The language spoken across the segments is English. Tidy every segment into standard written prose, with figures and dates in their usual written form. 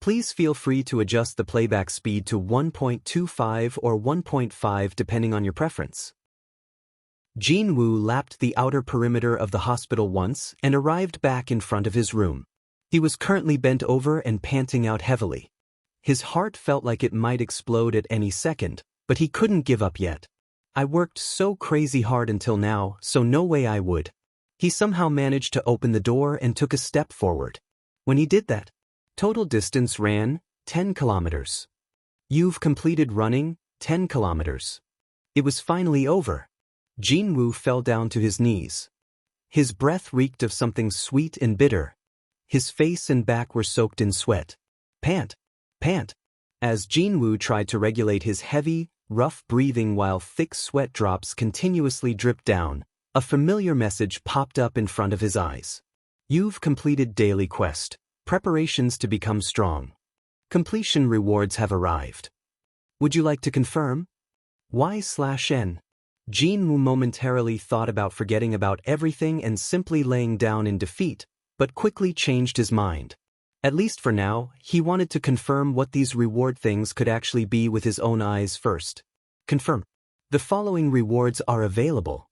Please feel free to adjust the playback speed to 1.25 or 1.5 depending on your preference. Jin-Woo lapped the outer perimeter of the hospital once and arrived back in front of his room. He was currently bent over and panting out heavily. His heart felt like it might explode at any second, but he couldn't give up yet. I worked so crazy hard until now, so no way I would. He somehow managed to open the door and took a step forward. When he did that, total distance ran 10 kilometers. You've completed running 10 kilometers. It was finally over. Jin-Woo fell down to his knees. His breath reeked of something sweet and bitter. His face and back were soaked in sweat. Pant, pant. As Jin-Woo tried to regulate his heavy, rough breathing while thick sweat drops continuously dripped down, a familiar message popped up in front of his eyes. You've completed daily quest. Preparations to become strong. Completion rewards have arrived. Would you like to confirm? Y/N. Jin-Woo momentarily thought about forgetting about everything and simply laying down in defeat, but quickly changed his mind. At least for now, he wanted to confirm what these reward things could actually be with his own eyes first. Confirm. The following rewards are available.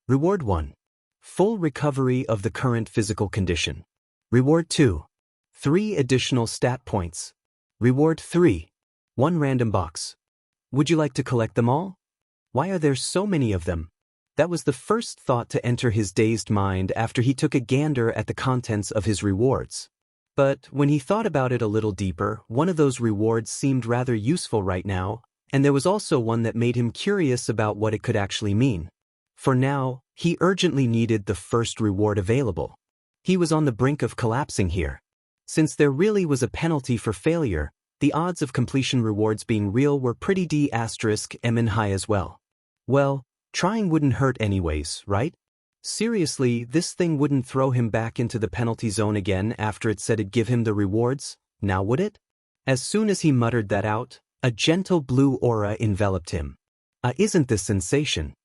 Reward 1. Full recovery of the current physical condition. Reward 2. 3 additional stat points. Reward 3. 1 random box. Would you like to collect them all? Why are there so many of them? That was the first thought to enter his dazed mind after he took a gander at the contents of his rewards. But when he thought about it a little deeper, one of those rewards seemed rather useful right now, and there was also one that made him curious about what it could actually mean. For now, he urgently needed the first reward available. He was on the brink of collapsing here. Since there really was a penalty for failure, the odds of completion rewards being real were pretty D*M high as well. Well, trying wouldn't hurt anyways, right? Seriously, this thing wouldn't throw him back into the penalty zone again after it said it'd give him the rewards, now would it? As soon as he muttered that out, a gentle blue aura enveloped him. Isn't this sensation?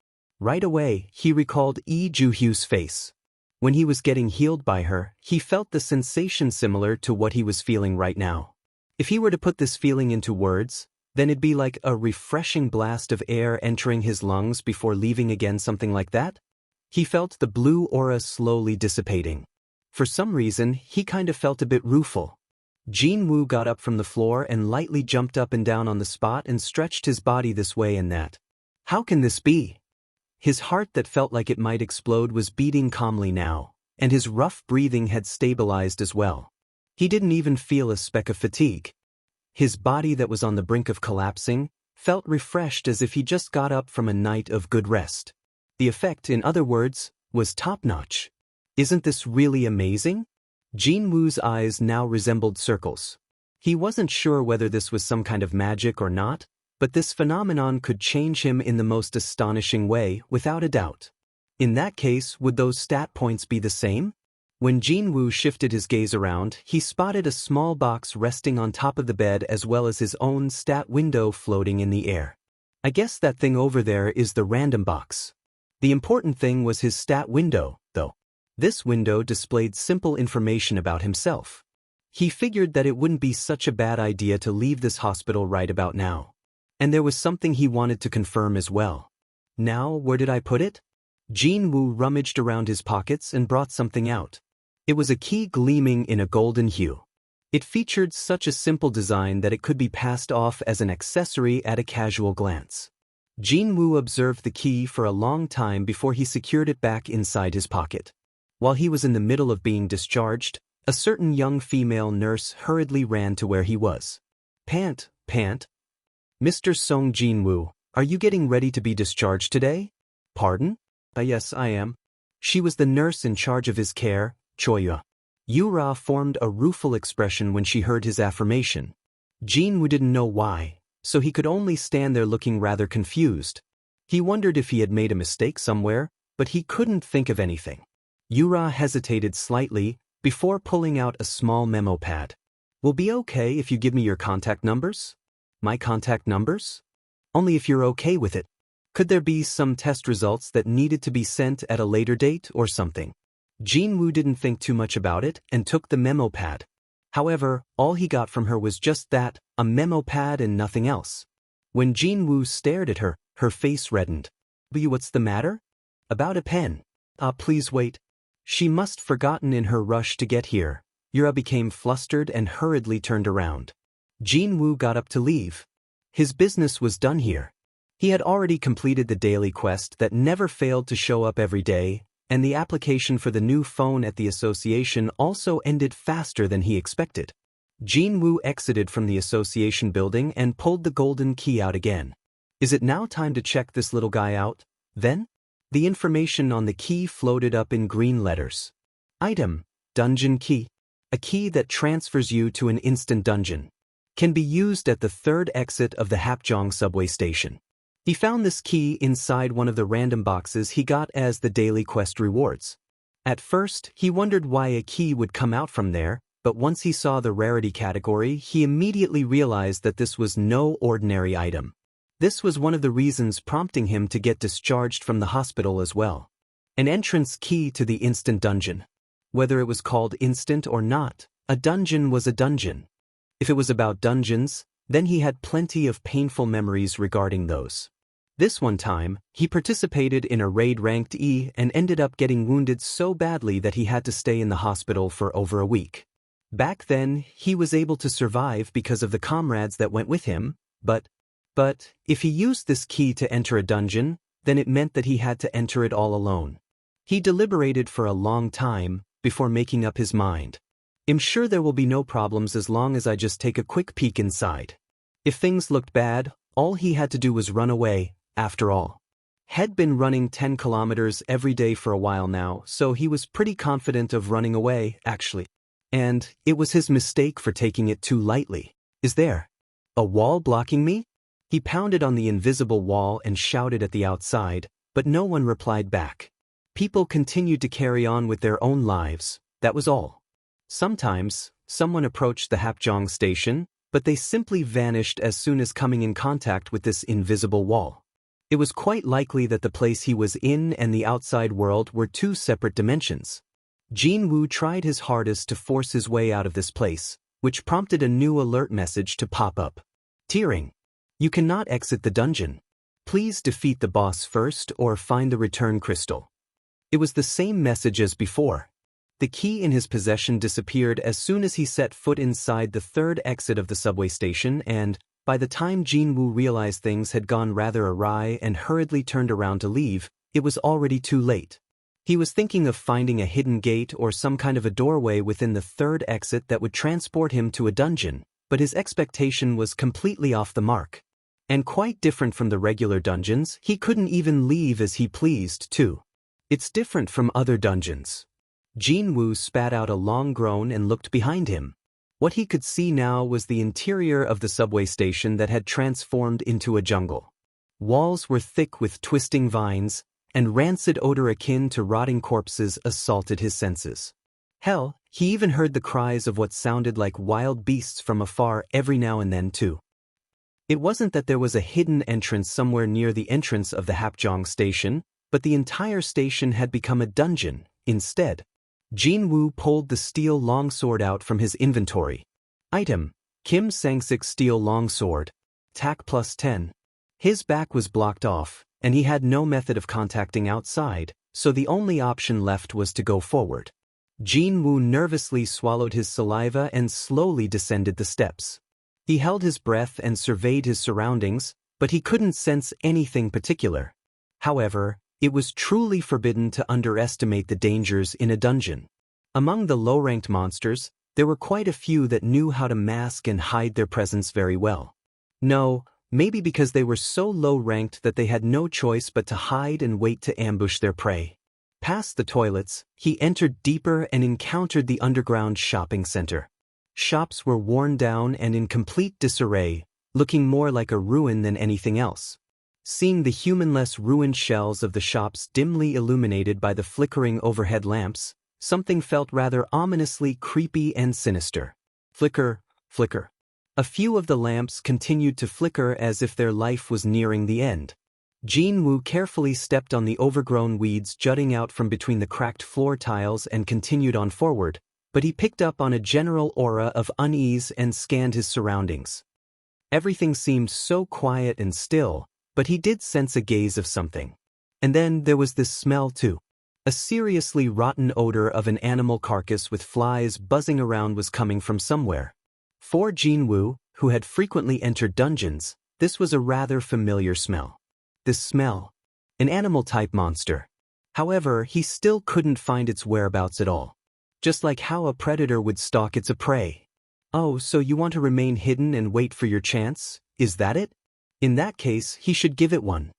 Right away, he recalled Lee Ju-hyu's face. When he was getting healed by her, he felt the sensation similar to what he was feeling right now. If he were to put this feeling into words, then it'd be like a refreshing blast of air entering his lungs before leaving again, something like that. He felt the blue aura slowly dissipating. For some reason, he kind of felt a bit rueful. Jin-Woo got up from the floor and lightly jumped up and down on the spot and stretched his body this way and that. How can this be? His heart that felt like it might explode was beating calmly now, and his rough breathing had stabilized as well. He didn't even feel a speck of fatigue. His body that was on the brink of collapsing felt refreshed as if he just got up from a night of good rest. The effect, in other words, was top-notch. Isn't this really amazing? Jin-Woo's eyes now resembled circles. He wasn't sure whether this was some kind of magic or not, but this phenomenon could change him in the most astonishing way, without a doubt. In that case, would those stat points be the same? When Jin-Woo shifted his gaze around, he spotted a small box resting on top of the bed as well as his own stat window floating in the air. I guess that thing over there is the random box. The important thing was his stat window, though. This window displayed simple information about himself. He figured that it wouldn't be such a bad idea to leave this hospital right about now. And there was something he wanted to confirm as well. Now, where did I put it? Jin-Woo rummaged around his pockets and brought something out. It was a key gleaming in a golden hue. It featured such a simple design that it could be passed off as an accessory at a casual glance. Jin-Woo observed the key for a long time before he secured it back inside his pocket. While he was in the middle of being discharged, a certain young female nurse hurriedly ran to where he was. Pant. Mr. Sung Jin-Woo, are you getting ready to be discharged today? Pardon? Yes, I am. She was the nurse in charge of his care, Choya. Yura formed a rueful expression when she heard his affirmation. Jin-Woo didn't know why, so he could only stand there looking rather confused. He wondered if he had made a mistake somewhere, but he couldn't think of anything. Yura hesitated slightly before pulling out a small memo pad. Will be okay if you give me your contact numbers? My contact numbers? Only if you're okay with it. Could there be some test results that needed to be sent at a later date or something? Jin-Woo didn't think too much about it and took the memo pad. However, all he got from her was just that, a memo pad and nothing else. When Jin-Woo stared at her, her face reddened. What's the matter? About a pen. Please wait. She must forgotten in her rush to get here. Yura became flustered and hurriedly turned around. Jin-Woo got up to leave. His business was done here. He had already completed the daily quest that never failed to show up every day, and the application for the new phone at the association also ended faster than he expected. Jin-Woo exited from the association building and pulled the golden key out again. Is it now time to check this little guy out, then? The information on the key floated up in green letters. Item: Dungeon Key. A key that transfers you to an instant dungeon. Can be used at the third exit of the Hapjeong subway station. He found this key inside one of the random boxes he got as the daily quest rewards. At first, he wondered why a key would come out from there, but once he saw the rarity category, he immediately realized that this was no ordinary item. This was one of the reasons prompting him to get discharged from the hospital as well. An entrance key to the instant dungeon. Whether it was called instant or not, a dungeon was a dungeon. If it was about dungeons, then he had plenty of painful memories regarding those. This one time, he participated in a raid ranked E and ended up getting wounded so badly that he had to stay in the hospital for over a week. Back then, he was able to survive because of the comrades that went with him, but if he used this key to enter a dungeon, then it meant that he had to enter it all alone. He deliberated for a long time before making up his mind. I'm sure there will be no problems as long as I just take a quick peek inside. If things looked bad, all he had to do was run away, after all. Had been running 10 kilometers every day for a while now, so he was pretty confident of running away, actually. And it was his mistake for taking it too lightly. Is there a wall blocking me? He pounded on the invisible wall and shouted at the outside, but no one replied back. People continued to carry on with their own lives, that was all. Sometimes, someone approached the Hapjeong station, but they simply vanished as soon as coming in contact with this invisible wall. It was quite likely that the place he was in and the outside world were two separate dimensions. Jin-Woo tried his hardest to force his way out of this place, which prompted a new alert message to pop up. Tearing. You cannot exit the dungeon. Please defeat the boss first or find the return crystal. It was the same message as before. The key in his possession disappeared as soon as he set foot inside the third exit of the subway station, and, by the time Jin-Woo realized things had gone rather awry and hurriedly turned around to leave, it was already too late. He was thinking of finding a hidden gate or some kind of a doorway within the third exit that would transport him to a dungeon, but his expectation was completely off the mark. And quite different from the regular dungeons, he couldn't even leave as he pleased, too. It's different from other dungeons. Jin-Woo spat out a long groan and looked behind him. What he could see now was the interior of the subway station that had transformed into a jungle. Walls were thick with twisting vines, and rancid odor akin to rotting corpses assaulted his senses. Hell, he even heard the cries of what sounded like wild beasts from afar every now and then, too. It wasn't that there was a hidden entrance somewhere near the entrance of the Hapjeong station, but the entire station had become a dungeon, instead. Jin-Woo pulled the steel longsword out from his inventory. Item: Kim Sang-sik steel longsword. TAC +10. His back was blocked off, and he had no method of contacting outside, so the only option left was to go forward. Jin-Woo nervously swallowed his saliva and slowly descended the steps. He held his breath and surveyed his surroundings, but he couldn't sense anything particular. However, it was truly forbidden to underestimate the dangers in a dungeon. Among the low-ranked monsters, there were quite a few that knew how to mask and hide their presence very well. No, maybe because they were so low-ranked that they had no choice but to hide and wait to ambush their prey. Past the toilets, he entered deeper and encountered the underground shopping center. Shops were worn down and in complete disarray, looking more like a ruin than anything else. Seeing the humanless ruined shells of the shops dimly illuminated by the flickering overhead lamps, something felt rather ominously creepy and sinister. Flicker, flicker. A few of the lamps continued to flicker as if their life was nearing the end. Jin-Woo carefully stepped on the overgrown weeds jutting out from between the cracked floor tiles and continued on forward, but he picked up on a general aura of unease and scanned his surroundings. Everything seemed so quiet and still, but he did sense a gaze of something. And then there was this smell too. A seriously rotten odor of an animal carcass with flies buzzing around was coming from somewhere. For Jin-Woo, who had frequently entered dungeons, this was a rather familiar smell. This smell. An animal-type monster. However, he still couldn't find its whereabouts at all. Just like how a predator would stalk its prey. Oh, so you want to remain hidden and wait for your chance? Is that it? In that case, he should give it one.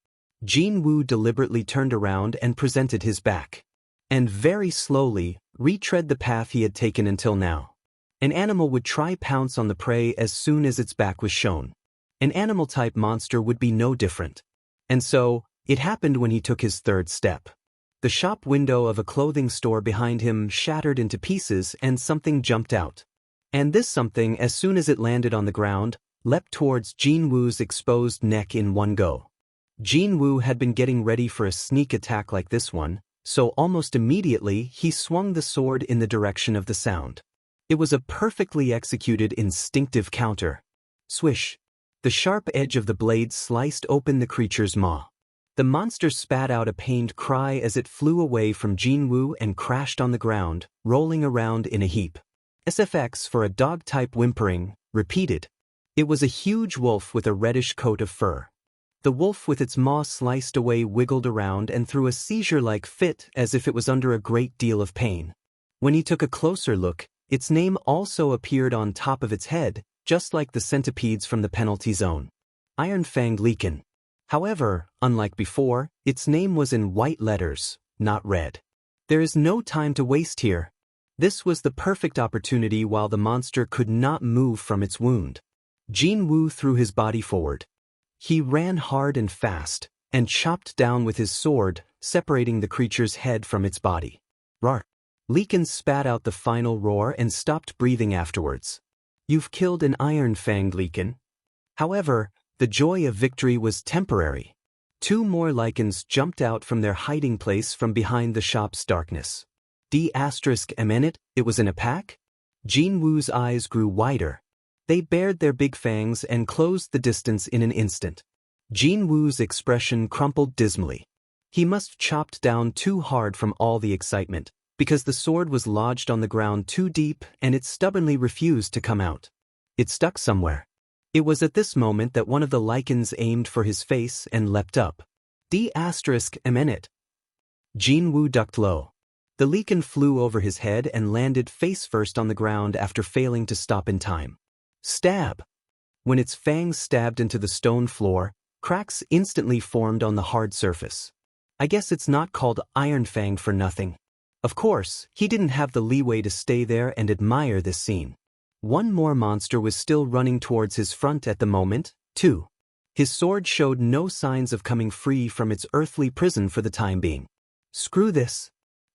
Jin-Woo deliberately turned around and presented his back. And very slowly, retread the path he had taken until now. An animal would try pounce on the prey as soon as its back was shown. An animal-type monster would be no different. And so, it happened when he took his third step. The shop window of a clothing store behind him shattered into pieces and something jumped out. And this something, as soon as it landed on the ground, leapt towards Jin-Woo's exposed neck in one go. Jin-Woo had been getting ready for a sneak attack like this one, so almost immediately he swung the sword in the direction of the sound. It was a perfectly executed instinctive counter. Swish! The sharp edge of the blade sliced open the creature's maw. The monster spat out a pained cry as it flew away from Jin-Woo and crashed on the ground, rolling around in a heap. SFX for a dog-type whimpering, repeated. It was a huge wolf with a reddish coat of fur. The wolf with its maw sliced away wiggled around and threw a seizure-like fit as if it was under a great deal of pain. When he took a closer look, its name also appeared on top of its head, just like the centipedes from the penalty zone. Iron-fanged Leakin. However, unlike before, its name was in white letters, not red. There is no time to waste here. This was the perfect opportunity while the monster could not move from its wound. Jin-Woo threw his body forward. He ran hard and fast, and chopped down with his sword, separating the creature's head from its body. Rar! Leakin spat out the final roar and stopped breathing afterwards. You've killed an iron-fanged Leakin. However, the joy of victory was temporary. Two more Lycans jumped out from their hiding place from behind the shop's darkness. It was in a pack? Jin-Woo's eyes grew wider. They bared their big fangs and closed the distance in an instant. Jin-Woo's expression crumpled dismally. He must have chopped down too hard from all the excitement, because the sword was lodged on the ground too deep and it stubbornly refused to come out. It stuck somewhere. It was at this moment that one of the Lycans aimed for his face and leapt up. Jin-Woo ducked low. The Leakin flew over his head and landed face first on the ground after failing to stop in time. Stab! When its fangs stabbed into the stone floor, cracks instantly formed on the hard surface. I guess it's not called iron-fanged for nothing. Of course, he didn't have the leeway to stay there and admire this scene. One more monster was still running towards his front at the moment, too. His sword showed no signs of coming free from its earthly prison for the time being. Screw this.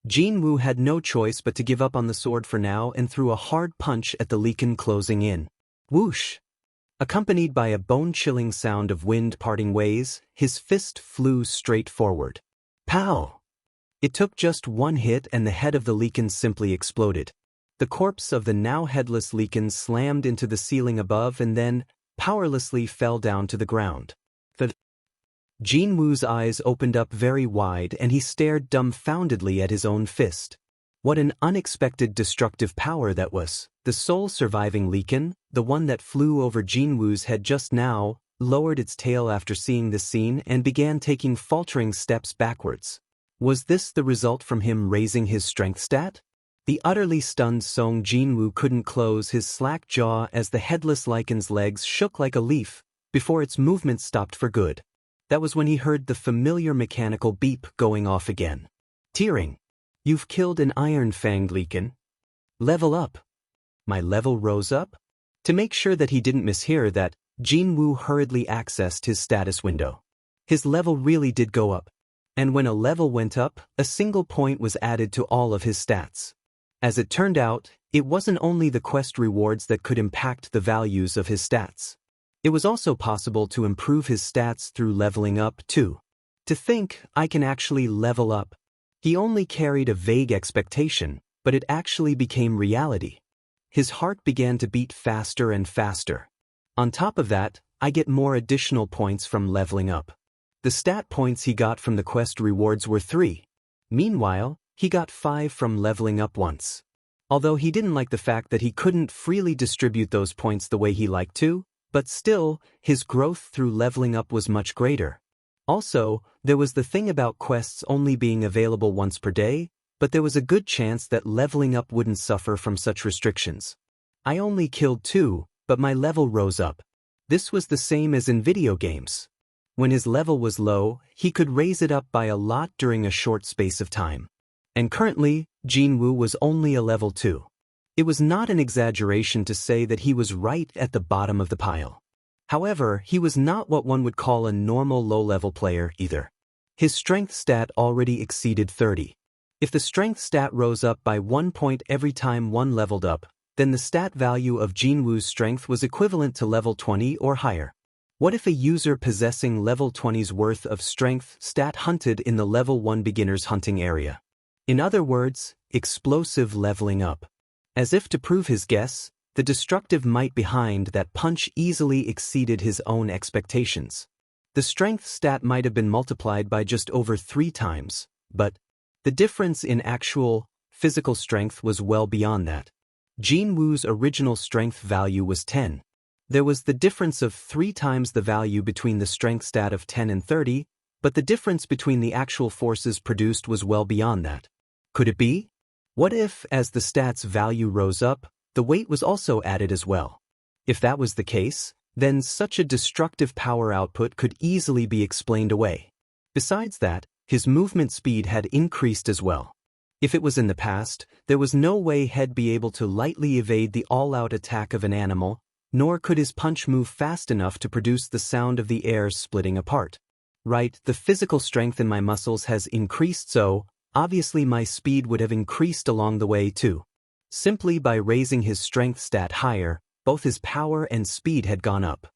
Jin-Woo had no choice but to give up on the sword for now and threw a hard punch at the Leakin closing in. Whoosh! Accompanied by a bone-chilling sound of wind parting ways, his fist flew straight forward. Pow! It took just one hit and the head of the Leakin simply exploded. The corpse of the now headless Leakin slammed into the ceiling above and then, powerlessly fell down to the ground. Jin-Woo's eyes opened up very wide and he stared dumbfoundedly at his own fist. What an unexpected destructive power that was. The sole surviving Leakin, the one that flew over Jin-Woo's head just now, lowered its tail after seeing this scene and began taking faltering steps backwards. Was this the result from him raising his strength stat? The utterly stunned Sung Jin-Woo couldn't close his slack jaw as the headless Lycan's legs shook like a leaf, before its movement stopped for good. That was when he heard the familiar mechanical beep going off again. Tearing. You've killed an iron-fanged Leakin. Level up. My level rose up? To make sure that he didn't mishear that, Jin-Woo hurriedly accessed his status window. His level really did go up. And when a level went up, a single point was added to all of his stats. As it turned out, it wasn't only the quest rewards that could impact the values of his stats. It was also possible to improve his stats through leveling up, too. To think, I can actually level up. He only carried a vague expectation, but it actually became reality. His heart began to beat faster and faster. On top of that, I get more additional points from leveling up. The stat points he got from the quest rewards were 3. Meanwhile, he got 5 from leveling up once. Although he didn't like the fact that he couldn't freely distribute those points the way he liked to, but still, his growth through leveling up was much greater. Also, there was the thing about quests only being available once per day, but there was a good chance that leveling up wouldn't suffer from such restrictions. I only killed 2, but my level rose up. This was the same as in video games. When his level was low, he could raise it up by a lot during a short space of time. And currently, Jin-Woo was only a level 2. It was not an exaggeration to say that he was right at the bottom of the pile. However, he was not what one would call a normal low-level player either. His strength stat already exceeded 30. If the strength stat rose up by 1 point every time one leveled up, then the stat value of Jin-Woo's strength was equivalent to level 20 or higher. What if a user possessing level 20's worth of strength stat hunted in the level 1 beginner's hunting area? In other words, explosive leveling up. As if to prove his guess, the destructive might behind that punch easily exceeded his own expectations. The strength stat might have been multiplied by just over 3 times, but the difference in actual, physical strength was well beyond that. Jin-Woo's original strength value was 10. There was the difference of 3 times the value between the strength stat of 10 and 30, but the difference between the actual forces produced was well beyond that. Could it be? What if, as the stat's value rose up, the weight was also added as well? If that was the case, then such a destructive power output could easily be explained away. Besides that, his movement speed had increased as well. If it was in the past, there was no way he'd be able to lightly evade the all-out attack of an animal, nor could his punch move fast enough to produce the sound of the air splitting apart. Right, the physical strength in my muscles has increased, so obviously my speed would have increased along the way too. Simply by raising his strength stat higher, both his power and speed had gone up.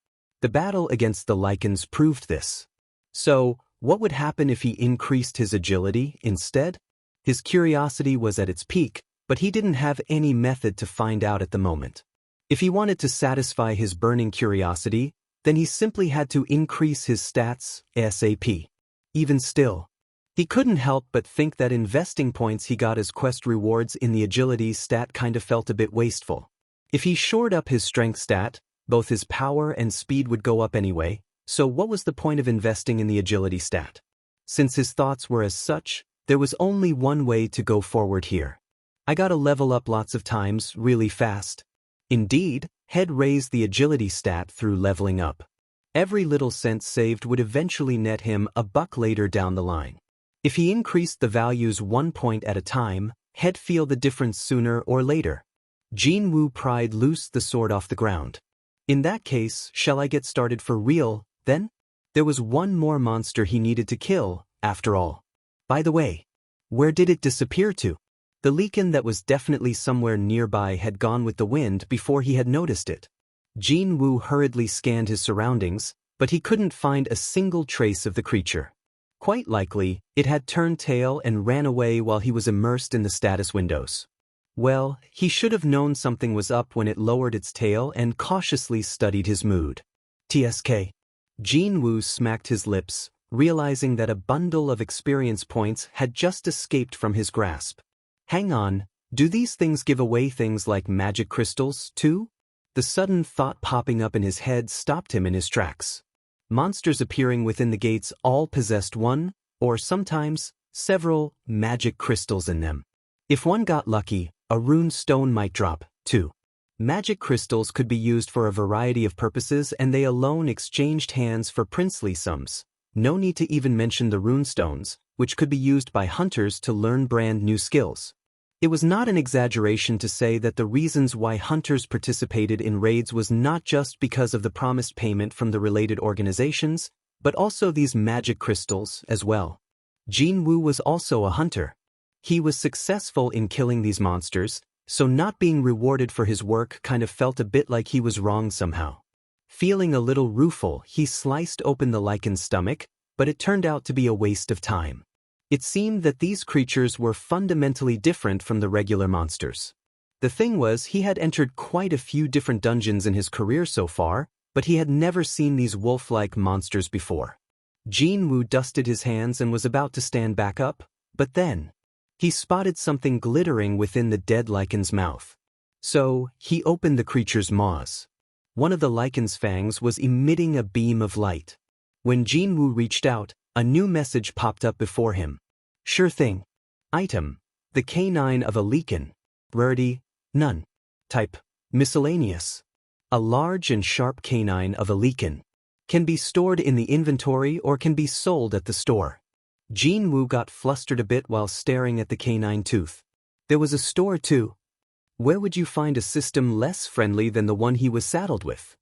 The battle against the lichens proved this. So, what would happen if he increased his agility instead? His curiosity was at its peak, but he didn't have any method to find out at the moment. If he wanted to satisfy his burning curiosity, then he simply had to increase his stats ASAP. Even still, he couldn't help but think that investing points he got as quest rewards in the agility stat kinda felt a bit wasteful. If he shored up his strength stat, both his power and speed would go up anyway, so what was the point of investing in the agility stat? Since his thoughts were as such, there was only one way to go forward here. I gotta level up lots of times, really fast. Indeed, he'd raised the agility stat through leveling up. Every little cent saved would eventually net him a buck later down the line. If he increased the values 1 point at a time, he'd feel the difference sooner or later. Jin-Woo pried loose the sword off the ground. In that case, shall I get started for real, then? There was one more monster he needed to kill, after all. By the way, where did it disappear to? The lichen that was definitely somewhere nearby had gone with the wind before he had noticed it. Jin-Woo hurriedly scanned his surroundings, but he couldn't find a single trace of the creature. Quite likely, it had turned tail and ran away while he was immersed in the status windows. Well, he should have known something was up when it lowered its tail and cautiously studied his mood. TSK. Jin-Woo smacked his lips, realizing that a bundle of experience points had just escaped from his grasp. Hang on, do these things give away things like magic crystals, too? The sudden thought popping up in his head stopped him in his tracks. Monsters appearing within the gates all possessed one, or sometimes, several, magic crystals in them. If one got lucky, a rune stone might drop, too. Magic crystals could be used for a variety of purposes, and they alone exchanged hands for princely sums. No need to even mention the rune stones, which could be used by hunters to learn brand new skills. It was not an exaggeration to say that the reasons why hunters participated in raids was not just because of the promised payment from the related organizations, but also these magic crystals as well. Jin-Woo was also a hunter. He was successful in killing these monsters, so not being rewarded for his work kind of felt a bit like he was wrong somehow. Feeling a little rueful, he sliced open the lichen's stomach, but it turned out to be a waste of time. It seemed that these creatures were fundamentally different from the regular monsters. The thing was, he had entered quite a few different dungeons in his career so far, but he had never seen these wolf-like monsters before. Jin-Woo dusted his hands and was about to stand back up, but then he spotted something glittering within the dead liken's mouth. So, he opened the creature's maws. One of the liken's fangs was emitting a beam of light. When Jin-Woo reached out, a new message popped up before him. Sure thing. Item: the canine of a lichen. Rarity: none. Type: miscellaneous. A large and sharp canine of a lichen. Can be stored in the inventory or can be sold at the store. Jin-Woo got flustered a bit while staring at the canine tooth. There was a store too. Where would you find a system less friendly than the one he was saddled with?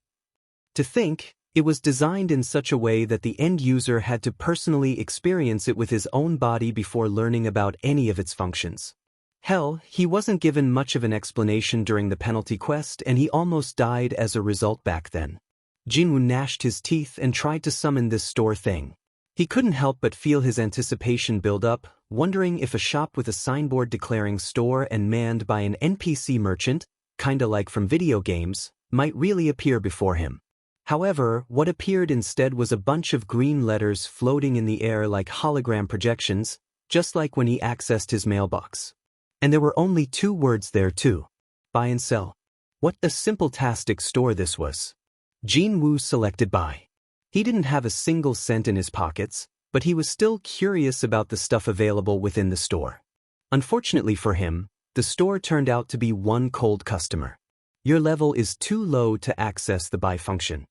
To think, it was designed in such a way that the end user had to personally experience it with his own body before learning about any of its functions. Hell, he wasn't given much of an explanation during the penalty quest and he almost died as a result back then. Jin-Woo gnashed his teeth and tried to summon this store thing. He couldn't help but feel his anticipation build up, wondering if a shop with a signboard declaring store and manned by an NPC merchant, kinda like from video games, might really appear before him. However, what appeared instead was a bunch of green letters floating in the air like hologram projections, just like when he accessed his mailbox. And there were only 2 words there too. Buy and sell. What a simple-tastic store this was. Jin-Woo selected buy. He didn't have a single cent in his pockets, but he was still curious about the stuff available within the store. Unfortunately for him, the store turned out to be one cold customer. Your level is too low to access the buy function.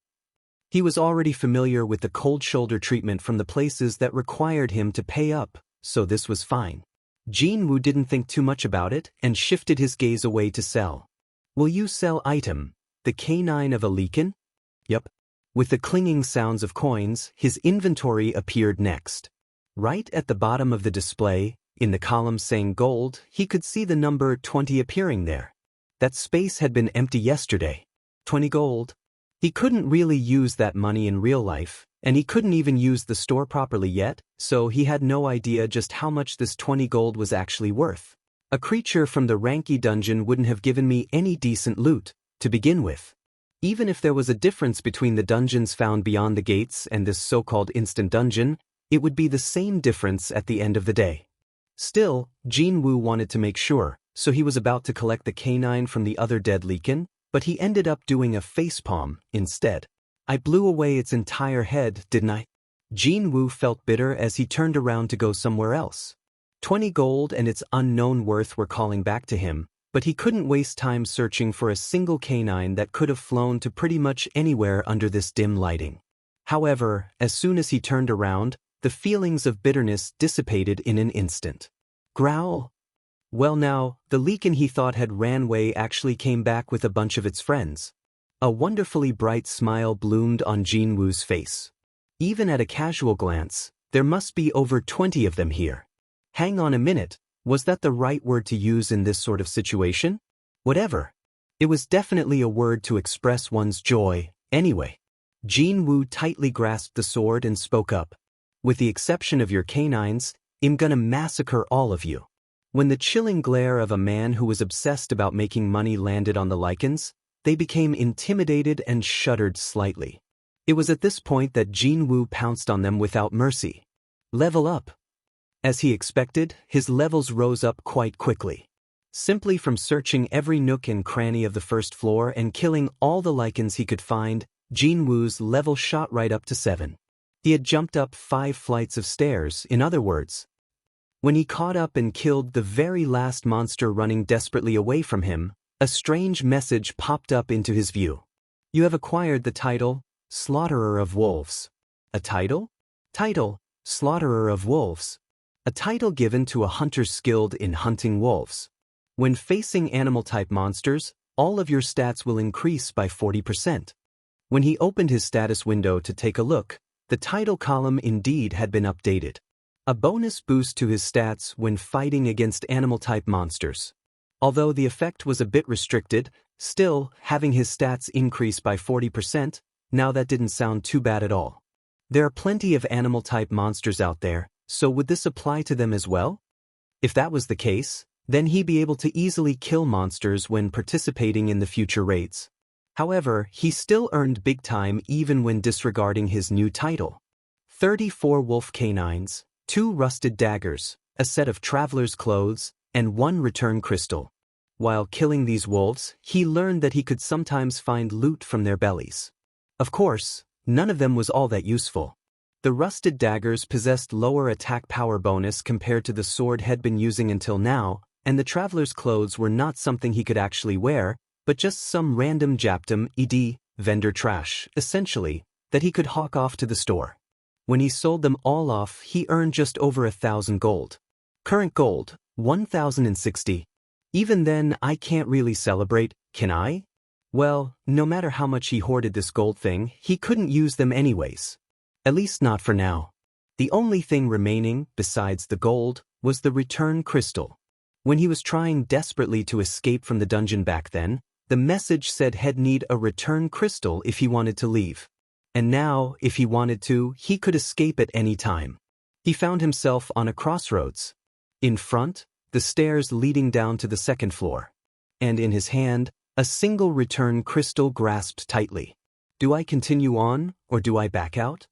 He was already familiar with the cold shoulder treatment from the places that required him to pay up, so this was fine. Jin-Woo didn't think too much about it and shifted his gaze away to sell. Will you sell item: the canine of a lichen? Yup. With the clinging sounds of coins, his inventory appeared next. Right at the bottom of the display, in the column saying gold, he could see the number 20 appearing there. That space had been empty yesterday. 20 gold. He couldn't really use that money in real life, and he couldn't even use the store properly yet, so he had no idea just how much this 20 gold was actually worth. A creature from the Ranky dungeon wouldn't have given me any decent loot, to begin with. Even if there was a difference between the dungeons found beyond the gates and this so-called instant dungeon, it would be the same difference at the end of the day. Still, Jin-Woo wanted to make sure, so he was about to collect the canine from the other dead lichen, but he ended up doing a facepalm instead. I blew away its entire head, didn't I? Jin-Woo felt bitter as he turned around to go somewhere else. 20 gold and its unknown worth were calling back to him, but he couldn't waste time searching for a single canine that could have flown to pretty much anywhere under this dim lighting. However, as soon as he turned around, the feelings of bitterness dissipated in an instant. Growl. Well now, the lichen he thought had ran away actually came back with a bunch of its friends. A wonderfully bright smile bloomed on Jin-Woo's face. Even at a casual glance, there must be over 20 of them here. Hang on a minute, was that the right word to use in this sort of situation? Whatever. It was definitely a word to express one's joy, anyway. Jin-Woo tightly grasped the sword and spoke up. With the exception of your canines, I'm gonna massacre all of you. When the chilling glare of a man who was obsessed about making money landed on the lichens, they became intimidated and shuddered slightly. It was at this point that Jin-Woo pounced on them without mercy. Level up. As he expected, his levels rose up quite quickly. Simply from searching every nook and cranny of the first floor and killing all the lichens he could find, Jin-Woo's level shot right up to 7. He had jumped up 5 flights of stairs, in other words. When he caught up and killed the very last monster running desperately away from him, a strange message popped up into his view. You have acquired the title, Slaughterer of Wolves. A title? Title, Slaughterer of Wolves. A title given to a hunter skilled in hunting wolves. When facing animal-type monsters, all of your stats will increase by 40%. When he opened his status window to take a look, the title column indeed had been updated. A bonus boost to his stats when fighting against animal-type monsters. Although the effect was a bit restricted, still, having his stats increase by 40%, now that didn't sound too bad at all. There are plenty of animal-type monsters out there, So would this apply to them as well? If that was the case, then he'd be able to easily kill monsters when participating in the future raids. However, he still earned big time even when disregarding his new title. 34 wolf canines, 2 rusted daggers, a set of traveler's clothes, and 1 return crystal. While killing these wolves, he learned that he could sometimes find loot from their bellies. Of course, none of them was all that useful. The rusted daggers possessed lower attack power bonus compared to the sword he'd been using until now, and the traveler's clothes were not something he could actually wear, but just some random Japtum, vendor trash, essentially, that he could hawk off to the store. When he sold them all off, he earned just over 1,000 gold. Current gold, 1,060. Even then, I can't really celebrate, can I? Well, no matter how much he hoarded this gold thing, he couldn't use them anyways. At least not for now. The only thing remaining, besides the gold, was the return crystal. When he was trying desperately to escape from the dungeon back then, the message said he'd need a return crystal if he wanted to leave. And now, if he wanted to, he could escape at any time. He found himself on a crossroads. In front, the stairs leading down to the second floor. And in his hand, a single return crystal grasped tightly. Do I continue on, or do I back out?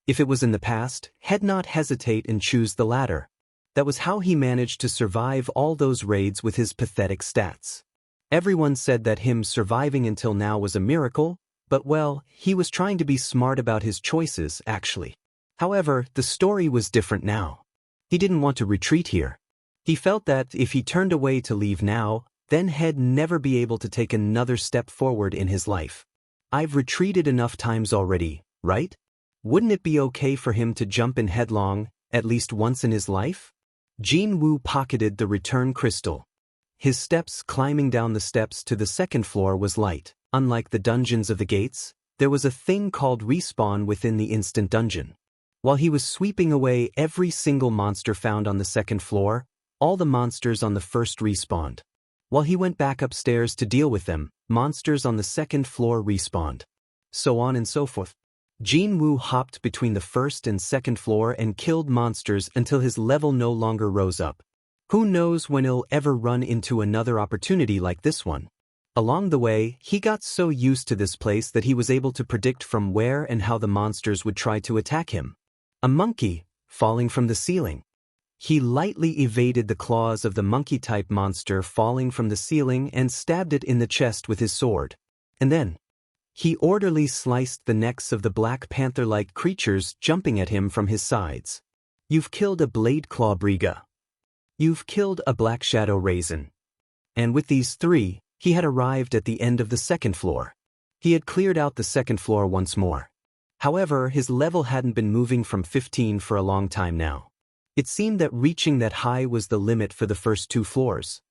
If it was in the past, he'd not hesitate and choose the latter. That was how he managed to survive all those raids with his pathetic stats. Everyone said that him surviving until now was a miracle, but well, he was trying to be smart about his choices, actually. However, the story was different now. He didn't want to retreat here. He felt that if he turned away to leave now, then he'd never be able to take another step forward in his life. I've retreated enough times already, right? Wouldn't it be okay for him to jump in headlong, at least once in his life? Jin-Woo pocketed the return crystal. His steps climbing down the steps to the second floor was light. Unlike the dungeons of the gates, there was a thing called respawn within the instant dungeon. While he was sweeping away every single monster found on the second floor, all the monsters on the first respawned. While he went back upstairs to deal with them, monsters on the second floor respawned. So on and so forth. Jin-Woo hopped between the first and second floor and killed monsters until his level no longer rose up. Who knows when he'll ever run into another opportunity like this one. Along the way, he got so used to this place that he was able to predict from where and how the monsters would try to attack him. A monkey, falling from the ceiling. He lightly evaded the claws of the monkey-type monster falling from the ceiling and stabbed it in the chest with his sword. And then, he orderly sliced the necks of the black panther-like creatures jumping at him from his sides. You've killed a blade claw briga. You've killed a black shadow raisin. And with these 3, he had arrived at the end of the second floor. He had cleared out the second floor once more. However, his level hadn't been moving from 15 for a long time now. It seemed that reaching that high was the limit for the first 2 floors.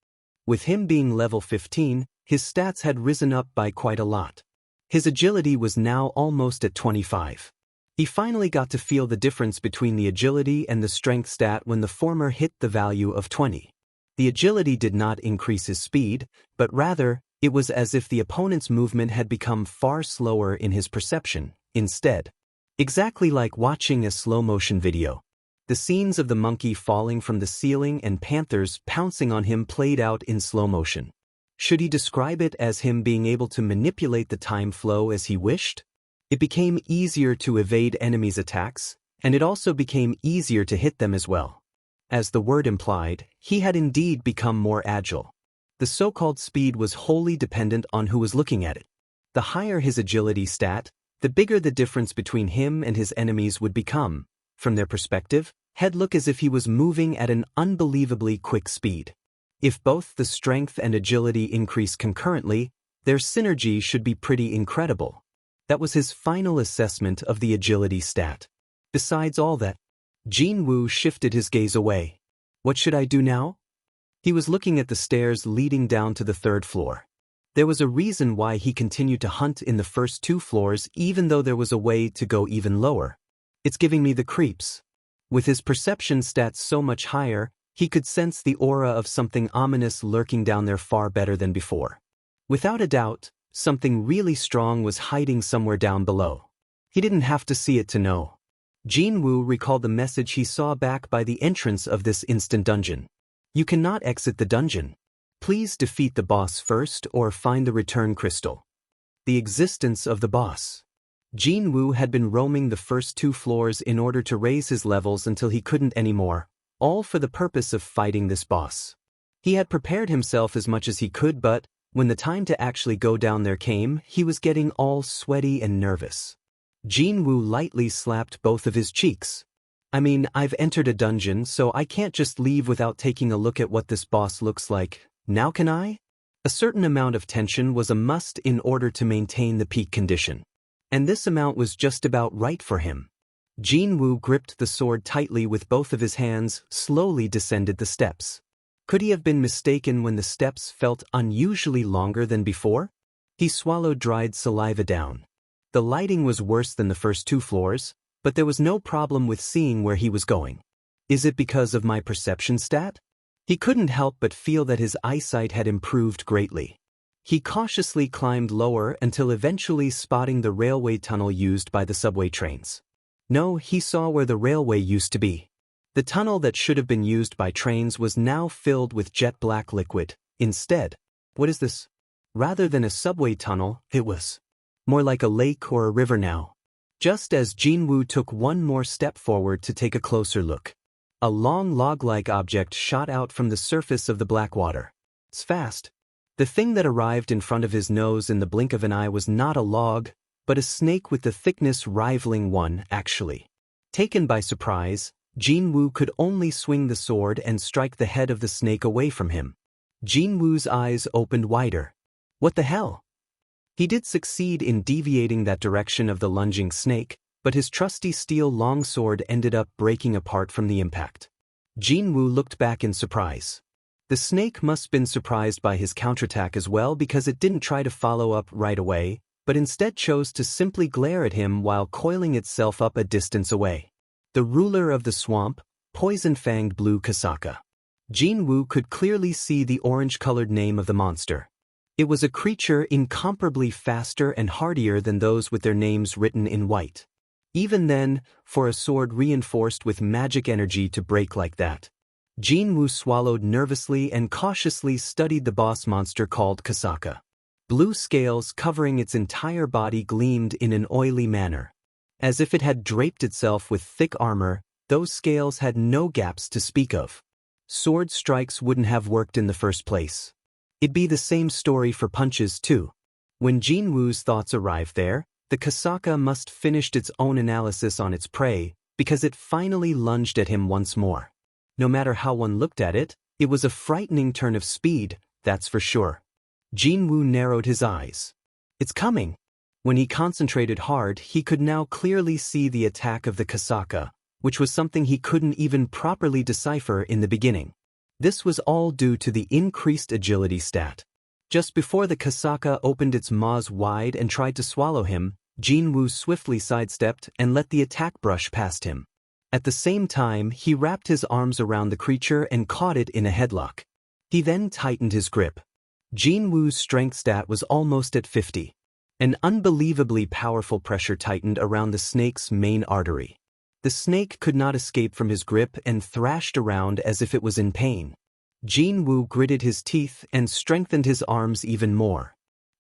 With him being level 15, his stats had risen up by quite a lot. His agility was now almost at 25. He finally got to feel the difference between the agility and the strength stat when the former hit the value of 20. The agility did not increase his speed, but rather, it was as if the opponent's movement had become far slower in his perception, instead. Exactly like watching a slow-motion video. The scenes of the monkey falling from the ceiling and panthers pouncing on him played out in slow motion. Should he describe it as him being able to manipulate the time flow as he wished? It became easier to evade enemies' attacks, and it also became easier to hit them as well. As the word implied, he had indeed become more agile. The so-called speed was wholly dependent on who was looking at it. The higher his agility stat, the bigger the difference between him and his enemies would become. From their perspective, he'd look as if he was moving at an unbelievably quick speed. If both the strength and agility increase concurrently, their synergy should be pretty incredible. That was his final assessment of the agility stat. Besides all that, Jin-Woo shifted his gaze away. What should I do now? He was looking at the stairs leading down to the third floor. There was a reason why he continued to hunt in the first 2 floors even though there was a way to go even lower. It's giving me the creeps. With his perception stats so much higher, he could sense the aura of something ominous lurking down there far better than before. Without a doubt, something really strong was hiding somewhere down below. He didn't have to see it to know. Jin-Woo recalled the message he saw back by the entrance of this instant dungeon. You cannot exit the dungeon. Please defeat the boss first or find the return crystal. The existence of the boss. Jin-Woo had been roaming the first 2 floors in order to raise his levels until he couldn't anymore, all for the purpose of fighting this boss. He had prepared himself as much as he could, but when the time to actually go down there came, he was getting all sweaty and nervous. Jin-Woo lightly slapped both of his cheeks. I mean, I've entered a dungeon, so I can't just leave without taking a look at what this boss looks like, now can I? A certain amount of tension was a must in order to maintain the peak condition. And this amount was just about right for him. Jin-Woo gripped the sword tightly with both of his hands, slowly descended the steps. Could he have been mistaken when the steps felt unusually longer than before? He swallowed dried saliva down. The lighting was worse than the first 2 floors, but there was no problem with seeing where he was going. Is it because of my perception stat? He couldn't help but feel that his eyesight had improved greatly. He cautiously climbed lower until eventually spotting the railway tunnel used by the subway trains. No, he saw where the railway used to be. The tunnel that should have been used by trains was now filled with jet black liquid. Instead, what is this? Rather than a subway tunnel, it was more like a lake or a river now. Just as Jin-Woo took one more step forward to take a closer look, a long log-like object shot out from the surface of the black water. It's fast. The thing that arrived in front of his nose in the blink of an eye was not a log, but a snake with the thickness rivaling one, actually. Taken by surprise, Jin-Woo could only swing the sword and strike the head of the snake away from him. Jin-Woo's eyes opened wider. What the hell? He did succeed in deviating that direction of the lunging snake, but his trusty steel longsword ended up breaking apart from the impact. Jin-Woo looked back in surprise. The snake must have been surprised by his counterattack as well, because it didn't try to follow up right away, but instead chose to simply glare at him while coiling itself up a distance away. The ruler of the swamp, poison-fanged blue Kasaka. Jin-Woo could clearly see the orange-colored name of the monster. It was a creature incomparably faster and hardier than those with their names written in white. Even then, for a sword reinforced with magic energy to break like that. Jin-Woo swallowed nervously and cautiously studied the boss monster called Kasaka. Blue scales covering its entire body gleamed in an oily manner. As if it had draped itself with thick armor, those scales had no gaps to speak of. Sword strikes wouldn't have worked in the first place. It'd be the same story for punches too. When Jin-Woo's thoughts arrived there, the Kasaka must have finished its own analysis on its prey, because it finally lunged at him once more. No matter how one looked at it, it was a frightening turn of speed, that's for sure. Jin-Woo narrowed his eyes. It's coming. When he concentrated hard, he could now clearly see the attack of the Kasaka, which was something he couldn't even properly decipher in the beginning. This was all due to the increased agility stat. Just before the Kasaka opened its maws wide and tried to swallow him, Jin-Woo swiftly sidestepped and let the attack brush past him. At the same time, he wrapped his arms around the creature and caught it in a headlock. He then tightened his grip. Jin-Woo's strength stat was almost at 50. An unbelievably powerful pressure tightened around the snake's main artery. The snake could not escape from his grip and thrashed around as if it was in pain. Jin-Woo gritted his teeth and strengthened his arms even more.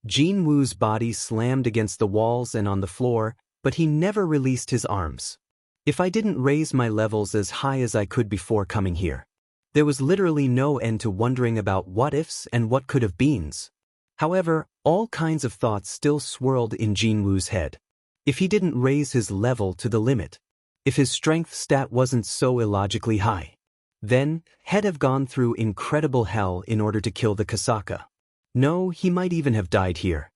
Jin-Woo's body slammed against the walls and on the floor, but he never released his arms. If I didn't raise my levels as high as I could before coming here. There was literally no end to wondering about what-ifs and what could-have-beens. However, all kinds of thoughts still swirled in Jin-Woo's head. If he didn't raise his level to the limit, if his strength stat wasn't so illogically high, then he'd have gone through incredible hell in order to kill the Kasaka. No, he might even have died here.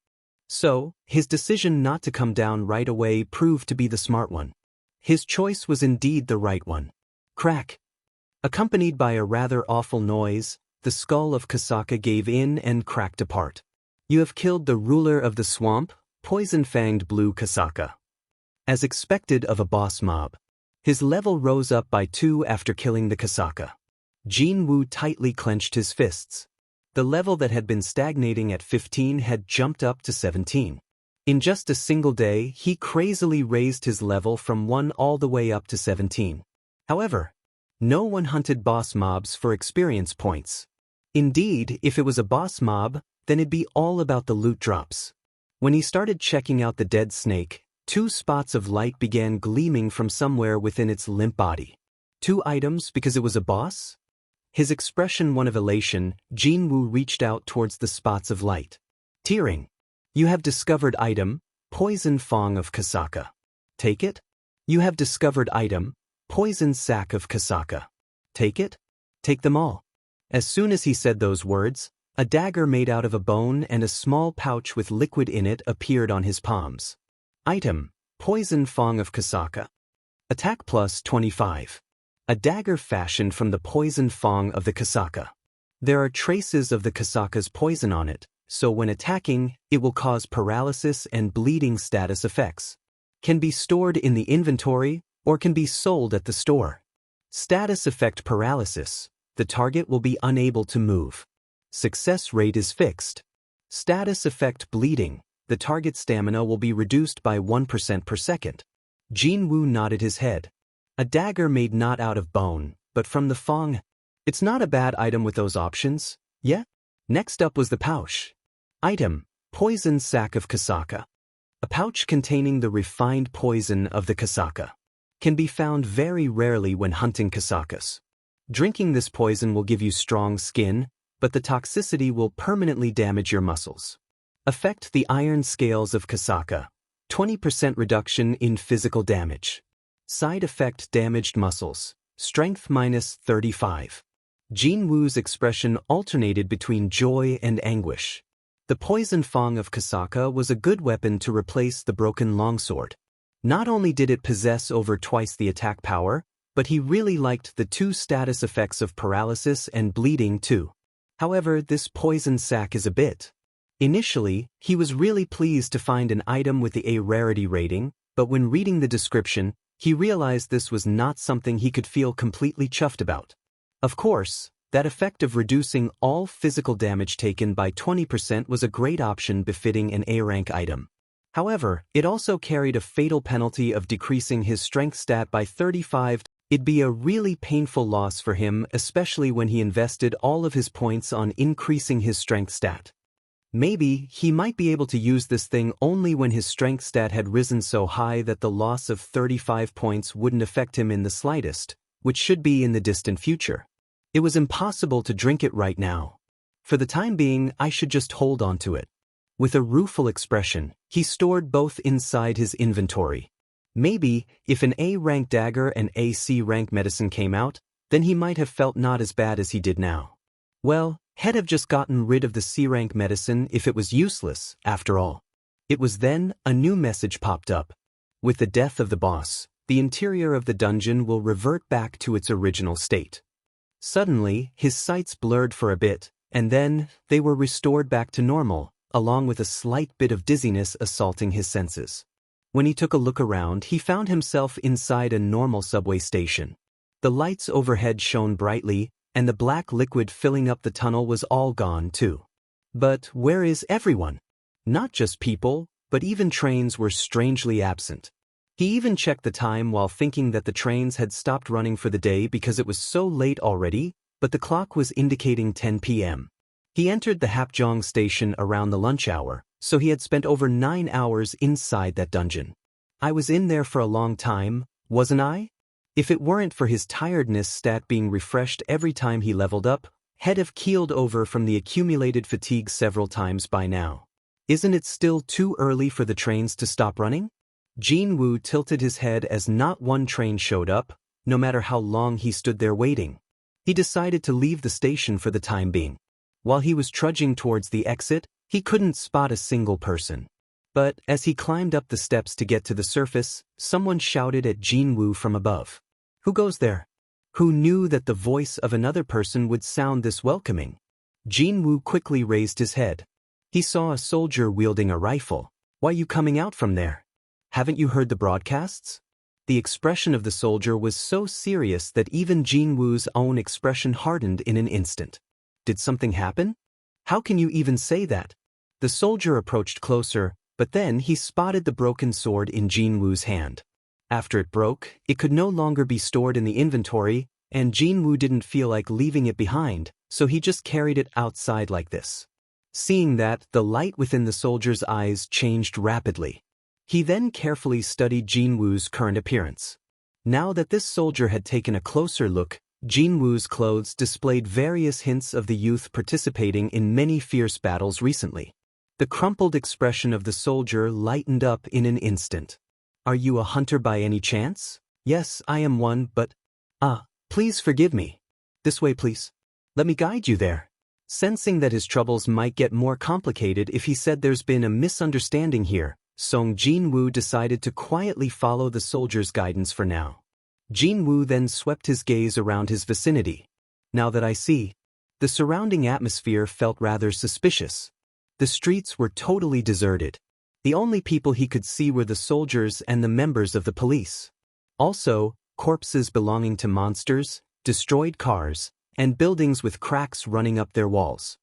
So, his decision not to come down right away proved to be the smart one. His choice was indeed the right one. Crack. Accompanied by a rather awful noise, the skull of Kasaka gave in and cracked apart. You have killed the ruler of the swamp, poison-fanged blue Kasaka. As expected of a boss mob, his level rose up by 2 after killing the Kasaka. Jin-Woo tightly clenched his fists. The level that had been stagnating at 15 had jumped up to 17. In just a single day, he crazily raised his level from 1 all the way up to 17. However, no one hunted boss mobs for experience points. Indeed, if it was a boss mob, then it'd be all about the loot drops. When he started checking out the dead snake, 2 spots of light began gleaming from somewhere within its limp body. 2 items because it was a boss? His expression one of elation, Jin-Woo reached out towards the spots of light. Tearing. You have discovered item, Poison Fong of Kasaka. Take it? You have discovered item, Poison Sack of Kasaka. Take it? Take them all. As soon as he said those words, a dagger made out of a bone and a small pouch with liquid in it appeared on his palms. Item, Poison Fong of Kasaka. Attack plus 25. A dagger fashioned from the poison fong of the Kasaka. There are traces of the Kasaka's poison on it, so when attacking, it will cause paralysis and bleeding status effects. Can be stored in the inventory, or can be sold at the store. Status effect paralysis. The target will be unable to move. Success rate is fixed. Status effect bleeding. The target stamina will be reduced by 1% per second. Jin-Woo nodded his head. A dagger made not out of bone, but from the fong. It's not a bad item with those options, yeah? Next up was the pouch. Item, Poison Sack of Kasaka. A pouch containing the refined poison of the Kasaka. Can be found very rarely when hunting Kasakas. Drinking this poison will give you strong skin, but the toxicity will permanently damage your muscles. Affect the iron scales of Kasaka. 20% reduction in physical damage. Side effect damaged muscles. Strength minus 35. Jin-Woo's expression alternated between joy and anguish. The poison fong of Kasaka was a good weapon to replace the broken longsword. Not only did it possess over twice the attack power, but he really liked the 2 status effects of paralysis and bleeding too. However, this poison sack is a bit. Initially, he was really pleased to find an item with the A rarity rating, but when reading the description, he realized this was not something he could feel completely chuffed about. Of course, that effect of reducing all physical damage taken by 20% was a great option befitting an A-rank item. However, it also carried a fatal penalty of decreasing his strength stat by 35. It'd be a really painful loss for him, especially when he invested all of his points on increasing his strength stat. Maybe he might be able to use this thing only when his strength stat had risen so high that the loss of 35 points wouldn't affect him in the slightest, which should be in the distant future. It was impossible to drink it right now. For the time being, I should just hold on to it. With a rueful expression, he stored both inside his inventory. Maybe, if an A-rank dagger and a C-rank medicine came out, then he might have felt not as bad as he did now. Well, he'd have just gotten rid of the C-rank medicine if it was useless, after all. It was then a new message popped up. With the death of the boss, the interior of the dungeon will revert back to its original state. Suddenly, his sights blurred for a bit, and then they were restored back to normal, along with a slight bit of dizziness assaulting his senses. When he took a look around, he found himself inside a normal subway station. The lights overhead shone brightly, and the black liquid filling up the tunnel was all gone too. But where is everyone? Not just people, but even trains were strangely absent. He even checked the time while thinking that the trains had stopped running for the day because it was so late already, but the clock was indicating 10 p.m. He entered the Hapjeong station around the lunch hour, so he had spent over 9 hours inside that dungeon. I was in there for a long time, wasn't I? If it weren't for his tiredness stat being refreshed every time he leveled up, he'd have keeled over from the accumulated fatigue several times by now. Isn't it still too early for the trains to stop running? Jin-Woo tilted his head as not one train showed up, no matter how long he stood there waiting. He decided to leave the station for the time being. While he was trudging towards the exit, he couldn't spot a single person. But as he climbed up the steps to get to the surface, someone shouted at Jin-Woo from above. Who goes there? Who knew that the voice of another person would sound this welcoming? Jin-Woo quickly raised his head. He saw a soldier wielding a rifle. Why you coming out from there? Haven't you heard the broadcasts? The expression of the soldier was so serious that even Jin-Woo's own expression hardened in an instant. Did something happen? How can you even say that? The soldier approached closer, But then he spotted the broken sword in Jin-Woo's hand. After it broke, it could no longer be stored in the inventory, and Jin-Woo didn't feel like leaving it behind, so he just carried it outside like this. Seeing that, the light within the soldier's eyes changed rapidly. He then carefully studied Jin-Woo's current appearance. Now that this soldier had taken a closer look, Jin-Woo's clothes displayed various hints of the youth participating in many fierce battles recently. The crumpled expression of the soldier lightened up in an instant. "Are you a hunter by any chance?" "Yes, I am one, but…" Please forgive me." "This way, please. Let me guide you there." Sensing that his troubles might get more complicated if he said there's been a misunderstanding here, Sung Jin-Woo decided to quietly follow the soldier's guidance for now. Jin-Woo then swept his gaze around his vicinity. Now that I see, the surrounding atmosphere felt rather suspicious. The streets were totally deserted. The only people he could see were the soldiers and the members of the police. Also, corpses belonging to monsters, destroyed cars, and buildings with cracks running up their walls.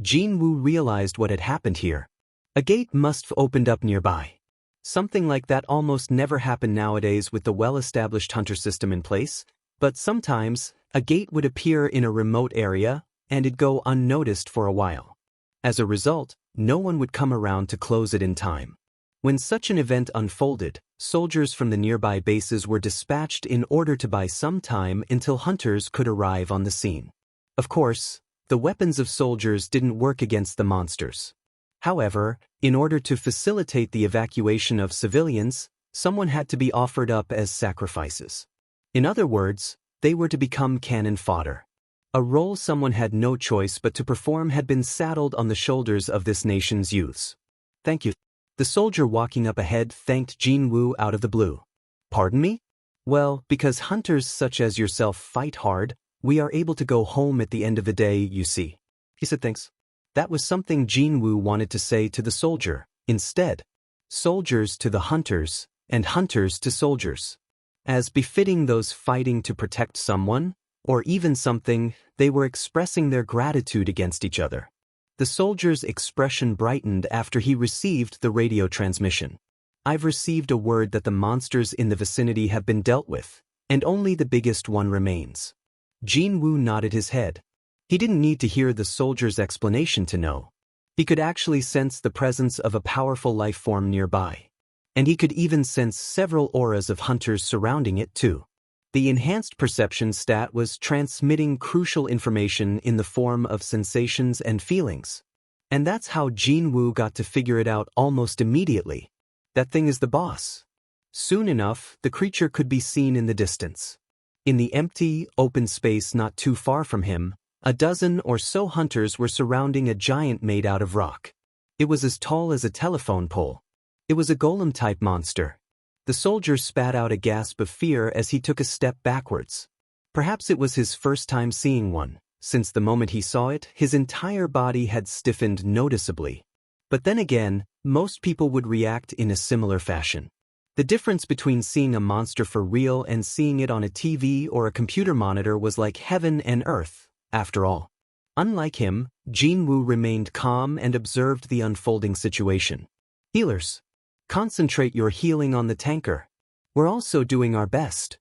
Jin-Woo realized what had happened here. A gate must have opened up nearby. Something like that almost never happened nowadays with the well-established hunter system in place, but sometimes, a gate would appear in a remote area, and it'd go unnoticed for a while. As a result, no one would come around to close it in time. When such an event unfolded, soldiers from the nearby bases were dispatched in order to buy some time until hunters could arrive on the scene. Of course, the weapons of soldiers didn't work against the monsters. However, in order to facilitate the evacuation of civilians, someone had to be offered up as sacrifices. In other words, they were to become cannon fodder. A role someone had no choice but to perform had been saddled on the shoulders of this nation's youths. "Thank you." The soldier walking up ahead thanked Jin-Woo out of the blue. "Pardon me?" "Well, because hunters such as yourself fight hard, we are able to go home at the end of the day, you see." He said thanks. That was something Jin-Woo wanted to say to the soldier. Instead, soldiers to the hunters, and hunters to soldiers. As befitting those fighting to protect someone, or even something, they were expressing their gratitude against each other. The soldier's expression brightened after he received the radio transmission. "I've received a word that the monsters in the vicinity have been dealt with, and only the biggest one remains." Jin-Woo nodded his head. He didn't need to hear the soldier's explanation to know. He could actually sense the presence of a powerful life form nearby. And he could even sense several auras of hunters surrounding it too. The enhanced perception stat was transmitting crucial information in the form of sensations and feelings. And that's how Jin-Woo got to figure it out almost immediately. That thing is the boss. Soon enough, the creature could be seen in the distance. In the empty, open space not too far from him, a dozen or so hunters were surrounding a giant made out of rock. It was as tall as a telephone pole. It was a golem-type monster. The soldier spat out a gasp of fear as he took a step backwards. Perhaps it was his first time seeing one, since the moment he saw it, his entire body had stiffened noticeably. But then again, most people would react in a similar fashion. The difference between seeing a monster for real and seeing it on a TV or a computer monitor was like heaven and earth, after all. Unlike him, Jin-Woo remained calm and observed the unfolding situation. "Healers, concentrate your healing on the tanker. We're also doing our best."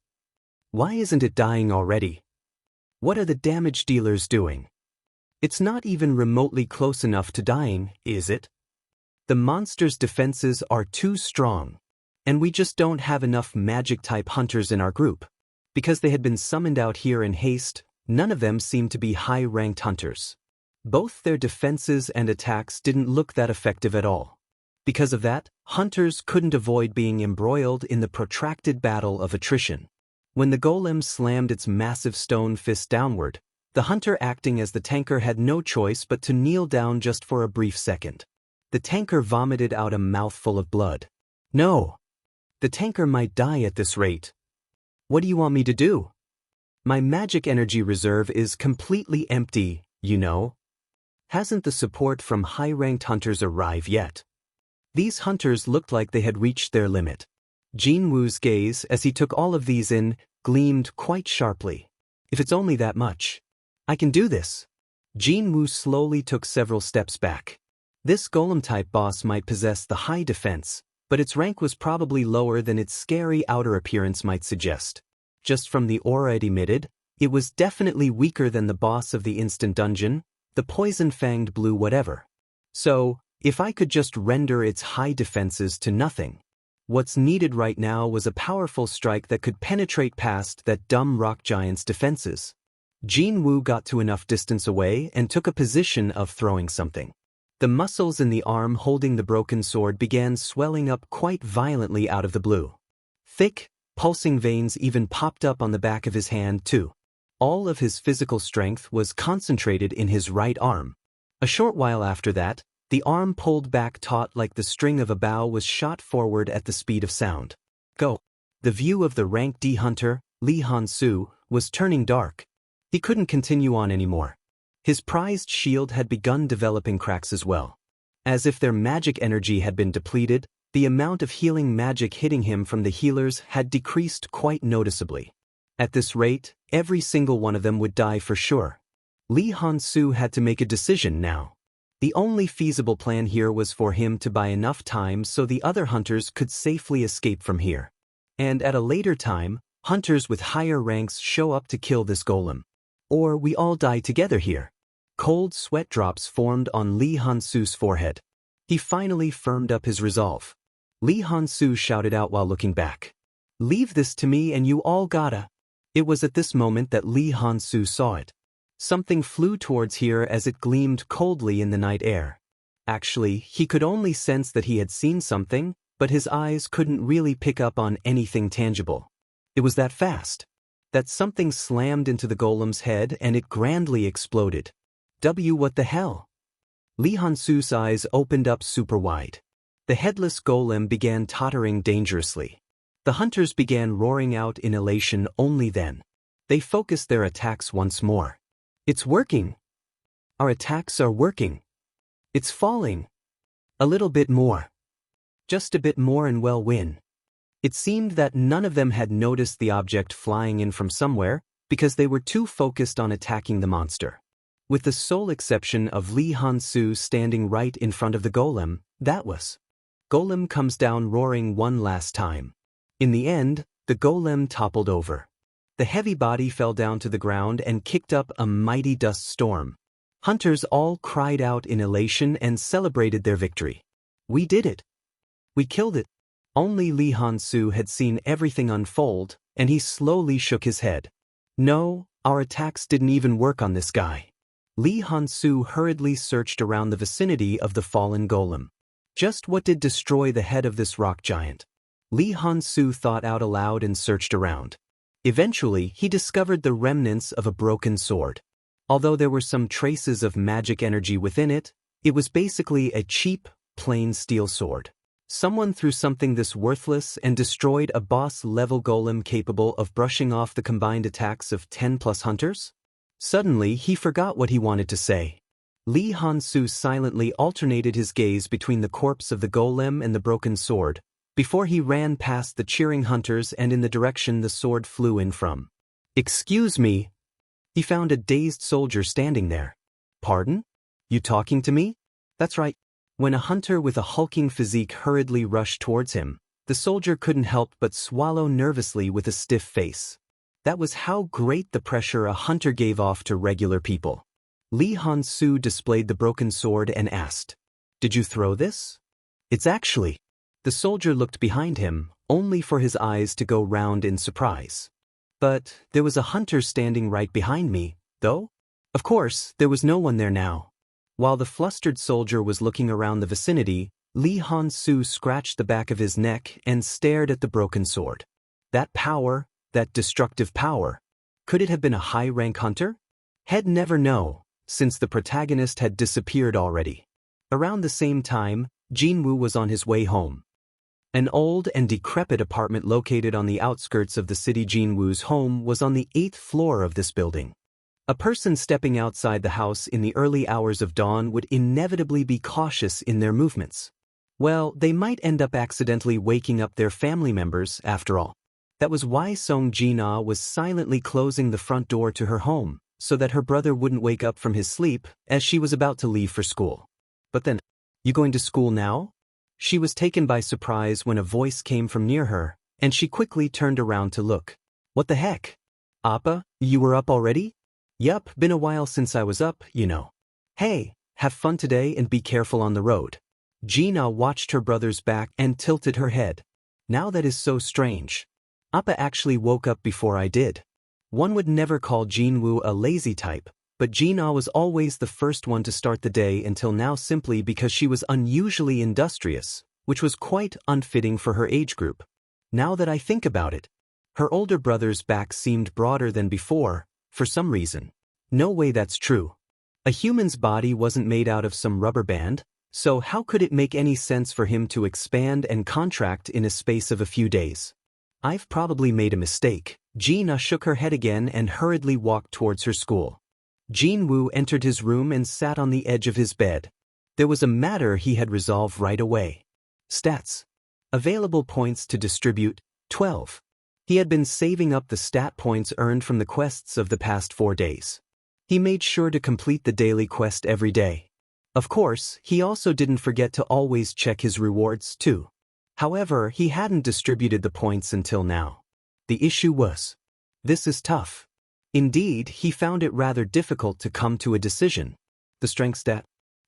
"Why isn't it dying already? What are the damage dealers doing? It's not even remotely close enough to dying, is it? The monster's defenses are too strong, and we just don't have enough magic-type hunters in our group." Because they had been summoned out here in haste, none of them seemed to be high-ranked hunters. Both their defenses and attacks didn't look that effective at all. Because of that, hunters couldn't avoid being embroiled in the protracted battle of attrition. When the golem slammed its massive stone fist downward, the hunter acting as the tanker had no choice but to kneel down just for a brief second. The tanker vomited out a mouthful of blood. "No! The tanker might die at this rate. What do you want me to do? My magic energy reserve is completely empty, you know. Hasn't the support from high-ranked hunters arrived yet?" These hunters looked like they had reached their limit. Jin-Woo's gaze, as he took all of these in, gleamed quite sharply. "If it's only that much, I can do this." Jin-Woo slowly took several steps back. This golem-type boss might possess the high defense, but its rank was probably lower than its scary outer appearance might suggest. Just from the aura it emitted, it was definitely weaker than the boss of the instant dungeon, the poison-fanged blue whatever. So, if I could just render its high defenses to nothing. What's needed right now was a powerful strike that could penetrate past that dumb rock giant's defenses. Jin-Woo got to enough distance away and took a position of throwing something. The muscles in the arm holding the broken sword began swelling up quite violently out of the blue. Thick, pulsing veins even popped up on the back of his hand too. All of his physical strength was concentrated in his right arm. A short while after that, the arm pulled back taut like the string of a bow was shot forward at the speed of sound. Go! The view of the rank D hunter, Lee Han-soo, was turning dark. He couldn't continue on anymore. His prized shield had begun developing cracks as well. As if their magic energy had been depleted, the amount of healing magic hitting him from the healers had decreased quite noticeably. At this rate, every single one of them would die for sure. Lee Han-soo had to make a decision now. The only feasible plan here was for him to buy enough time so the other hunters could safely escape from here. And at a later time, hunters with higher ranks show up to kill this golem. Or we all die together here. Cold sweat drops formed on Lee Han-soo's forehead. He finally firmed up his resolve. Lee Han-soo shouted out while looking back. "Leave this to me and you all gotta." It was at this moment that Lee Han-soo saw it. Something flew towards here as it gleamed coldly in the night air. Actually, he could only sense that he had seen something, but his eyes couldn't really pick up on anything tangible. It was that fast. That something slammed into the golem's head and it grandly exploded. What the hell? Lee Han-soo's eyes opened up super wide. The headless golem began tottering dangerously. The hunters began roaring out in elation only then. They focused their attacks once more. It's working. Our attacks are working. It's falling. A little bit more. Just a bit more and we'll win. It seemed that none of them had noticed the object flying in from somewhere because they were too focused on attacking the monster. With the sole exception of Lee Han-soo standing right in front of the golem, that was. Golem comes down roaring one last time. In the end, the golem toppled over. The heavy body fell down to the ground and kicked up a mighty dust storm. Hunters all cried out in elation and celebrated their victory. We did it. We killed it. Only Lee Han-soo had seen everything unfold, and he slowly shook his head. No, our attacks didn't even work on this guy. Lee Han-soo hurriedly searched around the vicinity of the fallen golem. Just what did destroy the head of this rock giant? Lee Han-soo thought out aloud and searched around. Eventually, he discovered the remnants of a broken sword. Although there were some traces of magic energy within it, it was basically a cheap, plain steel sword. Someone threw something this worthless and destroyed a boss-level golem capable of brushing off the combined attacks of 10+ hunters? Suddenly, he forgot what he wanted to say. Lee Han-soo silently alternated his gaze between the corpse of the golem and the broken sword, before he ran past the cheering hunters and in the direction the sword flew in from. "Excuse me." He found a dazed soldier standing there. "Pardon? You talking to me?" "That's right." When a hunter with a hulking physique hurriedly rushed towards him, the soldier couldn't help but swallow nervously with a stiff face. That was how great the pressure a hunter gave off to regular people. Lee Han-soo displayed the broken sword and asked, "Did you throw this?" "It's actually..." The soldier looked behind him, only for his eyes to go round in surprise. "But there was a hunter standing right behind me, though?" Of course, there was no one there now. While the flustered soldier was looking around the vicinity, Lee Han-soo scratched the back of his neck and stared at the broken sword. That power, that destructive power. Could it have been a high-rank hunter? He'd never know, since the protagonist had disappeared already. Around the same time, Jin-Woo was on his way home. An old and decrepit apartment located on the outskirts of the city. Jin-Woo's home was on the 8th floor of this building. A person stepping outside the house in the early hours of dawn would inevitably be cautious in their movements. Well, they might end up accidentally waking up their family members, after all. That was why Sung Jin-woo was silently closing the front door to her home, so that her brother wouldn't wake up from his sleep as she was about to leave for school. But then, You going to school now? She was taken by surprise when a voice came from near her, and she quickly turned around to look. What the heck? Appa, you were up already? Yup, been a while since I was up, you know. Hey, have fun today and be careful on the road. Gina watched her brother's back and tilted her head. Now that is so strange. Appa actually woke up before I did. One would never call Jin-Woo a lazy type, but Gina was always the first one to start the day until now simply because she was unusually industrious, which was quite unfitting for her age group. Now that I think about it, her older brother's back seemed broader than before, for some reason. No way that's true. A human's body wasn't made out of some rubber band, so how could it make any sense for him to expand and contract in a space of a few days? I've probably made a mistake. Gina shook her head again and hurriedly walked towards her school. Jin-Woo entered his room and sat on the edge of his bed. There was a matter he had resolved right away. Stats. Available points to distribute, 12. He had been saving up the stat points earned from the quests of the past 4 days. He made sure to complete the daily quest every day. Of course, he also didn't forget to always check his rewards too. However, he hadn't distributed the points until now. The issue was, this is tough. Indeed, he found it rather difficult to come to a decision. The strength stat?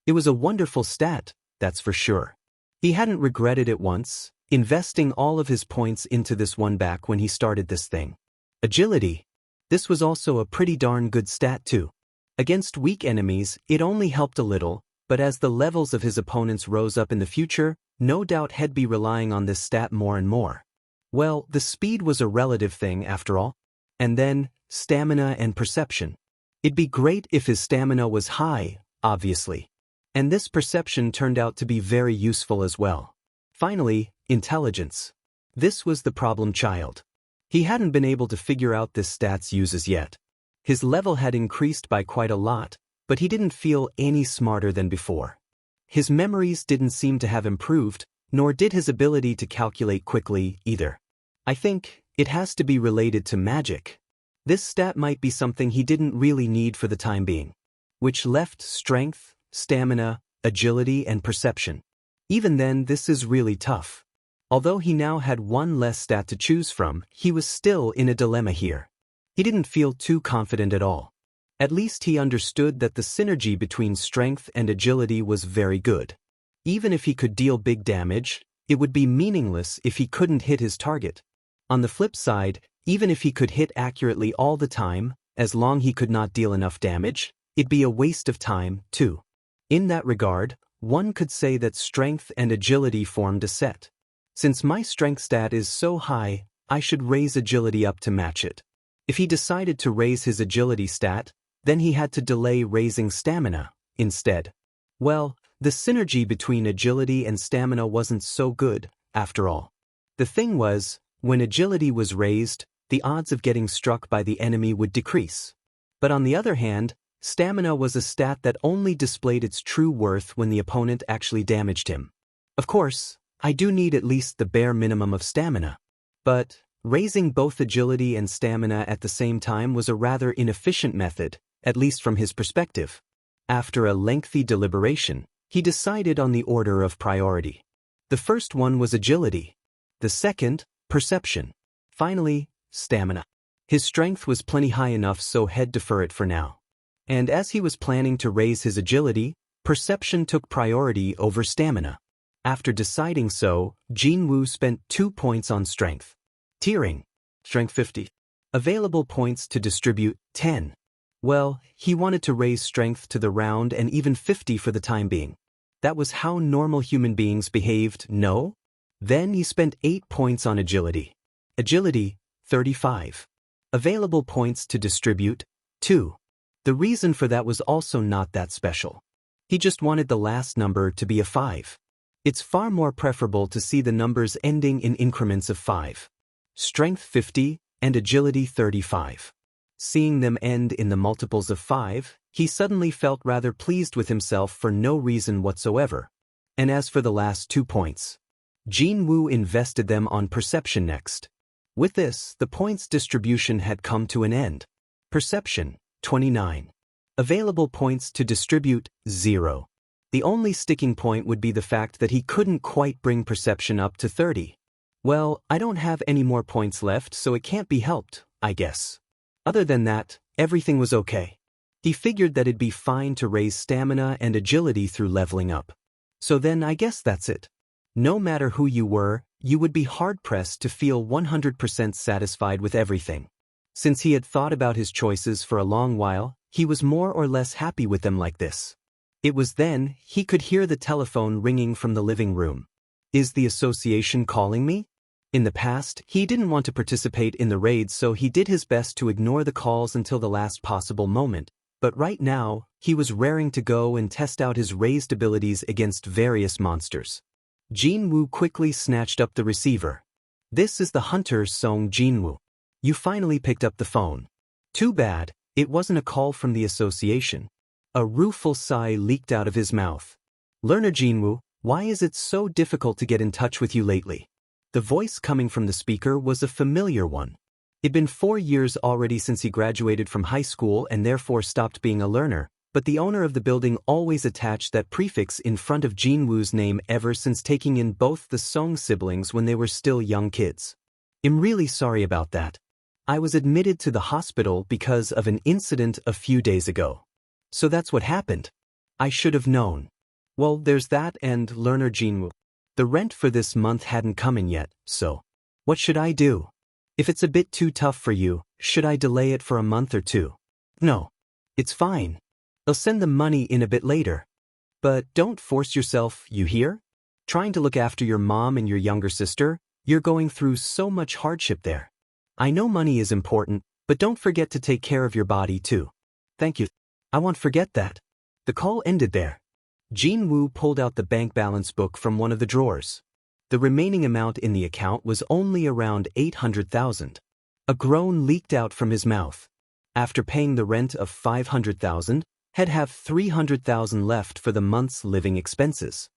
It was a wonderful stat, that's for sure. He hadn't regretted it once, investing all of his points into this one back when he started this thing. Agility. This was also a pretty darn good stat too. Against weak enemies, it only helped a little, but as the levels of his opponents rose up in the future, no doubt he'd be relying on this stat more and more. Well, the speed was a relative thing after all. And then, stamina and perception. It'd be great if his stamina was high, obviously. And this perception turned out to be very useful as well. Finally, intelligence. This was the problem child. He hadn't been able to figure out this stat's uses yet. His level had increased by quite a lot, but he didn't feel any smarter than before. His memories didn't seem to have improved, nor did his ability to calculate quickly either. I think it has to be related to magic. This stat might be something he didn't really need for the time being, which left strength, stamina, agility, and perception. Even then, this is really tough. Although he now had one less stat to choose from, he was still in a dilemma here. He didn't feel too confident at all. At least he understood that the synergy between strength and agility was very good. Even if he could deal big damage, it would be meaningless if he couldn't hit his target. On the flip side, even if he could hit accurately all the time, as long as he could not deal enough damage, it'd be a waste of time, too. In that regard, one could say that strength and agility formed a set. Since my strength stat is so high, I should raise agility up to match it. If he decided to raise his agility stat, then he had to delay raising stamina instead. Well, the synergy between agility and stamina wasn't so good, after all. The thing was, when agility was raised, the odds of getting struck by the enemy would decrease. But on the other hand, stamina was a stat that only displayed its true worth when the opponent actually damaged him. Of course, I do need at least the bare minimum of stamina. But raising both agility and stamina at the same time was a rather inefficient method, at least from his perspective. After a lengthy deliberation, he decided on the order of priority. The first one was agility. The second, perception. Finally, stamina. His strength was plenty high enough, so he'd defer it for now. And as he was planning to raise his agility, perception took priority over stamina. After deciding so, Jin-Woo spent 2 points on strength. Tiering. Strength 50. Available points to distribute, 10. Well, he wanted to raise strength to the round and even 50 for the time being. That was how normal human beings behaved, no? Then he spent 8 points on agility. Agility, 35. Available points to distribute, 2. The reason for that was also not that special. He just wanted the last number to be a 5. It's far more preferable to see the numbers ending in increments of 5. Strength 50 and agility 35. Seeing them end in the multiples of 5, he suddenly felt rather pleased with himself for no reason whatsoever. And as for the last 2 points, Jin-Woo invested them on perception next. With this, the points distribution had come to an end. Perception, 29. Available points to distribute, 0. The only sticking point would be the fact that he couldn't quite bring perception up to 30. Well, I don't have any more points left, so it can't be helped, I guess. Other than that, everything was okay. He figured that it'd be fine to raise stamina and agility through leveling up. So then I guess that's it. No matter who you were, you would be hard-pressed to feel 100% satisfied with everything. Since he had thought about his choices for a long while, he was more or less happy with them like this. It was then he could hear the telephone ringing from the living room. Is the association calling me? In the past, he didn't want to participate in the raids, so he did his best to ignore the calls until the last possible moment. But right now, he was raring to go and test out his raised abilities against various monsters. Jin-Woo quickly snatched up the receiver. This is the hunter Sung Jin-Woo. You finally picked up the phone. Too bad, it wasn't a call from the association. A rueful sigh leaked out of his mouth. Learner Jin-Woo, why is it so difficult to get in touch with you lately? The voice coming from the speaker was a familiar one. It'd been 4 years already since he graduated from high school and therefore stopped being a learner, but the owner of the building always attached that prefix in front of Jin-Woo's name ever since taking in both the Sung siblings when they were still young kids. I'm really sorry about that. I was admitted to the hospital because of an incident a few days ago. So that's what happened. I should have known. Well, there's that, and learner Jin-Woo. The rent for this month hadn't come in yet, so what should I do? If it's a bit too tough for you, should I delay it for a month or two? No. It's fine. I'll send the money in a bit later. But don't force yourself, you hear? Trying to look after your mom and your younger sister, you're going through so much hardship there. I know money is important, but don't forget to take care of your body too. Thank you. I won't forget that. The call ended there. Jin-Woo pulled out the bank balance book from one of the drawers. The remaining amount in the account was only around 800,000. A groan leaked out from his mouth. After paying the rent of 500,000, he'd have 300,000 left for the month's living expenses.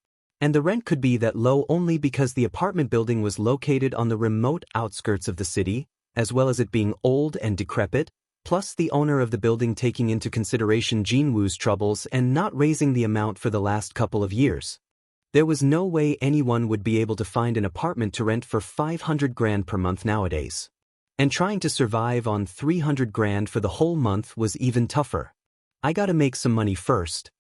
And the rent could be that low only because the apartment building was located on the remote outskirts of the city, as well as it being old and decrepit, plus the owner of the building taking into consideration Jin-Woo's troubles and not raising the amount for the last couple of years. There was no way anyone would be able to find an apartment to rent for 500 grand per month nowadays. And trying to survive on 300 grand for the whole month was even tougher. I gotta make some money first.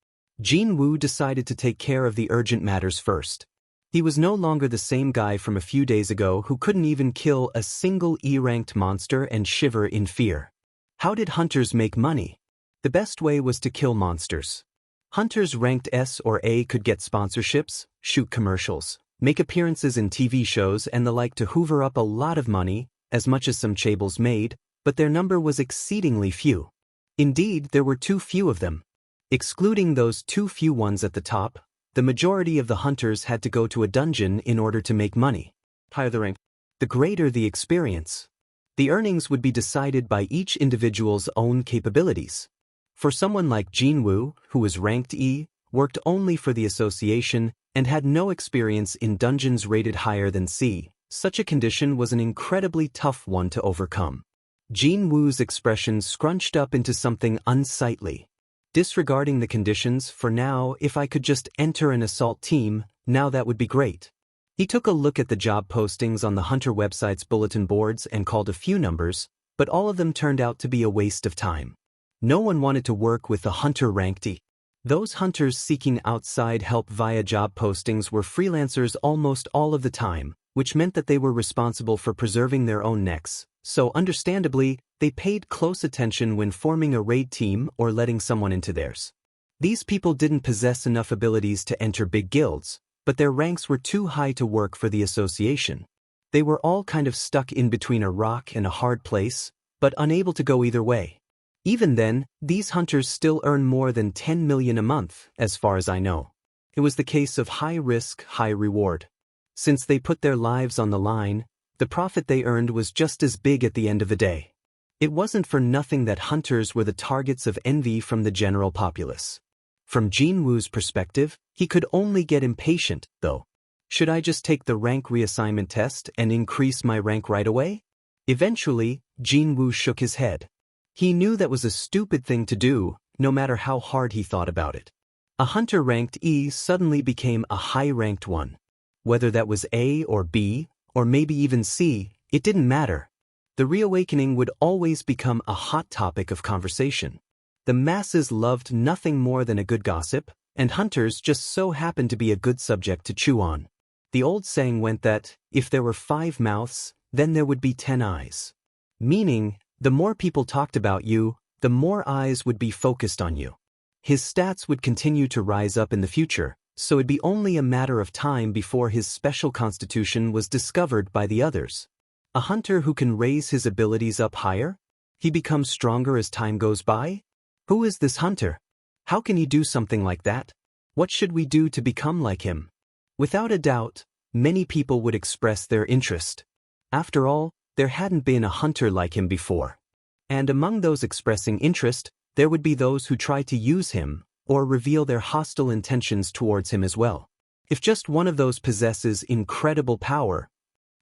Jin-Woo decided to take care of the urgent matters first. He was no longer the same guy from a few days ago who couldn't even kill a single E-ranked monster and shiver in fear. How did hunters make money? The best way was to kill monsters. Hunters ranked S or A could get sponsorships, shoot commercials, make appearances in TV shows and the like to hoover up a lot of money, as much as some chaebol made, but their number was exceedingly few. Indeed, there were too few of them. Excluding those too few ones at the top, the majority of the hunters had to go to a dungeon in order to make money. Higher the rank, the greater the experience. The earnings would be decided by each individual's own capabilities. For someone like Jin-Woo, who was ranked E, worked only for the association, and had no experience in dungeons rated higher than C, such a condition was an incredibly tough one to overcome. Jin-Woo's expression scrunched up into something unsightly. Disregarding the conditions, for now, if I could just enter an assault team, now that would be great. He took a look at the job postings on the Hunter website's bulletin boards and called a few numbers, but all of them turned out to be a waste of time. No one wanted to work with the Hunter ranked E. Those hunters seeking outside help via job postings were freelancers almost all of the time, which meant that they were responsible for preserving their own necks, so understandably, they paid close attention when forming a raid team or letting someone into theirs. These people didn't possess enough abilities to enter big guilds, but their ranks were too high to work for the association. They were all kind of stuck in between a rock and a hard place, but unable to go either way. Even then, these hunters still earn more than 10 million a month, as far as I know. It was the case of high risk, high reward. Since they put their lives on the line, the profit they earned was just as big at the end of the day. It wasn't for nothing that hunters were the targets of envy from the general populace. From Jin-Woo's perspective, he could only get impatient, though. Should I just take the rank reassignment test and increase my rank right away? Eventually, Jin-Woo shook his head. He knew that was a stupid thing to do, no matter how hard he thought about it. A hunter ranked E suddenly became a high-ranked one. Whether that was A or B, or maybe even C, it didn't matter. The reawakening would always become a hot topic of conversation. The masses loved nothing more than a good gossip, and hunters just so happened to be a good subject to chew on. The old saying went that, if there were 5 mouths, then there would be 10 eyes. Meaning, the more people talked about you, the more eyes would be focused on you. His stats would continue to rise up in the future, so it'd be only a matter of time before his special constitution was discovered by the others. A hunter who can raise his abilities up higher? He becomes stronger as time goes by? Who is this hunter? How can he do something like that? What should we do to become like him? Without a doubt, many people would express their interest. After all, there hadn't been a hunter like him before. And among those expressing interest, there would be those who try to use him, or reveal their hostile intentions towards him as well. If just one of those possesses incredible power,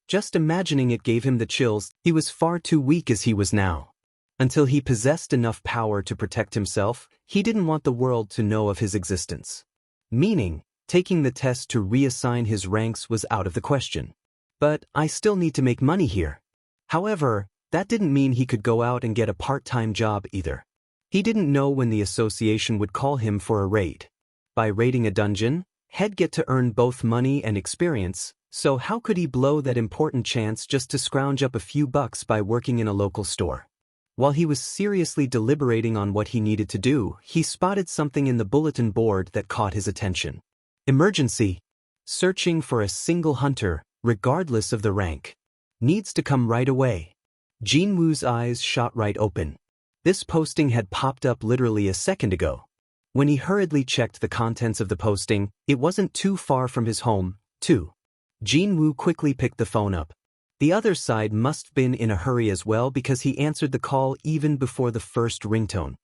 just imagining it gave him the chills. He was far too weak as he was now. Until he possessed enough power to protect himself, he didn't want the world to know of his existence. Meaning, taking the test to reassign his ranks was out of the question. But I still need to make money here. However, that didn't mean he could go out and get a part-time job either. He didn't know when the association would call him for a raid. By raiding a dungeon, he'd get to earn both money and experience, so how could he blow that important chance just to scrounge up a few bucks by working in a local store? While he was seriously deliberating on what he needed to do, he spotted something in the bulletin board that caught his attention. Emergency. Searching for a single hunter, regardless of the rank. Needs to come right away. Jin-Woo's eyes shot right open. This posting had popped up literally a second ago. When he hurriedly checked the contents of the posting, it wasn't too far from his home, too. Jin-Woo quickly picked the phone up. The other side must have been in a hurry as well because he answered the call even before the first ringtone.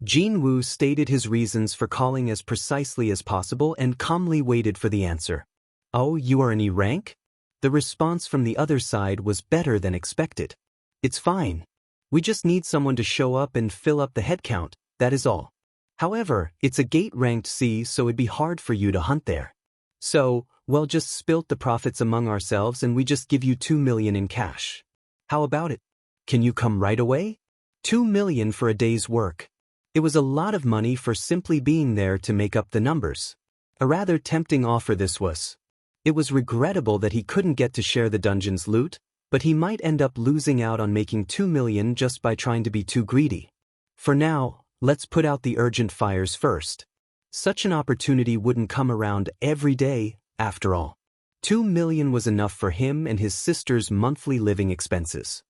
Jin-Woo stated his reasons for calling as precisely as possible and calmly waited for the answer. "Oh, you are an E rank?" The response from the other side was better than expected. "It's fine. We just need someone to show up and fill up the head count, that is all. However, it's a gate-ranked C, so it'd be hard for you to hunt there. So, well, just split the profits among ourselves and we just give you 2 million in cash. How about it? Can you come right away? 2 million for a day's work." It was a lot of money for simply being there to make up the numbers. A rather tempting offer this was. It was regrettable that he couldn't get to share the dungeon's loot, but he might end up losing out on making 2 million just by trying to be too greedy. For now, let's put out the urgent fires first. Such an opportunity wouldn't come around every day, after all. 2 million was enough for him and his sister's monthly living expenses.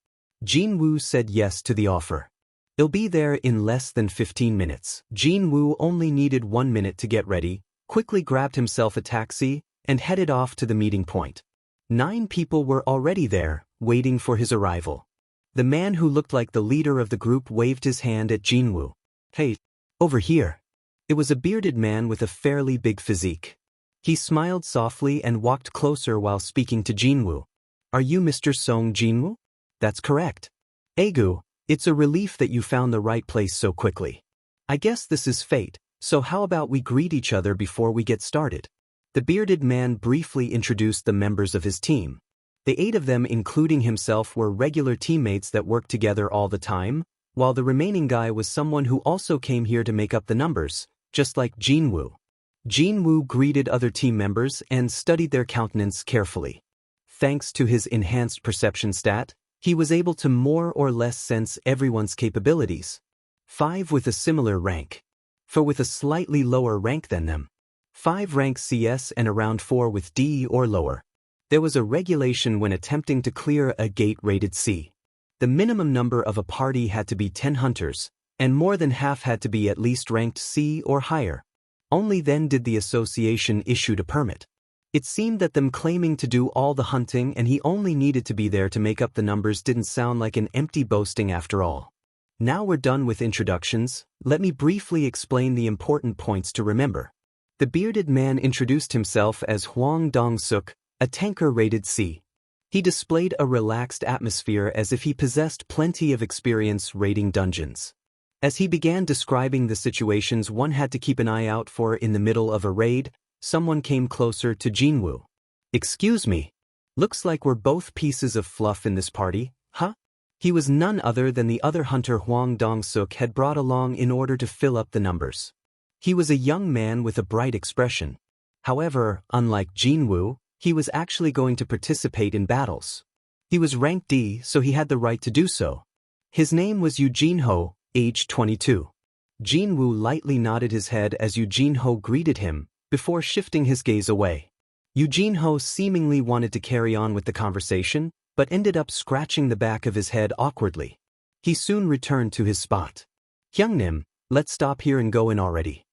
Jin-Woo said yes to the offer. "It'll be there in less than 15 minutes. Jin-Woo only needed 1 minute to get ready, quickly grabbed himself a taxi, and headed off to the meeting point. 9 people were already there, waiting for his arrival. The man who looked like the leader of the group waved his hand at Jin-Woo. "Hey, over here." It was a bearded man with a fairly big physique. He smiled softly and walked closer while speaking to Jin-Woo. "Are you Mr. Sung Jin-Woo?" "That's correct." "Egu, it's a relief that you found the right place so quickly. I guess this is fate, so how about we greet each other before we get started?" The bearded man briefly introduced the members of his team. The 8 of them, including himself, were regular teammates that worked together all the time, while the remaining guy was someone who also came here to make up the numbers, just like Jin-Woo. Jin-Woo greeted other team members and studied their countenance carefully. Thanks to his enhanced perception stat, he was able to more or less sense everyone's capabilities. 5 with a similar rank. 4 with a slightly lower rank than them. 5 rank CS and around 4 with D or lower. There was a regulation when attempting to clear a gate rated C. The minimum number of a party had to be 10 hunters, and more than half had to be at least ranked C or higher. Only then did the association issue a permit. It seemed that them claiming to do all the hunting and he only needed to be there to make up the numbers didn't sound like an empty boasting after all. Now we're done with introductions, let me briefly explain the important points to remember. The bearded man introduced himself as Hwang Dong-suk, a tanker rated C. He displayed a relaxed atmosphere as if he possessed plenty of experience raiding dungeons. As he began describing the situations one had to keep an eye out for in the middle of a raid, someone came closer to Jin-Woo. "Excuse me. Looks like we're both pieces of fluff in this party, huh?" He was none other than the other hunter Hwang Dong-suk had brought along in order to fill up the numbers. He was a young man with a bright expression. However, unlike Jin-Woo, he was actually going to participate in battles. He was ranked D, so he had the right to do so. His name was Eugene-ho, age 22. Jin-Woo lightly nodded his head as Eugene-ho greeted him, before shifting his gaze away. Eugene-ho seemingly wanted to carry on with the conversation, but ended up scratching the back of his head awkwardly. He soon returned to his spot. "Hyungnim, let's stop here and go in already.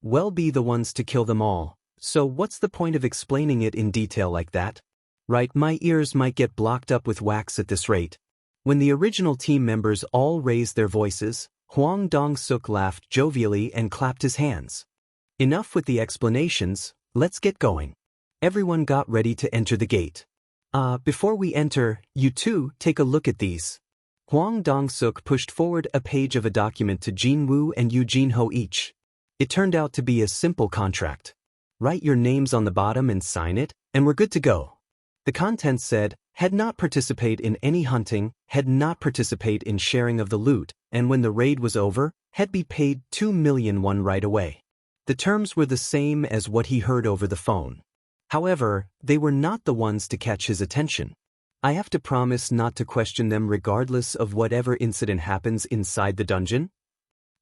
We'll be the ones to kill them all, so what's the point of explaining it in detail like that? Right, my ears might get blocked up with wax at this rate." When the original team members all raised their voices, Hwang Dong-suk laughed jovially and clapped his hands. "Enough with the explanations, let's get going." Everyone got ready to enter the gate. Before we enter, you two take a look at these." Hwang Dong-suk pushed forward a page of a document to Jin-Woo and Eugene-ho each. It turned out to be a simple contract. "Write your names on the bottom and sign it, and we're good to go." The contents said, had not participate in any hunting, had not participate in sharing of the loot, and when the raid was over, had be paid 2 million won right away. The terms were the same as what he heard over the phone. However, they were not the ones to catch his attention. "I have to promise not to question them regardless of whatever incident happens inside the dungeon."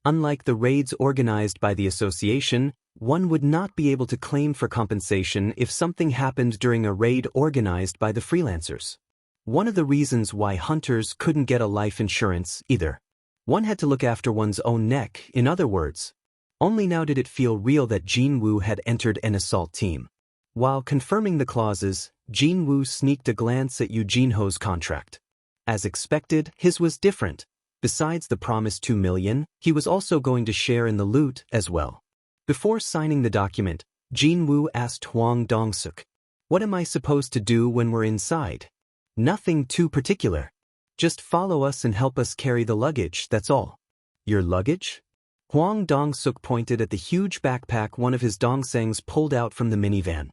Unlike the raids organized by the association, one would not be able to claim for compensation if something happened during a raid organized by the freelancers. One of the reasons why hunters couldn't get a life insurance either. One had to look after one's own neck, in other words. Only now did it feel real that Jin-Woo had entered an assault team. While confirming the clauses, Jin-Woo sneaked a glance at Eugene-ho's contract. As expected, his was different. Besides the promised 2 million, he was also going to share in the loot as well. Before signing the document, Jin-Woo asked Hwang Dong-suk, "What am I supposed to do when we're inside?" "Nothing too particular. Just follow us and help us carry the luggage, that's all." "Your luggage?" Hwang Dong-suk pointed at the huge backpack one of his dongsangs pulled out from the minivan.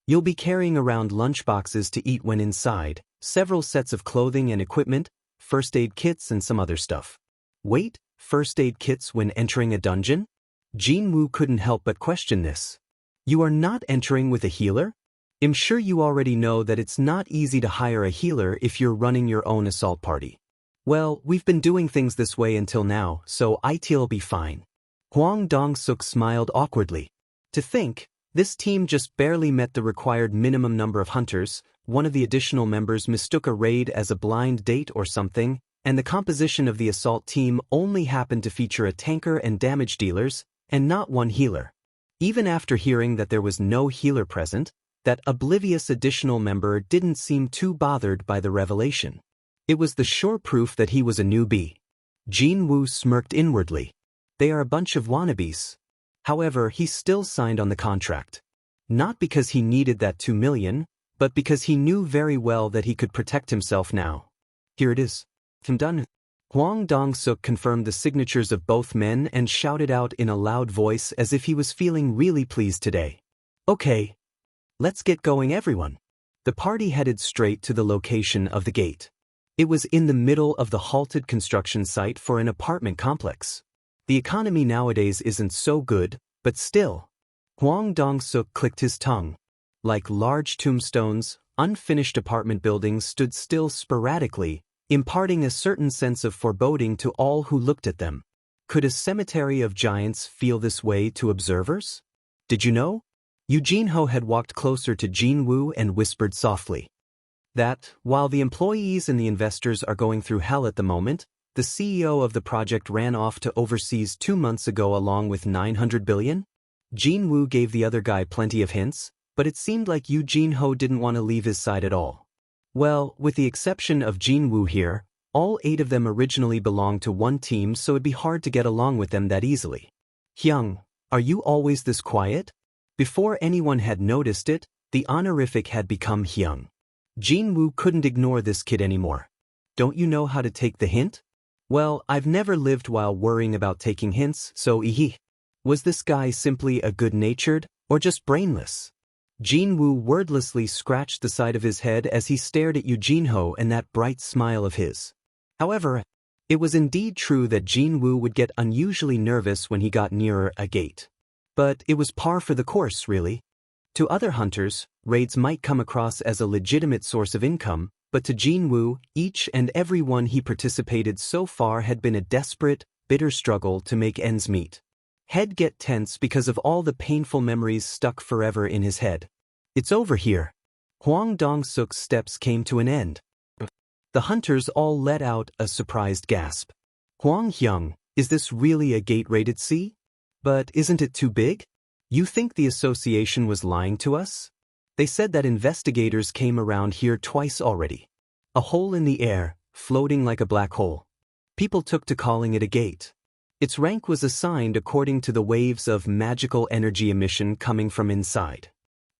"You'll be carrying around lunchboxes to eat when inside, several sets of clothing and equipment, first aid kits and some other stuff." "Wait, first aid kits when entering a dungeon?" Jin-Woo couldn't help but question this. "You are not entering with a healer? I'm sure you already know that it's not easy to hire a healer if you're running your own assault party." "Well, we've been doing things this way until now, so it'll be fine." Hwang Dong-suk smiled awkwardly. To think, this team just barely met the required minimum number of hunters. One of the additional members mistook a raid as a blind date or something, and the composition of the assault team only happened to feature a tanker and damage dealers, and not one healer. Even after hearing that there was no healer present, that oblivious additional member didn't seem too bothered by the revelation. It was the sure proof that he was a newbie. Jin-Woo smirked inwardly. They are a bunch of wannabes. However, he still signed on the contract. Not because he needed that 2 million, but because he knew very well that he could protect himself now. "Here it is. I'm done." Hwang Dong-suk confirmed the signatures of both men and shouted out in a loud voice as if he was feeling really pleased today. "Okay. Let's get going, everyone." The party headed straight to the location of the gate. It was in the middle of the halted construction site for an apartment complex. The economy nowadays isn't so good, but still. Hwang Dong-suk clicked his tongue. Like large tombstones, unfinished apartment buildings stood still sporadically, imparting a certain sense of foreboding to all who looked at them. Could a cemetery of giants feel this way to observers? "Did you know?" Eugene-ho had walked closer to Jin-Woo and whispered softly. "That, while the employees and the investors are going through hell at the moment, the CEO of the project ran off to overseas 2 months ago along with 900 billion? Jin-Woo gave the other guy plenty of hints, but it seemed like Eugene-ho didn't want to leave his side at all. Well, with the exception of Jin-Woo here, all 8 of them originally belonged to one team, so it'd be hard to get along with them that easily. "Hyung, are you always this quiet?" Before anyone had noticed it, the honorific had become Hyung. Jin-Woo couldn't ignore this kid anymore. "Don't you know how to take the hint?" Well, I've never lived while worrying about taking hints, so Was this guy simply a good-natured, or just brainless? Jin-Woo wordlessly scratched the side of his head as he stared at Eugene-ho and that bright smile of his. However, it was indeed true that Jin-Woo would get unusually nervous when he got nearer a gate. But it was par for the course, really. To other hunters, raids might come across as a legitimate source of income, but to Jin-Woo, each and every one he participated so far had been a desperate, bitter struggle to make ends meet. Head get tense because of all the painful memories stuck forever in his head. It's over here. Hwang Dong-suk's steps came to an end. The hunters all let out a surprised gasp. Hwang Hyung, is this really a gate rated C? But isn't it too big? You think the association was lying to us? They said that investigators came around here twice already. A hole in the air, floating like a black hole. People took to calling it a gate. Its rank was assigned according to the waves of magical energy emission coming from inside.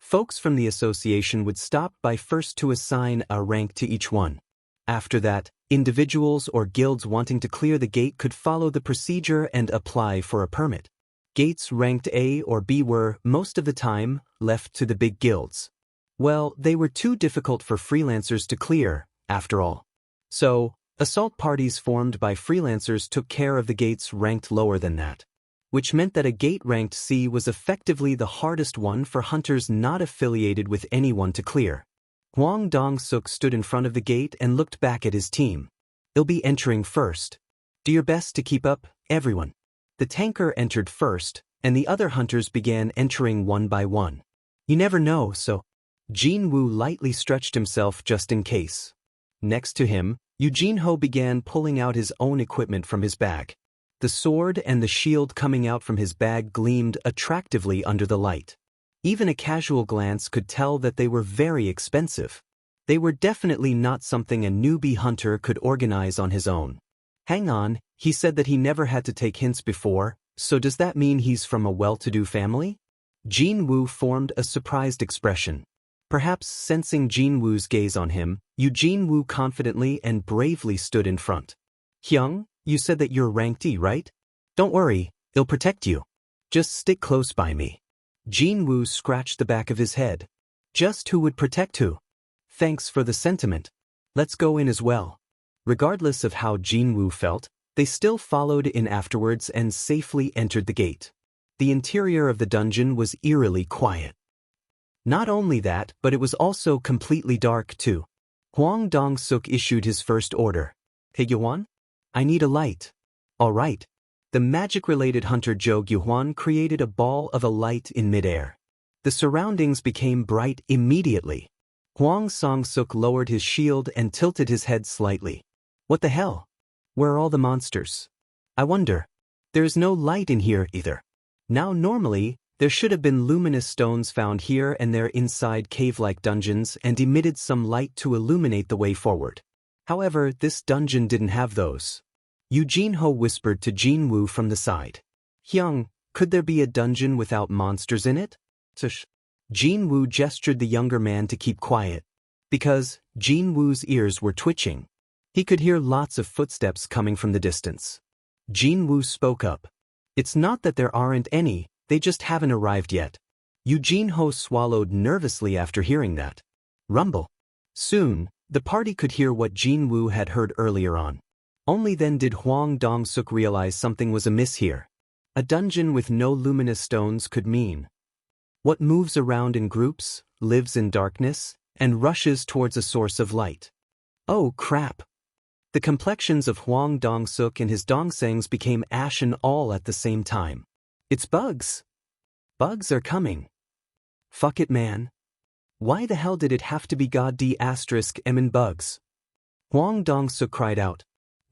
Folks from the association would stop by first to assign a rank to each one. After that, individuals or guilds wanting to clear the gate could follow the procedure and apply for a permit. Gates ranked A or B were, most of the time, left to the big guilds. Well, they were too difficult for freelancers to clear, after all. So, assault parties formed by freelancers took care of the gates ranked lower than that. Which meant that a gate ranked C was effectively the hardest one for hunters not affiliated with anyone to clear. Hwang Dong-suk stood in front of the gate and looked back at his team. They'll be entering first. Do your best to keep up, everyone. The tanker entered first, and the other hunters began entering one by one. You never know, so Jin-Woo lightly stretched himself just in case. Next to him, Eugene-ho began pulling out his own equipment from his bag. The sword and the shield coming out from his bag gleamed attractively under the light. Even a casual glance could tell that they were very expensive. They were definitely not something a newbie hunter could organize on his own. Hang on, he said that he never had to take hints before, so does that mean he's from a well-to-do family? Jin-Woo formed a surprised expression. Perhaps sensing Jin-Woo's gaze on him, Eugene-Woo confidently and bravely stood in front. Hyung, you said that you're ranked E, right? Don't worry, I'll protect you. Just stick close by me. Jin-Woo scratched the back of his head. Just who would protect who? Thanks for the sentiment. Let's go in as well. Regardless of how Jin-Woo felt, they still followed in afterwards and safely entered the gate. The interior of the dungeon was eerily quiet. Not only that, but it was also completely dark too. Hwang Dong-suk issued his first order. Hey Gyuhwan? I need a light. All right. The magic-related hunter Jo Gyuhwan created a ball of a light in midair. The surroundings became bright immediately. Hwang Song-suk lowered his shield and tilted his head slightly. What the hell? Where are all the monsters? I wonder. There's no light in here either. Now normally, there should have been luminous stones found here and there inside cave-like dungeons and emitted some light to illuminate the way forward. However, this dungeon didn't have those. Eugene-ho whispered to Jin-Woo from the side. Hyung, could there be a dungeon without monsters in it? Shush. Jin-Woo gestured the younger man to keep quiet. Because Jin-Woo's ears were twitching. He could hear lots of footsteps coming from the distance. Jin-Woo spoke up. It's not that there aren't any, they just haven't arrived yet. Eugene-ho swallowed nervously after hearing that. Rumble. Soon, the party could hear what Jin-Woo had heard earlier on. Only then did Hwang Dong-suk realize something was amiss here. A dungeon with no luminous stones could mean what moves around in groups, lives in darkness, and rushes towards a source of light. Oh crap! The complexions of Hwang Dong-suk and his dongsangs became ashen all at the same time. It's bugs! Bugs are coming. Fuck it, man. Why the hell did it have to be god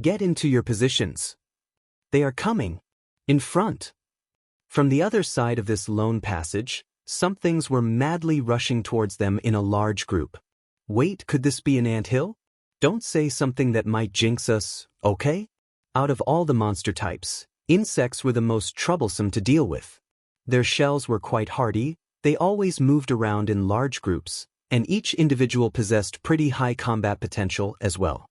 d*****************************************************************************************************************************************************************************************************************************************************************************************************************************************̈ They are coming. In front. From the other side of this lone passage, some things were madly rushing towards them in a large group. Wait, could this be an anthill? Don't say something that might jinx us, okay? Out of all the monster types, insects were the most troublesome to deal with. Their shells were quite hardy, they always moved around in large groups, and each individual possessed pretty high combat potential as well.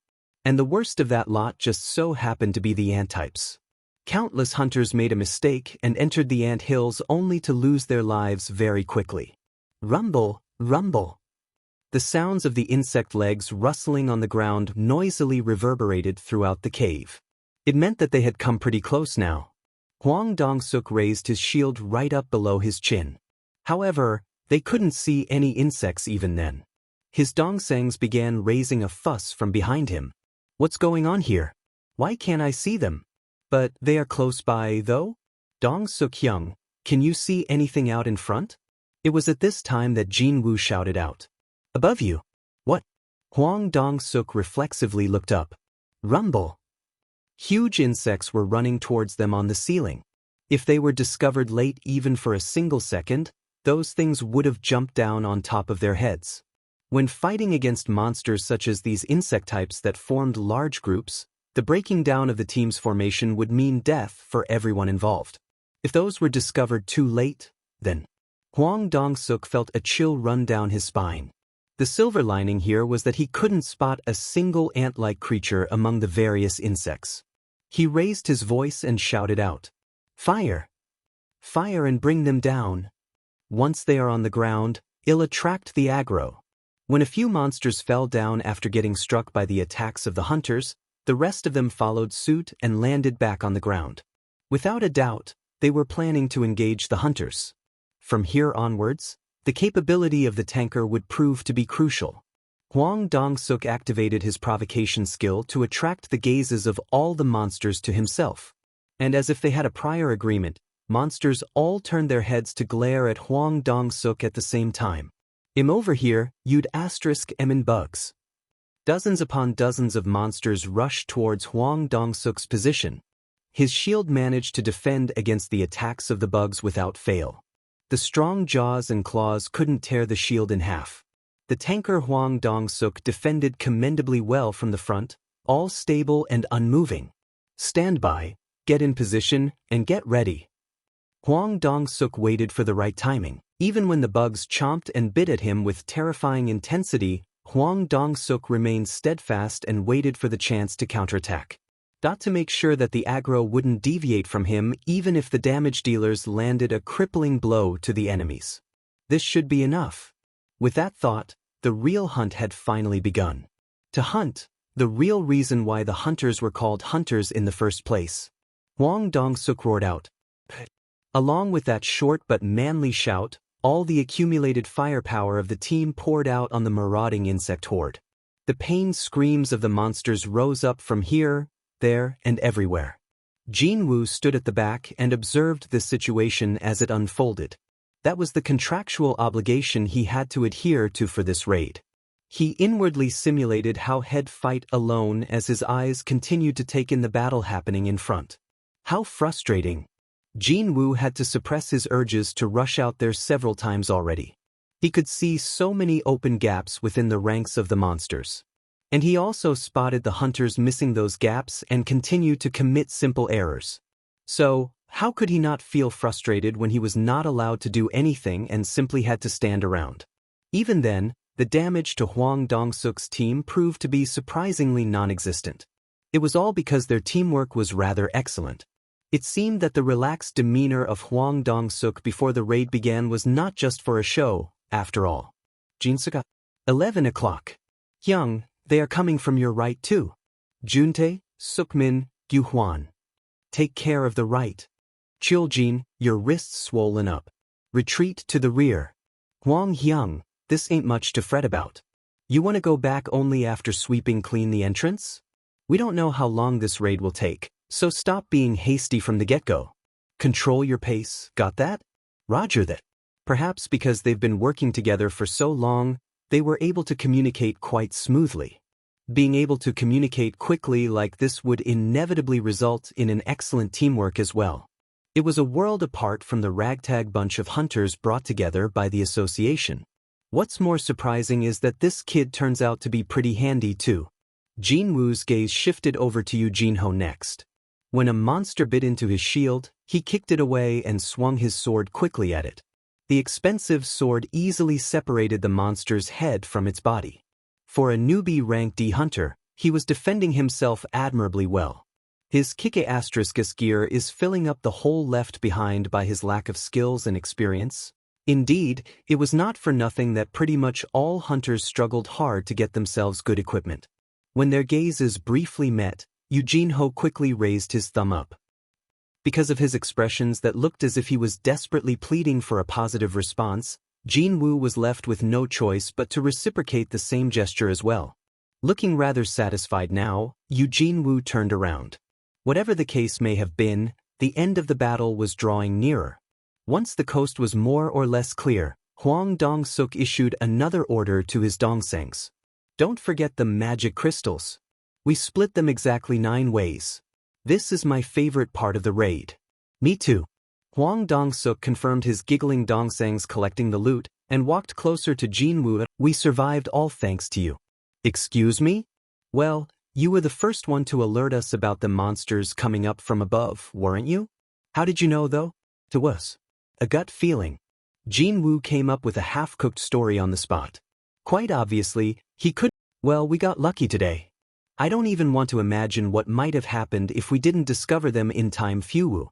And the worst of that lot just so happened to be the ant types. Countless hunters made a mistake and entered the ant hills only to lose their lives very quickly. Rumble, rumble. The sounds of the insect legs rustling on the ground noisily reverberated throughout the cave. It meant that they had come pretty close now. Hwang Dong-suk raised his shield right up below his chin. However, they couldn't see any insects even then. His dongsangs began raising a fuss from behind him. What's going on here? Why can't I see them? But they are close by, though? Dong-suk-hyung, can you see anything out in front? It was at this time that Jin-Woo shouted out. Above you. What? Hwang Dong-suk reflexively looked up. Rumble. Huge insects were running towards them on the ceiling. If they were discovered late even for a single second, those things would have jumped down on top of their heads. When fighting against monsters such as these insect types that formed large groups, the breaking down of the team's formation would mean death for everyone involved. If those were discovered too late, then Hwang Dong-suk felt a chill run down his spine. The silver lining here was that he couldn't spot a single ant-like creature among the various insects. He raised his voice and shouted out, "Fire! Fire and bring them down. Once they are on the ground, it'll attract the aggro." When a few monsters fell down after getting struck by the attacks of the hunters, the rest of them followed suit and landed back on the ground. Without a doubt, they were planning to engage the hunters. From here onwards, the capability of the tanker would prove to be crucial. Hwang Dong-suk activated his provocation skill to attract the gazes of all the monsters to himself. And as if they had a prior agreement, monsters all turned their heads to glare at Hwang Dong-suk at the same time. Over here, you'd *emin bugs. Dozens upon dozens of monsters rushed towards Hwang Dong-suk's position. His shield managed to defend against the attacks of the bugs without fail. The strong jaws and claws couldn't tear the shield in half. The tanker Hwang Dong-suk defended commendably well from the front, all stable and unmoving. Stand by, get in position, and get ready. Hwang Dong-suk waited for the right timing. Even when the bugs chomped and bit at him with terrifying intensity, Hwang Dong-suk remained steadfast and waited for the chance to counterattack. To make sure that the aggro wouldn't deviate from him even if the damage dealers landed a crippling blow to the enemies. This should be enough. With that thought, the real hunt had finally begun. To hunt, the real reason why the hunters were called hunters in the first place. Hwang Dong-suk roared out. Along with that short but manly shout, all the accumulated firepower of the team poured out on the marauding insect horde. The pained screams of the monsters rose up from here, there, and everywhere. Jin-Woo stood at the back and observed this situation as it unfolded. That was the contractual obligation he had to adhere to for this raid. He inwardly simulated how he'd fight alone as his eyes continued to take in the battle happening in front. How frustrating. Jin-Woo had to suppress his urges to rush out there several times already. He could see so many open gaps within the ranks of the monsters. And he also spotted the hunters missing those gaps and continued to commit simple errors. So, how could he not feel frustrated when he was not allowed to do anything and simply had to stand around? Even then, the damage to Hwang Dong-suk's team proved to be surprisingly non-existent. It was all because their teamwork was rather excellent. It seemed that the relaxed demeanor of Hwang Dong-suk before the raid began was not just for a show, after all. Jinsuka. 11 o'clock. Hyung, they are coming from your right too. Juntae, Sukmin, Gyuhwan. Take care of the right. Chiljin, your wrists swollen up. Retreat to the rear. Hwang Hyung, this ain't much to fret about. You want to go back only after sweeping clean the entrance? We don't know how long this raid will take, so stop being hasty from the get-go. Control your pace, got that? Roger that. Perhaps because they've been working together for so long, they were able to communicate quite smoothly. Being able to communicate quickly like this would inevitably result in an excellent teamwork as well. It was a world apart from the ragtag bunch of hunters brought together by the association. What's more surprising is that this kid turns out to be pretty handy too. Jin-Woo's gaze shifted over to Eugene-ho next. When a monster bit into his shield, he kicked it away and swung his sword quickly at it. The expensive sword easily separated the monster's head from its body. For a newbie rank D hunter, he was defending himself admirably well. His Kike** gear is filling up the hole left behind by his lack of skills and experience. Indeed, it was not for nothing that pretty much all hunters struggled hard to get themselves good equipment. When their gazes briefly met, Jin-Woo quickly raised his thumb up. Because of his expressions that looked as if he was desperately pleading for a positive response, Jin-Woo was left with no choice but to reciprocate the same gesture as well. Looking rather satisfied now, Jin-Woo turned around. Whatever the case may have been, the end of the battle was drawing nearer. Once the coast was more or less clear, Hwang Dong-suk issued another order to his dongsangs. Don't forget the magic crystals. We split them exactly 9 ways. This is my favorite part of the raid. Me too. Hwang Dong-suk confirmed his giggling dongsangs collecting the loot and walked closer to Jin-Woo. We survived all thanks to you. Excuse me? Well, you were the first one to alert us about the monsters coming up from above, weren't you? How did you know, though? It was a gut feeling. Jin-Woo came up with a half-cooked story on the spot. Quite obviously, he could. Well, we got lucky today. I don't even want to imagine what might have happened if we didn't discover them in time. Fuwu.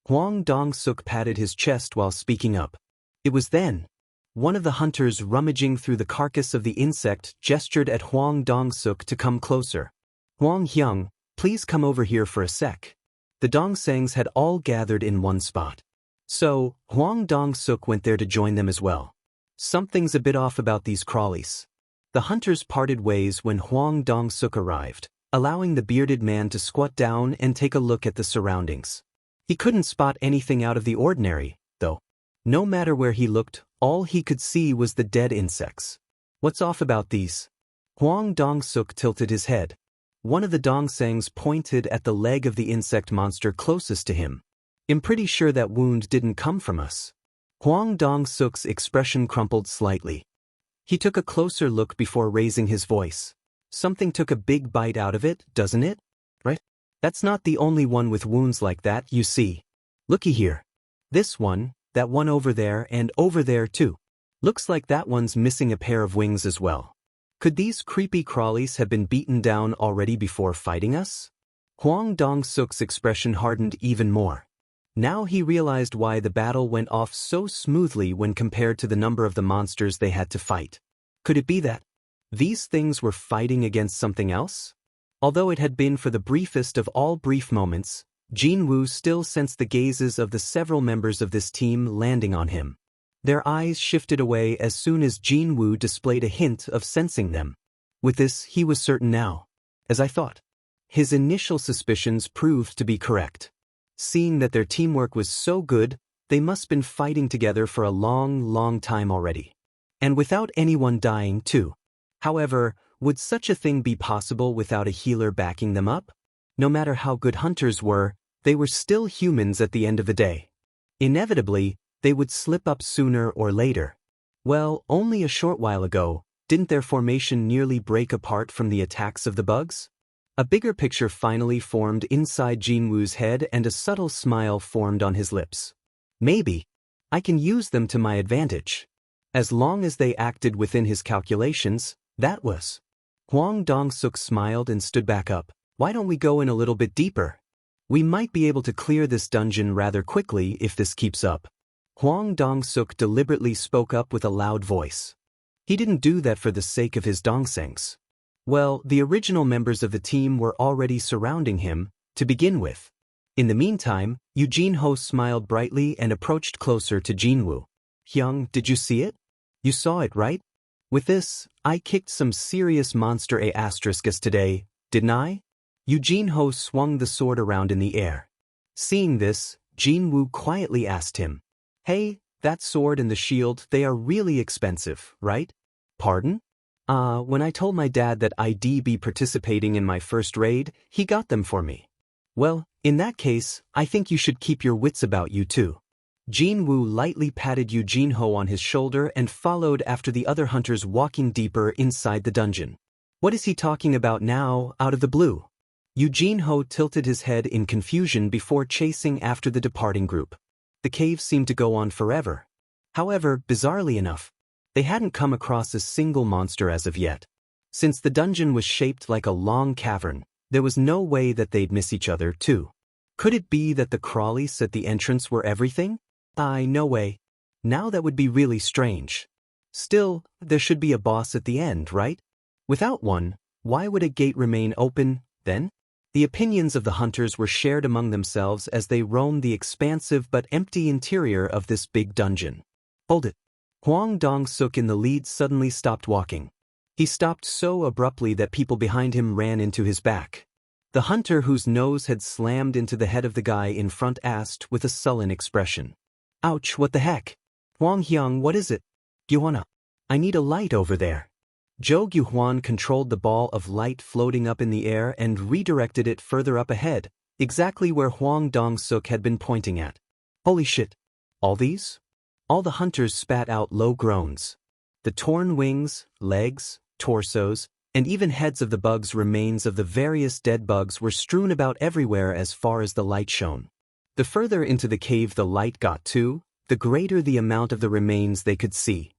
Hwang Dong-suk patted his chest while speaking up. It was then. One of the hunters rummaging through the carcass of the insect gestured at Hwang Dong-suk to come closer. Hwang Hyung, please come over here for a sec. The dongsangs had all gathered in one spot. So, Hwang Dong-suk went there to join them as well. Something's a bit off about these crawlies. The hunters parted ways when Hwang Dong-suk arrived, allowing the bearded man to squat down and take a look at the surroundings. He couldn't spot anything out of the ordinary, though. No matter where he looked, all he could see was the dead insects. What's off about these? Hwang Dong-suk tilted his head. One of the dongsangs pointed at the leg of the insect monster closest to him. I'm pretty sure that wound didn't come from us. Hwang Dong-suk's expression crumpled slightly. He took a closer look before raising his voice. Something took a big bite out of it, doesn't it? Right? That's not the only one with wounds like that, you see. Looky here. This one, that one over there, and over there too. Looks like that one's missing a pair of wings as well. Could these creepy crawlies have been beaten down already before fighting us? Hwang Dong-suk's expression hardened even more. Now he realized why the battle went off so smoothly when compared to the number of the monsters they had to fight. Could it be that these things were fighting against something else? Although it had been for the briefest of all brief moments, Jin-Woo still sensed the gazes of the several members of this team landing on him. Their eyes shifted away as soon as Jin-Woo displayed a hint of sensing them. With this, he was certain now. As I thought. His initial suspicions proved to be correct. Seeing that their teamwork was so good, they must have been fighting together for a long time already. And without anyone dying too. However, would such a thing be possible without a healer backing them up? No matter how good hunters were, they were still humans at the end of the day. Inevitably, they would slip up sooner or later. Well, only a short while ago, didn't their formation nearly break apart from the attacks of the bugs? A bigger picture finally formed inside Jin-Woo's head and a subtle smile formed on his lips. Maybe I can use them to my advantage. As long as they acted within his calculations, that was. Hwang Dong-suk smiled and stood back up. Why don't we go in a little bit deeper? We might be able to clear this dungeon rather quickly if this keeps up. Hwang Dong-suk deliberately spoke up with a loud voice. He didn't do that for the sake of his dongsangs. Well, the original members of the team were already surrounding him, to begin with. In the meantime, Jin-Woo smiled brightly and approached closer to Jin-Woo. Hyung, did you see it? You saw it, right? With this, I kicked some serious monster asteriskes today, didn't I? Jin-Woo swung the sword around in the air. Seeing this, Jin-Woo quietly asked him. Hey, that sword and the shield, they are really expensive, right? Pardon? When I told my dad that I'd be participating in my first raid, he got them for me. Well, in that case, I think you should keep your wits about you too. Jin-Woo lightly patted Jin-Woo on his shoulder and followed after the other hunters walking deeper inside the dungeon. What is he talking about now, out of the blue? Jin-Woo tilted his head in confusion before chasing after the departing group. The cave seemed to go on forever. However, bizarrely enough, they hadn't come across a single monster as of yet. Since the dungeon was shaped like a long cavern, there was no way that they'd miss each other, too. Could it be that the crawlies at the entrance were everything? No way. Now that would be really strange. Still, there should be a boss at the end, right? Without one, why would a gate remain open, then? The opinions of the hunters were shared among themselves as they roamed the expansive but empty interior of this big dungeon. Hold it. Hwang Dong-suk in the lead suddenly stopped walking. He stopped so abruptly that people behind him ran into his back. The hunter whose nose had slammed into the head of the guy in front asked with a sullen expression. Ouch, what the heck? Hwang Hyung, what is it? Gyuhwana. I need a light over there. Jo Gyuhwan controlled the ball of light floating up in the air and redirected it further up ahead, exactly where Hwang Dong-suk had been pointing at. Holy shit. All these? All the hunters spat out low groans. The torn wings, legs, torsos, and even heads of the bugs' remains of the various dead bugs were strewn about everywhere as far as the light shone. The further into the cave the light got to, the greater the amount of the remains they could see.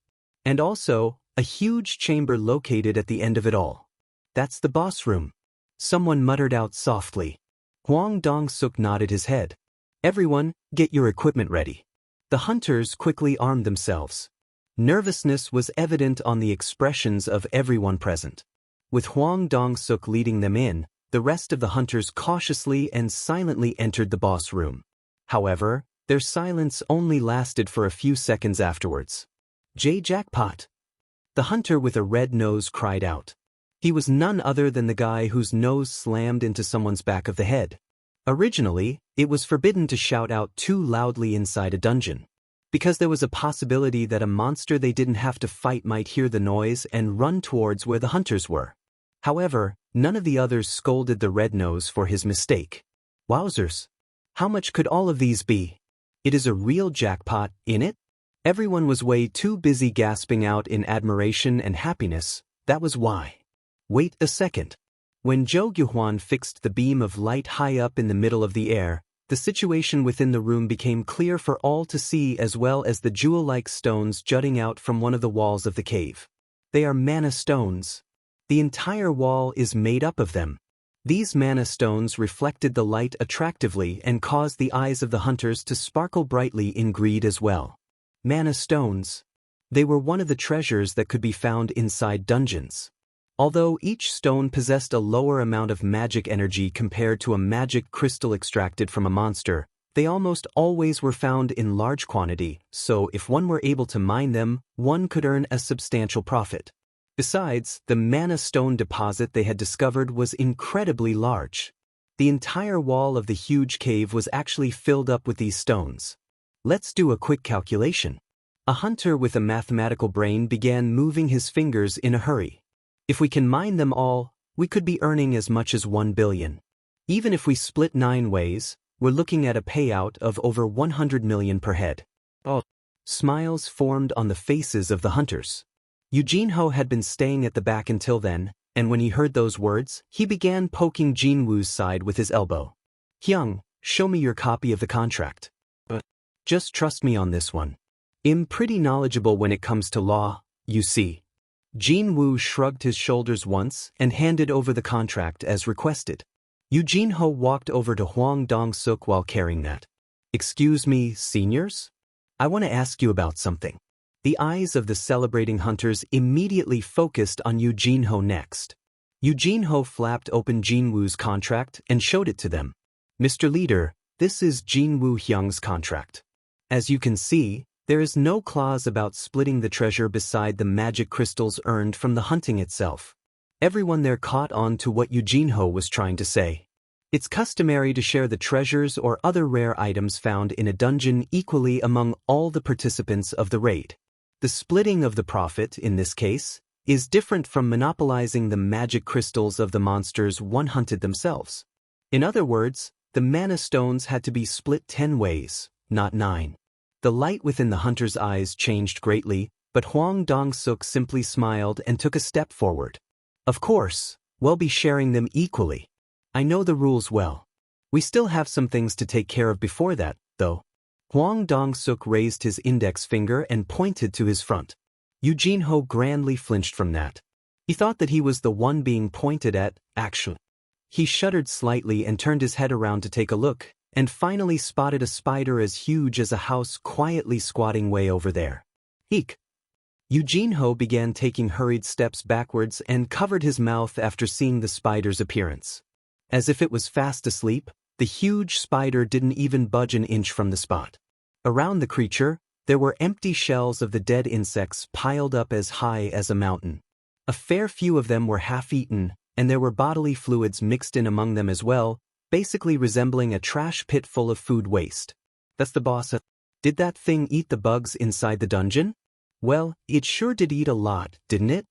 And also, a huge chamber located at the end of it all. That's the boss room. Someone muttered out softly. Hwang Dong-suk nodded his head. Everyone, get your equipment ready. The hunters quickly armed themselves. Nervousness was evident on the expressions of everyone present. With Hwang Dong-suk leading them in, the rest of the hunters cautiously and silently entered the boss room. However, their silence only lasted for a few seconds afterwards. Jackpot! The hunter with a red nose cried out. He was none other than the guy whose nose slammed into someone's back of the head. Originally, it was forbidden to shout out too loudly inside a dungeon, because there was a possibility that a monster they didn't have to fight might hear the noise and run towards where the hunters were. However, none of the others scolded the red nose for his mistake. Wowzers! How much could all of these be? It is a real jackpot, innit? Everyone was way too busy gasping out in admiration and happiness, that was why. Wait a second. When Jo Gyuhwan fixed the beam of light high up in the middle of the air, the situation within the room became clear for all to see, as well as the jewel-like stones jutting out from one of the walls of the cave. They are mana stones. The entire wall is made up of them. These mana stones reflected the light attractively and caused the eyes of the hunters to sparkle brightly in greed as well. Mana stones. They were one of the treasures that could be found inside dungeons. Although each stone possessed a lower amount of magic energy compared to a magic crystal extracted from a monster, they almost always were found in large quantity, so if one were able to mine them, one could earn a substantial profit. Besides, the mana stone deposit they had discovered was incredibly large. The entire wall of the huge cave was actually filled up with these stones. Let's do a quick calculation. A hunter with a mathematical brain began moving his fingers in a hurry. If we can mine them all, we could be earning as much as 1 billion. Even if we split 9 ways, we're looking at a payout of over 100 million per head. Oh. Smiles formed on the faces of the hunters. Eugene-ho had been staying at the back until then, and when he heard those words, he began poking Jin-Woo's side with his elbow. Hyung, show me your copy of the contract. Just trust me on this one. I'm pretty knowledgeable when it comes to law, you see. Jin-Woo shrugged his shoulders once and handed over the contract as requested. Eugene-ho walked over to Hwang Dong-suk while carrying that. Excuse me, seniors? I want to ask you about something. The eyes of the celebrating hunters immediately focused on Eugene-ho next. Eugene-ho flapped open Jin-Woo's contract and showed it to them. Mr. Leader, this is Jin-Woo Hyung's contract. As you can see, there is no clause about splitting the treasure beside the magic crystals earned from the hunting itself. Everyone there caught on to what Eugene-ho was trying to say. It's customary to share the treasures or other rare items found in a dungeon equally among all the participants of the raid. The splitting of the profit, in this case, is different from monopolizing the magic crystals of the monsters one hunted themselves. In other words, the mana stones had to be split 10 ways, not 9. The light within the hunter's eyes changed greatly, but Hwang Dong-suk simply smiled and took a step forward. Of course, we'll be sharing them equally. I know the rules well. We still have some things to take care of before that, though. Hwang Dong-suk raised his index finger and pointed to his front. Eugene-ho grandly flinched from that. He thought that he was the one being pointed at, actually. He shuddered slightly and turned his head around to take a look, and finally spotted a spider as huge as a house quietly squatting way over there. Eek! Jin-Woo began taking hurried steps backwards and covered his mouth after seeing the spider's appearance. As if it was fast asleep, the huge spider didn't even budge an inch from the spot. Around the creature, there were empty shells of the dead insects piled up as high as a mountain. A fair few of them were half-eaten, and there were bodily fluids mixed in among them as well, basically resembling a trash pit full of food waste. That's the boss. Did that thing eat the bugs inside the dungeon? Well, it sure did eat a lot, didn't it?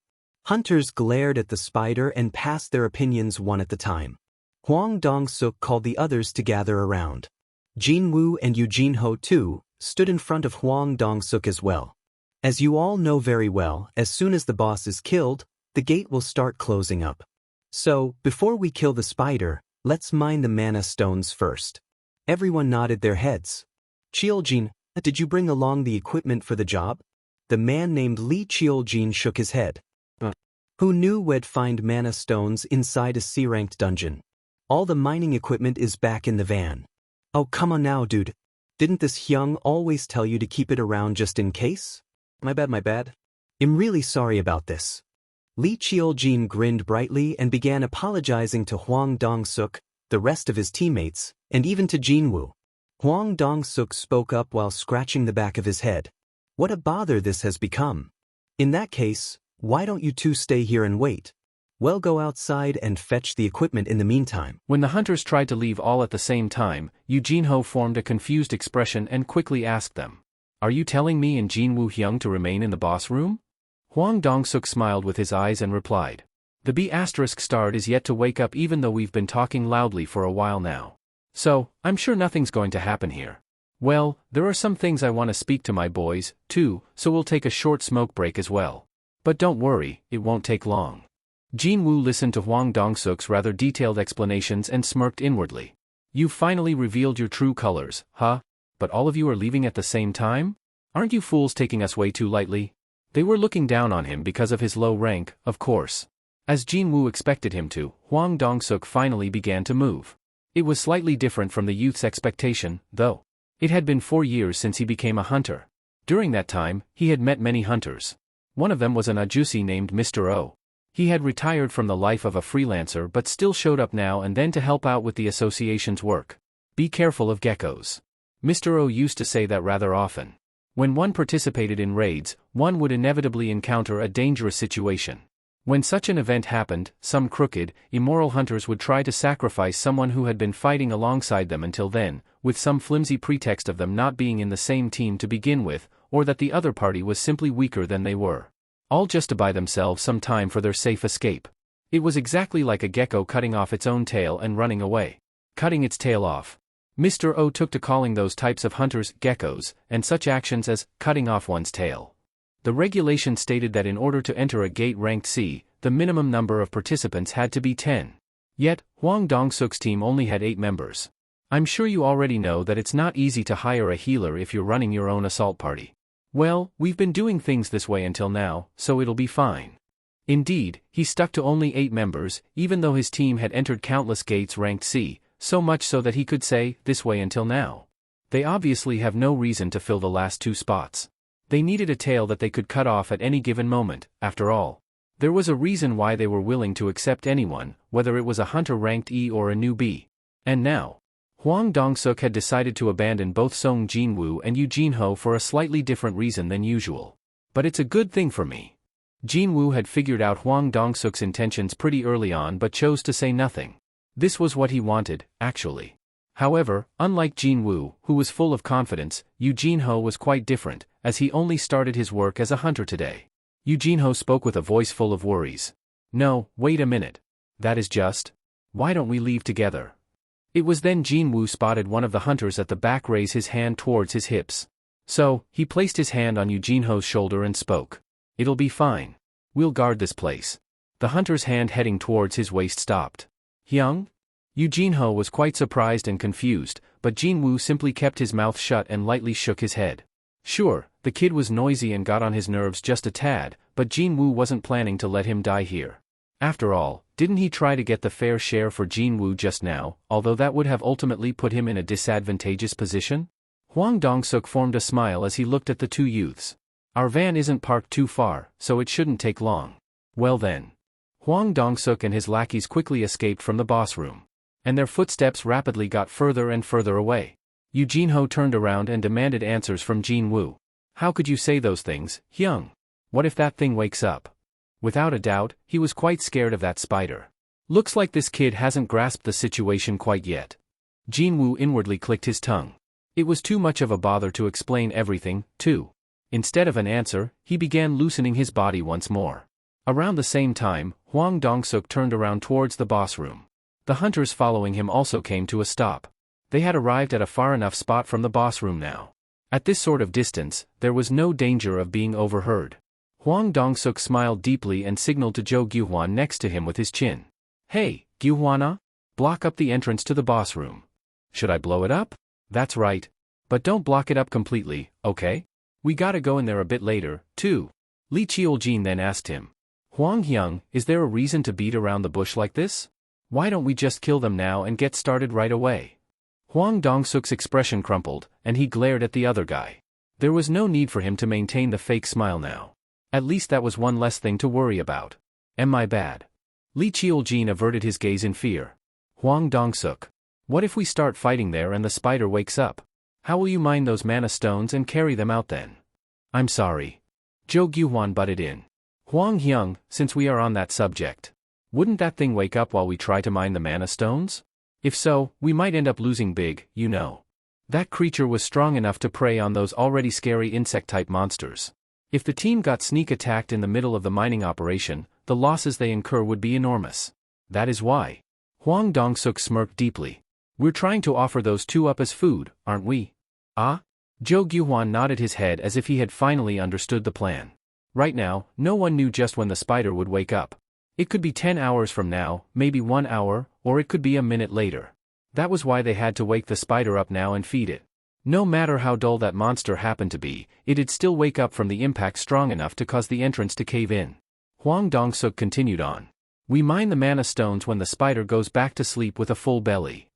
Hunters glared at the spider and passed their opinions one at a time. Hwang Dong-suk called the others to gather around. Jin-Woo and Jin-Woo too stood in front of Hwang Dong-suk as well. As you all know very well, as soon as the boss is killed, the gate will start closing up. So, before we kill the spider, let's mine the mana stones first. Everyone nodded their heads. Cheol-jin, did you bring along the equipment for the job? The man named Lee Cheol-jin shook his head. Who knew we'd find mana stones inside a C-ranked dungeon? All the mining equipment is back in the van. Oh, come on now, dude. Didn't this Hyung always tell you to keep it around just in case? My bad. I'm really sorry about this. Lee Cheol-jin grinned brightly and began apologizing to Hwang Dong-suk, the rest of his teammates, and even to Jin-Woo. Hwang Dong-suk spoke up while scratching the back of his head. What a bother this has become. In that case, why don't you two stay here and wait? We'll go outside and fetch the equipment in the meantime. When the hunters tried to leave all at the same time, Jin-Woo formed a confused expression and quickly asked them, "Are you telling me and Jin-Woo Hyung to remain in the boss room?" Hwang Dong-suk smiled with his eyes and replied, "The B**** is yet to wake up even though we've been talking loudly for a while now. So, I'm sure nothing's going to happen here. Well, there are some things I want to speak to my boys, too, so we'll take a short smoke break as well. But don't worry, it won't take long." Jin-Woo listened to Hwang Dong-suk's rather detailed explanations and smirked inwardly. "You've finally revealed your true colors, huh? But all of you are leaving at the same time? Aren't you fools taking us way too lightly?" They were looking down on him because of his low rank, of course. As Jin-Woo expected him to, Hwang Dong-suk finally began to move. It was slightly different from the youth's expectation, though. It had been 4 years since he became a hunter. During that time, he had met many hunters. One of them was an ajusi named Mr. O. He had retired from the life of a freelancer but still showed up now and then to help out with the association's work. Be careful of geckos. Mr. O used to say that rather often. When one participated in raids, one would inevitably encounter a dangerous situation. When such an event happened, some crooked, immoral hunters would try to sacrifice someone who had been fighting alongside them until then, with some flimsy pretext of them not being in the same team to begin with, or that the other party was simply weaker than they were. All just to buy themselves some time for their safe escape. It was exactly like a gecko cutting off its own tail and running away. Cutting its tail off. Mr. O took to calling those types of hunters geckos, and such actions as cutting off one's tail. The regulation stated that in order to enter a gate ranked C, the minimum number of participants had to be 10. Yet, Hwang Dong-suk's team only had 8 members. I'm sure you already know that it's not easy to hire a healer if you're running your own assault party. Well, we've been doing things this way until now, so it'll be fine. Indeed, he stuck to only 8 members, even though his team had entered countless gates ranked C, so much so that he could say, "this way until now." They obviously have no reason to fill the last 2 spots. They needed a tail that they could cut off at any given moment, after all. There was a reason why they were willing to accept anyone, whether it was a hunter ranked E or a newbie. And now, Hwang Dong-suk had decided to abandon both Sung Jin-Woo and Jin-Woo for a slightly different reason than usual. But it's a good thing for me. Jin-Woo had figured out Hwang Dong-suk's intentions pretty early on but chose to say nothing. This was what he wanted, actually. However, unlike Jin-Woo, who was full of confidence, Jin-Woo was quite different, as he only started his work as a hunter today. Jin-Woo spoke with a voice full of worries. "No, wait a minute. That is just. Why don't we leave together?" It was then Jin-Woo spotted one of the hunters at the back raise his hand towards his hips. So, he placed his hand on Jin-Woo's shoulder and spoke. "It'll be fine. We'll guard this place." The hunter's hand heading towards his waist stopped. "Hyung?" Jin-Woo was quite surprised and confused, but Jin-Woo simply kept his mouth shut and lightly shook his head. "Sure, The kid was noisy and got on his nerves just a tad, but Jin-Woo wasn't planning to let him die here. After all, didn't he try to get the fair share for Jin-Woo just now, although that would have ultimately put him in a disadvantageous position? Hwang Dong-suk formed a smile as he looked at the two youths. Our van isn't parked too far, so it shouldn't take long. Well then. Hwang Dong-suk and his lackeys quickly escaped from the boss room. And their footsteps rapidly got further and further away. Jin-ho turned around and demanded answers from Jin-Woo. How could you say those things, Hyung? What if that thing wakes up? Without a doubt, he was quite scared of that spider. Looks like this kid hasn't grasped the situation quite yet. Jin-Woo inwardly clicked his tongue. It was too much of a bother to explain everything, too. Instead of an answer, he began loosening his body once more. Around the same time, Hwang Dong-suk turned around towards the boss room. The hunters following him also came to a stop. They had arrived at a far enough spot from the boss room now. At this sort of distance, there was no danger of being overheard. Hwang Dong-suk smiled deeply and signaled to Jo Gyuhwan next to him with his chin. Hey, Gyuhwana? Block up the entrance to the boss room. Should I blow it up? That's right. But don't block it up completely, okay? We gotta go in there a bit later, too. Lee Cheol-jin then asked him. Hwang Hyung, is there a reason to beat around the bush like this? Why don't we just kill them now and get started right away? Hwang Dong-suk's expression crumpled, and he glared at the other guy. There was no need for him to maintain the fake smile now. At least that was one less thing to worry about. Am I bad? Lee Cheol-jin averted his gaze in fear. Hwang Dong-suk. What if we start fighting there and the spider wakes up? How will you mine those mana stones and carry them out then? I'm sorry. Jo Gyuhwan butted in. Hwang Hyung, since we are on that subject. Wouldn't that thing wake up while we try to mine the mana stones? If so, we might end up losing big, you know. That creature was strong enough to prey on those already scary insect-type monsters. If the team got sneak attacked in the middle of the mining operation, the losses they incur would be enormous. That is why. Hwang Dong-suk smirked deeply. We're trying to offer those two up as food, aren't we? Ah? Jo Gyuhwan nodded his head as if he had finally understood the plan. Right now, no one knew just when the spider would wake up. It could be 10 hours from now, maybe 1 hour, or it could be a minute later. That was why they had to wake the spider up now and feed it. No matter how dull that monster happened to be, it'd still wake up from the impact strong enough to cause the entrance to cave in. Hwang Dong-suk continued on. We mine the mana stones when the spider goes back to sleep with a full belly.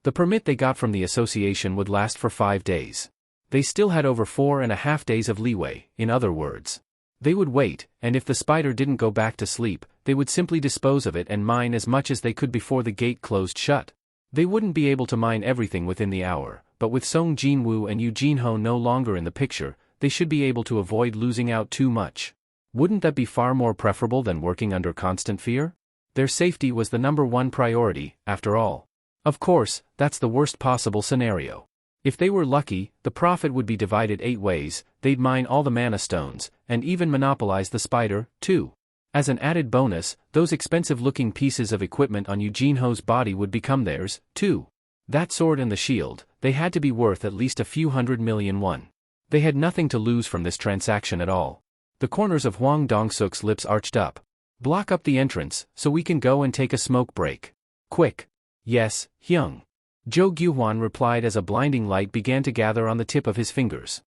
The permit they got from the association would last for 5 days. They still had over 4.5 days of leeway, in other words. They would wait, and if the spider didn't go back to sleep, they would simply dispose of it and mine as much as they could before the gate closed shut. They wouldn't be able to mine everything within the hour, but with Sung Jin-Woo and Jin-ho no longer in the picture, they should be able to avoid losing out too much. Wouldn't that be far more preferable than working under constant fear? Their safety was the #1 priority, after all. Of course, that's the worst possible scenario. If they were lucky, the profit would be divided 8 ways, they'd mine all the mana stones, and even monopolize the spider, too. As an added bonus, those expensive-looking pieces of equipment on Jin-ho's body would become theirs, too. That sword and the shield, they had to be worth at least a few 100 million won. They had nothing to lose from this transaction at all. The corners of Hwang Dong-suk's lips arched up. Block up the entrance, so we can go and take a smoke break. Quick. Yes, Hyung. Jo Gyuhwan replied as a blinding light began to gather on the tip of his fingers.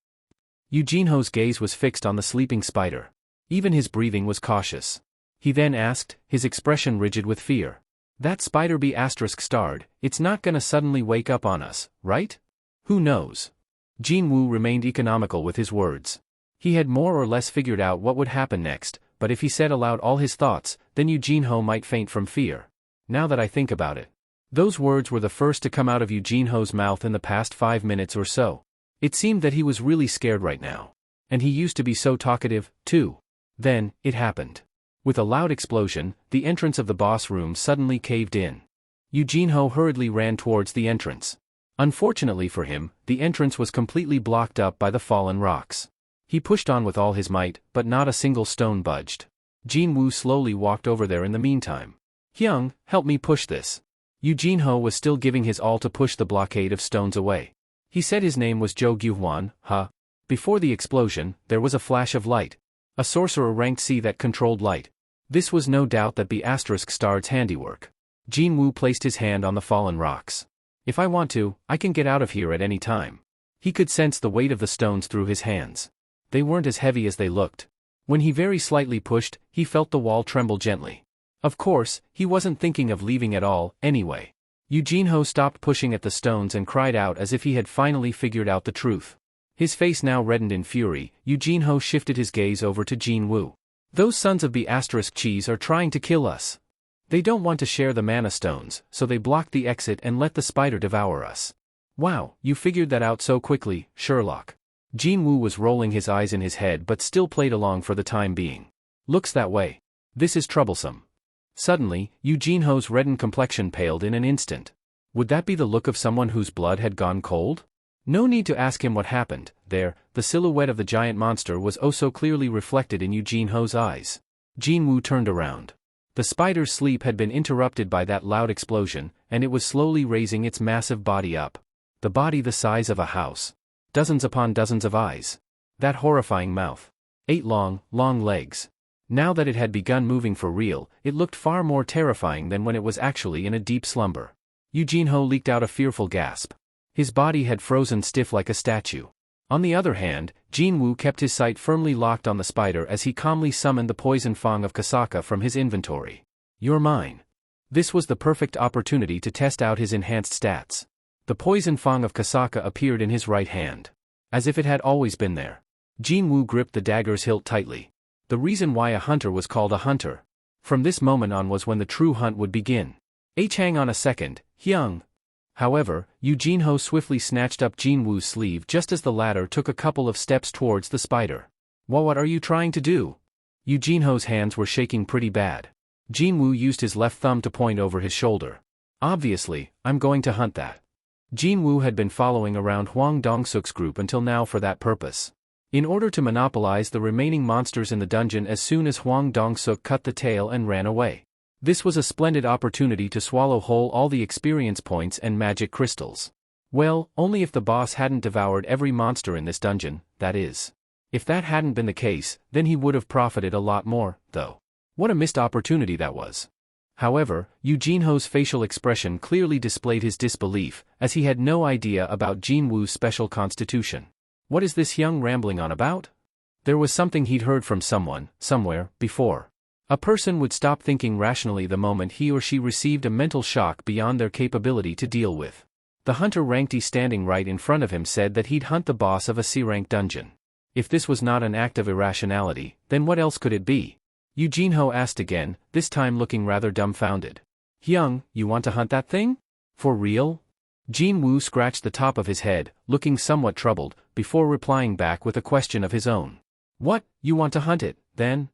Jin-ho's gaze was fixed on the sleeping spider. Even his breathing was cautious. He then asked, his expression rigid with fear. That spider be **starred, it's not gonna suddenly wake up on us, right? Who knows? Jin-Woo remained economical with his words. He had more or less figured out what would happen next, but if he said aloud all his thoughts, then Jin-ho might faint from fear. Now that I think about it. Those words were the first to come out of Jin-ho's mouth in the past 5 minutes or so. It seemed that he was really scared right now. And he used to be so talkative, too. Then, it happened. With a loud explosion, the entrance of the boss room suddenly caved in. Jin-ho hurriedly ran towards the entrance. Unfortunately for him, the entrance was completely blocked up by the fallen rocks. He pushed on with all his might, but not a single stone budged. Jin-Woo slowly walked over there in the meantime. Hyung, help me push this. Jin-ho was still giving his all to push the blockade of stones away. He said his name was Jo Gyuhwan, huh? Before the explosion, there was a flash of light. A sorcerer ranked C that controlled light. This was no doubt that be **starred's handiwork. Jin-Woo placed his hand on the fallen rocks. If I want to, I can get out of here at any time. He could sense the weight of the stones through his hands. They weren't as heavy as they looked. When he very slightly pushed, he felt the wall tremble gently. Of course, he wasn't thinking of leaving at all, anyway. Eugene-ho stopped pushing at the stones and cried out as if he had finally figured out the truth. His face now reddened in fury. Eugene-ho shifted his gaze over to Jin-Woo. Those sons of the asterisk cheese are trying to kill us. They don't want to share the mana stones, so they blocked the exit and let the spider devour us. Wow, you figured that out so quickly, Sherlock. Jin-Woo was rolling his eyes in his head but still played along for the time being. Looks that way. This is troublesome. Suddenly, Eugene-ho's reddened complexion paled in an instant. Would that be the look of someone whose blood had gone cold? No need to ask him what happened. There, the silhouette of the giant monster was oh so clearly reflected in Eugene-ho's eyes. Jin-Woo turned around. The spider's sleep had been interrupted by that loud explosion, and it was slowly raising its massive body up. The body the size of a house. Dozens upon dozens of eyes. That horrifying mouth. 8 long legs. Now that it had begun moving for real, it looked far more terrifying than when it was actually in a deep slumber. Eugene-ho leaked out a fearful gasp. His body had frozen stiff like a statue. On the other hand, Jin-Woo kept his sight firmly locked on the spider as he calmly summoned the poison fang of Kasaka from his inventory. You're mine. This was the perfect opportunity to test out his enhanced stats. The poison fang of Kasaka appeared in his right hand. As if it had always been there. Jin-Woo gripped the dagger's hilt tightly. The reason why a hunter was called a hunter. From this moment on was when the true hunt would begin. Hang on a second, Hyung. However, Eugene-ho swiftly snatched up Jin-Woo's sleeve just as the latter took a couple of steps towards the spider. What are you trying to do? Eugene-ho's hands were shaking pretty bad. Jin-Woo used his left thumb to point over his shoulder. Obviously, I'm going to hunt that. Jin-Woo had been following around Hwang Dong-suk's group until now for that purpose. In order to monopolize the remaining monsters in the dungeon as soon as Hwang Dong-suk cut the tail and ran away. This was a splendid opportunity to swallow whole all the experience points and magic crystals. Well, only if the boss hadn't devoured every monster in this dungeon, that is. If that hadn't been the case, then he would have profited a lot more, though. What a missed opportunity that was. However, Eugene-ho's facial expression clearly displayed his disbelief, as he had no idea about Jin-Woo's special constitution. What is this young rambling on about? There was something he'd heard from someone, somewhere, before. A person would stop thinking rationally the moment he or she received a mental shock beyond their capability to deal with. The hunter ranked standing right in front of him said that he'd hunt the boss of a C-rank dungeon. If this was not an act of irrationality, then what else could it be? Eugene-ho asked again, this time looking rather dumbfounded. Hyung, you want to hunt that thing? For real? Jin-Woo scratched the top of his head, looking somewhat troubled, before replying back with a question of his own. What, you want to hunt it, then?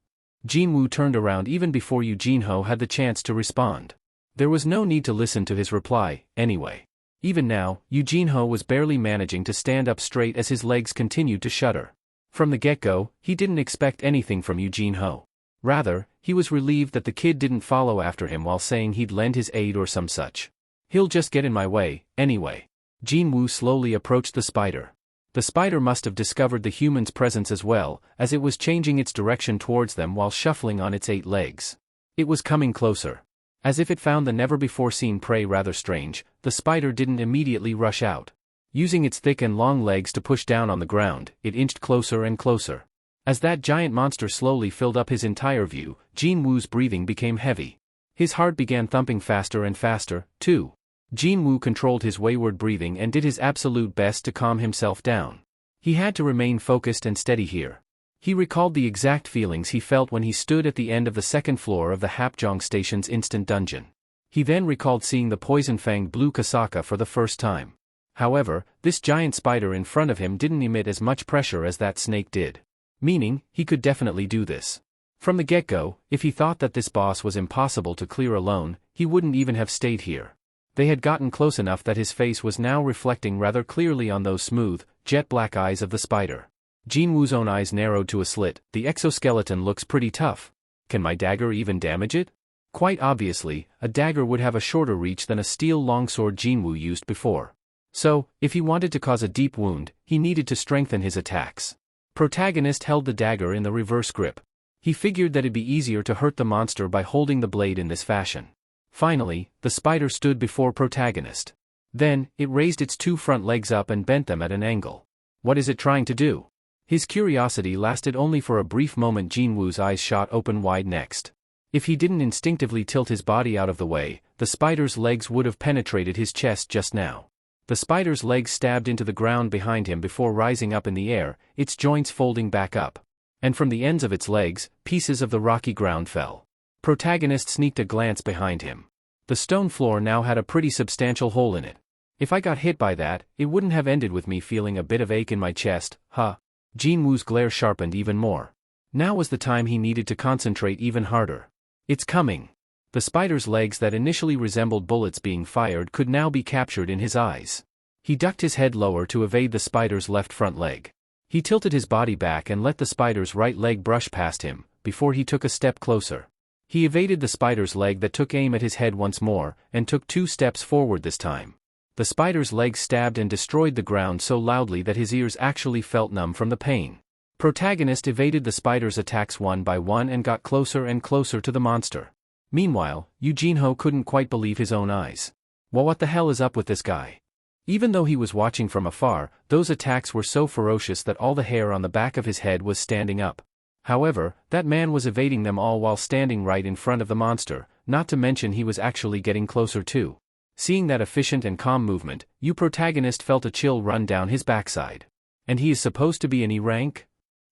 Jin-Woo turned around even before Eugene-ho had the chance to respond. There was no need to listen to his reply, anyway. Even now, Eugene-ho was barely managing to stand up straight as his legs continued to shudder. From the get-go, he didn't expect anything from Eugene-ho. Rather, he was relieved that the kid didn't follow after him while saying he'd lend his aid or some such. He'll just get in my way, anyway. Jin-Woo slowly approached the spider. The spider must have discovered the human's presence as well, as it was changing its direction towards them while shuffling on its 8 legs. It was coming closer. As if it found the never-before-seen prey rather strange, the spider didn't immediately rush out. Using its thick and long legs to push down on the ground, it inched closer and closer. As that giant monster slowly filled up his entire view, Jin-Woo's breathing became heavy. His heart began thumping faster and faster, too. Jin-Woo controlled his wayward breathing and did his absolute best to calm himself down. He had to remain focused and steady here. He recalled the exact feelings he felt when he stood at the end of the second floor of the Hapjeong Station's instant dungeon. He then recalled seeing the poison-fanged blue Kasaka for the first time. However, this giant spider in front of him didn't emit as much pressure as that snake did. Meaning, he could definitely do this. From the get-go, if he thought that this boss was impossible to clear alone, he wouldn't even have stayed here. They had gotten close enough that his face was now reflecting rather clearly on those smooth, jet-black eyes of the spider. Jin-Woo's own eyes narrowed to a slit. The exoskeleton looks pretty tough. Can my dagger even damage it? Quite obviously, a dagger would have a shorter reach than a steel longsword Jin-Woo used before. So, if he wanted to cause a deep wound, he needed to strengthen his attacks. Protagonist held the dagger in the reverse grip. He figured that it'd be easier to hurt the monster by holding the blade in this fashion. Finally, the spider stood before Protagonist. Then, it raised its 2 front legs up and bent them at an angle. What is it trying to do? His curiosity lasted only for a brief moment. Jin-Woo's eyes shot open wide next. If he didn't instinctively tilt his body out of the way, the spider's legs would have penetrated his chest just now. The spider's legs stabbed into the ground behind him before rising up in the air, its joints folding back up. And from the ends of its legs, pieces of the rocky ground fell. Protagonist sneaked a glance behind him. The stone floor now had a pretty substantial hole in it. If I got hit by that, it wouldn't have ended with me feeling a bit of ache in my chest, huh? Jin-Woo's glare sharpened even more. Now was the time he needed to concentrate even harder. It's coming. The spider's legs that initially resembled bullets being fired could now be captured in his eyes. He ducked his head lower to evade the spider's left front leg. He tilted his body back and let the spider's right leg brush past him, before he took a step closer. He evaded the spider's leg that took aim at his head once more, and took 2 steps forward this time. The spider's legs stabbed and destroyed the ground so loudly that his ears actually felt numb from the pain. Protagonist evaded the spider's attacks one by one and got closer and closer to the monster. Meanwhile, Jin-Woo couldn't quite believe his own eyes. Well, what the hell is up with this guy? Even though he was watching from afar, those attacks were so ferocious that all the hair on the back of his head was standing up. However, that man was evading them all while standing right in front of the monster, not to mention he was actually getting closer too. Seeing that efficient and calm movement, protagonist felt a chill run down his backside. And he is supposed to be an E rank?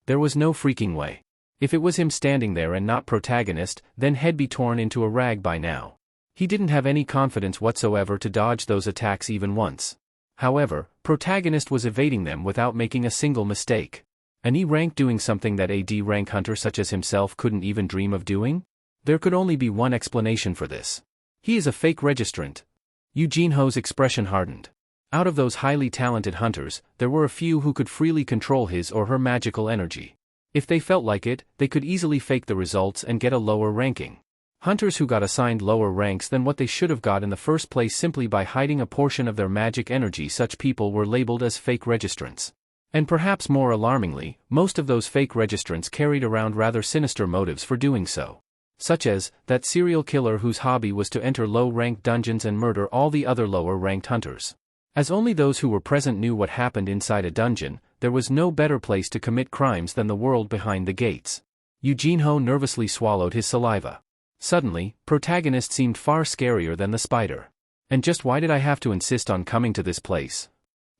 There was no freaking way. If it was him standing there and not protagonist, then he'd be torn into a rag by now. He didn't have any confidence whatsoever to dodge those attacks even once. However, protagonist was evading them without making a single mistake. An E rank doing something that a D rank hunter such as himself couldn't even dream of doing? There could only be one explanation for this. He is a fake registrant. Jin-Woo's expression hardened. Out of those highly talented hunters, there were a few who could freely control his or her magical energy. If they felt like it, they could easily fake the results and get a lower ranking. Hunters who got assigned lower ranks than what they should have got in the first place simply by hiding a portion of their magic energy, such people were labeled as fake registrants. And perhaps more alarmingly, most of those fake registrants carried around rather sinister motives for doing so. Such as, that serial killer whose hobby was to enter low-ranked dungeons and murder all the other lower-ranked hunters. As only those who were present knew what happened inside a dungeon, there was no better place to commit crimes than the world behind the gates. Jin-Woo nervously swallowed his saliva. Suddenly, protagonist seemed far scarier than the spider. And just why did I have to insist on coming to this place?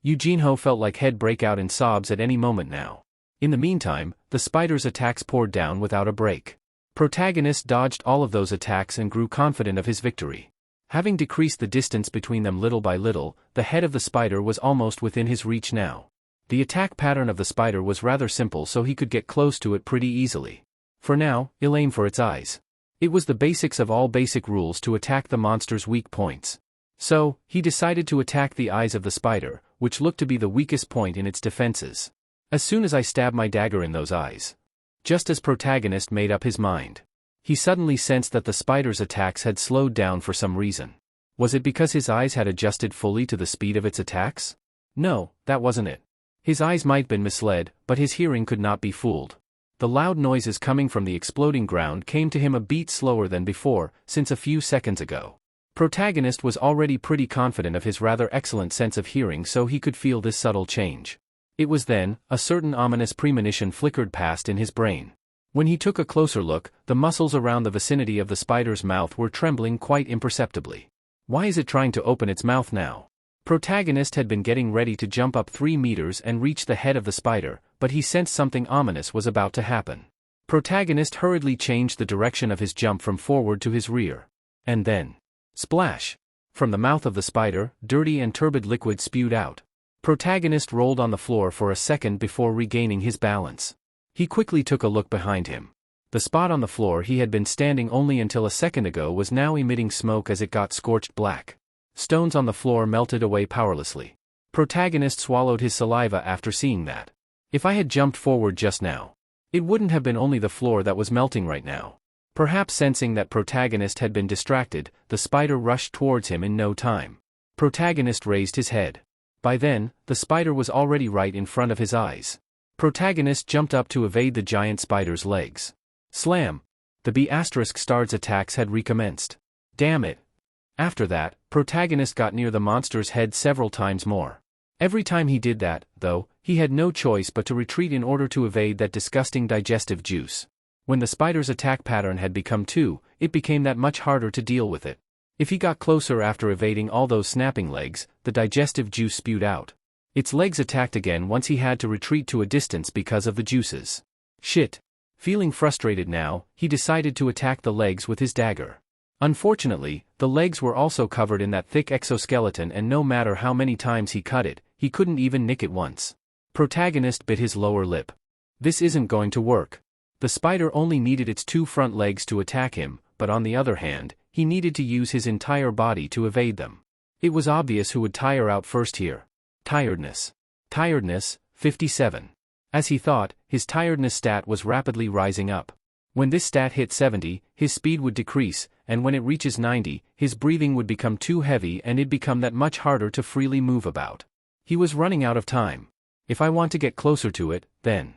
Jin-Woo felt like he'd break out in sobs at any moment now. In the meantime, the spider's attacks poured down without a break. Protagonist dodged all of those attacks and grew confident of his victory. Having decreased the distance between them little by little, the head of the spider was almost within his reach now. The attack pattern of the spider was rather simple, so he could get close to it pretty easily. For now, he'll aim for its eyes. It was the basics of all basic rules to attack the monster's weak points. So, he decided to attack the eyes of the spider, which looked to be the weakest point in its defenses. As soon as I stab my dagger in those eyes. Just as protagonist made up his mind. He suddenly sensed that the spider's attacks had slowed down for some reason. Was it because his eyes had adjusted fully to the speed of its attacks? No, that wasn't it. His eyes might have been misled, but his hearing could not be fooled. The loud noises coming from the exploding ground came to him a beat slower than before, since a few seconds ago. Protagonist was already pretty confident of his rather excellent sense of hearing, so he could feel this subtle change. It was then, a certain ominous premonition flickered past in his brain. When he took a closer look, the muscles around the vicinity of the spider's mouth were trembling quite imperceptibly. Why is it trying to open its mouth now? Protagonist had been getting ready to jump up 3 meters and reach the head of the spider, but he sensed something ominous was about to happen. Protagonist hurriedly changed the direction of his jump from forward to his rear. And then, splash! From the mouth of the spider, dirty and turbid liquid spewed out. Protagonist rolled on the floor for a second before regaining his balance. He quickly took a look behind him. The spot on the floor he had been standing only until a second ago was now emitting smoke as it got scorched black. Stones on the floor melted away powerlessly. Protagonist swallowed his saliva after seeing that. If I had jumped forward just now, it wouldn't have been only the floor that was melting right now. Perhaps sensing that protagonist had been distracted, the spider rushed towards him in no time. Protagonist raised his head. By then, the spider was already right in front of his eyes. Protagonist jumped up to evade the giant spider's legs. Slam! The B******'*'*'*'*'*************************************************************** star's had recommenced. Damn it! Protagonist got near the monster's head several times more. Every time he did that, though, He had no choice but to retreat in order to evade that disgusting digestive juice. When the spider's attack pattern had become 2, it became that much harder to deal with it. If he got closer after evading all those snapping legs, the digestive juice spewed out. Its legs attacked again once he had to retreat to a distance because of the juices. Shit. Feeling frustrated now, he decided to attack the legs with his dagger. Unfortunately, the legs were also covered in that thick exoskeleton, and no matter how many times he cut it, he couldn't even nick it once. Protagonist bit his lower lip. This isn't going to work. The spider only needed its 2 front legs to attack him, but on the other hand, he needed to use his entire body to evade them. It was obvious who would tire out first here. Tiredness. Tiredness, 57. As he thought, his tiredness stat was rapidly rising up. When this stat hit 70, his speed would decrease, and when it reaches 90, his breathing would become too heavy and it'd become that much harder to freely move about. He was running out of time. If I want to get closer to it, then...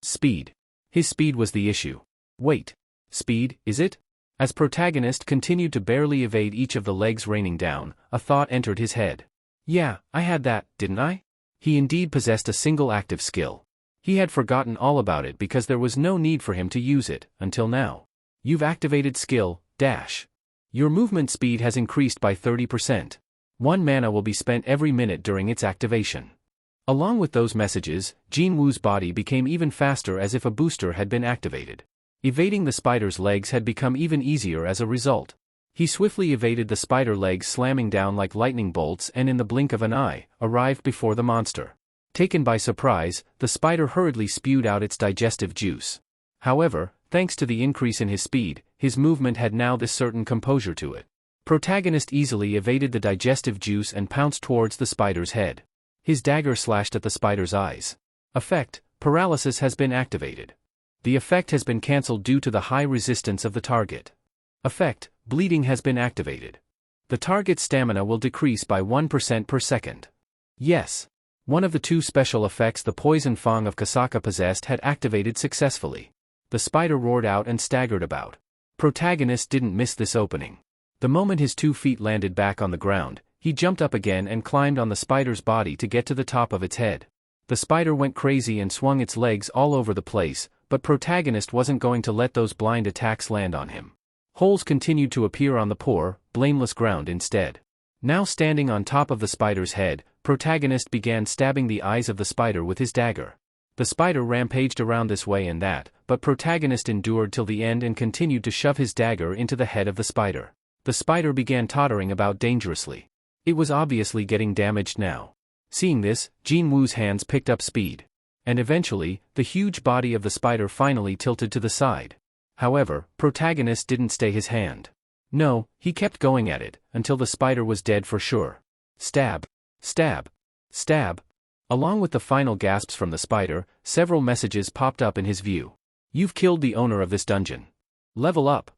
Speed. His speed was the issue. Wait. Speed, is it? As protagonist continued to barely evade each of the legs raining down, a thought entered his head. Yeah, I had that, didn't I? He indeed possessed a single active skill. He had forgotten all about it because there was no need for him to use it, until now. You've activated skill, dash. Your movement speed has increased by 30%. 1 mana will be spent every minute during its activation. Along with those messages, Jin-Woo's body became even faster as if a booster had been activated. Evading the spider's legs had become even easier as a result. He swiftly evaded the spider legs slamming down like lightning bolts and in the blink of an eye, arrived before the monster. Taken by surprise, the spider hurriedly spewed out its digestive juice. However, thanks to the increase in his speed, his movement had now this certain composure to it. Protagonist easily evaded the digestive juice and pounced towards the spider's head. His dagger slashed at the spider's eyes. Effect: paralysis has been activated. The effect has been cancelled due to the high resistance of the target. Effect: bleeding has been activated. The target's stamina will decrease by 1% per second. Yes. One of the 2 special effects the poison fang of Kasaka possessed had activated successfully. The spider roared out and staggered about. Protagonist didn't miss this opening. The moment his 2 feet landed back on the ground, he jumped up again and climbed on the spider's body to get to the top of its head. The spider went crazy and swung its legs all over the place, but protagonist wasn't going to let those blind attacks land on him. Holes continued to appear on the poor, blameless ground instead. Now standing on top of the spider's head, protagonist began stabbing the eyes of the spider with his dagger. The spider rampaged around this way and that, but protagonist endured till the end and continued to shove his dagger into the head of the spider. The spider began tottering about dangerously. It was obviously getting damaged now. Seeing this, Jin-Woo's hands picked up speed. And eventually, the huge body of the spider finally tilted to the side. However, protagonist didn't stay his hand. No, he kept going at it, until the spider was dead for sure. Stab. Stab. Stab. Along with the final gasps from the spider, several messages popped up in his view. You've killed the owner of this dungeon. Level up.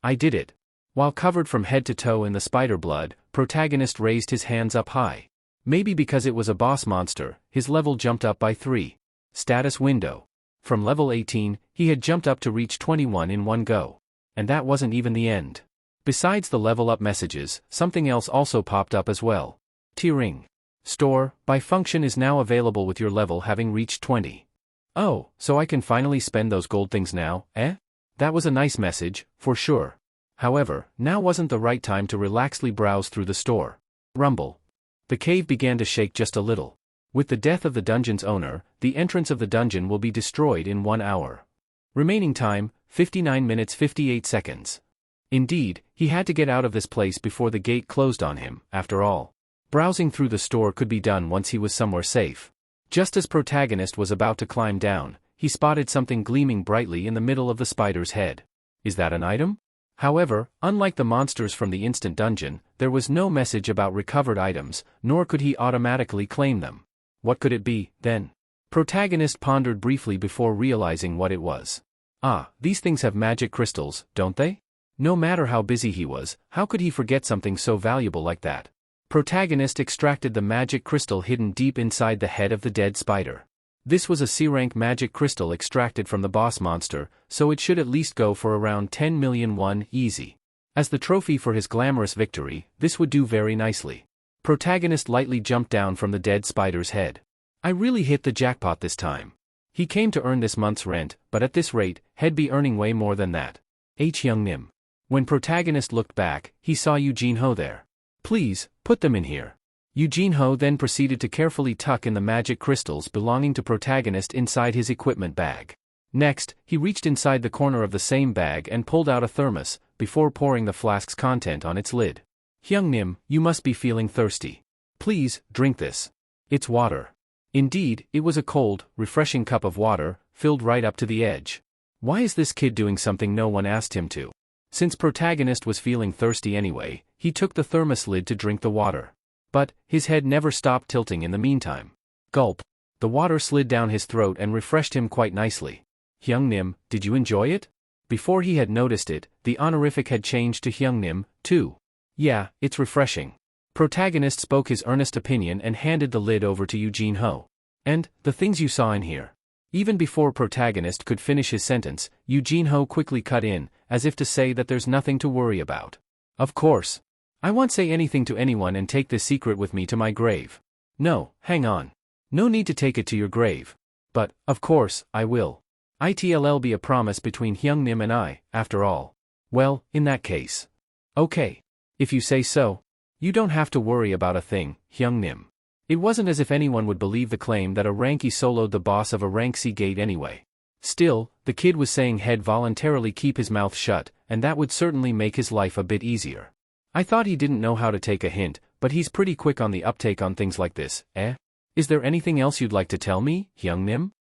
I did it. While covered from head to toe in the spider blood, protagonist raised his hands up high. Maybe because it was a boss monster, his level jumped up by 3. Status window. From level 18, he had jumped up to reach 21 in one go. And that wasn't even the end. Besides the level up messages, something else also popped up as well. Tiering. Store, by function is now available with your level having reached 20. Oh, so I can finally spend those gold things now, eh? That was a nice message, for sure. However, now wasn't the right time to relaxedly browse through the store. Rumble. The cave began to shake just a little. With the death of the dungeon's owner, the entrance of the dungeon will be destroyed in 1 hour. Remaining time, 59 minutes 58 seconds. Indeed, he had to get out of this place before the gate closed on him, after all. Browsing through the store could be done once he was somewhere safe. Just as protagonist was about to climb down, he spotted something gleaming brightly in the middle of the spider's head. Is that an item? However, unlike the monsters from the instant dungeon, there was no message about recovered items, nor could he automatically claim them. What could it be, then? Protagonist pondered briefly before realizing what it was. Ah, these things have magic crystals, don't they? No matter how busy he was, how could he forget something so valuable like that? Protagonist extracted the magic crystal hidden deep inside the head of the dead spider. This was a C-rank magic crystal extracted from the boss monster, so it should at least go for around 10 million won easy. As the trophy for his glamorous victory, this would do very nicely. Protagonist lightly jumped down from the dead spider's head. I really hit the jackpot this time. He came to earn this month's rent, but at this rate, he'd be earning way more than that. Young Nim. When protagonist looked back, he saw Yu Jin-ho there. Please, put them in here. Yu Jin-ho then proceeded to carefully tuck in the magic crystals belonging to protagonist inside his equipment bag. Next, he reached inside the corner of the same bag and pulled out a thermos, before pouring the flask's content on its lid. Hyung Nim, you must be feeling thirsty. Please, drink this. It's water. Indeed, it was a cold, refreshing cup of water, filled right up to the edge. Why is this kid doing something no one asked him to? Since protagonist was feeling thirsty anyway, he took the thermos lid to drink the water. But, his head never stopped tilting in the meantime. Gulp. The water slid down his throat and refreshed him quite nicely. Hyung Nim, did you enjoy it? Before he had noticed it, the honorific had changed to Hyung Nim, too. Yeah, it's refreshing. Protagonist spoke his earnest opinion and handed the lid over to Yu Jin-ho. And, the things you saw in here. Even before protagonist could finish his sentence, Yu Jin-ho quickly cut in, as if to say that there's nothing to worry about. Of course. I won't say anything to anyone and take this secret with me to my grave. No, hang on. No need to take it to your grave. But, of course, I will. It'll be a promise between Hyung Nim and I, after all. Well, in that case. Okay. If you say so. You don't have to worry about a thing, Hyung Nim. It wasn't as if anyone would believe the claim that a rankie soloed the boss of a rank C gate anyway. Still, the kid was saying he'd voluntarily keep his mouth shut, and that would certainly make his life a bit easier. I thought he didn't know how to take a hint, but he's pretty quick on the uptake on things like this, eh? Is there anything else you'd like to tell me, Hyung Nim?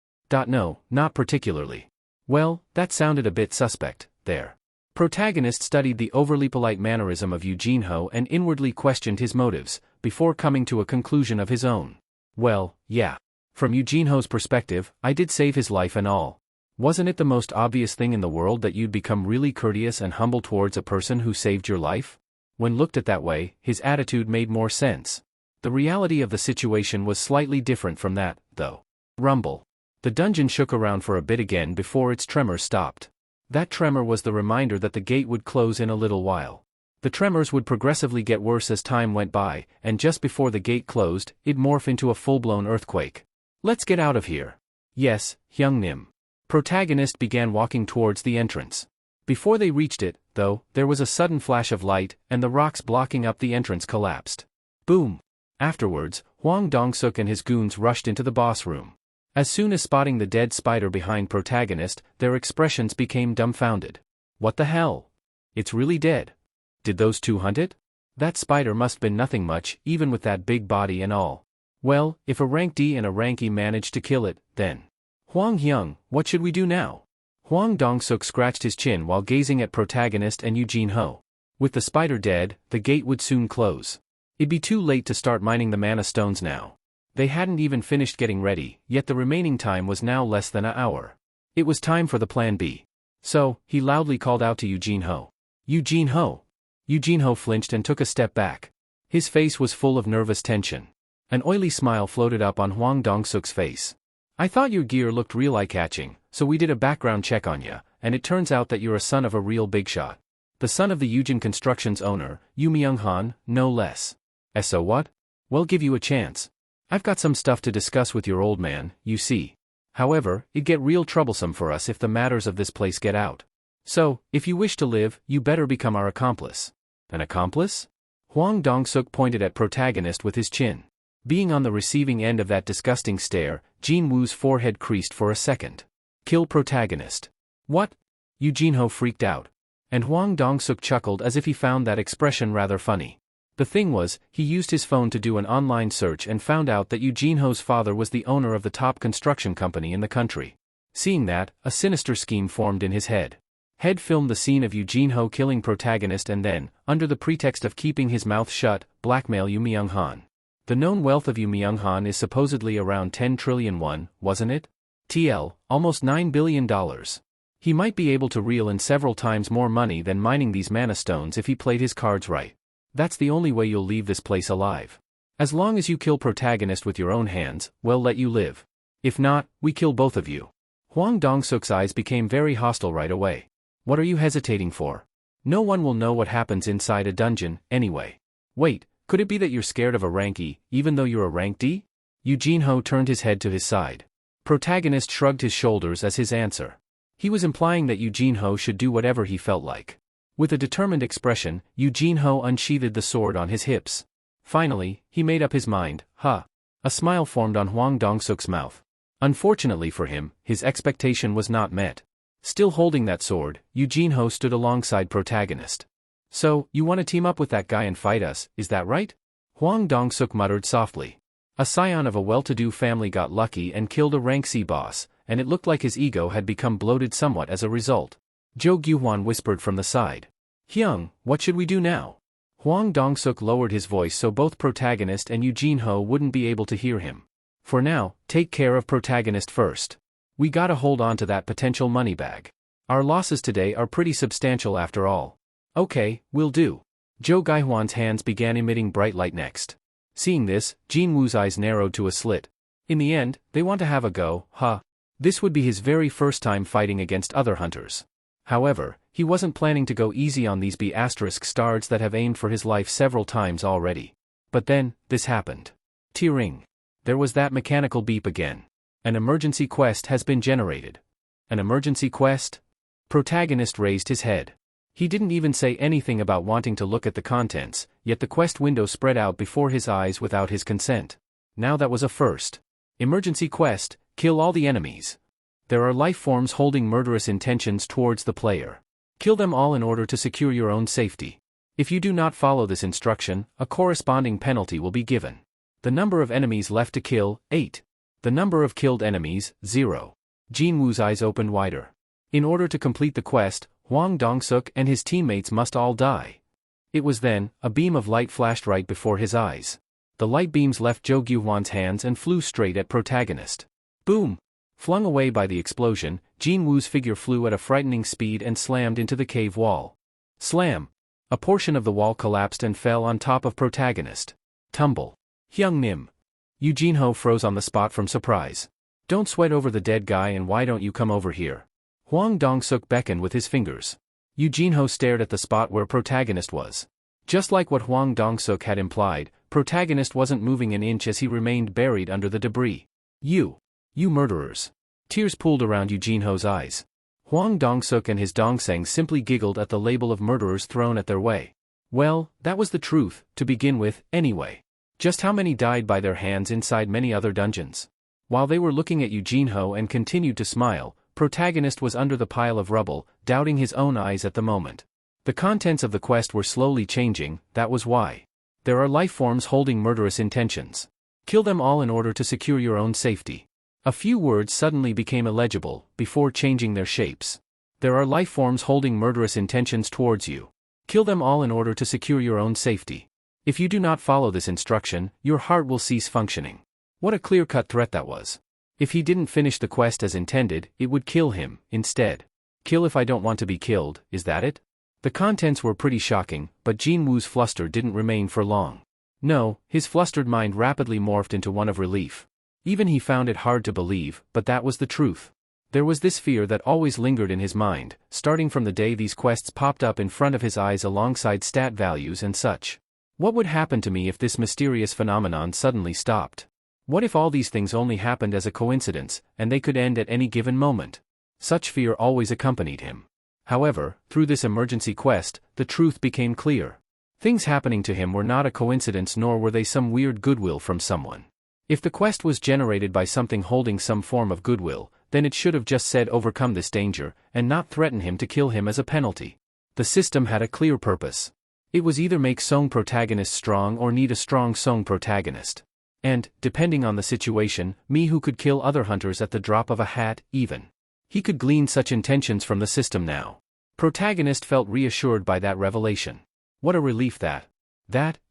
No, not particularly. Well, that sounded a bit suspect, there. Protagonist studied the overly polite mannerism of Yu Jin-ho and inwardly questioned his motives, before coming to a conclusion of his own. Well, yeah. From Yu Jin-ho's perspective, I did save his life and all. Wasn't it the most obvious thing in the world that you'd become really courteous and humble towards a person who saved your life? When looked at that way, his attitude made more sense. The reality of the situation was slightly different from that, though. Rumble. The dungeon shook around for a bit again before its tremor stopped. That tremor was the reminder that the gate would close in a little while. The tremors would progressively get worse as time went by, and just before the gate closed, it'd morph into a full-blown earthquake. Let's get out of here. Yes, Hyung Nim. Protagonist began walking towards the entrance. Before they reached it, though, there was a sudden flash of light, and the rocks blocking up the entrance collapsed. Boom! Afterwards, Hwang Dong-suk and his goons rushed into the boss room. As soon as spotting the dead spider behind protagonist, their expressions became dumbfounded. What the hell? It's really dead. Did those two hunt it? That spider must have been nothing much, even with that big body and all. Well, if a rank D and a rank E managed to kill it, then. Hwang Hyung, what should we do now? Hwang Dong-suk scratched his chin while gazing at protagonist and Yu Jin-ho. With the spider dead, the gate would soon close. It'd be too late to start mining the mana stones now. They hadn't even finished getting ready, yet the remaining time was now less than an hour. It was time for the plan B. So, he loudly called out to Yu Jin-ho. Yu Jin-ho! Yu Jin-ho flinched and took a step back. His face was full of nervous tension. An oily smile floated up on Hwang Dong-suk's face. I thought your gear looked real eye-catching, so we did a background check on ya, and it turns out that you're a son of a real big shot. The son of the Yujin Construction's owner, Yu Myung-han, no less. So what? Well, give you a chance. I've got some stuff to discuss with your old man, you see. However, it'd get real troublesome for us if the matters of this place get out. So, if you wish to live, you better become our accomplice. An accomplice? Hwang Dong-suk pointed at protagonist with his chin. Being on the receiving end of that disgusting stare, Jin-Woo's forehead creased for a second. Kill protagonist. What? Yu Jin-ho freaked out. And Hwang Dong-suk chuckled as if he found that expression rather funny. The thing was, he used his phone to do an online search and found out that Yu Jin-ho's father was the owner of the top construction company in the country. Seeing that, a sinister scheme formed in his head. He'd filmed the scene of Yu Jin-ho killing protagonist and then, under the pretext of keeping his mouth shut, blackmail Yu Myung-han. The known wealth of Yu Myung-han is supposedly around 10 trillion won, wasn't it? Almost $9 billion. He might be able to reel in several times more money than mining these mana stones if he played his cards right. That's the only way you'll leave this place alive. As long as you kill protagonist with your own hands, we'll let you live. If not, we kill both of you. Hwang Dong-suk's eyes became very hostile right away. What are you hesitating for? No one will know what happens inside a dungeon, anyway. Wait, could it be that you're scared of a rank E, even though you're a rank D? Yu Jin-ho turned his head to his side. Protagonist shrugged his shoulders as his answer. He was implying that Yu Jin-ho should do whatever he felt like. With a determined expression, Yu Jin-ho unsheathed the sword on his hips. Finally, he made up his mind. A smile formed on Hwang Dong-suk's mouth. Unfortunately for him, his expectation was not met. Still holding that sword, Yu Jin-ho stood alongside Protagonist. So, you want to team up with that guy and fight us, is that right? Hwang Dong-suk muttered softly. A scion of a well-to-do family got lucky and killed a rank C boss, and it looked like his ego had become bloated somewhat as a result. Jo Gyuhwan whispered from the side. Hyung, what should we do now? Hwang Dong-suk lowered his voice so both Protagonist and Yu Jin-ho wouldn't be able to hear him. For now, take care of Protagonist first. We gotta hold on to that potential money bag. Our losses today are pretty substantial after all. Okay, will do. Jo Gyuhwan's hands began emitting bright light next. Seeing this, Jin-Woo's eyes narrowed to a slit. In the end, they want to have a go, huh? This would be his very first time fighting against other hunters. However, he wasn't planning to go easy on these B***stards that have aimed for his life several times already. But then, this happened. Tearing. There was that mechanical beep again. An emergency quest has been generated. An emergency quest? Protagonist raised his head. He didn't even say anything about wanting to look at the contents, yet the quest window spread out before his eyes without his consent. Now that was a first. Emergency quest, kill all the enemies. There are life forms holding murderous intentions towards the player. Kill them all in order to secure your own safety. If you do not follow this instruction, a corresponding penalty will be given. The number of enemies left to kill, 8. The number of killed enemies, 0. Jin-Woo's eyes opened wider. In order to complete the quest, Hwang Dong-suk and his teammates must all die. It was then, a beam of light flashed right before his eyes. The light beams left Jo Gyuhwan's hands and flew straight at Protagonist. Boom! Flung away by the explosion, Jin-Woo's figure flew at a frightening speed and slammed into the cave wall. Slam! A portion of the wall collapsed and fell on top of Protagonist. Tumble. Hyung Nim. Yu Jin-ho froze on the spot from surprise. Don't sweat over the dead guy and why don't you come over here? Hwang Dong-suk beckoned with his fingers. Yu Jin-ho stared at the spot where Protagonist was. Just like what Hwang Dong-suk had implied, Protagonist wasn't moving an inch as he remained buried under the debris. You murderers. Tears pooled around Yu Jin-ho's eyes. Hwang Dong-suk and his Dongseng simply giggled at the label of murderers thrown at their way. Well, that was the truth, to begin with, anyway. Just how many died by their hands inside many other dungeons? While they were looking at Yu Jin-ho and continued to smile, Protagonist was under the pile of rubble, doubting his own eyes at the moment. The contents of the quest were slowly changing, that was why. There are life forms holding murderous intentions. Kill them all in order to secure your own safety. A few words suddenly became illegible, before changing their shapes. There are life forms holding murderous intentions towards you. Kill them all in order to secure your own safety. If you do not follow this instruction, your heart will cease functioning. What a clear-cut threat that was. If he didn't finish the quest as intended, it would kill him, instead. Kill if I don't want to be killed, is that it? The contents were pretty shocking, but Jin-Woo's fluster didn't remain for long. No, his flustered mind rapidly morphed into one of relief. Even he found it hard to believe, but that was the truth. There was this fear that always lingered in his mind, starting from the day these quests popped up in front of his eyes alongside stat values and such. What would happen to me if this mysterious phenomenon suddenly stopped? What if all these things only happened as a coincidence, and they could end at any given moment? Such fear always accompanied him. However, through this emergency quest, the truth became clear. Things happening to him were not a coincidence, nor were they some weird goodwill from someone. If the quest was generated by something holding some form of goodwill, then it should have just said overcome this danger, and not threaten him to kill him as a penalty. The system had a clear purpose. It was either make Sung protagonist strong or need a strong Sung protagonist. And, depending on the situation, me who could kill other hunters at the drop of a hat, even. He could glean such intentions from the system now. Protagonist felt reassured by that revelation. What a relief that,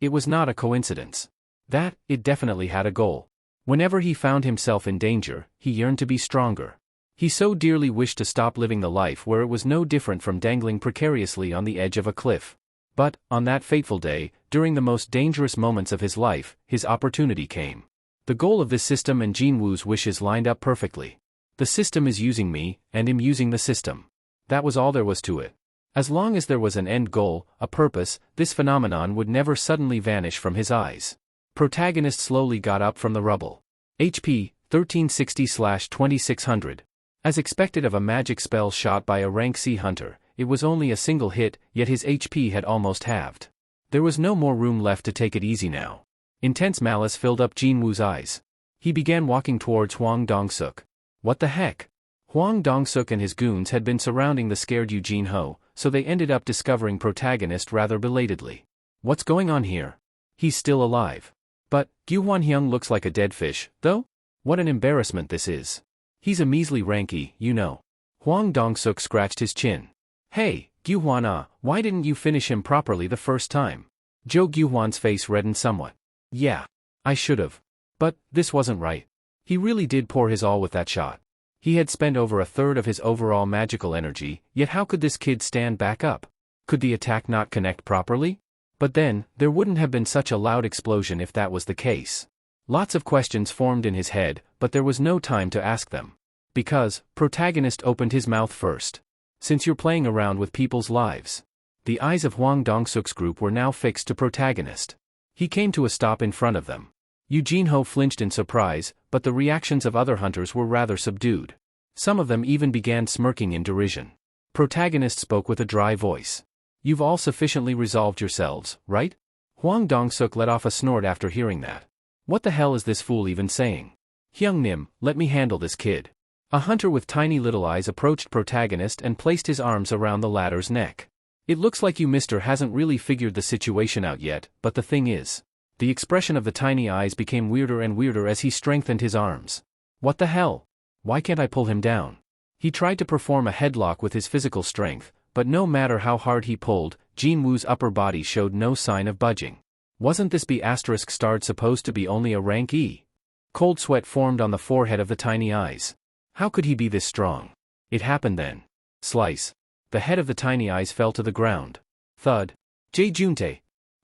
it was not a coincidence. That, it definitely had a goal. Whenever he found himself in danger, he yearned to be stronger. He so dearly wished to stop living the life where it was no different from dangling precariously on the edge of a cliff. But, on that fateful day, during the most dangerous moments of his life, his opportunity came. The goal of this system and Jin-Woo's wishes lined up perfectly. The system is using me, and I'm using the system. That was all there was to it. As long as there was an end goal, a purpose, this phenomenon would never suddenly vanish from his eyes. Protagonist slowly got up from the rubble. HP, 1360/2600. As expected of a magic spell shot by a rank C hunter, it was only a single hit, yet his HP had almost halved. There was no more room left to take it easy now. Intense malice filled up Jin-Woo's eyes. He began walking towards Hwang Dong-suk. What the heck? Hwang Dong-suk and his goons had been surrounding the scared Yu Jin-ho, so they ended up discovering protagonist rather belatedly. What's going on here? He's still alive. But, Gyu Hwan-hyung looks like a dead fish, though? What an embarrassment this is. He's a measly ranky, you know. Hwang Dong-suk scratched his chin. Hey, Gyu Hwan-ah, why didn't you finish him properly the first time? Jo Gyu-hwan's face reddened somewhat. Yeah. I should've. But, this wasn't right. He really did pour his all with that shot. He had spent over a third of his overall magical energy, yet how could this kid stand back up? Could the attack not connect properly? But then, there wouldn't have been such a loud explosion if that was the case. Lots of questions formed in his head, but there was no time to ask them. Because, protagonist opened his mouth first. Since you're playing around with people's lives. The eyes of Hwang Dong-suk's group were now fixed to protagonist. He came to a stop in front of them. Yu Jin-ho flinched in surprise, but the reactions of other hunters were rather subdued. Some of them even began smirking in derision. Protagonist spoke with a dry voice. You've all sufficiently resolved yourselves, right? Hwang Dong-suk let off a snort after hearing that. What the hell is this fool even saying? Hyung-nim, let me handle this kid. A hunter with tiny little eyes approached protagonist and placed his arms around the latter's neck. It looks like you mister hasn't really figured the situation out yet, but the thing is. The expression of the tiny eyes became weirder and weirder as he strengthened his arms. What the hell? Why can't I pull him down? He tried to perform a headlock with his physical strength, but no matter how hard he pulled, Jin-Woo's upper body showed no sign of budging. Wasn't this B***** supposed to be only a rank E? Cold sweat formed on the forehead of the tiny eyes. How could he be this strong? It happened then. Slice. The head of the tiny eyes fell to the ground. Thud. Jae-juntae.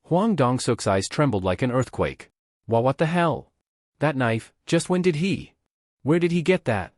Hwang Dong-suk's eyes trembled like an earthquake. What the hell? That knife, just when did he? Where did he get that?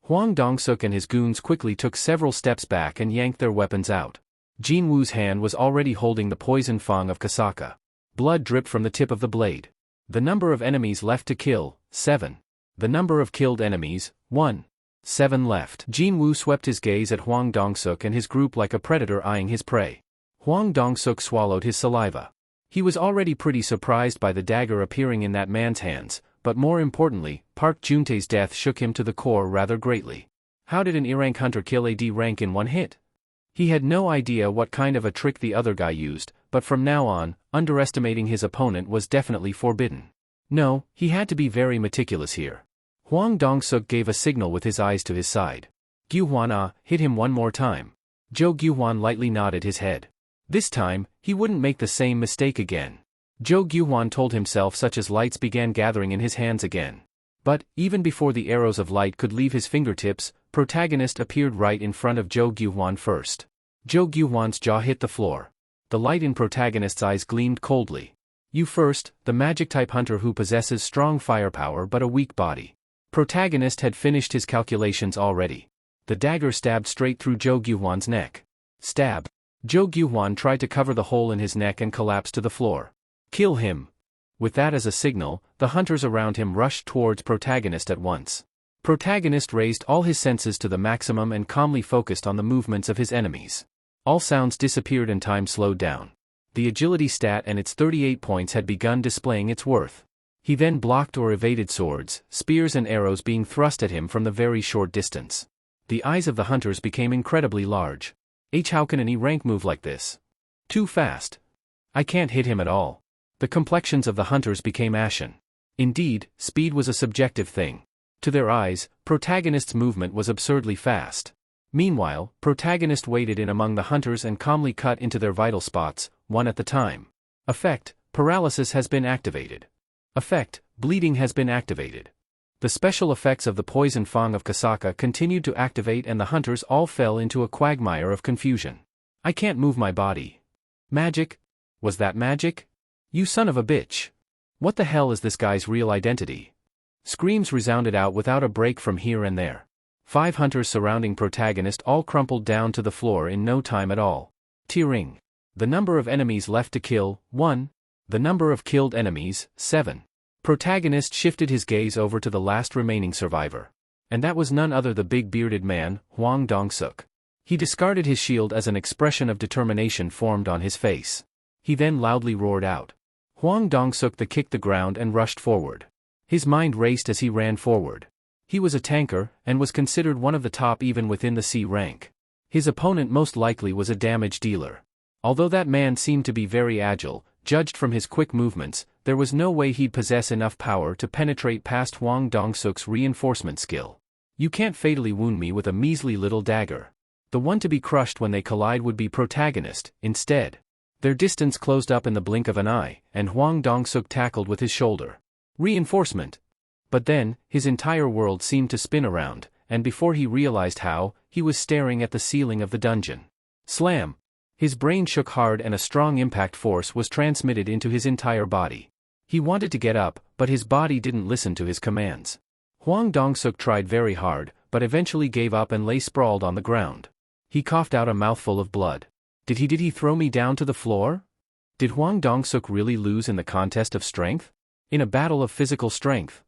Hwang Dong-suk and his goons quickly took several steps back and yanked their weapons out. Jin-Woo's hand was already holding the poison fang of Kasaka. Blood dripped from the tip of the blade. The number of enemies left to kill, 7. The number of killed enemies, 1. 7 left. Jin-Woo swept his gaze at Hwang Dong-suk and his group like a predator eyeing his prey. Hwang Dong-suk swallowed his saliva. He was already pretty surprised by the dagger appearing in that man's hands, but more importantly, Park Juntae's death shook him to the core rather greatly. How did an E-rank hunter kill a D rank in one hit? He had no idea what kind of a trick the other guy used, but from now on, underestimating his opponent was definitely forbidden. No, he had to be very meticulous here. Hwang Dong-suk gave a signal with his eyes to his side. Gyu Hwan-ah, hit him one more time. Jo Gyu-hwan lightly nodded his head. This time, he wouldn't make the same mistake again. Jo Gyu-hwan told himself such as lights began gathering in his hands again. But, even before the arrows of light could leave his fingertips, protagonist appeared right in front of Jo Gyu-hwan first. Jo Gyu-hwan's jaw hit the floor. The light in protagonist's eyes gleamed coldly. You first, the magic-type hunter who possesses strong firepower but a weak body. Protagonist had finished his calculations already. The dagger stabbed straight through Jo Gyu-hwan's neck. Stab. Jo Gyu-hwan tried to cover the hole in his neck and collapsed to the floor. Kill him. With that as a signal, the hunters around him rushed towards protagonist at once. Protagonist raised all his senses to the maximum and calmly focused on the movements of his enemies. All sounds disappeared and time slowed down. The agility stat and its 38 points had begun displaying its worth. He then blocked or evaded swords, spears and arrows being thrust at him from the very short distance. The eyes of the hunters became incredibly large. How can an E-rank move like this? Too fast. I can't hit him at all. The complexions of the hunters became ashen. Indeed, speed was a subjective thing. To their eyes, protagonist's movement was absurdly fast. Meanwhile, protagonist waded in among the hunters and calmly cut into their vital spots, one at a time. Effect, paralysis has been activated. Effect, bleeding has been activated. The special effects of the poison fang of Kasaka continued to activate and the hunters all fell into a quagmire of confusion. I can't move my body. Magic? Was that magic? You son of a bitch. What the hell is this guy's real identity? Screams resounded out without a break from here and there. 5 hunters surrounding protagonist all crumpled down to the floor in no time at all. Tearing. The number of enemies left to kill, 1. The number of killed enemies, 7. Protagonist shifted his gaze over to the last remaining survivor. And that was none other the big bearded man, Hwang Dong-suk. He discarded his shield as an expression of determination formed on his face. He then loudly roared out. Hwang Dong-suk kicked the ground and rushed forward. His mind raced as he ran forward. He was a tanker, and was considered one of the top even within the C rank. His opponent most likely was a damage dealer. Although that man seemed to be very agile, judged from his quick movements, there was no way he'd possess enough power to penetrate past Hwang Dong-suk's reinforcement skill. You can't fatally wound me with a measly little dagger. The one to be crushed when they collide would be Protagonist, instead. Their distance closed up in the blink of an eye, and Hwang Dong-suk tackled with his shoulder. Reinforcement! But then, his entire world seemed to spin around, and before he realized how, he was staring at the ceiling of the dungeon. Slam! His brain shook hard and a strong impact force was transmitted into his entire body. He wanted to get up, but his body didn't listen to his commands. Hwang Dong-suk tried very hard, but eventually gave up and lay sprawled on the ground. He coughed out a mouthful of blood. Did he throw me down to the floor? Did Hwang Dong-suk really lose in the contest of strength? In a battle of physical strength?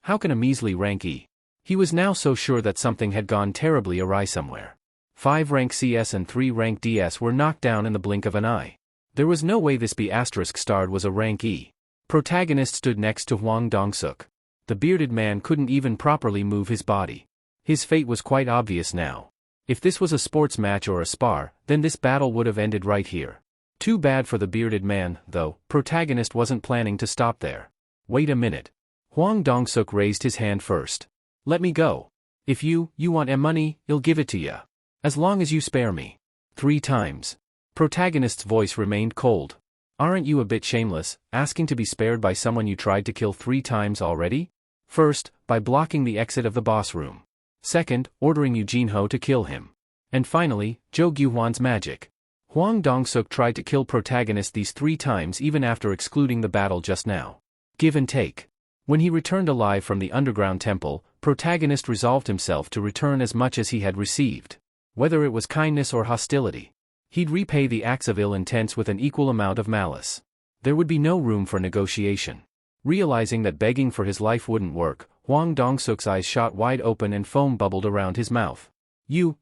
How can a measly rank E? He was now so sure that something had gone terribly awry somewhere. 5 rank CS and 3 rank DS were knocked down in the blink of an eye. There was no way this B***starred was a rank E. Protagonist stood next to Hwang Dong-suk. The bearded man couldn't even properly move his body. His fate was quite obvious now. If this was a sports match or a spar, then this battle would have ended right here. Too bad for the bearded man, though. Protagonist wasn't planning to stop there. Wait a minute. Hwang Dong-suk raised his hand first. Let me go. If you want money, I'll give it to ya. As long as you spare me. 3 times. Protagonist's voice remained cold. Aren't you a bit shameless, asking to be spared by someone you tried to kill 3 times already? First, by blocking the exit of the boss room. Second, ordering Yu Jin-ho to kill him. And finally, Jo Gyu-hwan's magic. Hwang Dong-suk tried to kill Protagonist these 3 times even after excluding the battle just now. Give and take. When he returned alive from the underground temple, Protagonist resolved himself to return as much as he had received. Whether it was kindness or hostility. He'd repay the acts of ill intent with an equal amount of malice. There would be no room for negotiation. Realizing that begging for his life wouldn't work, Hwang Dong-suk's eyes shot wide open and foam bubbled around his mouth. You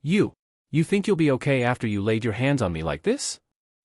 think you'll be okay after you laid your hands on me like this?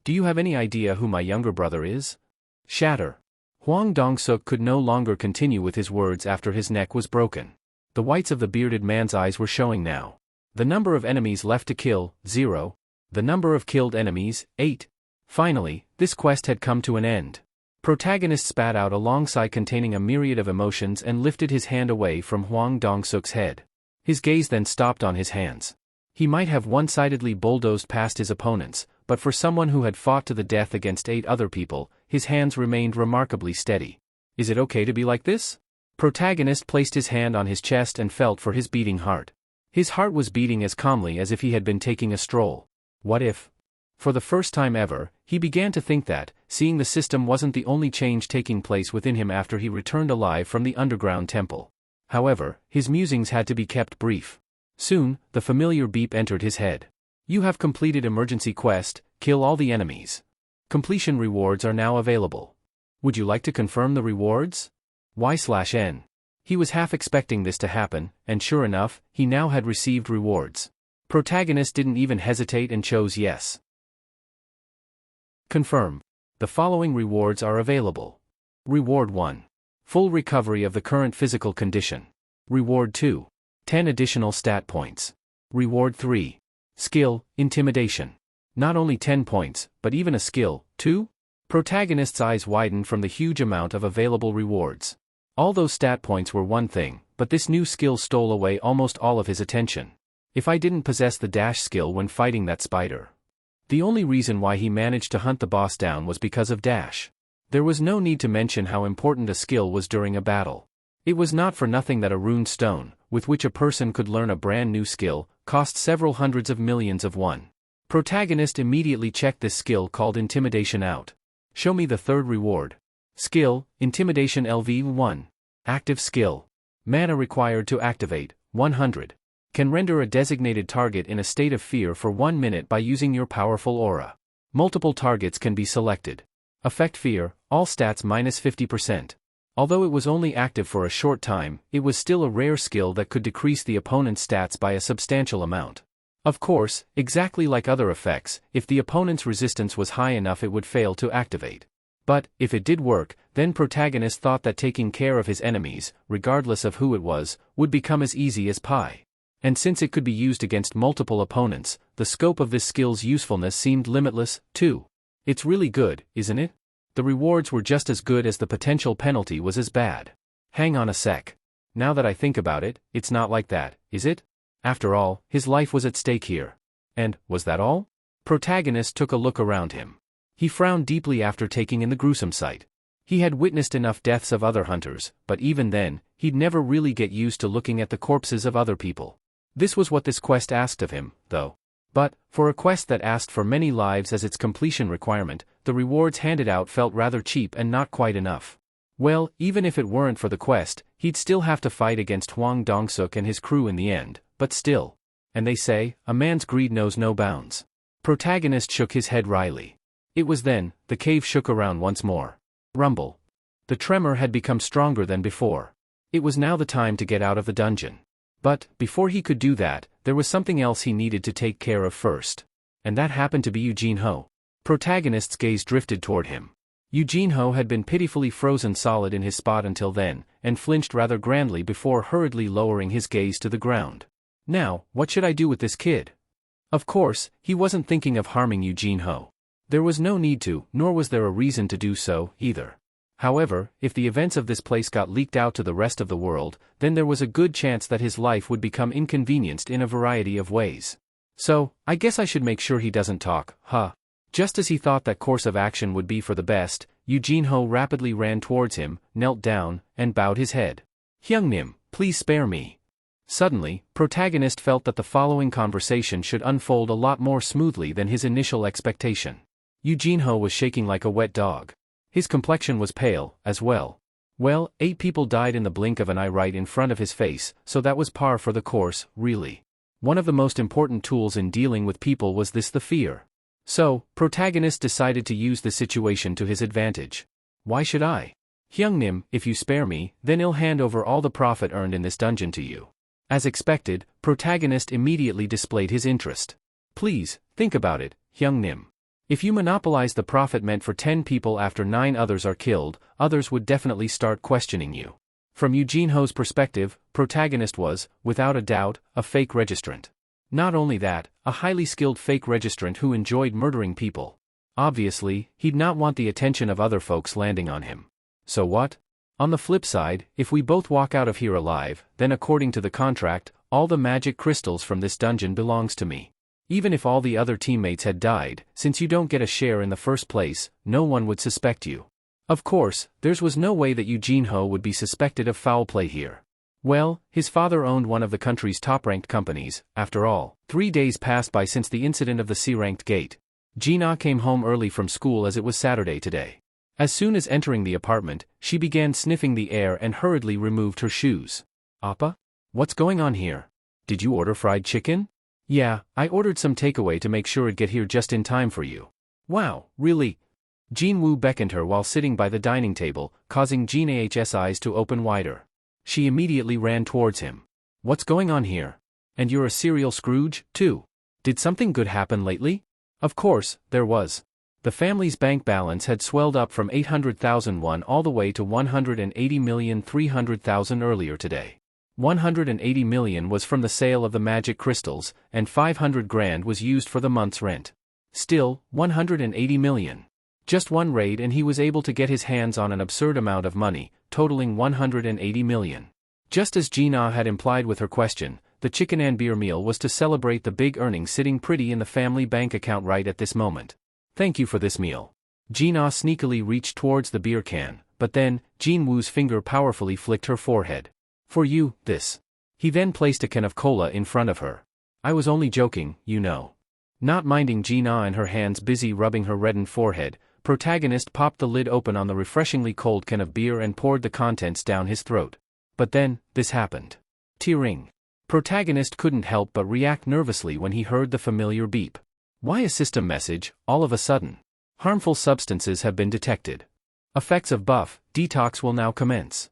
Do you have any idea who my younger brother is? Shatter. Hwang Dong-suk could no longer continue with his words after his neck was broken. The whites of the bearded man's eyes were showing now. The number of enemies left to kill, 0. The number of killed enemies, 8. Finally, this quest had come to an end. Protagonist spat out a long sigh containing a myriad of emotions and lifted his hand away from Hwang Dong-suk's head. His gaze then stopped on his hands. He might have one-sidedly bulldozed past his opponents, but for someone who had fought to the death against 8 other people, his hands remained remarkably steady. Is it okay to be like this? Protagonist placed his hand on his chest and felt for his beating heart. His heart was beating as calmly as if he had been taking a stroll. What if? For the first time ever, he began to think that, seeing the system wasn't the only change taking place within him after he returned alive from the underground temple. However, his musings had to be kept brief. Soon, the familiar beep entered his head. You have completed emergency quest, kill all the enemies. Completion rewards are now available. Would you like to confirm the rewards? Y/N. He was half expecting this to happen, and sure enough, he now had received rewards. Protagonist didn't even hesitate and chose yes. Confirm. The following rewards are available. Reward 1. Full recovery of the current physical condition. Reward 2. 10 additional stat points. Reward 3. Skill, Intimidation. Not only 10 points, but even a skill, too? Protagonist's eyes widened from the huge amount of available rewards. All those stat points were one thing, but this new skill stole away almost all of his attention. If I didn't possess the dash skill when fighting that spider. The only reason why he managed to hunt the boss down was because of dash. There was no need to mention how important a skill was during a battle. It was not for nothing that a rune stone, with which a person could learn a brand new skill, cost several hundreds of millions of won. Protagonist immediately checked this skill called Intimidation out. Show me the third reward. Skill, Intimidation LV1. Active skill. Mana required to activate, 100. Can render a designated target in a state of fear for 1 minute by using your powerful aura. Multiple targets can be selected. Affect fear, all stats minus 50%. Although it was only active for a short time, it was still a rare skill that could decrease the opponent's stats by a substantial amount. Of course, exactly like other effects, if the opponent's resistance was high enough it would fail to activate. But, if it did work, then protagonist thought that taking care of his enemies, regardless of who it was, would become as easy as pie. And since it could be used against multiple opponents, the scope of this skill's usefulness seemed limitless, too. It's really good, isn't it? The rewards were just as good as the potential penalty was as bad. Hang on a sec. Now that I think about it, it's not like that, is it? After all, his life was at stake here. And, was that all? Protagonist took a look around him. He frowned deeply after taking in the gruesome sight. He had witnessed enough deaths of other hunters, but even then, he'd never really get used to looking at the corpses of other people. This was what this quest asked of him, though. But, for a quest that asked for many lives as its completion requirement, the rewards handed out felt rather cheap and not quite enough. Well, even if it weren't for the quest, he'd still have to fight against Hwang Dong-suk and his crew in the end, but still. And they say, a man's greed knows no bounds. Protagonist shook his head wryly. It was then, the cave shook around once more. Rumble. The tremor had become stronger than before. It was now the time to get out of the dungeon. But, before he could do that, there was something else he needed to take care of first. And that happened to be Eugene-ho. Protagonist's gaze drifted toward him. Eugene-ho had been pitifully frozen solid in his spot until then, and flinched rather grandly before hurriedly lowering his gaze to the ground. Now, what should I do with this kid? Of course, he wasn't thinking of harming Eugene-ho. There was no need to, nor was there a reason to do so, either. However, if the events of this place got leaked out to the rest of the world, then there was a good chance that his life would become inconvenienced in a variety of ways. So, I guess I should make sure he doesn't talk, huh? Just as he thought that course of action would be for the best, Eugene-ho rapidly ran towards him, knelt down, and bowed his head. Hyungnim, please spare me. Suddenly, protagonist felt that the following conversation should unfold a lot more smoothly than his initial expectation. Eugene-ho was shaking like a wet dog. His complexion was pale, as well. Well, 8 people died in the blink of an eye right in front of his face, so that was par for the course, really. One of the most important tools in dealing with people was the fear. So, protagonist decided to use the situation to his advantage. Why should I? Hyungnim, if you spare me, then I'll hand over all the profit earned in this dungeon to you. As expected, protagonist immediately displayed his interest. Please, think about it, Hyungnim. If you monopolize the profit meant for 10 people after 9 others are killed, others would definitely start questioning you. From Eugene-ho's perspective, protagonist was, without a doubt, a fake registrant. Not only that, a highly skilled fake registrant who enjoyed murdering people. Obviously, he'd not want the attention of other folks landing on him. So what? On the flip side, if we both walk out of here alive, then according to the contract, all the magic crystals from this dungeon belongs to me. Even if all the other teammates had died, since you don't get a share in the first place, no one would suspect you. Of course, there was no way that Eugene-ho would be suspected of foul play here. Well, his father owned one of the country's top-ranked companies, after all. 3 days passed by since the incident of the C-ranked gate. Gina came home early from school as it was Saturday today. As soon as entering the apartment, she began sniffing the air and hurriedly removed her shoes. Appa? What's going on here? Did you order fried chicken? Yeah, I ordered some takeaway to make sure it'd get here just in time for you. Wow, really? Jin-Woo beckoned her while sitting by the dining table, causing Gina's eyes to open wider. She immediately ran towards him. What's going on here? And you're a serial Scrooge, too? Did something good happen lately? Of course, there was. The family's bank balance had swelled up from 800,000 won all the way to 180,300,000 earlier today. 180 million was from the sale of the magic crystals, and 500 grand was used for the month's rent. Still, 180 million. Just one raid and he was able to get his hands on an absurd amount of money, totaling 180 million. Just as Gina had implied with her question, the chicken and beer meal was to celebrate the big earnings sitting pretty in the family bank account right at this moment. Thank you for this meal. Gina sneakily reached towards the beer can, but then, Jin-Woo's finger powerfully flicked her forehead. For you, this. He then placed a can of cola in front of her. I was only joking, you know. Not minding Gina and her hands busy rubbing her reddened forehead, protagonist popped the lid open on the refreshingly cold can of beer and poured the contents down his throat. But then, this happened. Tearing. Protagonist couldn't help but react nervously when he heard the familiar beep. Why a system message, all of a sudden? Harmful substances have been detected. Effects of buff, detox will now commence.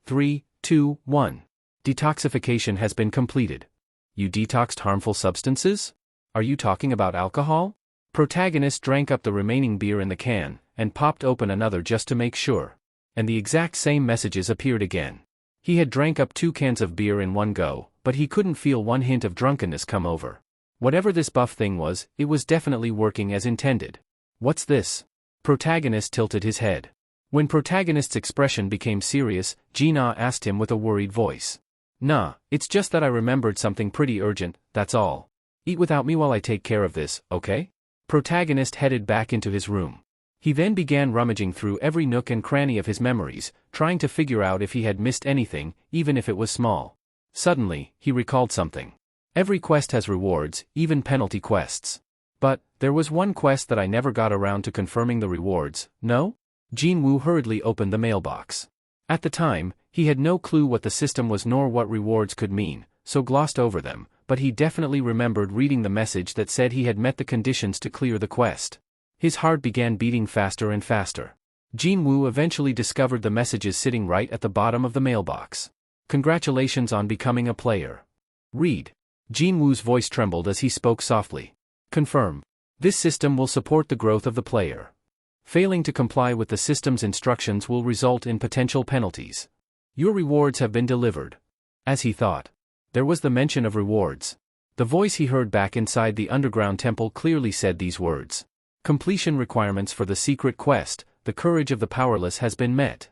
3, 2, 1. Detoxification has been completed. You detoxed harmful substances? Are you talking about alcohol? Protagonist drank up the remaining beer in the can, and popped open another just to make sure. And the exact same messages appeared again. He had drank up 2 cans of beer in one go, but he couldn't feel one hint of drunkenness come over. Whatever this buff thing was, it was definitely working as intended. What's this? Protagonist tilted his head. When protagonist's expression became serious, Gina asked him with a worried voice. Nah, it's just that I remembered something pretty urgent, that's all. Eat without me while I take care of this, okay? Protagonist headed back into his room. He then began rummaging through every nook and cranny of his memories, trying to figure out if he had missed anything, even if it was small. Suddenly, he recalled something. Every quest has rewards, even penalty quests. But, there was one quest that I never got around to confirming the rewards, no? Jin-Woo hurriedly opened the mailbox. At the time, he had no clue what the system was nor what rewards could mean, so glossed over them, but he definitely remembered reading the message that said he had met the conditions to clear the quest. His heart began beating faster and faster. Jin-Woo eventually discovered the messages sitting right at the bottom of the mailbox. Congratulations on becoming a player. Read. Jin-Woo's voice trembled as he spoke softly. Confirm. This system will support the growth of the player. Failing to comply with the system's instructions will result in potential penalties. Your rewards have been delivered. As he thought. There was the mention of rewards. The voice he heard back inside the underground temple clearly said these words. Completion requirements for the secret quest, the courage of the powerless has been met.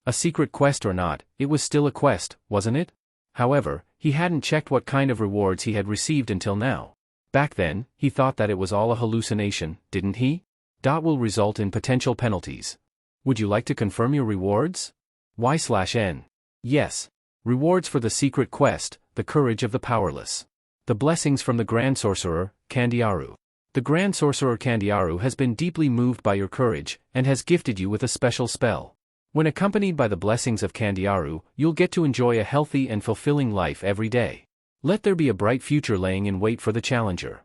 A secret quest or not, it was still a quest, wasn't it? However, he hadn't checked what kind of rewards he had received until now. Back then, he thought that it was all a hallucination, didn't he? Will result in potential penalties. Would you like to confirm your rewards? Y/N. Yes. Rewards for the secret quest, the courage of the powerless. The blessings from the Grand Sorcerer, Candiaru. The Grand Sorcerer Candiaru has been deeply moved by your courage, and has gifted you with a special spell. When accompanied by the blessings of Candiaru, you'll get to enjoy a healthy and fulfilling life every day. Let there be a bright future laying in wait for the challenger.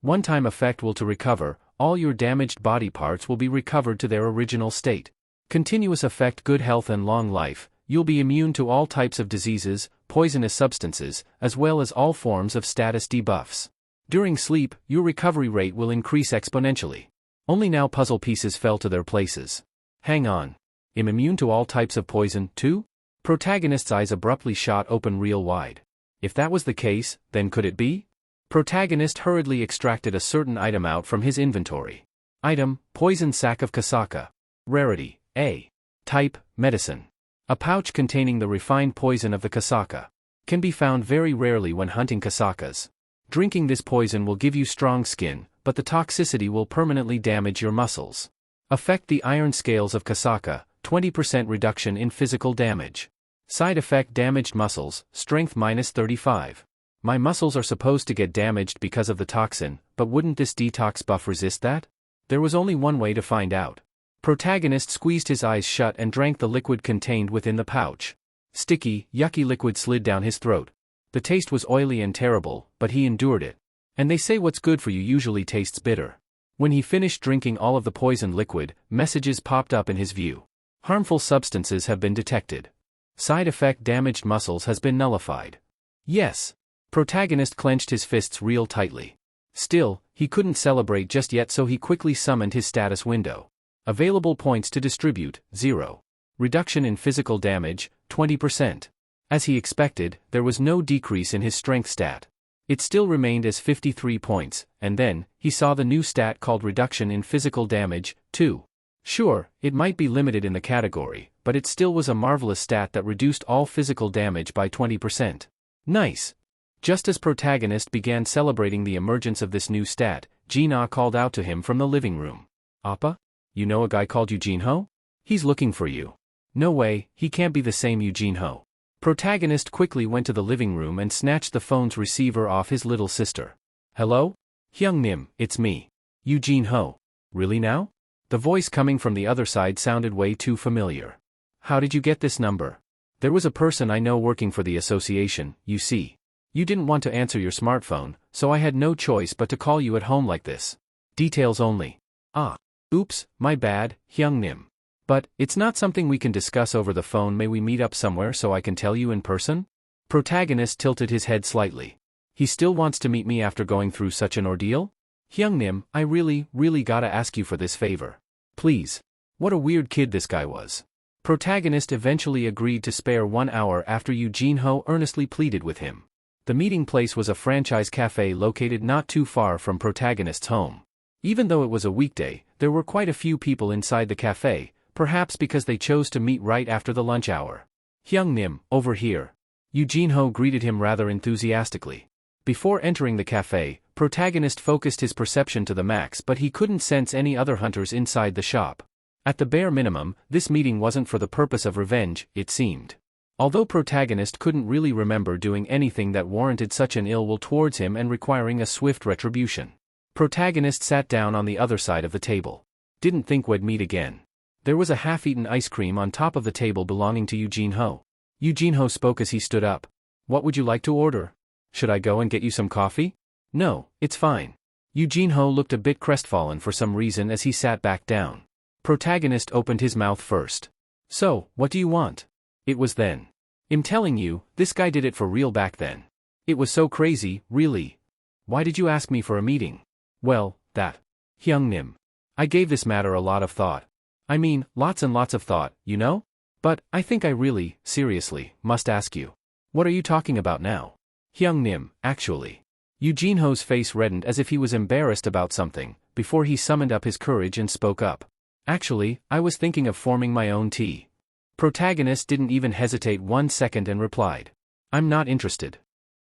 One-time effect will to recover, all your damaged body parts will be recovered to their original state. Continuous effect good health and long life, you'll be immune to all types of diseases, poisonous substances, as well as all forms of status debuffs. During sleep, your recovery rate will increase exponentially. Only now puzzle pieces fell to their places. Hang on. I'm immune to all types of poison, too? Protagonist's eyes abruptly shot open real wide. If that was the case, then could it be? Protagonist hurriedly extracted a certain item out from his inventory. Item, poison sac of Kasaka. Rarity, A. Type, medicine. A pouch containing the refined poison of the Kasaka. Can be found very rarely when hunting Kasakas. Drinking this poison will give you strong skin, but the toxicity will permanently damage your muscles. Affect the iron scales of Kasaka, 20% reduction in physical damage. Side effect damaged muscles, strength -35. My muscles are supposed to get damaged because of the toxin, but wouldn't this detox buff resist that? There was only one way to find out. Protagonist squeezed his eyes shut and drank the liquid contained within the pouch. Sticky, yucky liquid slid down his throat. The taste was oily and terrible, but he endured it. And they say what's good for you usually tastes bitter. When he finished drinking all of the poisoned liquid, messages popped up in his view. Harmful substances have been detected. Side effect damaged muscles has been nullified. Yes. Protagonist clenched his fists real tightly. Still, he couldn't celebrate just yet, so he quickly summoned his status window. Available points to distribute, 0. Reduction in physical damage, 20%. As he expected, there was no decrease in his strength stat. It still remained as 53 points, and then, he saw the new stat called reduction in physical damage, 2. Sure, it might be limited in the category, but it still was a marvelous stat that reduced all physical damage by 20%. Nice. Just as protagonist began celebrating the emergence of this new stat, Gina called out to him from the living room. Appa? You know a guy called Eugene-ho? He's looking for you. No way, he can't be the same Eugene-ho. Protagonist quickly went to the living room and snatched the phone's receiver off his little sister. Hello? Hyung-nim, it's me. Eugene-ho. Really now? The voice coming from the other side sounded way too familiar. How did you get this number? There was a person I know working for the association, you see. You didn't want to answer your smartphone, so I had no choice but to call you at home like this. Details only. Ah. Oops, my bad, Hyung-nim. But, it's not something we can discuss over the phone. May we meet up somewhere so I can tell you in person? Protagonist tilted his head slightly. He still wants to meet me after going through such an ordeal? Hyungnim, I really gotta ask you for this favor. Please. What a weird kid this guy was. Protagonist eventually agreed to spare 1 hour after Yoo Jin-ho earnestly pleaded with him. The meeting place was a franchise cafe located not too far from Protagonist's home. Even though it was a weekday, there were quite a few people inside the cafe, perhaps because they chose to meet right after the lunch hour. Hyungnim, over here. Yoo Jin-ho greeted him rather enthusiastically. Before entering the cafe, Protagonist focused his perception to the max, but he couldn't sense any other hunters inside the shop. At the bare minimum, this meeting wasn't for the purpose of revenge, it seemed. Although Protagonist couldn't really remember doing anything that warranted such an ill will towards him and requiring a swift retribution. Protagonist sat down on the other side of the table. Didn't think we'd meet again. There was a half-eaten ice cream on top of the table belonging to Yoo Jin-ho. Yoo Jin-ho spoke as he stood up. What would you like to order? Should I go and get you some coffee? No, it's fine. Yoo Jin-ho looked a bit crestfallen for some reason as he sat back down. Protagonist opened his mouth first. So, what do you want? It was then. I'm telling you, this guy did it for real back then. It was so crazy, really. Why did you ask me for a meeting? Well, that. Hyungnim. I gave this matter a lot of thought. I mean, lots and lots of thought, you know? But, I think I really, seriously, must ask you. What are you talking about now? Hyungnim, actually. Yoo Jin-ho's face reddened as if he was embarrassed about something, before he summoned up his courage and spoke up. Actually, I was thinking of forming my own tea. Protagonist didn't even hesitate 1 second and replied. I'm not interested.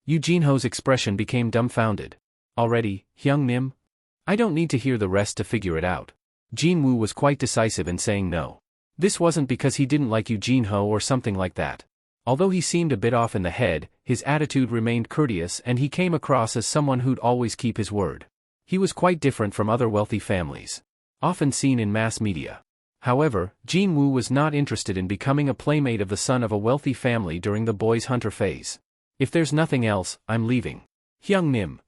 Yoo Jin-ho's expression became dumbfounded. Already, Hyungnim? I don't need to hear the rest to figure it out. Jin-Woo was quite decisive in saying no. This wasn't because he didn't like Yoo Jin-ho or something like that. Although he seemed a bit off in the head, his attitude remained courteous and he came across as someone who'd always keep his word. He was quite different from other wealthy families, often seen in mass media. However, Jin-Woo was not interested in becoming a playmate of the son of a wealthy family during the boy's hunter phase. If there's nothing else, I'm leaving. Hyungnim.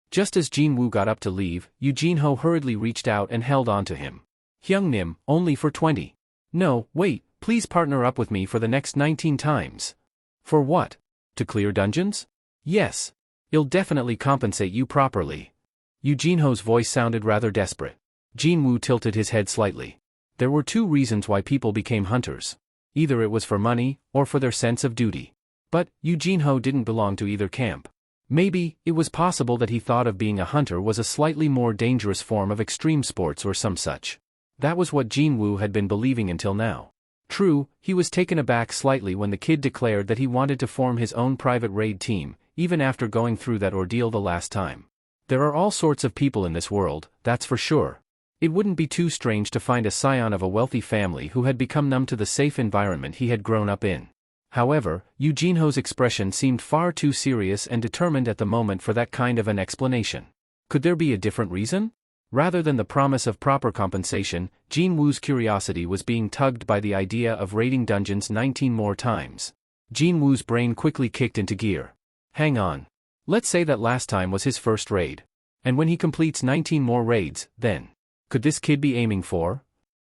Just as Jin-Woo got up to leave, Yoo Jin-ho hurriedly reached out and held on to him. Hyungnim, only for 20. No, wait, please partner up with me for the next 19 times. For what? To clear dungeons? Yes. I'll definitely compensate you properly. Yoo Jin-ho's voice sounded rather desperate. Jin-Woo tilted his head slightly. There were 2 reasons why people became hunters. Either it was for money, or for their sense of duty. But, Yoo Jin-ho didn't belong to either camp. Maybe, it was possible that he thought of being a hunter was a slightly more dangerous form of extreme sports or some such. That was what Jin-Woo had been believing until now. True, he was taken aback slightly when the kid declared that he wanted to form his own private raid team, even after going through that ordeal the last time. There are all sorts of people in this world, that's for sure. It wouldn't be too strange to find a scion of a wealthy family who had become numb to the safe environment he had grown up in. However, Yoo Jin-ho's expression seemed far too serious and determined at the moment for that kind of an explanation. Could there be a different reason? Rather than the promise of proper compensation, Jin-Woo's curiosity was being tugged by the idea of raiding dungeons 19 more times. Jin-Woo's brain quickly kicked into gear. Hang on. Let's say that last time was his first raid. And when he completes 19 more raids, then. Could this kid be aiming for?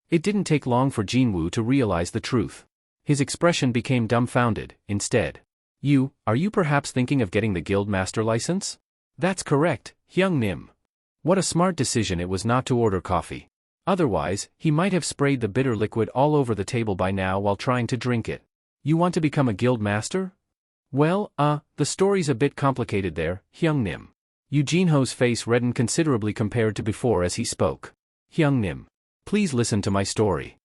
It didn't take long for Jin-Woo to realize the truth. His expression became dumbfounded, instead. Are you perhaps thinking of getting the guild master license? That's correct, Hyungnim. What a smart decision it was not to order coffee. Otherwise, he might have sprayed the bitter liquid all over the table by now while trying to drink it. You want to become a guild master? Well, the story's a bit complicated there, Hyungnim. Yoo Jin-ho's face reddened considerably compared to before as he spoke. Hyungnim. Please listen to my story.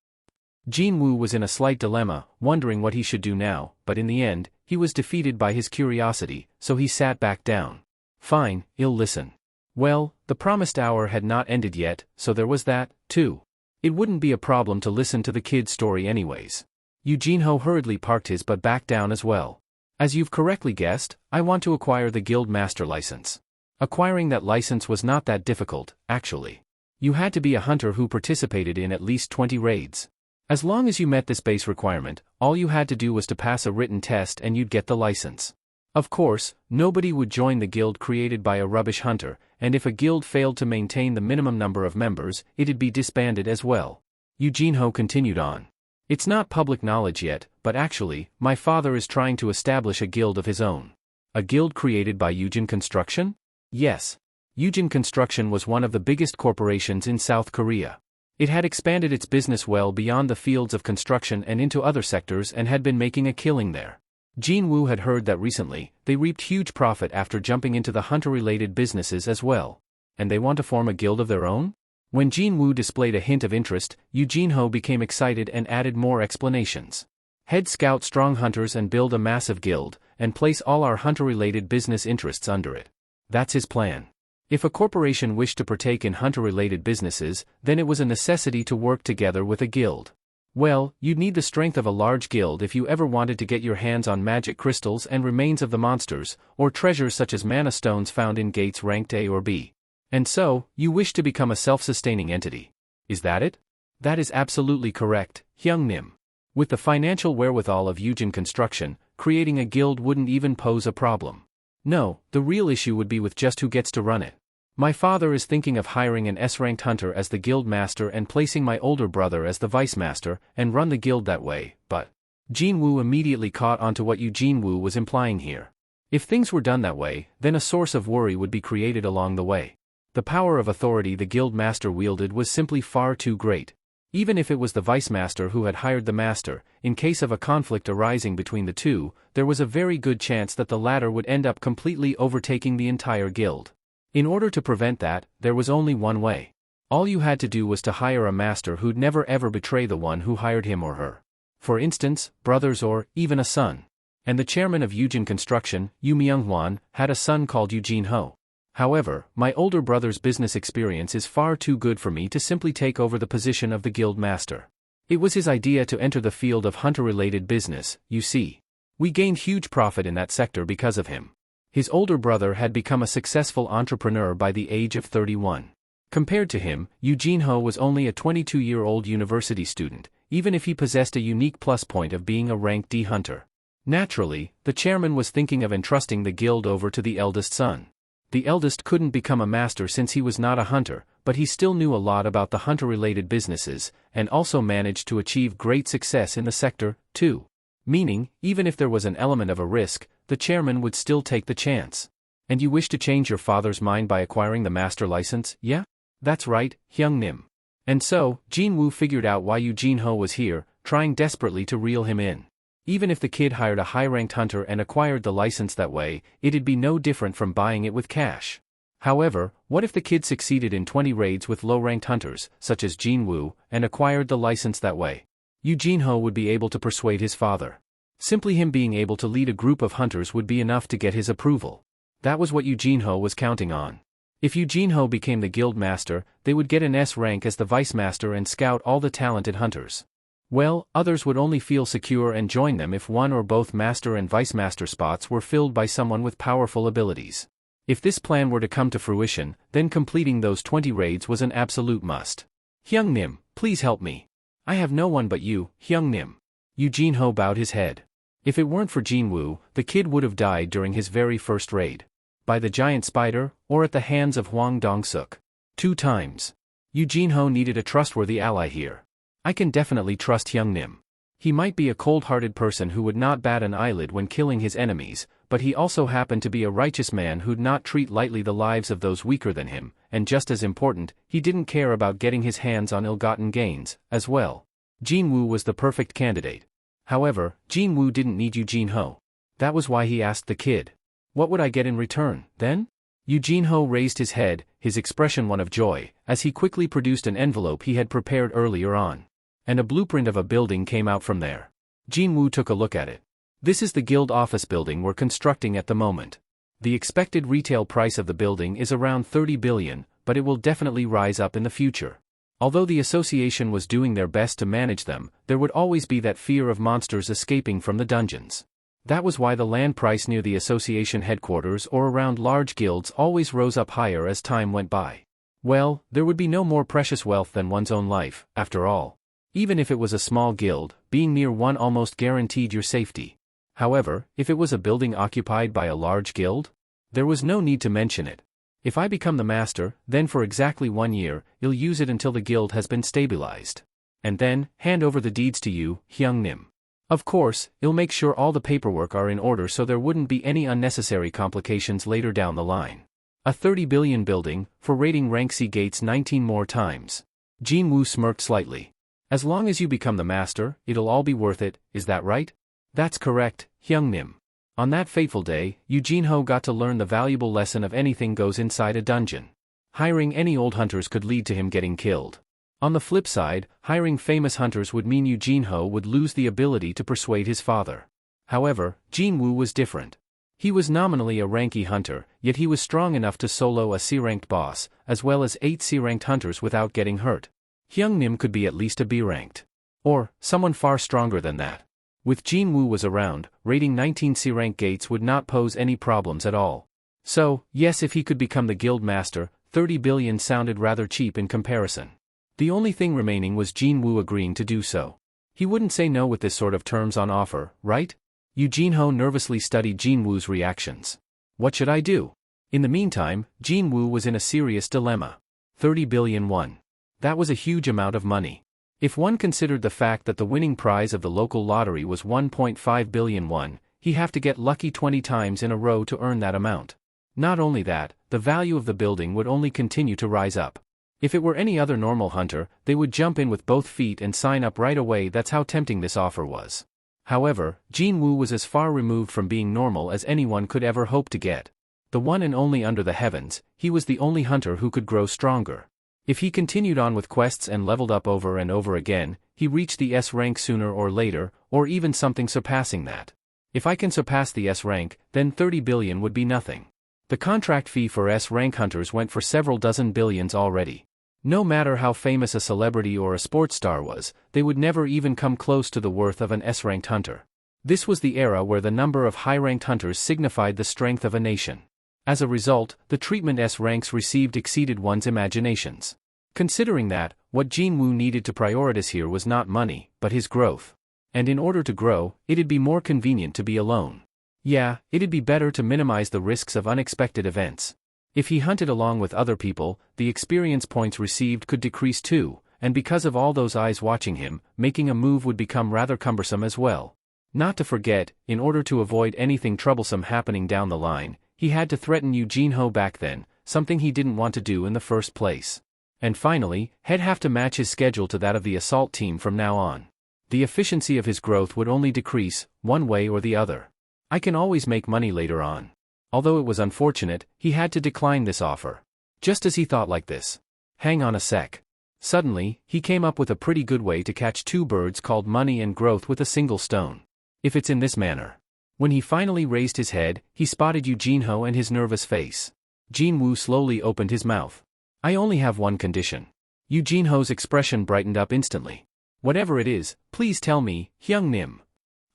Jin-Woo was in a slight dilemma, wondering what he should do now, but in the end, he was defeated by his curiosity, so he sat back down. Fine, I'll listen. Well, the promised hour had not ended yet, so there was that, too. It wouldn't be a problem to listen to the kid's story anyways. Yoo Jin-ho hurriedly parked his butt back down as well. As you've correctly guessed, I want to acquire the guild master license. Acquiring that license was not that difficult, actually. You had to be a hunter who participated in at least 20 raids. As long as you met this base requirement, all you had to do was to pass a written test and you'd get the license. Of course, nobody would join the guild created by a rubbish hunter, and if a guild failed to maintain the minimum number of members, it'd be disbanded as well. Yoo Jin-ho continued on. It's not public knowledge yet, but actually, my father is trying to establish a guild of his own. A guild created by Yujin Construction? Yes. Yujin Construction was one of the biggest corporations in South Korea. It had expanded its business well beyond the fields of construction and into other sectors and had been making a killing there. Jin-Woo had heard that recently, they reaped huge profit after jumping into the hunter-related businesses as well. And they want to form a guild of their own? When Jin-Woo displayed a hint of interest, Jin-Ho became excited and added more explanations. Head scout strong hunters and build a massive guild, and place all our hunter-related business interests under it. That's his plan. If a corporation wished to partake in hunter-related businesses, then it was a necessity to work together with a guild. Well, you'd need the strength of a large guild if you ever wanted to get your hands on magic crystals and remains of the monsters, or treasures such as mana stones found in gates ranked A or B. And so, you wish to become a self-sustaining entity. Is that it? That is absolutely correct, Hyung-nim. With the financial wherewithal of Yujin Construction, creating a guild wouldn't even pose a problem. No, the real issue would be with just who gets to run it. My father is thinking of hiring an S-ranked hunter as the guild master and placing my older brother as the vice master, and run the guild that way, but... Jin-Woo immediately caught onto what Jin-Woo was implying here. If things were done that way, then a source of worry would be created along the way. The power of authority the guild master wielded was simply far too great. Even if it was the vice master who had hired the master, in case of a conflict arising between the two, there was a very good chance that the latter would end up completely overtaking the entire guild. In order to prevent that, there was only one way. All you had to do was to hire a master who'd never ever betray the one who hired him or her. For instance, brothers or even a son. And the chairman of Yujin Construction, Yu Myung-hwan, had a son called Jin-Ho. However, my older brother's business experience is far too good for me to simply take over the position of the guild master. It was his idea to enter the field of hunter-related business, you see. We gained huge profit in that sector because of him. His older brother had become a successful entrepreneur by the age of 31. Compared to him, Jin-Ho was only a 22-year-old university student, even if he possessed a unique plus point of being a rank D hunter. Naturally, the chairman was thinking of entrusting the guild over to the eldest son. The eldest couldn't become a master since he was not a hunter, but he still knew a lot about the hunter-related businesses, and also managed to achieve great success in the sector, too. Meaning, even if there was an element of a risk, the chairman would still take the chance. And you wish to change your father's mind by acquiring the master license, yeah? That's right, Hyung-nim. And so, Jin-Woo figured out why Jin-Ho was here, trying desperately to reel him in. Even if the kid hired a high-ranked hunter and acquired the license that way, it'd be no different from buying it with cash. However, what if the kid succeeded in 20 raids with low-ranked hunters, such as Jin-Woo, and acquired the license that way? Jin-Ho would be able to persuade his father. Simply him being able to lead a group of hunters would be enough to get his approval. That was what Jin-Ho was counting on. If Jin-Ho became the guild master, they would get an S rank as the vice master and scout all the talented hunters. Well, others would only feel secure and join them if one or both master and vice master spots were filled by someone with powerful abilities. If this plan were to come to fruition, then completing those 20 raids was an absolute must. Hyung-nim, please help me. I have no one but you, Hyung-nim. Jin-Ho bowed his head. If it weren't for Jin-Woo, the kid would have died during his very first raid. By the giant spider, or at the hands of Hwang Dong-suk. 2 times. Jin-Ho needed a trustworthy ally here. I can definitely trust Hyung-Nim. He might be a cold-hearted person who would not bat an eyelid when killing his enemies, but he also happened to be a righteous man who'd not treat lightly the lives of those weaker than him, and just as important, he didn't care about getting his hands on ill-gotten gains, as well. Jin-Woo was the perfect candidate. However, Jin-Woo didn't need Jin-Ho. That was why he asked the kid. What would I get in return, then? Jin-Ho raised his head, his expression one of joy, as he quickly produced an envelope he had prepared earlier on. And a blueprint of a building came out from there. Jin-Woo took a look at it. This is the guild office building we're constructing at the moment. The expected retail price of the building is around 30 billion, but it will definitely rise up in the future. Although the association was doing their best to manage them, there would always be that fear of monsters escaping from the dungeons. That was why the land price near the association headquarters or around large guilds always rose up higher as time went by. Well, there would be no more precious wealth than one's own life, after all. Even if it was a small guild, being near one almost guaranteed your safety. However, if it was a building occupied by a large guild, there was no need to mention it. If I become the master, then for exactly 1 year, I'll use it until the guild has been stabilized. and then, hand over the deeds to you, Hyung Nim. Of course, I'll make sure all the paperwork are in order so there wouldn't be any unnecessary complications later down the line. A 30 billion building, for raiding rank C gates 19 more times. Jin-Woo smirked slightly. As long as you become the master, it'll all be worth it, is that right? That's correct, Hyung Nim. On that fateful day, Jin-Ho got to learn the valuable lesson of anything goes inside a dungeon. Hiring any old hunters could lead to him getting killed. On the flip side, hiring famous hunters would mean Jin-Ho would lose the ability to persuade his father. However, Jin-Woo was different. He was nominally a rank E hunter, yet he was strong enough to solo a C-ranked boss, as well as 8 C-ranked hunters without getting hurt. Hyung Nim could be at least a B-ranked. Or, someone far stronger than that. With Jin-Woo was around, raiding 19 C-rank gates would not pose any problems at all. So, yes, if he could become the guild master, 30 billion sounded rather cheap in comparison. The only thing remaining was Jin-Woo agreeing to do so. He wouldn't say no with this sort of terms on offer, right? Jin-Ho nervously studied Jin-Woo's reactions. What should I do? In the meantime, Jin-Woo was in a serious dilemma. 30 billion won. That was a huge amount of money. If one considered the fact that the winning prize of the local lottery was 1.5 billion won, he'd have to get lucky 20 times in a row to earn that amount. Not only that, the value of the building would only continue to rise up. If it were any other normal hunter, they would jump in with both feet and sign up right away. That's how tempting this offer was. However, Jin-Woo was as far removed from being normal as anyone could ever hope to get. The one and only under the heavens, he was the only hunter who could grow stronger. If he continued on with quests and leveled up over and over again, he reached the S rank sooner or later, or even something surpassing that. If I can surpass the S rank, then 30 billion would be nothing. The contract fee for S rank hunters went for several dozen billions already. No matter how famous a celebrity or a sports star was, they would never even come close to the worth of an S-ranked hunter. This was the era where the number of high-ranked hunters signified the strength of a nation. As a result, the treatment S ranks received exceeded one's imaginations. Considering that, what Jin-Woo needed to prioritize here was not money, but his growth. And in order to grow, it'd be more convenient to be alone. Yeah, it'd be better to minimize the risks of unexpected events. If he hunted along with other people, the experience points received could decrease too, and because of all those eyes watching him, making a move would become rather cumbersome as well. Not to forget, in order to avoid anything troublesome happening down the line, he had to threaten Jin-Ho back then, something he didn't want to do in the first place. And finally, he'd have to match his schedule to that of the assault team from now on. The efficiency of his growth would only decrease, one way or the other. I can always make money later on. Although it was unfortunate, he had to decline this offer. Just as he thought like this. Hang on a sec. Suddenly, he came up with a pretty good way to catch two birds called money and growth with a single stone. If it's in this manner. When he finally raised his head, he spotted Jin-Ho and his nervous face. Jin-Woo slowly opened his mouth. I only have one condition. Jin-Ho's expression brightened up instantly. Whatever it is, please tell me, Hyung Nim.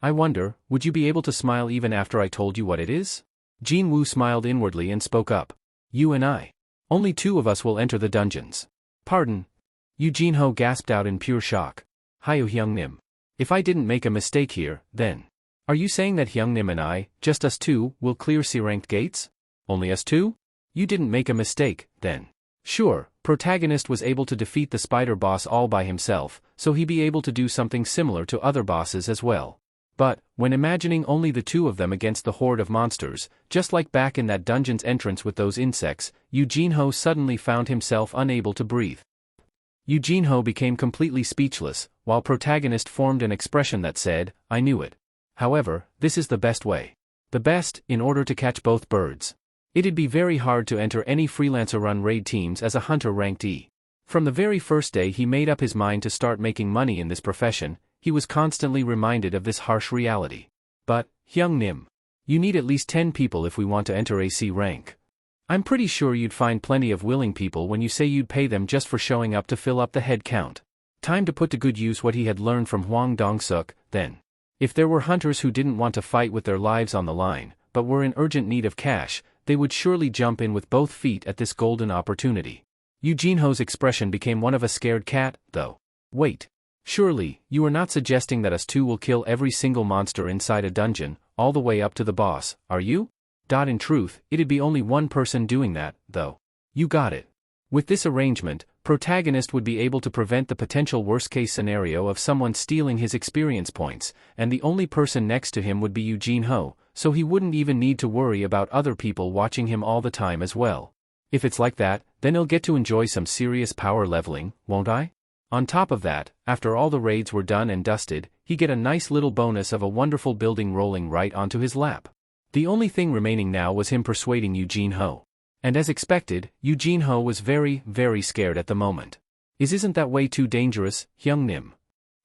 I wonder, would you be able to smile even after I told you what it is? Jin-Woo smiled inwardly and spoke up. You and I. Only two of us will enter the dungeons. Pardon? Jin-Ho gasped out in pure shock. Hiyo Hyung Nim. If I didn't make a mistake here, then. Are you saying that Hyung Nim and I, just us two, will clear C-ranked gates? Only us two? You didn't make a mistake, then. Sure, protagonist was able to defeat the spider boss all by himself, so he'd be able to do something similar to other bosses as well. But, when imagining only the two of them against the horde of monsters, just like back in that dungeon's entrance with those insects, Jin-Ho suddenly found himself unable to breathe. Jin-Ho became completely speechless, while protagonist formed an expression that said, I knew it. However, this is the best way. The best, in order to catch both birds. It'd be very hard to enter any freelancer-run raid teams as a hunter ranked E. From the very first day he made up his mind to start making money in this profession, he was constantly reminded of this harsh reality. But, Hyung Nim. You need at least 10 people if we want to enter AC rank. I'm pretty sure you'd find plenty of willing people when you say you'd pay them just for showing up to fill up the head count. Time to put to good use what he had learned from Hwang Dong-suk, then. If there were hunters who didn't want to fight with their lives on the line, but were in urgent need of cash, they would surely jump in with both feet at this golden opportunity. Jin-Ho's expression became one of a scared cat, though. Wait. Surely, you are not suggesting that us two will kill every single monster inside a dungeon, all the way up to the boss, are you? In truth, it'd be only one person doing that, though. You got it. With this arrangement, protagonist would be able to prevent the potential worst-case scenario of someone stealing his experience points, and the only person next to him would be Jin-Woo, so he wouldn't even need to worry about other people watching him all the time as well. If it's like that, then he'll get to enjoy some serious power leveling, won't I? On top of that, after all the raids were done and dusted, he get a nice little bonus of a wonderful building rolling right onto his lap. The only thing remaining now was him persuading Jin-Woo. And as expected, Jin-Woo was very, very scared at the moment. Isn't that way too dangerous, Hyung-nim?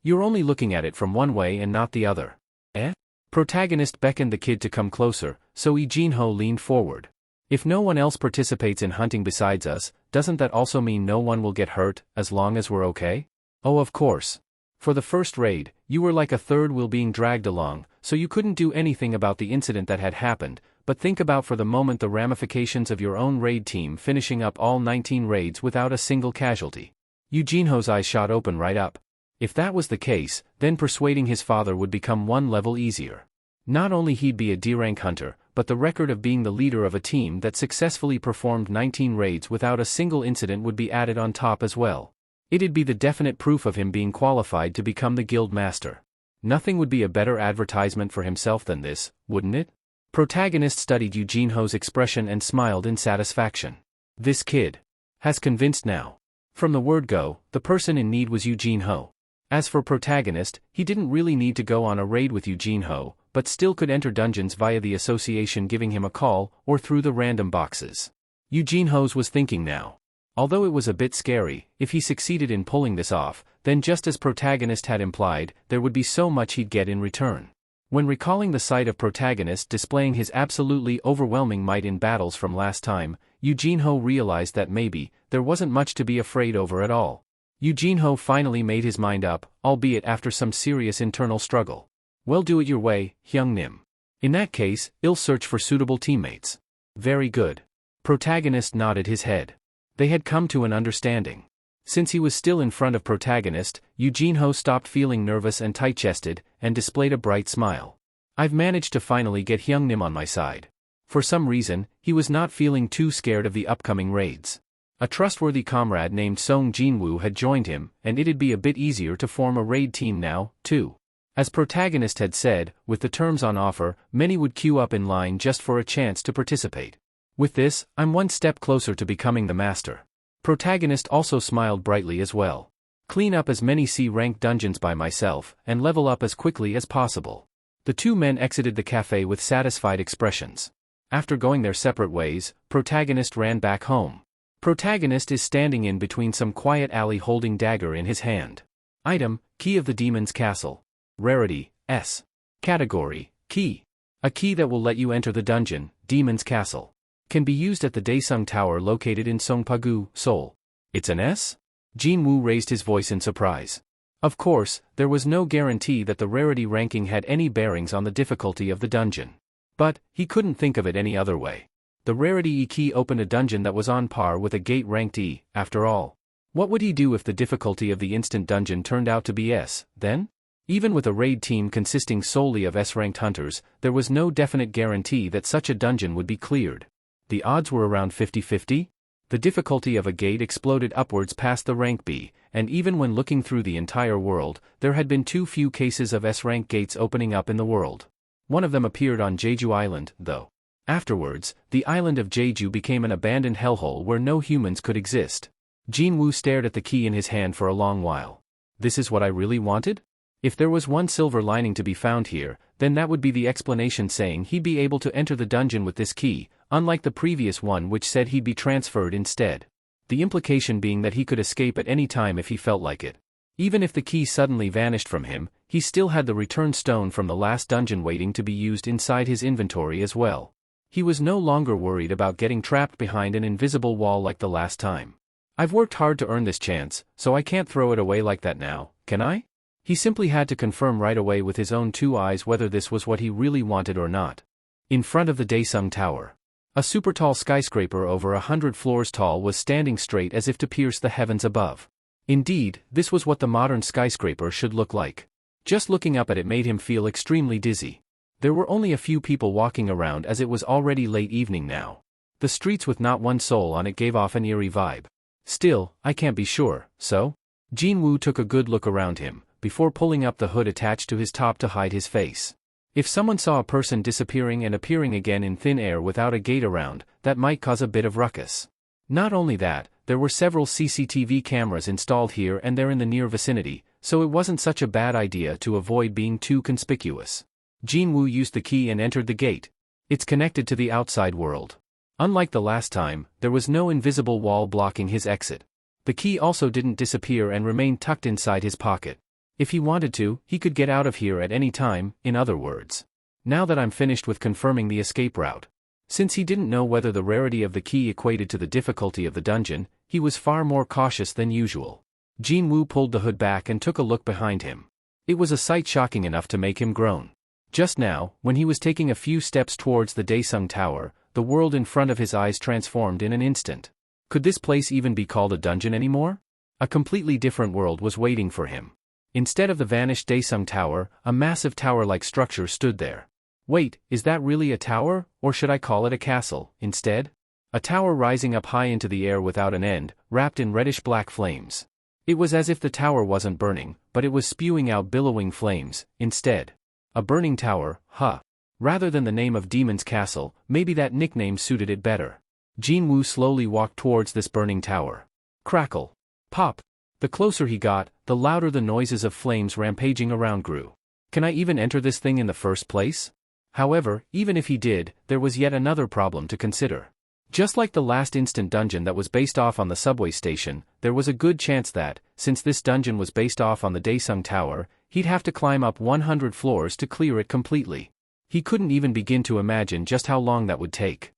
You're only looking at it from one way and not the other. Eh? Protagonist beckoned the kid to come closer, so Jin-Woo leaned forward. If no one else participates in hunting besides us, doesn't that also mean no one will get hurt, as long as we're okay? Oh, of course. For the first raid, you were like a third wheel being dragged along, so you couldn't do anything about the incident that had happened, but think about for the moment the ramifications of your own raid team finishing up all 19 raids without a single casualty. Jin-Woo's eyes shot open right up. If that was the case, then persuading his father would become one level easier. Not only he'd be a D-rank hunter, but the record of being the leader of a team that successfully performed 19 raids without a single incident would be added on top as well. It'd be the definite proof of him being qualified to become the guild master. Nothing would be a better advertisement for himself than this, wouldn't it? Protagonist studied Jin-Woo's expression and smiled in satisfaction. This kid has convinced now. From the word go, the person in need was Jin-Woo. As for protagonist, he didn't really need to go on a raid with Jin-Woo, but still could enter dungeons via the association giving him a call, or through the random boxes. Jin-Woo was thinking now. Although it was a bit scary, if he succeeded in pulling this off, then just as protagonist had implied, there would be so much he'd get in return. When recalling the sight of protagonist displaying his absolutely overwhelming might in battles from last time, Jin-Woo realized that maybe, there wasn't much to be afraid over at all. Jin-Woo finally made his mind up, albeit after some serious internal struggle. Well, do it your way, Hyung-Nim. In that case, I'll search for suitable teammates. Very good. Protagonist nodded his head. They had come to an understanding. Since he was still in front of protagonist, Jin-Woo stopped feeling nervous and tight-chested, and displayed a bright smile. I've managed to finally get Hyung-Nim on my side. For some reason, he was not feeling too scared of the upcoming raids. A trustworthy comrade named Sung Jin-Woo had joined him, and it'd be a bit easier to form a raid team now, too. As protagonist had said, with the terms on offer, many would queue up in line just for a chance to participate. With this, I'm one step closer to becoming the master. Protagonist also smiled brightly as well. Clean up as many C-rank dungeons by myself, and level up as quickly as possible. The two men exited the cafe with satisfied expressions. After going their separate ways, protagonist ran back home. Protagonist is standing in between some quiet alley holding dagger in his hand. Item, Key of the Demon's Castle. Rarity, S. Category, Key. A key that will let you enter the dungeon, Demon's Castle. Can be used at the Daesung Tower located in Songpagu, Seoul. It's an S? Jin-Woo raised his voice in surprise. Of course, there was no guarantee that the rarity ranking had any bearings on the difficulty of the dungeon. But, he couldn't think of it any other way. The rarity E key opened a dungeon that was on par with a gate ranked E, after all. What would he do if the difficulty of the instant dungeon turned out to be S, then? Even with a raid team consisting solely of S-ranked hunters, there was no definite guarantee that such a dungeon would be cleared. The odds were around 50-50? The difficulty of a gate exploded upwards past the rank B, and even when looking through the entire world, there had been too few cases of S-rank gates opening up in the world. One of them appeared on Jeju Island, though. Afterwards, the island of Jeju became an abandoned hellhole where no humans could exist. Jin-Woo stared at the key in his hand for a long while. This is what I really wanted? If there was one silver lining to be found here, then that would be the explanation saying he'd be able to enter the dungeon with this key, unlike the previous one which said he'd be transferred instead. The implication being that he could escape at any time if he felt like it. Even if the key suddenly vanished from him, he still had the return stone from the last dungeon waiting to be used inside his inventory as well. He was no longer worried about getting trapped behind an invisible wall like the last time. I've worked hard to earn this chance, so I can't throw it away like that now, can I? He simply had to confirm right away with his own two eyes whether this was what he really wanted or not. In front of the Daesung Tower, a super tall skyscraper over 100 floors tall was standing straight as if to pierce the heavens above. Indeed, this was what the modern skyscraper should look like. Just looking up at it made him feel extremely dizzy. There were only a few people walking around as it was already late evening now. The streets with not one soul on it gave off an eerie vibe. Still, I can't be sure, so? Jin-Woo took a good look around him, before pulling up the hood attached to his top to hide his face. If someone saw a person disappearing and appearing again in thin air without a gate around, that might cause a bit of ruckus. Not only that, there were several CCTV cameras installed here and there in the near vicinity, so it wasn't such a bad idea to avoid being too conspicuous. Jin-Woo used the key and entered the gate. It's connected to the outside world. Unlike the last time, there was no invisible wall blocking his exit. The key also didn't disappear and remained tucked inside his pocket. If he wanted to, he could get out of here at any time, in other words. Now that I'm finished with confirming the escape route. Since he didn't know whether the rarity of the key equated to the difficulty of the dungeon, he was far more cautious than usual. Jin-Woo pulled the hood back and took a look behind him. It was a sight shocking enough to make him groan. Just now, when he was taking a few steps towards the Daesung Tower, the world in front of his eyes transformed in an instant. Could this place even be called a dungeon anymore? A completely different world was waiting for him. Instead of the vanished Daesung Tower, a massive tower-like structure stood there. Wait, is that really a tower, or should I call it a castle, instead? A tower rising up high into the air without an end, wrapped in reddish-black flames. It was as if the tower wasn't burning, but it was spewing out billowing flames, instead. A burning tower, huh? Rather than the name of Demon's Castle, maybe that nickname suited it better. Jin-Woo slowly walked towards this burning tower. Crackle. Pop. The closer he got, the louder the noises of flames rampaging around grew. Can I even enter this thing in the first place? However, even if he did, there was yet another problem to consider. Just like the last instant dungeon that was based off on the subway station, there was a good chance that, since this dungeon was based off on the Daesung Tower, he'd have to climb up 100 floors to clear it completely. He couldn't even begin to imagine just how long that would take.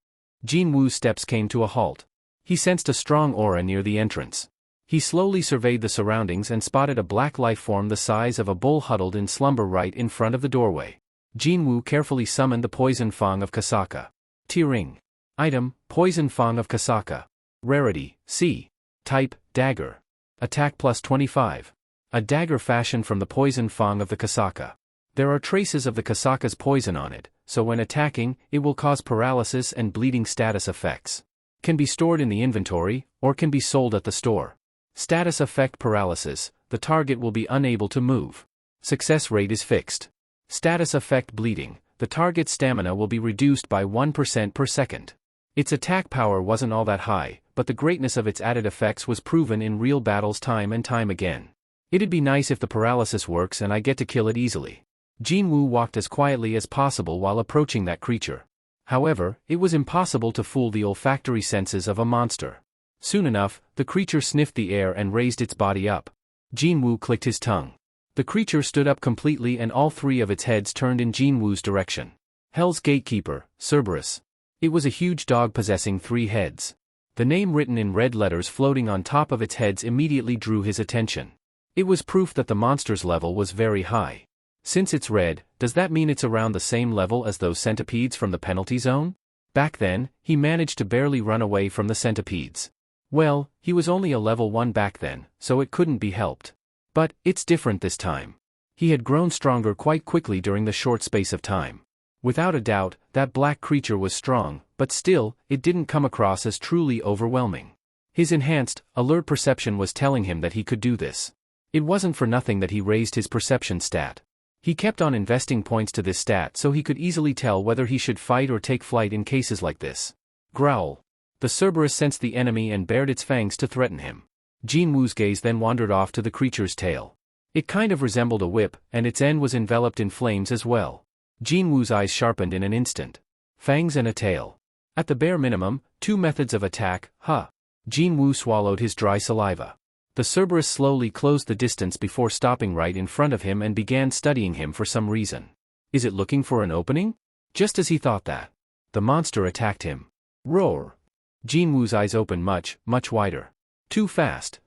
Jin-Woo's steps came to a halt. He sensed a strong aura near the entrance. He slowly surveyed the surroundings and spotted a black life form the size of a bull huddled in slumber right in front of the doorway. Jin-Woo carefully summoned the Poison Fang of Kasaka. Tearing. Item, Poison Fang of Kasaka. Rarity, C. Type, Dagger. Attack plus 25. A dagger fashioned from the Poison Fang of the Kasaka. There are traces of the Kasaka's poison on it, so when attacking, it will cause paralysis and bleeding status effects. Can be stored in the inventory, or can be sold at the store. Status effect paralysis, the target will be unable to move. Success rate is fixed. Status effect bleeding, the target's stamina will be reduced by 1% per second. Its attack power wasn't all that high, but the greatness of its added effects was proven in real battles time and time again. It'd be nice if the paralysis works and I get to kill it easily. Jin-Woo walked as quietly as possible while approaching that creature. However, it was impossible to fool the olfactory senses of a monster. Soon enough, the creature sniffed the air and raised its body up. Jin-Woo clicked his tongue. The creature stood up completely and all three of its heads turned in Jin-Woo's direction. Hell's Gatekeeper, Cerberus. It was a huge dog possessing 3 heads. The name written in red letters floating on top of its heads immediately drew his attention. It was proof that the monster's level was very high. Since it's red, does that mean it's around the same level as those centipedes from the penalty zone? Back then, he managed to barely run away from the centipedes. Well, he was only a level 1 back then, so it couldn't be helped. But, it's different this time. He had grown stronger quite quickly during the short space of time. Without a doubt, that black creature was strong, but still, it didn't come across as truly overwhelming. His enhanced, alert perception was telling him that he could do this. It wasn't for nothing that he raised his perception stat. He kept on investing points to this stat so he could easily tell whether he should fight or take flight in cases like this. Growl. The Cerberus sensed the enemy and bared its fangs to threaten him. Jin-Woo's gaze then wandered off to the creature's tail. It kind of resembled a whip, and its end was enveloped in flames as well. Jin-Woo's eyes sharpened in an instant. Fangs and a tail. At the bare minimum, 2 methods of attack, huh? Jin-Woo swallowed his dry saliva. The Cerberus slowly closed the distance before stopping right in front of him and began studying him for some reason. Is it looking for an opening? Just as he thought that, the monster attacked him. Roar. Jin-Woo's eyes opened much, much wider. Too fast.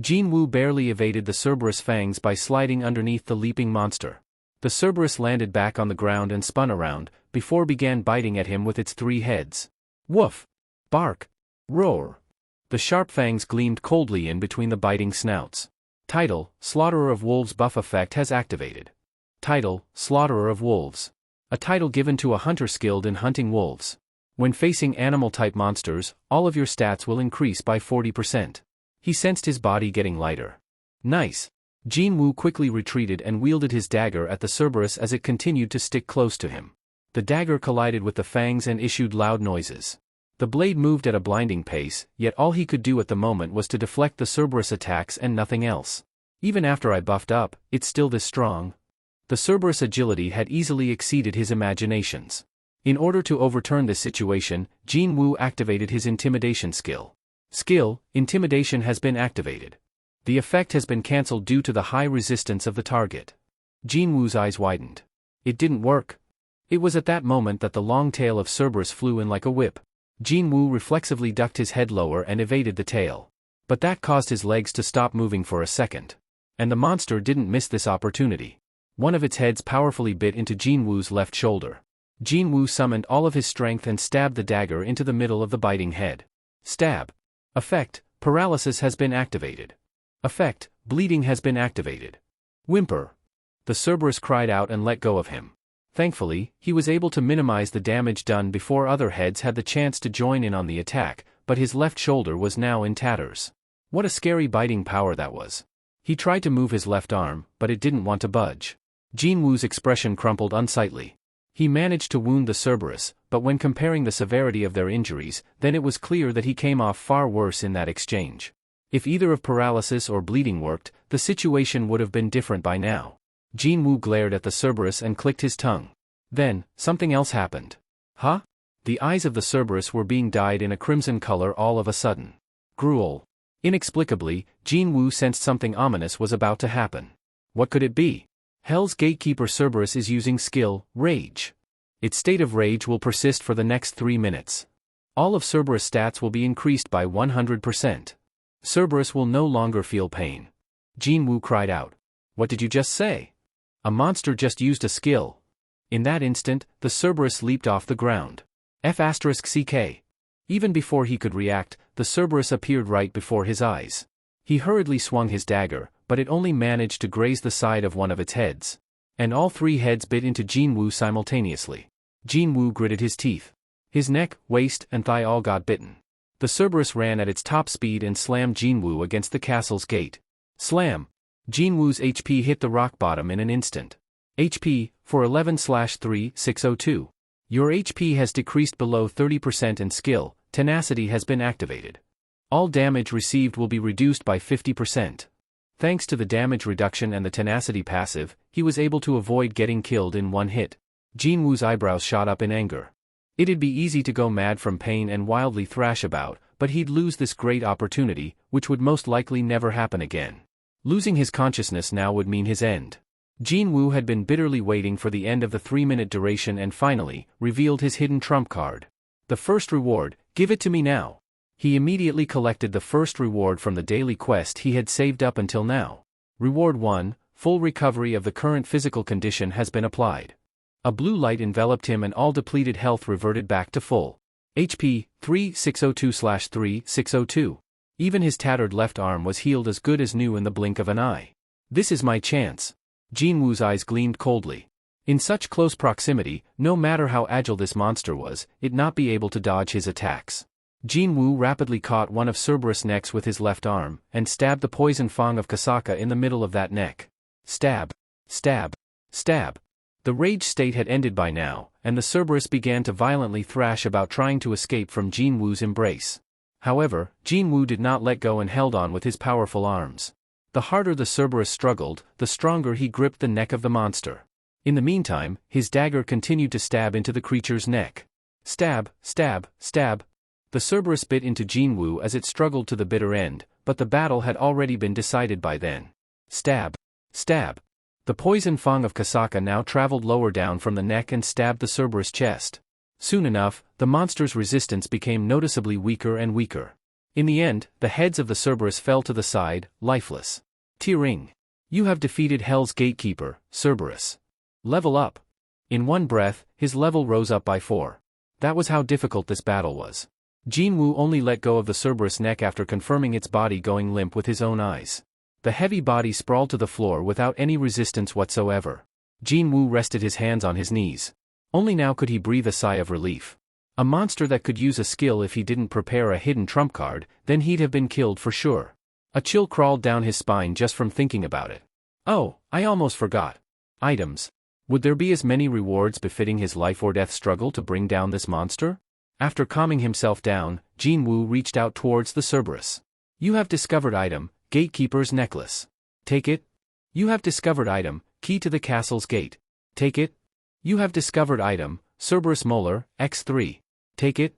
Jin-Woo barely evaded the Cerberus fangs by sliding underneath the leaping monster. The Cerberus landed back on the ground and spun around, before began biting at him with its 3 heads. Woof. Bark. Roar. The sharp fangs gleamed coldly in between the biting snouts. Title, Slaughterer of Wolves buff effect has activated. Title, Slaughterer of Wolves. A title given to a hunter skilled in hunting wolves. When facing animal-type monsters, all of your stats will increase by 40%. He sensed his body getting lighter. Nice. Jin-Woo quickly retreated and wielded his dagger at the Cerberus as it continued to stick close to him. The dagger collided with the fangs and issued loud noises. The blade moved at a blinding pace, yet all he could do at the moment was to deflect the Cerberus attacks and nothing else. Even after I buffed up, it's still this strong. The Cerberus' agility had easily exceeded his imaginations. In order to overturn this situation, Jin-Woo activated his intimidation skill. Intimidation has been activated. The effect has been cancelled due to the high resistance of the target. Jin-Woo's eyes widened. It didn't work. It was at that moment that the long tail of Cerberus flew in like a whip. Jin-Woo reflexively ducked his head lower and evaded the tail. But that caused his legs to stop moving for a second. And the monster didn't miss this opportunity. One of its heads powerfully bit into Jin-Woo's left shoulder. Jin-Woo summoned all of his strength and stabbed the dagger into the middle of the biting head. Stab. Effect, paralysis has been activated. Effect, bleeding has been activated. Whimper. The Cerberus cried out and let go of him. Thankfully, he was able to minimize the damage done before other heads had the chance to join in on the attack, but his left shoulder was now in tatters. What a scary biting power that was. He tried to move his left arm, but it didn't want to budge. Jin-Woo's expression crumpled unsightly. He managed to wound the Cerberus, but when comparing the severity of their injuries, then it was clear that he came off far worse in that exchange. If either of paralysis or bleeding worked, the situation would have been different by now. Jin-Woo glared at the Cerberus and clicked his tongue. Then, something else happened. Huh? The eyes of the Cerberus were being dyed in a crimson color all of a sudden. Gruel. Inexplicably, Jin-Woo sensed something ominous was about to happen. What could it be? Hell's Gatekeeper Cerberus is using skill, Rage. Its state of rage will persist for the next 3 minutes. All of Cerberus stats will be increased by 100%. Cerberus will no longer feel pain. Jin-Woo cried out. What did you just say? A monster just used a skill. In that instant, the Cerberus leaped off the ground. F***ck. Even before he could react, the Cerberus appeared right before his eyes. He hurriedly swung his dagger, but it only managed to graze the side of one of its heads. And all 3 heads bit into Jin-Woo simultaneously. Jin-Woo gritted his teeth. His neck, waist, and thigh all got bitten. The Cerberus ran at its top speed and slammed Jin-Woo against the castle's gate. Slam! Jin-Woo's HP hit the rock bottom in an instant. HP, for 11/3-602. Your HP has decreased below 30% and skill, Tenacity has been activated. All damage received will be reduced by 50%. Thanks to the damage reduction and the Tenacity passive, he was able to avoid getting killed in one hit. Jin-Woo's eyebrows shot up in anger. It'd be easy to go mad from pain and wildly thrash about, but he'd lose this great opportunity, which would most likely never happen again. Losing his consciousness now would mean his end. Jin-Woo had been bitterly waiting for the end of the 3-minute duration and finally, revealed his hidden trump card. The first reward, give it to me now. He immediately collected the first reward from the daily quest he had saved up until now. Reward 1, full recovery of the current physical condition has been applied. A blue light enveloped him and all depleted health reverted back to full. HP, 3602/3602. Even his tattered left arm was healed as good as new in the blink of an eye. This is my chance. Jin-Woo's eyes gleamed coldly. In such close proximity, no matter how agile this monster was, it'd not be able to dodge his attacks. Jin-Woo rapidly caught one of Cerberus' necks with his left arm, and stabbed the poison fang of Kasaka in the middle of that neck. Stab. Stab. Stab. The rage state had ended by now, and the Cerberus began to violently thrash about trying to escape from Jin-Woo's embrace. However, Jin-Woo did not let go and held on with his powerful arms. The harder the Cerberus struggled, the stronger he gripped the neck of the monster. In the meantime, his dagger continued to stab into the creature's neck. Stab, stab, stab. The Cerberus bit into Jin-Woo as it struggled to the bitter end, but the battle had already been decided by then. Stab. Stab. The poison fang of Kasaka now traveled lower down from the neck and stabbed the Cerberus' chest. Soon enough, the monster's resistance became noticeably weaker and weaker. In the end, the heads of the Cerberus fell to the side, lifeless. Tearing. You have defeated Hell's Gatekeeper, Cerberus. Level up. In one breath, his level rose up by 4. That was how difficult this battle was. Jin-Woo only let go of the Cerberus' neck after confirming its body going limp with his own eyes. The heavy body sprawled to the floor without any resistance whatsoever. Jin-Woo rested his hands on his knees. Only now could he breathe a sigh of relief. A monster that could use a skill if he didn't prepare a hidden trump card, then he'd have been killed for sure. A chill crawled down his spine just from thinking about it. Oh, I almost forgot. Items. Would there be as many rewards befitting his life or death struggle to bring down this monster? After calming himself down, Jin-Woo reached out towards the Cerberus. You have discovered item, Gatekeeper's Necklace. Take it. You have discovered item, Key to the Castle's Gate. Take it. You have discovered item, Cerberus Molar, X3. Take it.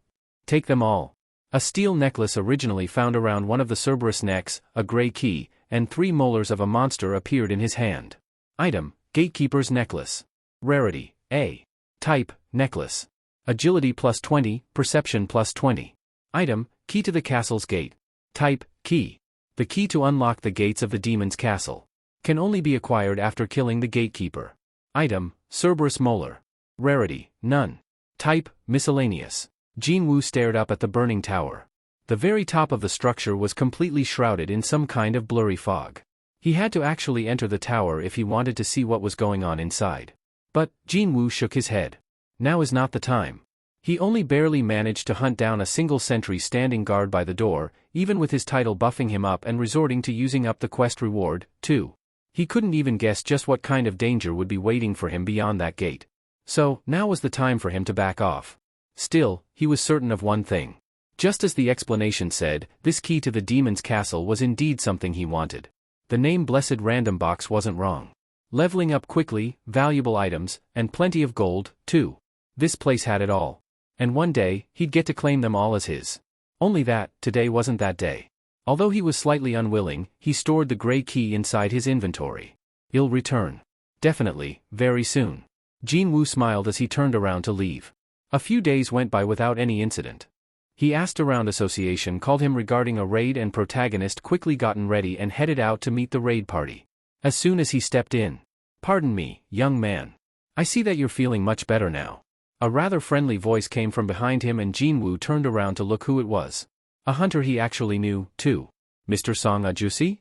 Take them all. A steel necklace originally found around one of the Cerberus necks, a gray key, and 3 molars of a monster appeared in his hand. Item, Gatekeeper's Necklace. Rarity, A. Type, Necklace. Agility plus 20, Perception plus 20. Item, Key to the Castle's Gate. Type, Key. The key to unlock the gates of the demon's castle. Can only be acquired after killing the gatekeeper. Item, Cerberus Molar. Rarity, None. Type, Miscellaneous. Jin-Woo stared up at the burning tower. The very top of the structure was completely shrouded in some kind of blurry fog. He had to actually enter the tower if he wanted to see what was going on inside. But, Jin-Woo shook his head. Now is not the time. He only barely managed to hunt down a single sentry standing guard by the door, even with his title buffing him up and resorting to using up the quest reward, too. He couldn't even guess just what kind of danger would be waiting for him beyond that gate. So, now was the time for him to back off. Still, he was certain of one thing. Just as the explanation said, this key to the demon's castle was indeed something he wanted. The name Blessed Random Box wasn't wrong. Leveling up quickly, valuable items, and plenty of gold, too. This place had it all. And one day, he'd get to claim them all as his. Only that, today wasn't that day. Although he was slightly unwilling, he stored the gray key inside his inventory. He'll return. Definitely, very soon. Jin-Woo smiled as he turned around to leave. A few days went by without any incident. He asked around association called him regarding a raid and protagonist quickly gotten ready and headed out to meet the raid party. As soon as he stepped in. Pardon me, young man. I see that you're feeling much better now. A rather friendly voice came from behind him and Jin-Woo turned around to look who it was. A hunter he actually knew, too. Mr. Song Ajusi?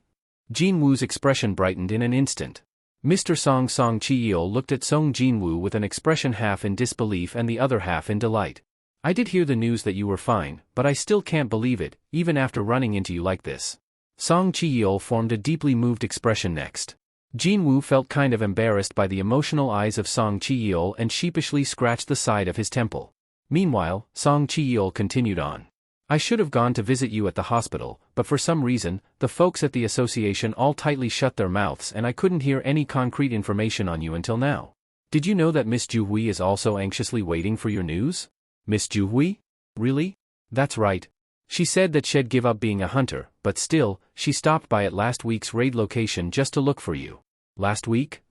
Jin-Woo's expression brightened in an instant. Mr. Song Chi-yeol looked at Sung Jin-Woo with an expression half in disbelief and the other half in delight. I did hear the news that you were fine, but I still can't believe it, even after running into you like this. Song Chi-yeol formed a deeply moved expression next. Jin-Woo felt kind of embarrassed by the emotional eyes of Song Chi-yeol and sheepishly scratched the side of his temple. Meanwhile, Song Chi-yeol continued on. I should have gone to visit you at the hospital, but for some reason, the folks at the association all tightly shut their mouths and I couldn't hear any concrete information on you until now. Did you know that Miss Ju-hui is also anxiously waiting for your news? Miss Ju-hui? Really? That's right. She said that she'd give up being a hunter, but still, she stopped by at last week's raid location just to look for you. Last week?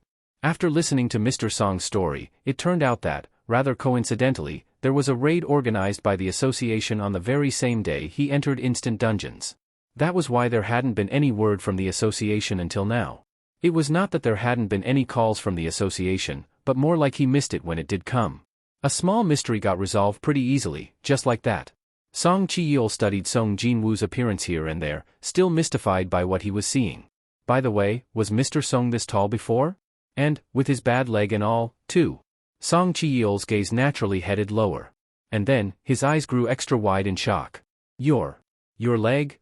After listening to Mr. Song's story, it turned out that, rather coincidentally, there was a raid organized by the association on the very same day he entered Instant Dungeons. That was why there hadn't been any word from the association until now. It was not that there hadn't been any calls from the association, but more like he missed it when it did come. A small mystery got resolved pretty easily, just like that. Song Chi-yeol studied Sung Jin-Woo's appearance here and there, still mystified by what he was seeing. By the way, was Mr. Song this tall before? And, with his bad leg and all, too. Song Chi-yeol's gaze naturally headed lower. And then, his eyes grew extra wide in shock. Your leg?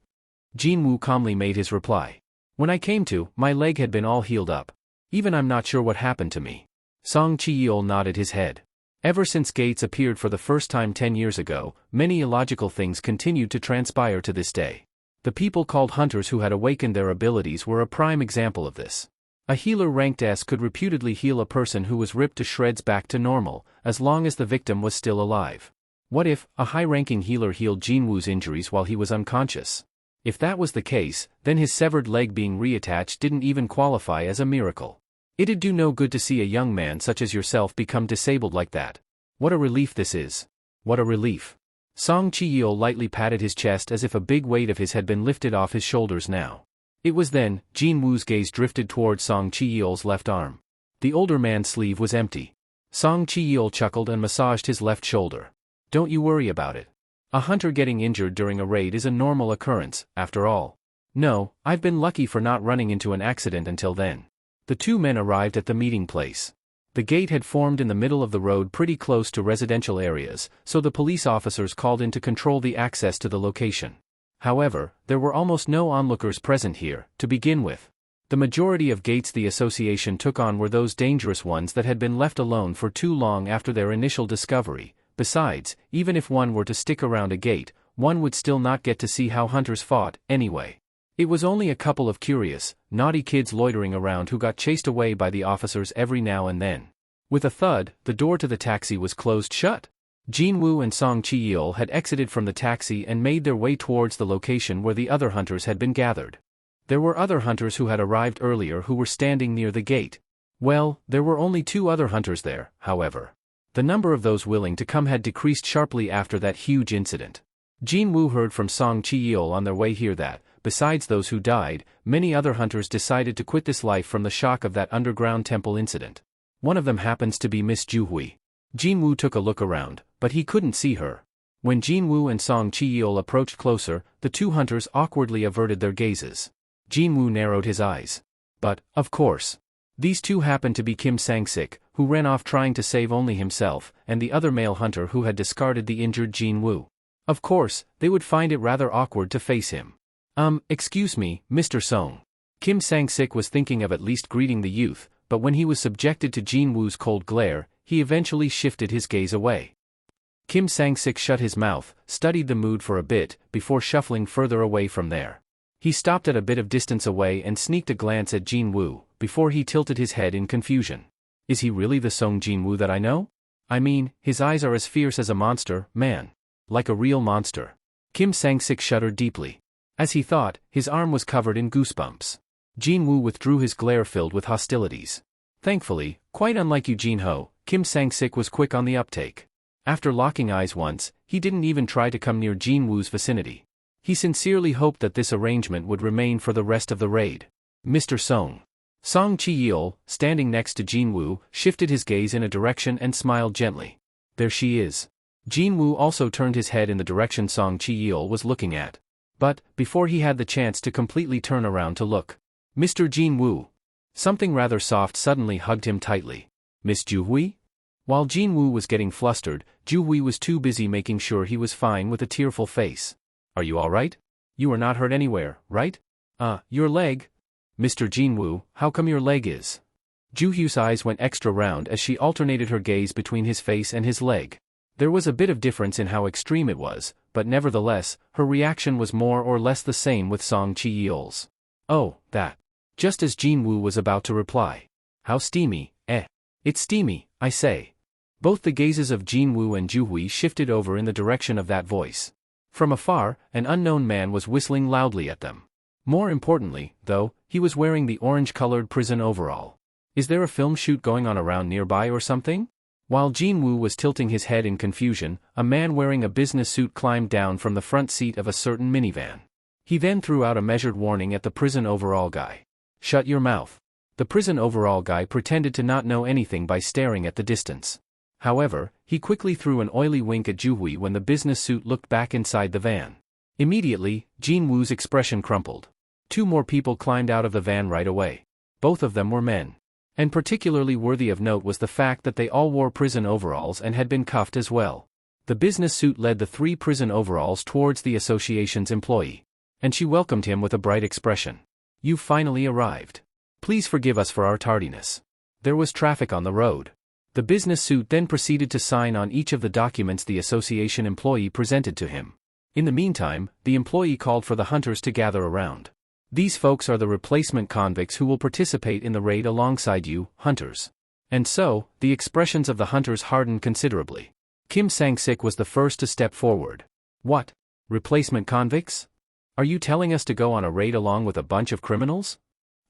Jin-Woo calmly made his reply. When I came to, my leg had been all healed up. Even I'm not sure what happened to me. Song Chi-yeol nodded his head. Ever since Gates appeared for the first time 10 years ago, many illogical things continued to transpire to this day. The people called hunters who had awakened their abilities were a prime example of this. A healer ranked S could reputedly heal a person who was ripped to shreds back to normal, as long as the victim was still alive. What if a high-ranking healer healed Jin-Woo's injuries while he was unconscious? If that was the case, then his severed leg being reattached didn't even qualify as a miracle. It'd do no good to see a young man such as yourself become disabled like that. What a relief this is. What a relief. Song Chi-yeol lightly patted his chest as if a big weight of his had been lifted off his shoulders now. It was then, Jin-Woo's gaze drifted toward Song Chi-yeol's left arm. The older man's sleeve was empty. Song Chi-yeol chuckled and massaged his left shoulder. Don't you worry about it. A hunter getting injured during a raid is a normal occurrence, after all. No, I've been lucky for not running into an accident until then. The two men arrived at the meeting place. The gate had formed in the middle of the road pretty close to residential areas, so the police officers called in to control the access to the location. However, there were almost no onlookers present here, to begin with. The majority of gates the association took on were those dangerous ones that had been left alone for too long after their initial discovery. Besides, even if one were to stick around a gate, one would still not get to see how hunters fought, anyway. It was only a couple of curious, naughty kids loitering around who got chased away by the officers every now and then. With a thud, the door to the taxi was closed shut. Jin-Woo and Song Ji-yeol had exited from the taxi and made their way towards the location where the other hunters had been gathered. There were other hunters who had arrived earlier who were standing near the gate. Well, there were only 2 other hunters there, however. The number of those willing to come had decreased sharply after that huge incident. Jin-Woo heard from Song Ji-yeol on their way here that, besides those who died, many other hunters decided to quit this life from the shock of that underground temple incident. One of them happens to be Miss Ju-hui. Jin-Woo took a look around, but he couldn't see her. When Jin-Woo and Song Ji-yeol approached closer, the 2 hunters awkwardly averted their gazes. Jin-Woo narrowed his eyes. But, of course. These 2 happened to be Kim Sang-sik, who ran off trying to save only himself, and the other male hunter who had discarded the injured Jin-Woo. Of course, they would find it rather awkward to face him. Excuse me, Mr. Song. Kim Sang-sik was thinking of at least greeting the youth, but when he was subjected to Jin-Woo's cold glare, he eventually shifted his gaze away. Kim Sang-sik shut his mouth, studied the mood for a bit, before shuffling further away from there. He stopped at a bit of distance away and sneaked a glance at Jin-Woo, before he tilted his head in confusion. Is he really the Song Jin-Woo that I know? I mean, his eyes are as fierce as a monster, man. Like a real monster. Kim Sang-sik shuddered deeply. As he thought, his arm was covered in goosebumps. Jin-Woo withdrew his glare filled with hostilities. Thankfully, quite unlike you Jin-ho, Kim Sang-sik was quick on the uptake. After locking eyes once, he didn't even try to come near Jin-Woo's vicinity. He sincerely hoped that this arrangement would remain for the rest of the raid. Mr. Song. Song Ji-yeol, standing next to Jin-Woo, shifted his gaze in a direction and smiled gently. There she is. Jin-Woo also turned his head in the direction Song Ji-yeol was looking at. But, before he had the chance to completely turn around to look, Mr. Jin-Woo. Something rather soft suddenly hugged him tightly. Miss Ju-hui? While Jin-Woo was getting flustered, Ju-hui was too busy making sure he was fine with a tearful face. Are you alright? You are not hurt anywhere, right? Your leg? Mr. Jin-Woo, how come your leg is? Ju-hui's eyes went extra round as she alternated her gaze between his face and his leg. There was a bit of difference in how extreme it was, but nevertheless, her reaction was more or less the same with Song Ji-yeol's. Oh, that. Just as Jin-Woo was about to reply. How steamy, eh? It's steamy, I say. Both the gazes of Jin-Woo and Ju-hui shifted over in the direction of that voice. From afar, an unknown man was whistling loudly at them. More importantly, though, he was wearing the orange-colored prison overall. Is there a film shoot going on around nearby or something? While Jin-Woo was tilting his head in confusion, a man wearing a business suit climbed down from the front seat of a certain minivan. He then threw out a measured warning at the prison overall guy. Shut your mouth. The prison overall guy pretended to not know anything by staring at the distance. However, he quickly threw an oily wink at Ju-hui when the business suit looked back inside the van. Immediately, Jin-Woo's expression crumpled. 2 more people climbed out of the van right away. Both of them were men. And particularly worthy of note was the fact that they all wore prison overalls and had been cuffed as well. The business suit led the 3 prison overalls towards the association's employee. And she welcomed him with a bright expression. You've finally arrived. Please forgive us for our tardiness. There was traffic on the road. The business suit then proceeded to sign on each of the documents the association employee presented to him. In the meantime, the employee called for the hunters to gather around. These folks are the replacement convicts who will participate in the raid alongside you, hunters. And so, the expressions of the hunters hardened considerably. Kim Sang-sik was the first to step forward. What? Replacement convicts? Are you telling us to go on a raid along with a bunch of criminals?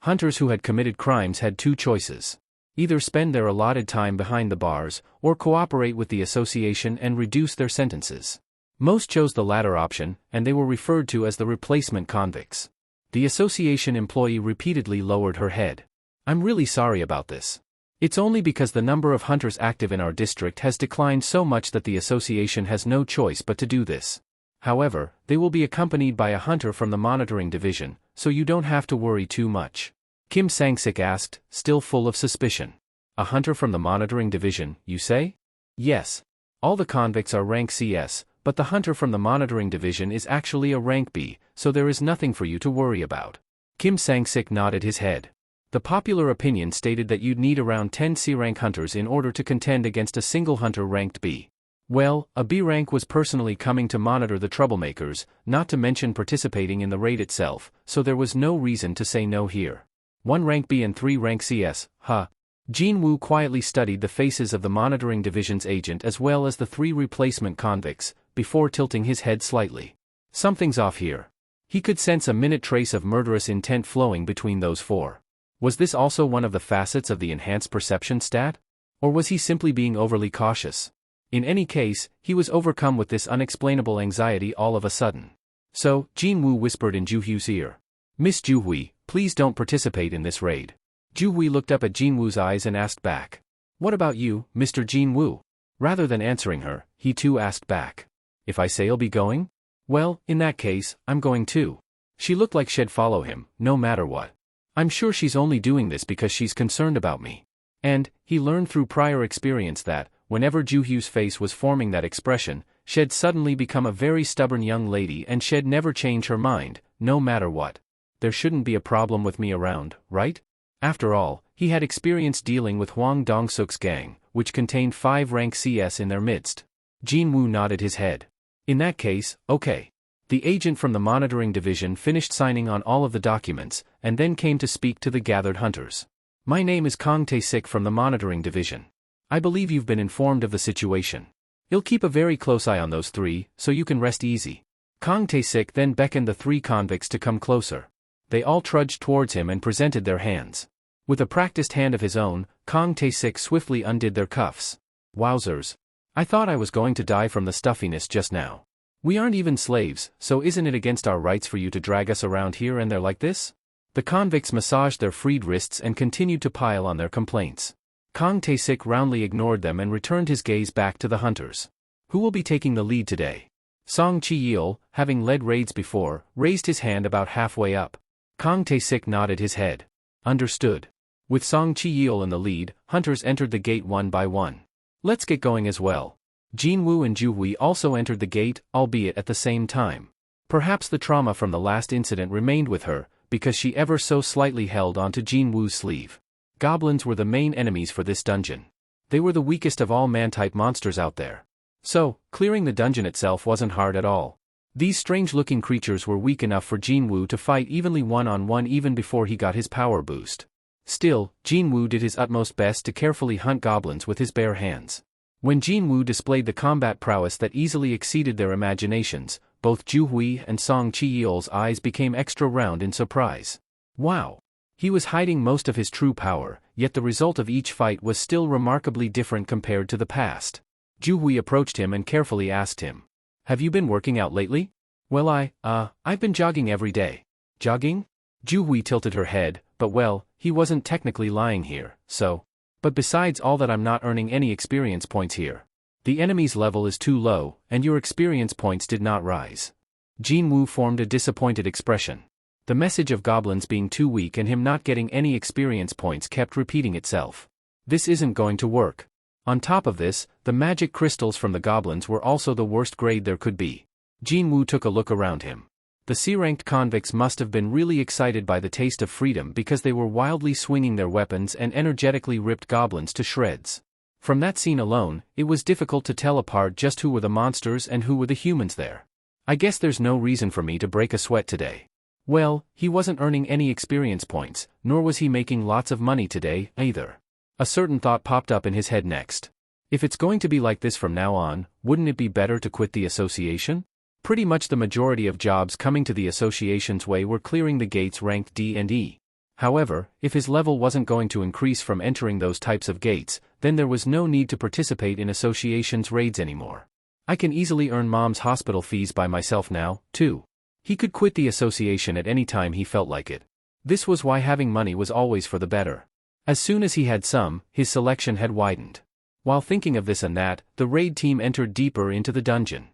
Hunters who had committed crimes had 2 choices. Either spend their allotted time behind the bars, or cooperate with the association and reduce their sentences. Most chose the latter option, and they were referred to as the replacement convicts. The association employee repeatedly lowered her head. I'm really sorry about this. It's only because the number of hunters active in our district has declined so much that the association has no choice but to do this. However, they will be accompanied by a hunter from the monitoring division, so you don't have to worry too much. Kim Sang-sik asked, still full of suspicion. A hunter from the monitoring division, you say? Yes. All the convicts are rank CS, but the hunter from the monitoring division is actually a rank B, so there is nothing for you to worry about. Kim Sang-sik nodded his head. The popular opinion stated that you'd need around 10 C-rank hunters in order to contend against a single hunter ranked B. Well, a B rank was personally coming to monitor the troublemakers, not to mention participating in the raid itself, so there was no reason to say no here. 1 rank B and 3 rank CS, huh? Jin-Woo quietly studied the faces of the monitoring division's agent as well as the 3 replacement convicts, before tilting his head slightly. Something's off here. He could sense a minute trace of murderous intent flowing between those 4. Was this also one of the facets of the enhanced perception stat? Or was he simply being overly cautious? In any case, he was overcome with this unexplainable anxiety all of a sudden. So, Jin-Woo whispered in Ju-Hui's ear. Miss Ju-Hui, please don't participate in this raid. Ju-Hui looked up at Jin-Woo's eyes and asked back. What about you, Mr. Jin-Woo? Rather than answering her, he too asked back. If I say I'll be going? Well, in that case, I'm going too. She looked like she'd follow him, no matter what. I'm sure she's only doing this because she's concerned about me. And, he learned through prior experience that, whenever Ju-Hui's face was forming that expression, she'd suddenly become a very stubborn young lady and she'd never change her mind, no matter what. There shouldn't be a problem with me around, right? After all, he had experience dealing with Hwang Dong-suk's gang, which contained 5 rank CS in their midst. Jin-Woo nodded his head. In that case, okay. The agent from the monitoring division finished signing on all of the documents, and then came to speak to the gathered hunters. My name is Kang Tae-sik from the monitoring division. I believe you've been informed of the situation. You'll keep a very close eye on those 3, so you can rest easy. Kang Tae-sik then beckoned the 3 convicts to come closer. They all trudged towards him and presented their hands. With a practiced hand of his own, Kang Tae-sik swiftly undid their cuffs. Wowzers. I thought I was going to die from the stuffiness just now. We aren't even slaves, so isn't it against our rights for you to drag us around here and there like this? The convicts massaged their freed wrists and continued to pile on their complaints. Kang Tae-sik roundly ignored them and returned his gaze back to the hunters. Who will be taking the lead today? Song Chi-yeol, having led raids before, raised his hand about halfway up. Kang Tae-sik nodded his head. Understood. With Song Chi-yeol in the lead, hunters entered the gate one by one. Let's get going as well. Jin-Woo and Ju-Hui also entered the gate, albeit at the same time. Perhaps the trauma from the last incident remained with her, because she ever so slightly held onto Jin-Woo's sleeve. Goblins were the main enemies for this dungeon. They were the weakest of all man-type monsters out there. So, clearing the dungeon itself wasn't hard at all. These strange-looking creatures were weak enough for Jin-Woo to fight evenly one-on-one even before he got his power boost. Still, Jin-Woo did his utmost best to carefully hunt goblins with his bare hands. When Jin-Woo displayed the combat prowess that easily exceeded their imaginations, both Ju-Hui and Song Chi-yeol's eyes became extra round in surprise. Wow! He was hiding most of his true power, yet the result of each fight was still remarkably different compared to the past. Ju-Hui approached him and carefully asked him, "Have you been working out lately?" "Well I've been jogging every day." "Jogging?" Ju-Hui tilted her head, but well, he wasn't technically lying here, so. But besides all that, I'm not earning any experience points here. The enemy's level is too low, and your experience points did not rise. Jin-Woo formed a disappointed expression. The message of goblins being too weak and him not getting any experience points kept repeating itself. This isn't going to work. On top of this, the magic crystals from the goblins were also the worst grade there could be. Jin-Woo took a look around him. The C-ranked convicts must have been really excited by the taste of freedom because they were wildly swinging their weapons and energetically ripped goblins to shreds. From that scene alone, it was difficult to tell apart just who were the monsters and who were the humans there. I guess there's no reason for me to break a sweat today. Well, he wasn't earning any experience points, nor was he making lots of money today, either. A certain thought popped up in his head next. If it's going to be like this from now on, wouldn't it be better to quit the association? Pretty much the majority of jobs coming to the association's way were clearing the gates ranked D and E. However, if his level wasn't going to increase from entering those types of gates, then there was no need to participate in association's raids anymore. I can easily earn mom's hospital fees by myself now, too. He could quit the association at any time he felt like it. This was why having money was always for the better. As soon as he had some, his selection had widened. While thinking of this and that, the raid team entered deeper into the dungeon.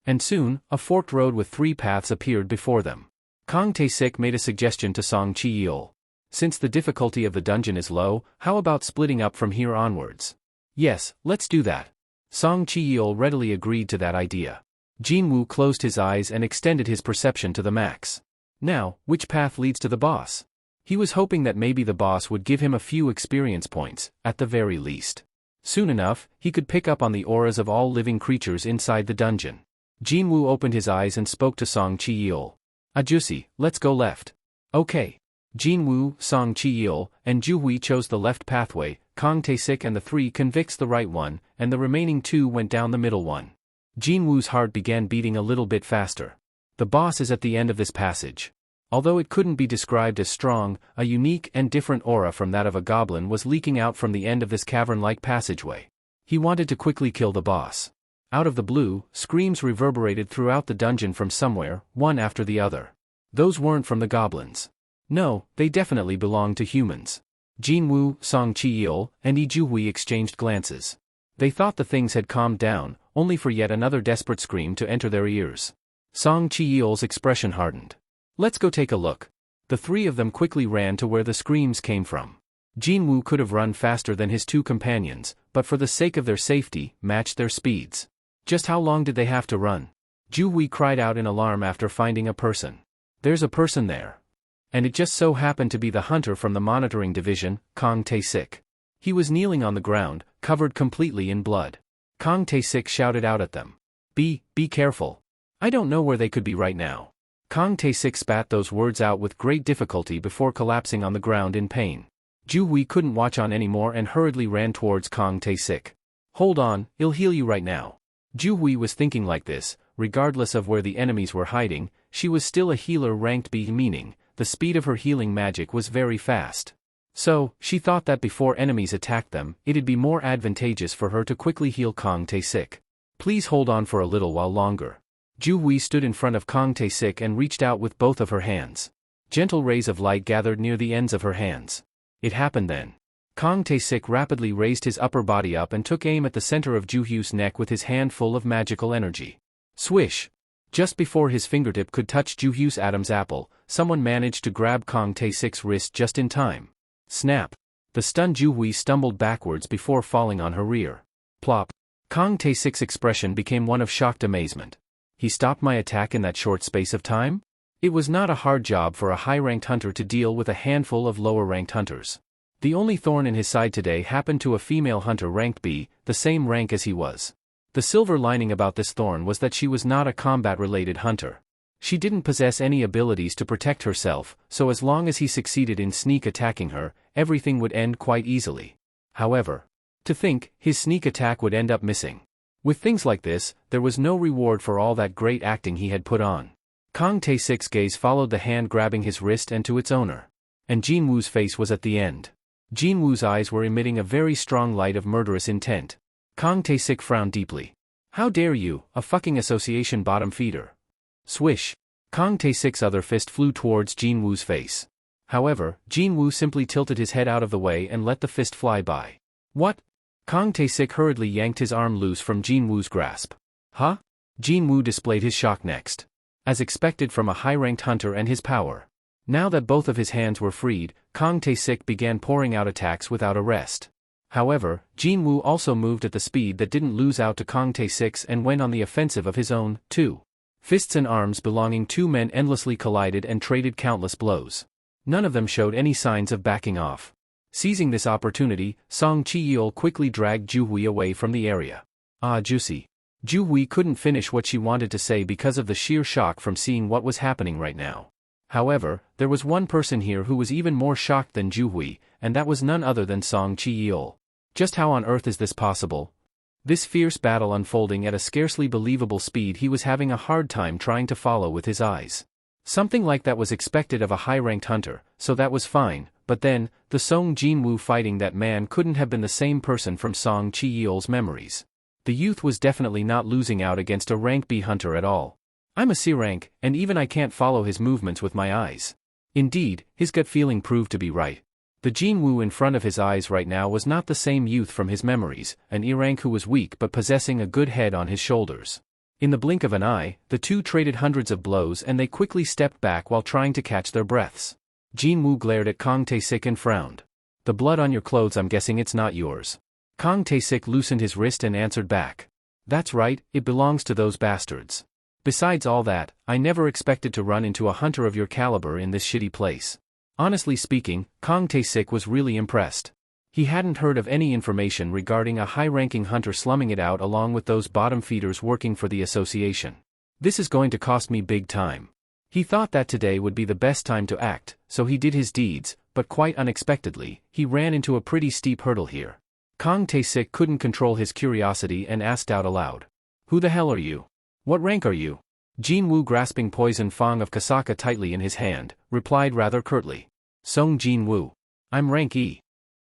And soon, a forked road with 3 paths appeared before them. Kang Tae-sik made a suggestion to Song Chi-yeol. Since the difficulty of the dungeon is low, how about splitting up from here onwards? Yes, let's do that. Song Chi-yeol readily agreed to that idea. Jin-Woo closed his eyes and extended his perception to the max. Now, which path leads to the boss? He was hoping that maybe the boss would give him a few experience points, at the very least. Soon enough, he could pick up on the auras of all living creatures inside the dungeon. Jin-Woo opened his eyes and spoke to Song Chi-yeol. Ajusi, let's go left. Okay. Jin-Woo, Song Chi-yeol, and Ju-hui chose the left pathway, Kang Tae-sik and the three convicts the right one, and the remaining two went down the middle one. Jin-Woo's heart began beating a little bit faster. The boss is at the end of this passage. Although it couldn't be described as strong, a unique and different aura from that of a goblin was leaking out from the end of this cavern-like passageway. He wanted to quickly kill the boss. Out of the blue, screams reverberated throughout the dungeon from somewhere, one after the other. Those weren't from the goblins. No, they definitely belonged to humans. Jin-Woo, Song Chi-yeol, and Lee Ju-hui exchanged glances. They thought the things had calmed down, only for yet another desperate scream to enter their ears. Song Chi-yeol's expression hardened. Let's go take a look. The three of them quickly ran to where the screams came from. Jin-Woo could have run faster than his two companions, but for the sake of their safety, matched their speeds. Just how long did they have to run? Ju-hui cried out in alarm after finding a person. There's a person there. And it just so happened to be the hunter from the monitoring division, Kang Tae-sik. He was kneeling on the ground, covered completely in blood. Kang Tae-sik shouted out at them. Be careful. I don't know where they could be right now. Kang Tae-sik spat those words out with great difficulty before collapsing on the ground in pain. Ju-hui couldn't watch on anymore and hurriedly ran towards Kang Tae-sik. Hold on, I'll heal you right now. Ju-hui was thinking like this, regardless of where the enemies were hiding, she was still a healer ranked B, meaning the speed of her healing magic was very fast. So, she thought that before enemies attacked them, it'd be more advantageous for her to quickly heal Kang Tae-sik. Please hold on for a little while longer. Ju-hui stood in front of Kang Tae-sik and reached out with both of her hands. Gentle rays of light gathered near the ends of her hands. It happened then. Kang Tae-sik rapidly raised his upper body up and took aim at the center of Ju-hui's neck with his hand full of magical energy. Swish! Just before his fingertip could touch Ju-hui's Adam's apple, someone managed to grab Kang Tae-sik's wrist just in time. Snap! The stunned Ju-hui stumbled backwards before falling on her rear. Plop! Kang Tae-sik's expression became one of shocked amazement. He stopped my attack in that short space of time? It was not a hard job for a high-ranked hunter to deal with a handful of lower-ranked hunters. The only thorn in his side today happened to a female hunter ranked B, the same rank as he was. The silver lining about this thorn was that she was not a combat-related hunter. She didn't possess any abilities to protect herself, so as long as he succeeded in sneak attacking her, everything would end quite easily. However, to think, his sneak attack would end up missing. With things like this, there was no reward for all that great acting he had put on. Kang Tae-sik's gaze followed the hand grabbing his wrist and to its owner. And Jin-Woo's face was at the end. Jin-Woo's eyes were emitting a very strong light of murderous intent. Kang Tae-sik frowned deeply. How dare you, a fucking association bottom feeder. Swish! Kang Tae-sik's other fist flew towards Jin-Woo's face. However, Jin-Woo simply tilted his head out of the way and let the fist fly by. What? Kang Tae-sik hurriedly yanked his arm loose from Jin-Woo's grasp. Huh? Jin-Woo displayed his shock next. As expected from a high-ranked hunter and his power. Now that both of his hands were freed, Kang Tae-sik began pouring out attacks without a rest. However, Jin-Woo also moved at the speed that didn't lose out to Kang Tae-sik's and went on the offensive of his own, too. Fists and arms belonging to men endlessly collided and traded countless blows. None of them showed any signs of backing off. Seizing this opportunity, Song Chi-yeol quickly dragged Ju-hui away from the area. Ah, juicy. Ju-hui couldn't finish what she wanted to say because of the sheer shock from seeing what was happening right now. However, there was one person here who was even more shocked than Ju-hui, and that was none other than Song Chi-yeol. Just how on earth is this possible? This fierce battle unfolding at a scarcely believable speed he was having a hard time trying to follow with his eyes. Something like that was expected of a high-ranked hunter, so that was fine, but then, the Sung Jin-Woo fighting that man couldn't have been the same person from Song Chi-yeol's memories. The youth was definitely not losing out against a rank B hunter at all. I'm a C rank, and even I can't follow his movements with my eyes. Indeed, his gut feeling proved to be right. The Jin-Woo in front of his eyes right now was not the same youth from his memories, an E rank who was weak but possessing a good head on his shoulders. In the blink of an eye, the two traded hundreds of blows and they quickly stepped back while trying to catch their breaths. Jin-Woo glared at Kang Tae-sik and frowned. The blood on your clothes, I'm guessing it's not yours. Kang Tae-sik loosened his wrist and answered back. That's right, it belongs to those bastards. Besides all that, I never expected to run into a hunter of your caliber in this shitty place. Honestly speaking, Kang Tae-sik was really impressed. He hadn't heard of any information regarding a high-ranking hunter slumming it out along with those bottom feeders working for the association. This is going to cost me big time. He thought that today would be the best time to act, so he did his deeds, but quite unexpectedly, he ran into a pretty steep hurdle here. Kang Tae-sik couldn't control his curiosity and asked out aloud. Who the hell are you? What rank are you? Jin-Woo, grasping poison fang of Kasaka tightly in his hand, replied rather curtly. Sung Jin-Woo. I'm rank E.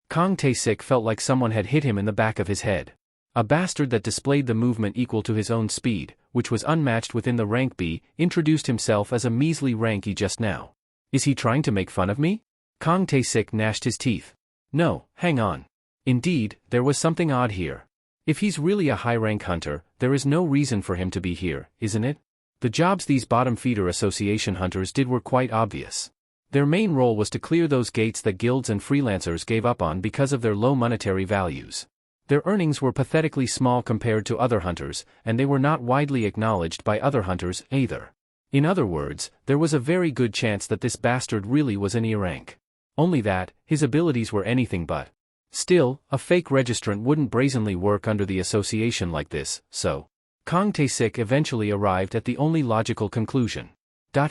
Kang Tae-sik felt like someone had hit him in the back of his head. A bastard that displayed the movement equal to his own speed, which was unmatched within the rank B, introduced himself as a measly rank E just now. Is he trying to make fun of me? Kang Tae-sik gnashed his teeth. No, hang on. Indeed, there was something odd here. If he's really a high-rank hunter, there is no reason for him to be here, isn't it? The jobs these bottom feeder association hunters did were quite obvious. Their main role was to clear those gates that guilds and freelancers gave up on because of their low monetary values. Their earnings were pathetically small compared to other hunters, and they were not widely acknowledged by other hunters either. In other words, there was a very good chance that this bastard really was an E rank. Only that, his abilities were anything but. Still, a fake registrant wouldn't brazenly work under the association like this, so Kang Tae-sik eventually arrived at the only logical conclusion.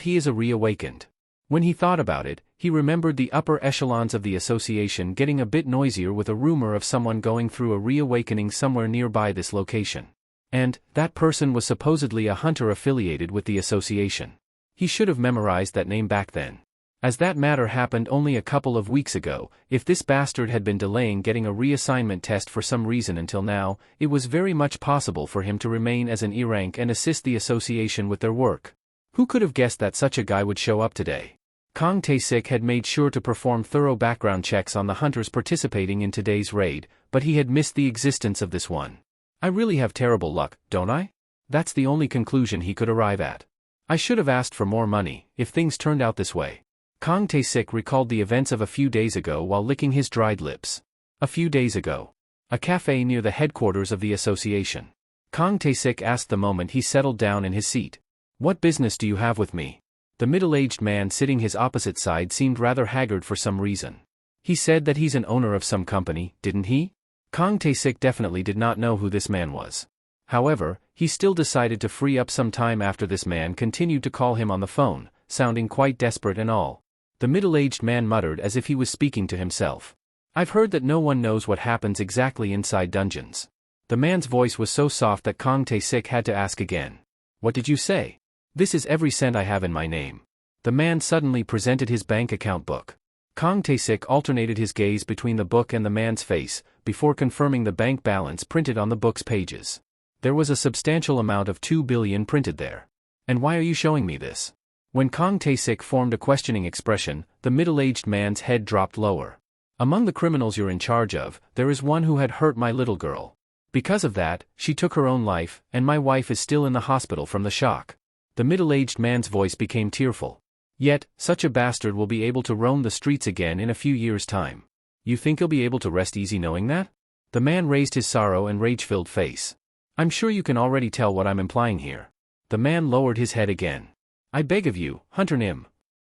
He is a reawakened. When he thought about it, he remembered the upper echelons of the association getting a bit noisier with a rumor of someone going through a reawakening somewhere nearby this location. And that person was supposedly a hunter affiliated with the association. He should have memorized that name back then. As that matter happened only a couple of weeks ago, if this bastard had been delaying getting a reassignment test for some reason until now, it was very much possible for him to remain as an E rank and assist the association with their work. Who could have guessed that such a guy would show up today? Kang Tae-sik had made sure to perform thorough background checks on the hunters participating in today's raid, but he had missed the existence of this one. I really have terrible luck, don't I? That's the only conclusion he could arrive at. I should have asked for more money, if things turned out this way. Kang Tae-sik recalled the events of a few days ago while licking his dried lips. A few days ago. A cafe near the headquarters of the association. Kang Tae-sik asked the moment he settled down in his seat. What business do you have with me? The middle-aged man sitting his opposite side seemed rather haggard for some reason. He said that he's an owner of some company, didn't he? Kang Tae-sik definitely did not know who this man was. However, he still decided to free up some time after this man continued to call him on the phone, sounding quite desperate and all. The middle-aged man muttered as if he was speaking to himself. I've heard that no one knows what happens exactly inside dungeons. The man's voice was so soft that Kang Tae-sik had to ask again. What did you say? This is every cent I have in my name. The man suddenly presented his bank account book. Kang Tae-sik alternated his gaze between the book and the man's face, before confirming the bank balance printed on the book's pages. There was a substantial amount of 2 billion printed there. And why are you showing me this? When Kang Tae-sik formed a questioning expression, the middle-aged man's head dropped lower. Among the criminals you're in charge of, there is one who had hurt my little girl. Because of that, she took her own life, and my wife is still in the hospital from the shock. The middle-aged man's voice became tearful. Yet, such a bastard will be able to roam the streets again in a few years' time. You think he'll be able to rest easy knowing that? The man raised his sorrow and rage-filled face. I'm sure you can already tell what I'm implying here. The man lowered his head again. I beg of you, Hunter Nim.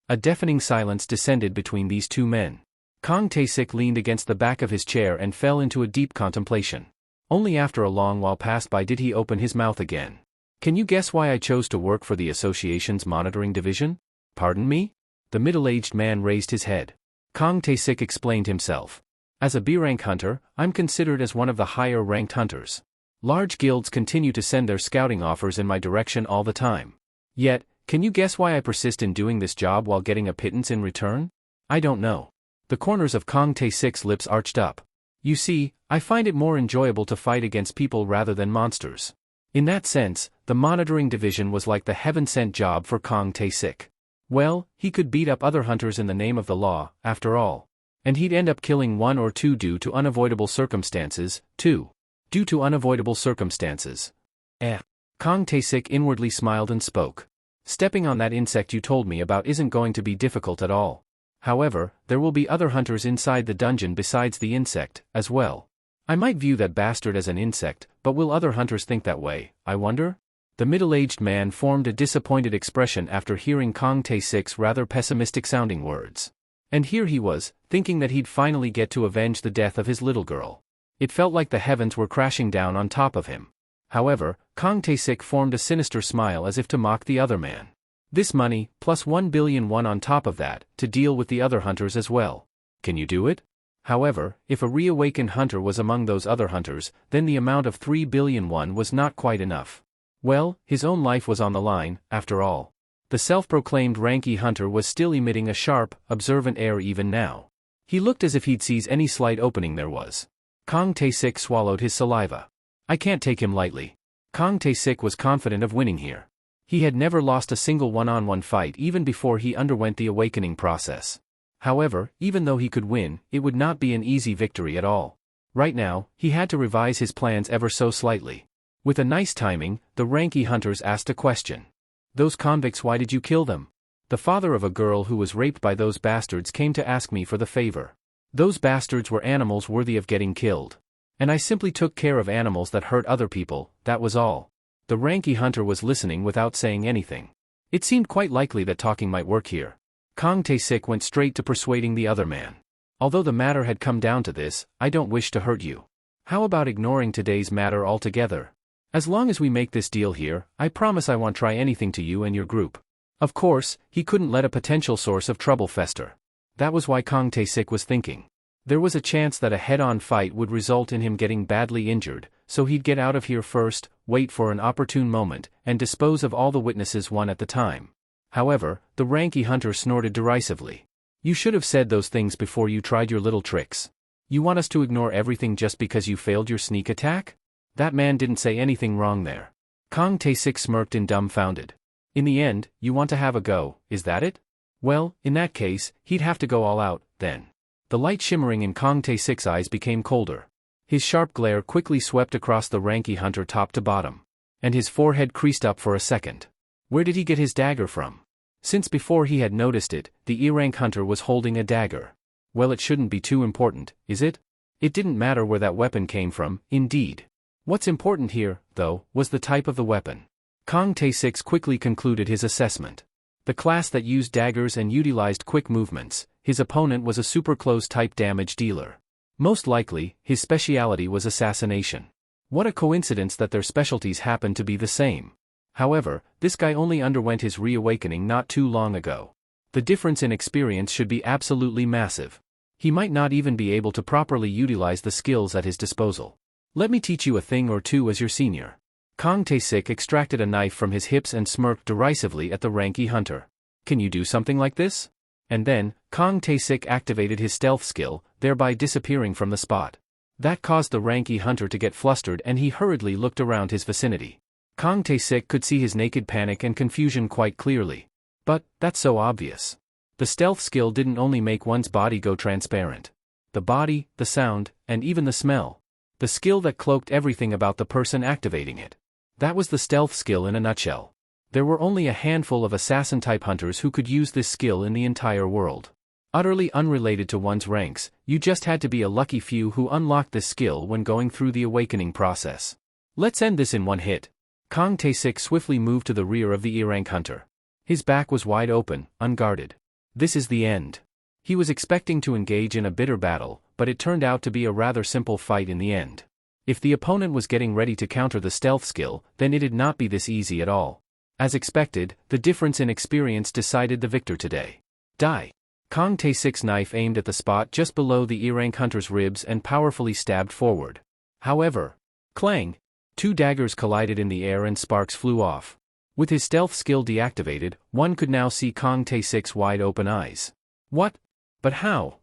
A deafening silence descended between these two men. Kang Tae-sik leaned against the back of his chair and fell into a deep contemplation. Only after a long while passed by did he open his mouth again. Can you guess why I chose to work for the association's monitoring division? Pardon me? The middle-aged man raised his head. Kang Tae-sik explained himself. As a B-rank hunter, I'm considered as one of the higher-ranked hunters. Large guilds continue to send their scouting offers in my direction all the time. Yet, can you guess why I persist in doing this job while getting a pittance in return? I don't know. The corners of Kang Tae-sik's lips arched up. You see, I find it more enjoyable to fight against people rather than monsters. In that sense, the monitoring division was like the heaven-sent job for Kang Tae-sik. Well, he could beat up other hunters in the name of the law, after all. And he'd end up killing one or two due to unavoidable circumstances, too. Due to unavoidable circumstances. Kang Tae-sik inwardly smiled and spoke. Stepping on that insect you told me about isn't going to be difficult at all. However, there will be other hunters inside the dungeon besides the insect, as well. I might view that bastard as an insect, but will other hunters think that way, I wonder? The middle-aged man formed a disappointed expression after hearing Kang Tae-sik's rather pessimistic-sounding words. And here he was, thinking that he'd finally get to avenge the death of his little girl. It felt like the heavens were crashing down on top of him. However, Kang Tae-sik formed a sinister smile as if to mock the other man. This money, plus 1 billion won on top of that, to deal with the other hunters as well. Can you do it? However, if a reawakened hunter was among those other hunters, then the amount of 3 billion won was not quite enough. Well, his own life was on the line, after all. The self-proclaimed ranky hunter was still emitting a sharp, observant air even now. He looked as if he'd seize any slight opening there was. Kang Tae-sik swallowed his saliva. I can't take him lightly. Kang Tae-sik was confident of winning here. He had never lost a single one-on-one fight even before he underwent the awakening process. However, even though he could win, it would not be an easy victory at all. Right now, he had to revise his plans ever so slightly. With a nice timing, the ranky hunters asked a question. Those convicts, why did you kill them? The father of a girl who was raped by those bastards came to ask me for the favor. Those bastards were animals worthy of getting killed. And I simply took care of animals that hurt other people, that was all. The ranky hunter was listening without saying anything. It seemed quite likely that talking might work here. Kang Tae-sik went straight to persuading the other man. Although the matter had come down to this, I don't wish to hurt you. How about ignoring today's matter altogether? As long as we make this deal here, I promise I won't try anything to you and your group. Of course, he couldn't let a potential source of trouble fester. That was why Kang Tae-sik was thinking. There was a chance that a head-on fight would result in him getting badly injured, so he'd get out of here first, wait for an opportune moment, and dispose of all the witnesses one at the time. However, the ranky hunter snorted derisively. You should have said those things before you tried your little tricks. You want us to ignore everything just because you failed your sneak attack? That man didn't say anything wrong there. Kang Tae-sik smirked in dumbfounded. In the end, you want to have a go, is that it? Well, in that case, he'd have to go all out, then. The light shimmering in Kang Tae-sik's eyes became colder. His sharp glare quickly swept across the ranky hunter top to bottom. And his forehead creased up for a second. Where did he get his dagger from? Since before he had noticed it, the E-rank hunter was holding a dagger. Well, it shouldn't be too important, is it? It didn't matter where that weapon came from, indeed. What's important here, though, was the type of the weapon. Kang Tae-sik quickly concluded his assessment. The class that used daggers and utilized quick movements, his opponent was a super close type damage dealer. Most likely, his speciality was assassination. What a coincidence that their specialties happened to be the same. However, this guy only underwent his reawakening not too long ago. The difference in experience should be absolutely massive. He might not even be able to properly utilize the skills at his disposal. Let me teach you a thing or two as your senior. Kang Tae-sik extracted a knife from his hips and smirked derisively at the ranky hunter. Can you do something like this? And then, Kang Tae-sik activated his stealth skill, thereby disappearing from the spot. That caused the ranky hunter to get flustered and he hurriedly looked around his vicinity. Kang Tae-sik could see his naked panic and confusion quite clearly. But, that's so obvious. The stealth skill didn't only make one's body go transparent. The body, the sound, and even the smell. The skill that cloaked everything about the person activating it. That was the stealth skill in a nutshell. There were only a handful of assassin-type hunters who could use this skill in the entire world. Utterly unrelated to one's ranks, you just had to be a lucky few who unlocked this skill when going through the awakening process. Let's end this in one hit. Kang Tae-sik swiftly moved to the rear of the E-rank hunter. His back was wide open, unguarded. This is the end. He was expecting to engage in a bitter battle, but it turned out to be a rather simple fight in the end. If the opponent was getting ready to counter the stealth skill, then it'd not be this easy at all. As expected, the difference in experience decided the victor today. Die. Kang Tae-sik's knife aimed at the spot just below the E-rank hunter's ribs and powerfully stabbed forward. However, clang! Two daggers collided in the air and sparks flew off. With his stealth skill deactivated, one could now see Kang Tae-sik's wide-open eyes. What? But how?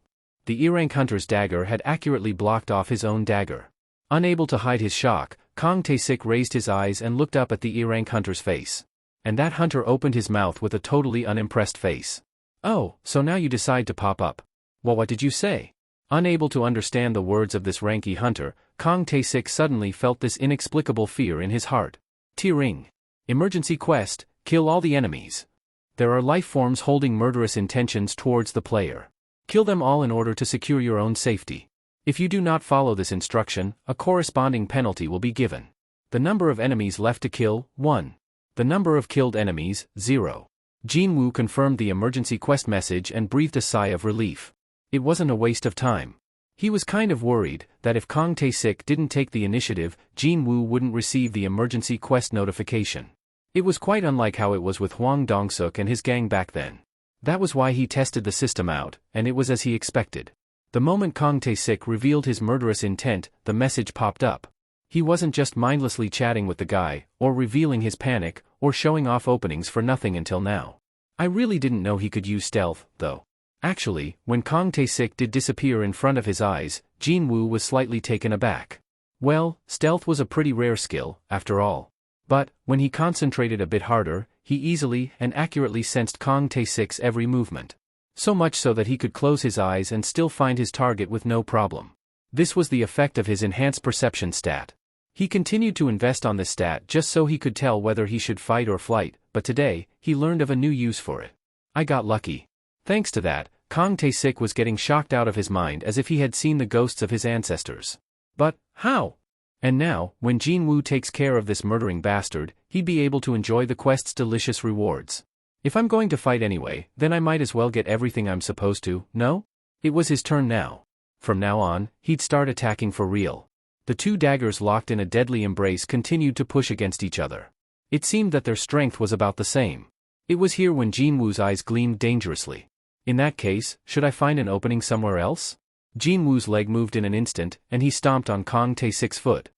The E-rank hunter's dagger had accurately blocked off his own dagger. Unable to hide his shock, Kang Tae-sik raised his eyes and looked up at the E-rank hunter's face. And that hunter opened his mouth with a totally unimpressed face. Oh, so now you decide to pop up. Well, what did you say? Unable to understand the words of this ranky hunter, Kang Tae-sik suddenly felt this inexplicable fear in his heart. Tearing. Emergency quest, kill all the enemies. There are life forms holding murderous intentions towards the player. Kill them all in order to secure your own safety. If you do not follow this instruction, a corresponding penalty will be given. The number of enemies left to kill, 1. The number of killed enemies, 0. Jin-Woo confirmed the emergency quest message and breathed a sigh of relief. It wasn't a waste of time. He was kind of worried that if Kang Tae-sik didn't take the initiative, Jin-Woo wouldn't receive the emergency quest notification. It was quite unlike how it was with Hwang Dong-suk and his gang back then. That was why he tested the system out, and it was as he expected. The moment Kang Tae-sik revealed his murderous intent, the message popped up. He wasn't just mindlessly chatting with the guy, or revealing his panic, or showing off openings for nothing until now. I really didn't know he could use stealth, though. Actually, when Kang Tae-sik did disappear in front of his eyes, Jin-Woo was slightly taken aback. Well, stealth was a pretty rare skill, after all. But, when he concentrated a bit harder, he easily and accurately sensed Kang Tae-sik's every movement. So much so that he could close his eyes and still find his target with no problem. This was the effect of his enhanced perception stat. He continued to invest on this stat just so he could tell whether he should fight or flight, but today, he learned of a new use for it. I got lucky. Thanks to that, Kang Tae-sik was getting shocked out of his mind as if he had seen the ghosts of his ancestors. But, how? And now, when Jin-Woo takes care of this murdering bastard, he'd be able to enjoy the quest's delicious rewards. If I'm going to fight anyway, then I might as well get everything I'm supposed to, no? It was his turn now. From now on, he'd start attacking for real. The two daggers locked in a deadly embrace continued to push against each other. It seemed that their strength was about the same. It was here when Jin-Woo's eyes gleamed dangerously. In that case, should I find an opening somewhere else? Jin-Woo's leg moved in an instant, and he stomped on Kang Tae-sik's foot.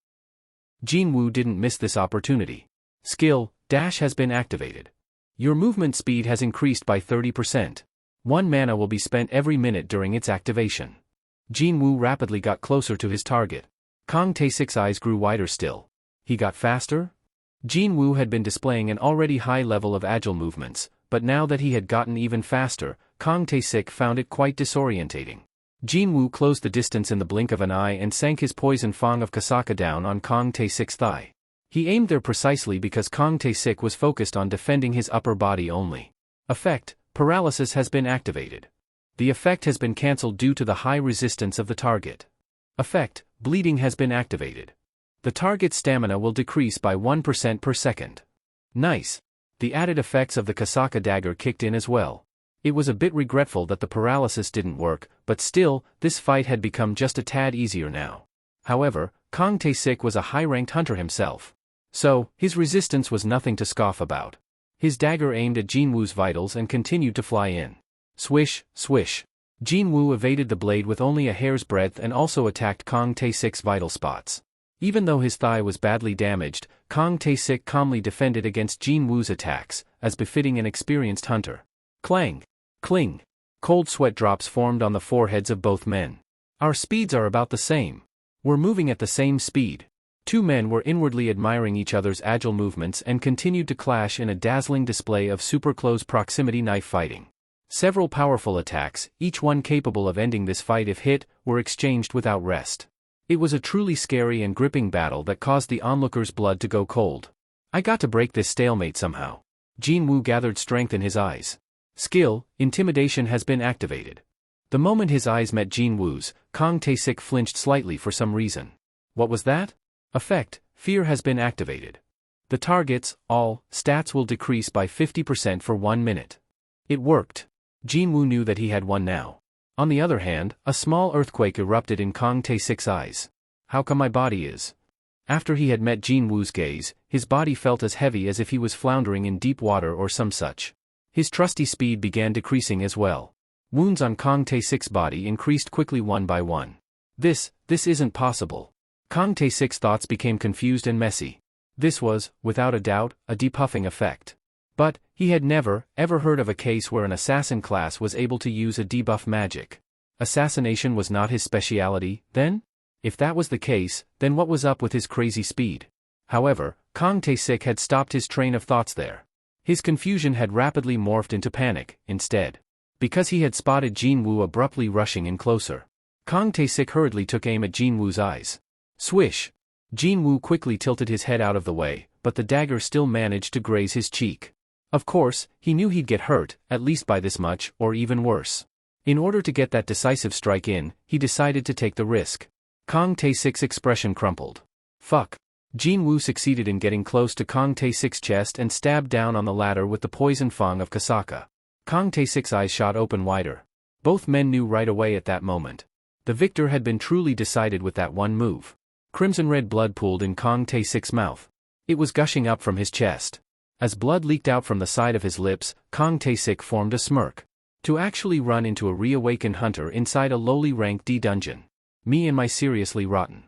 Jin-Woo didn't miss this opportunity. Skill, dash has been activated. Your movement speed has increased by 30%. 1 mana will be spent every minute during its activation. Jin-Woo rapidly got closer to his target. Kang Tae-sik's eyes grew wider still. He got faster? Jin-Woo had been displaying an already high level of agile movements, but now that he had gotten even faster, Kang Tae-sik found it quite disorientating. Jin-Woo closed the distance in the blink of an eye and sank his poison fang of Kasaka down on Kang Tae-sik's thigh. He aimed there precisely because Kang Tae-sik was focused on defending his upper body only. Effect, paralysis has been activated. The effect has been cancelled due to the high resistance of the target. Effect, bleeding has been activated. The target's stamina will decrease by 1% per second. Nice. The added effects of the Kasaka dagger kicked in as well. It was a bit regretful that the paralysis didn't work, but still, this fight had become just a tad easier now. However, Kang Tae-sik was a high-ranked hunter himself. So, his resistance was nothing to scoff about. His dagger aimed at Jin-Woo's vitals and continued to fly in. Swish, swish. Jin-Woo evaded the blade with only a hair's breadth and also attacked Kang Tae-sik's vital spots. Even though his thigh was badly damaged, Kang Tae-sik calmly defended against Jin-Woo's attacks, as befitting an experienced hunter. Clang! Cling! Cold sweat drops formed on the foreheads of both men. Our speeds are about the same. We're moving at the same speed. Two men were inwardly admiring each other's agile movements and continued to clash in a dazzling display of super-close proximity knife fighting. Several powerful attacks, each one capable of ending this fight if hit, were exchanged without rest. It was a truly scary and gripping battle that caused the onlookers' blood to go cold. I got to break this stalemate somehow. Jin-Woo gathered strength in his eyes. Skill, intimidation has been activated. The moment his eyes met Jin-Woo's, Kang Tae-sik flinched slightly for some reason. What was that? Effect, fear has been activated. The target's, all, stats will decrease by 50% for 1 minute. It worked. Jin-Woo knew that he had won now. On the other hand, a small earthquake erupted in Kang Tae-sik's eyes. How come my body is? After he had met Jin-Woo's gaze, his body felt as heavy as if he was floundering in deep water or some such. His trusty speed began decreasing as well. Wounds on Kang Tae-sik's body increased quickly one by one. This isn't possible. Kang Tae-sik's thoughts became confused and messy. This was, without a doubt, a depuffing effect. But, he had never, ever heard of a case where an assassin class was able to use a debuff magic. Assassination was not his speciality, then? If that was the case, then what was up with his crazy speed? However, Kang Tae-sik had stopped his train of thoughts there. His confusion had rapidly morphed into panic, instead. Because he had spotted Jin-Woo abruptly rushing in closer. Kang Tae-sik hurriedly took aim at Jin-Woo's eyes. Swish! Jin-Woo quickly tilted his head out of the way, but the dagger still managed to graze his cheek. Of course, he knew he'd get hurt, at least by this much, or even worse. In order to get that decisive strike in, he decided to take the risk. Kang Tae-sik's expression crumpled. Fuck. Jin-Woo succeeded in getting close to Kang Tae-sik's chest and stabbed down on the latter with the poison fang of Kasaka. Kang Tae-sik's eyes shot open wider. Both men knew right away at that moment. The victor had been truly decided with that one move. Crimson-red blood pooled in Kang Tae-sik's mouth. It was gushing up from his chest. As blood leaked out from the side of his lips, Kang Tae-sik formed a smirk. To actually run into a reawakened hunter inside a lowly rank D dungeon. Me and my seriously rotten.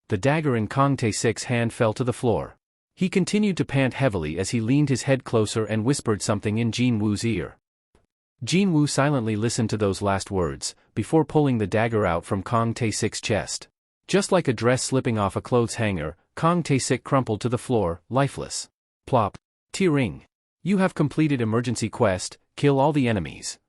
The dagger in Kang Tae-sik's hand fell to the floor. He continued to pant heavily as he leaned his head closer and whispered something in Jin-Woo's ear. Jin-Woo silently listened to those last words, before pulling the dagger out from Kang Tae-sik's chest. Just like a dress slipping off a clothes hanger, Kang Tae-sik crumpled to the floor, lifeless. Plop. T-ring. You have completed emergency quest, kill all the enemies.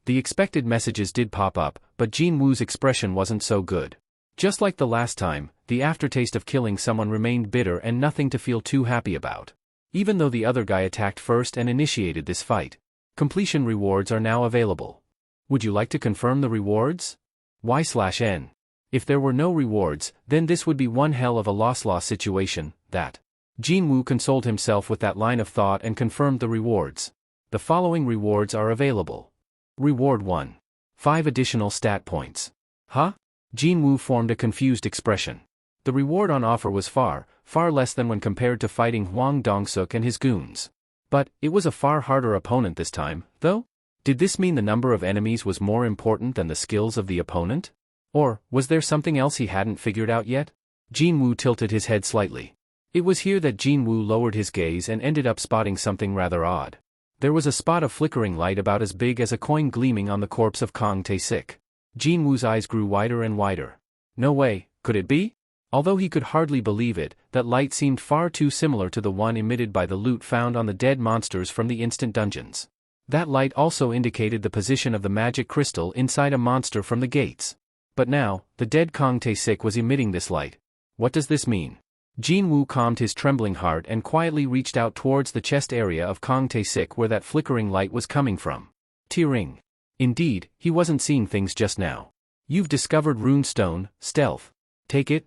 The expected messages did pop up, but Jin-Woo's expression wasn't so good. Just like the last time, the aftertaste of killing someone remained bitter and nothing to feel too happy about. Even though the other guy attacked first and initiated this fight. Completion rewards are now available. Would you like to confirm the rewards? Y/N. If there were no rewards, then this would be one hell of a loss-loss situation, that. Jin-Woo consoled himself with that line of thought and confirmed the rewards. The following rewards are available. Reward 1. 5 additional stat points. Huh? Jin-Woo formed a confused expression. The reward on offer was far less than when compared to fighting Hwang Dong-suk and his goons. But, it was a far harder opponent this time, though? Did this mean the number of enemies was more important than the skills of the opponent? Or, was there something else he hadn't figured out yet? Jin-Woo tilted his head slightly. It was here that Jin-Woo lowered his gaze and ended up spotting something rather odd. There was a spot of flickering light about as big as a coin gleaming on the corpse of Kang Tae-sik. Jin-Woo's eyes grew wider and wider. No way, could it be? Although he could hardly believe it, that light seemed far too similar to the one emitted by the loot found on the dead monsters from the instant dungeons. That light also indicated the position of the magic crystal inside a monster from the gates. But now, the dead Kang Tae-sik was emitting this light. What does this mean? Jin-Woo calmed his trembling heart and quietly reached out towards the chest area of Kang Tae-sik where that flickering light was coming from. T-ring. Indeed, he wasn't seeing things just now. You've discovered rune stone, stealth. Take it?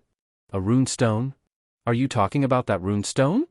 A rune stone? Are you talking about that rune stone?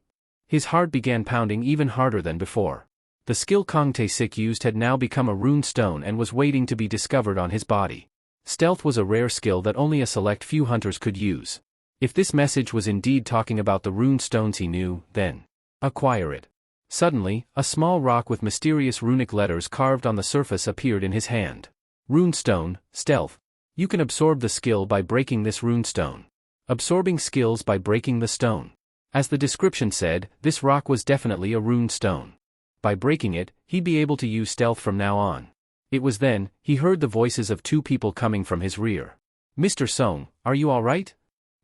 His heart began pounding even harder than before. The skill Kang Tae-sik used had now become a rune stone and was waiting to be discovered on his body. Stealth was a rare skill that only a select few hunters could use. If this message was indeed talking about the rune stones he knew, then acquire it. Suddenly, a small rock with mysterious runic letters carved on the surface appeared in his hand. Rune stone, stealth. You can absorb the skill by breaking this rune stone. Absorbing skills by breaking the stone. As the description said, this rock was definitely a rune stone. By breaking it, he'd be able to use stealth from now on. It was then, he heard the voices of 2 people coming from his rear. Mr. Sung, are you alright?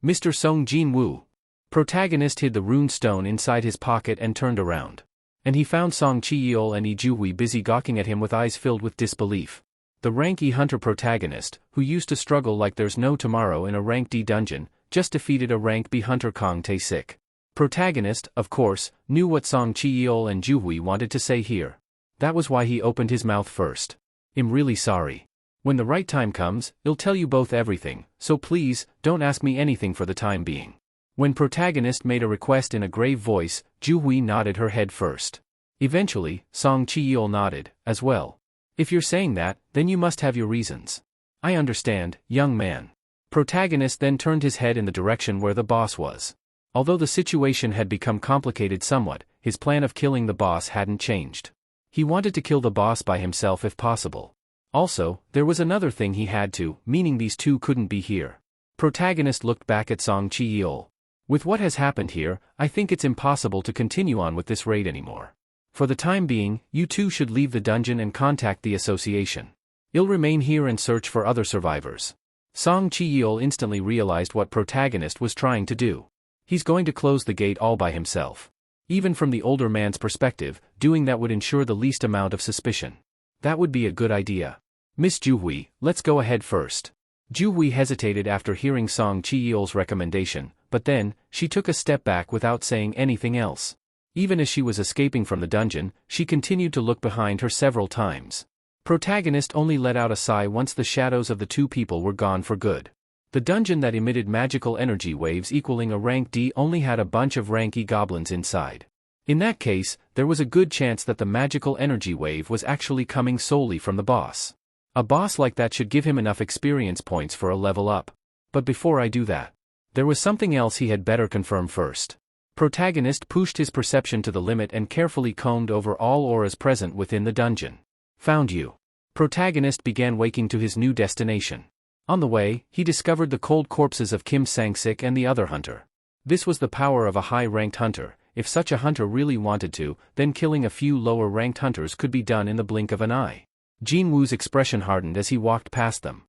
Mr. Sung Jin-Woo. Protagonist hid the rune stone inside his pocket and turned around. And he found Song Chi-yeol and Lee Ju-hui busy gawking at him with eyes filled with disbelief. The rank E hunter protagonist, who used to struggle like there's no tomorrow in a rank D dungeon, just defeated a rank B hunter Kang Tae-sik. Protagonist, of course, knew what Song Chi-yeol and Ju-hui wanted to say here. That was why he opened his mouth first. I'm really sorry. When the right time comes, I'll tell you both everything, so please, don't ask me anything for the time being. When protagonist made a request in a grave voice, Ju-hui nodded her head first. Eventually, Song Chi-yeol nodded, as well. If you're saying that, then you must have your reasons. I understand, young man. Protagonist then turned his head in the direction where the boss was. Although the situation had become complicated somewhat, his plan of killing the boss hadn't changed. He wanted to kill the boss by himself if possible. Also, there was another thing he had to, meaning these 2 couldn't be here. Protagonist looked back at Song Chi-yeol. With what has happened here, I think it's impossible to continue on with this raid anymore. For the time being, you 2 should leave the dungeon and contact the association. I'll remain here and search for other survivors. Song Chi-yeol instantly realized what protagonist was trying to do. He's going to close the gate all by himself. Even from the older man's perspective, doing that would ensure the least amount of suspicion. That would be a good idea. Miss Ju-hui, let's go ahead first. Ju-hui hesitated after hearing Song Chi-yeol's recommendation, but then, she took a step back without saying anything else. Even as she was escaping from the dungeon, she continued to look behind her several times. Protagonist only let out a sigh once the shadows of the two people were gone for good. The dungeon that emitted magical energy waves equaling a rank D only had a bunch of rank E goblins inside. In that case, there was a good chance that the magical energy wave was actually coming solely from the boss. A boss like that should give him enough experience points for a level up. But before I do that, there was something else he had better confirm first. Protagonist pushed his perception to the limit and carefully combed over all auras present within the dungeon. Found you. Protagonist began waking to his new destination. On the way, he discovered the cold corpses of Kim Sang-sik and the other hunter. This was the power of a high-ranked hunter. If such a hunter really wanted to, then killing a few lower-ranked hunters could be done in the blink of an eye. Jin-Woo's expression hardened as he walked past them.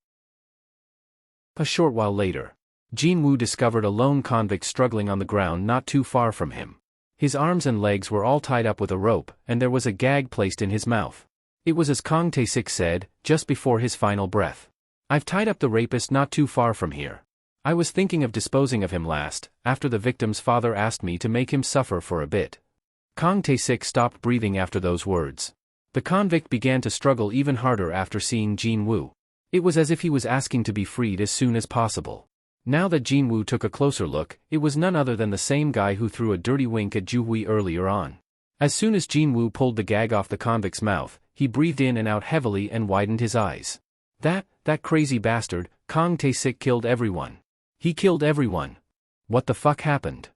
A short while later, Jin-Woo discovered a lone convict struggling on the ground not too far from him. His arms and legs were all tied up with a rope, and there was a gag placed in his mouth. It was as Kang Tae-sik said, just before his final breath. "I've tied up the rapist not too far from here. I was thinking of disposing of him last, after the victim's father asked me to make him suffer for a bit." Kang Tae-sik stopped breathing after those words. The convict began to struggle even harder after seeing Jin-Woo. It was as if he was asking to be freed as soon as possible. Now that Jin-Woo took a closer look, it was none other than the same guy who threw a dirty wink at Ju-hui earlier on. As soon as Jin-Woo pulled the gag off the convict's mouth, he breathed in and out heavily and widened his eyes. That crazy bastard, Kang Tae-sik killed everyone. He killed everyone. What the fuck happened?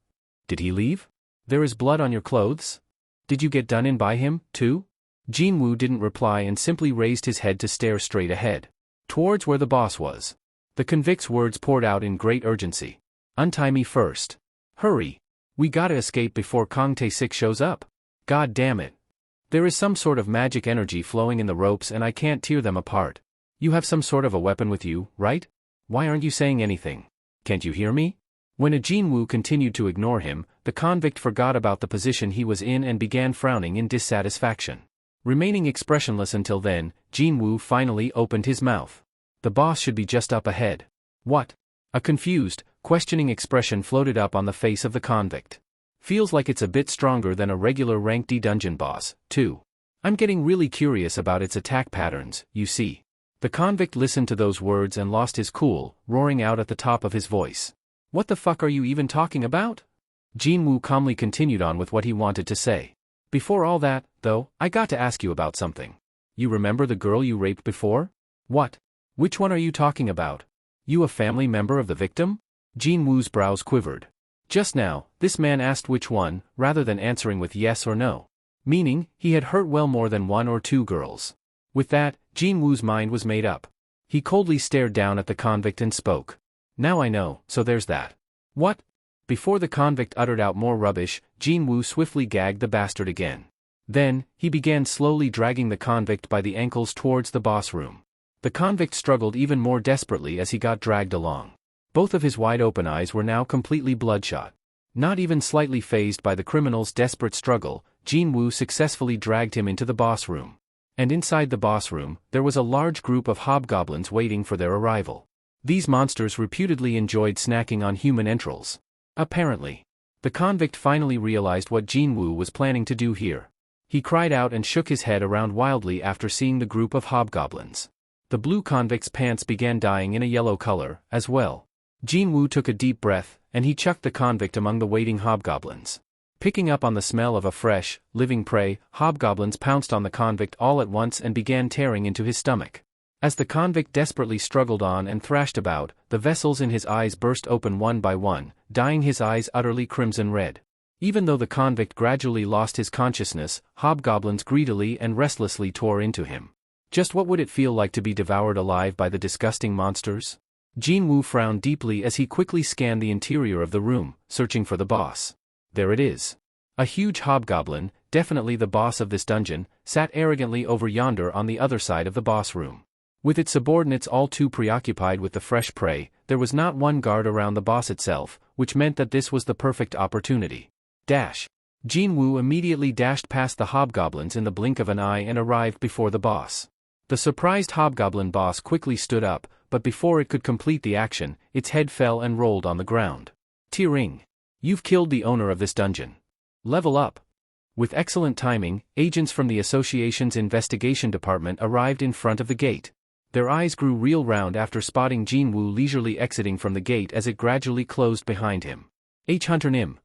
Did he leave? There is blood on your clothes? Did you get done in by him, too? Jin-Woo didn't reply and simply raised his head to stare straight ahead, towards where the boss was. The convict's words poured out in great urgency. "Untie me first. Hurry. We gotta escape before Kang Tae-sik shows up. God damn it. There is some sort of magic energy flowing in the ropes and I can't tear them apart. You have some sort of a weapon with you, right? Why aren't you saying anything? Can't you hear me?" When Jin-Woo continued to ignore him, the convict forgot about the position he was in and began frowning in dissatisfaction. Remaining expressionless until then, Jin-Woo finally opened his mouth. The boss should be just up ahead. What? A confused, questioning expression floated up on the face of the convict. Feels like it's a bit stronger than a regular rank D dungeon boss, too. I'm getting really curious about its attack patterns, you see. The convict listened to those words and lost his cool, roaring out at the top of his voice. "What the fuck are you even talking about?" Jin-Woo calmly continued on with what he wanted to say. "Before all that, though, I got to ask you about something. You remember the girl you raped before?" "What? Which one are you talking about? You a family member of the victim?" Jin-Woo's brows quivered. Just now, this man asked which one, rather than answering with yes or no. Meaning, he had hurt well more than one or two girls. With that, Jin-Woo's mind was made up. He coldly stared down at the convict and spoke. "Now I know, so there's that." "What?" Before the convict uttered out more rubbish, Jin-Woo swiftly gagged the bastard again. Then, he began slowly dragging the convict by the ankles towards the boss room. The convict struggled even more desperately as he got dragged along. Both of his wide-open eyes were now completely bloodshot. Not even slightly fazed by the criminal's desperate struggle, Jin-Woo successfully dragged him into the boss room. And inside the boss room, there was a large group of hobgoblins waiting for their arrival. These monsters reputedly enjoyed snacking on human entrails. Apparently. The convict finally realized what Jin-Woo was planning to do here. He cried out and shook his head around wildly after seeing the group of hobgoblins. The blue convict's pants began dyeing in a yellow color, as well. Jin-Woo took a deep breath, and he chucked the convict among the waiting hobgoblins. Picking up on the smell of a fresh, living prey, hobgoblins pounced on the convict all at once and began tearing into his stomach. As the convict desperately struggled on and thrashed about, the vessels in his eyes burst open one by one, dyeing his eyes utterly crimson red. Even though the convict gradually lost his consciousness, hobgoblins greedily and restlessly tore into him. Just what would it feel like to be devoured alive by the disgusting monsters? Jin-Woo frowned deeply as he quickly scanned the interior of the room, searching for the boss. There it is. A huge hobgoblin, definitely the boss of this dungeon, sat arrogantly over yonder on the other side of the boss room. With its subordinates all too preoccupied with the fresh prey, there was not one guard around the boss itself, which meant that this was the perfect opportunity. Dash. Jin-Woo immediately dashed past the hobgoblins in the blink of an eye and arrived before the boss. The surprised hobgoblin boss quickly stood up, but before it could complete the action, its head fell and rolled on the ground. Tearing. You've killed the owner of this dungeon. Level up. With excellent timing, agents from the association's investigation department arrived in front of the gate. Their eyes grew real round after spotting Jin-Woo leisurely exiting from the gate as it gradually closed behind him. Hunter Nim.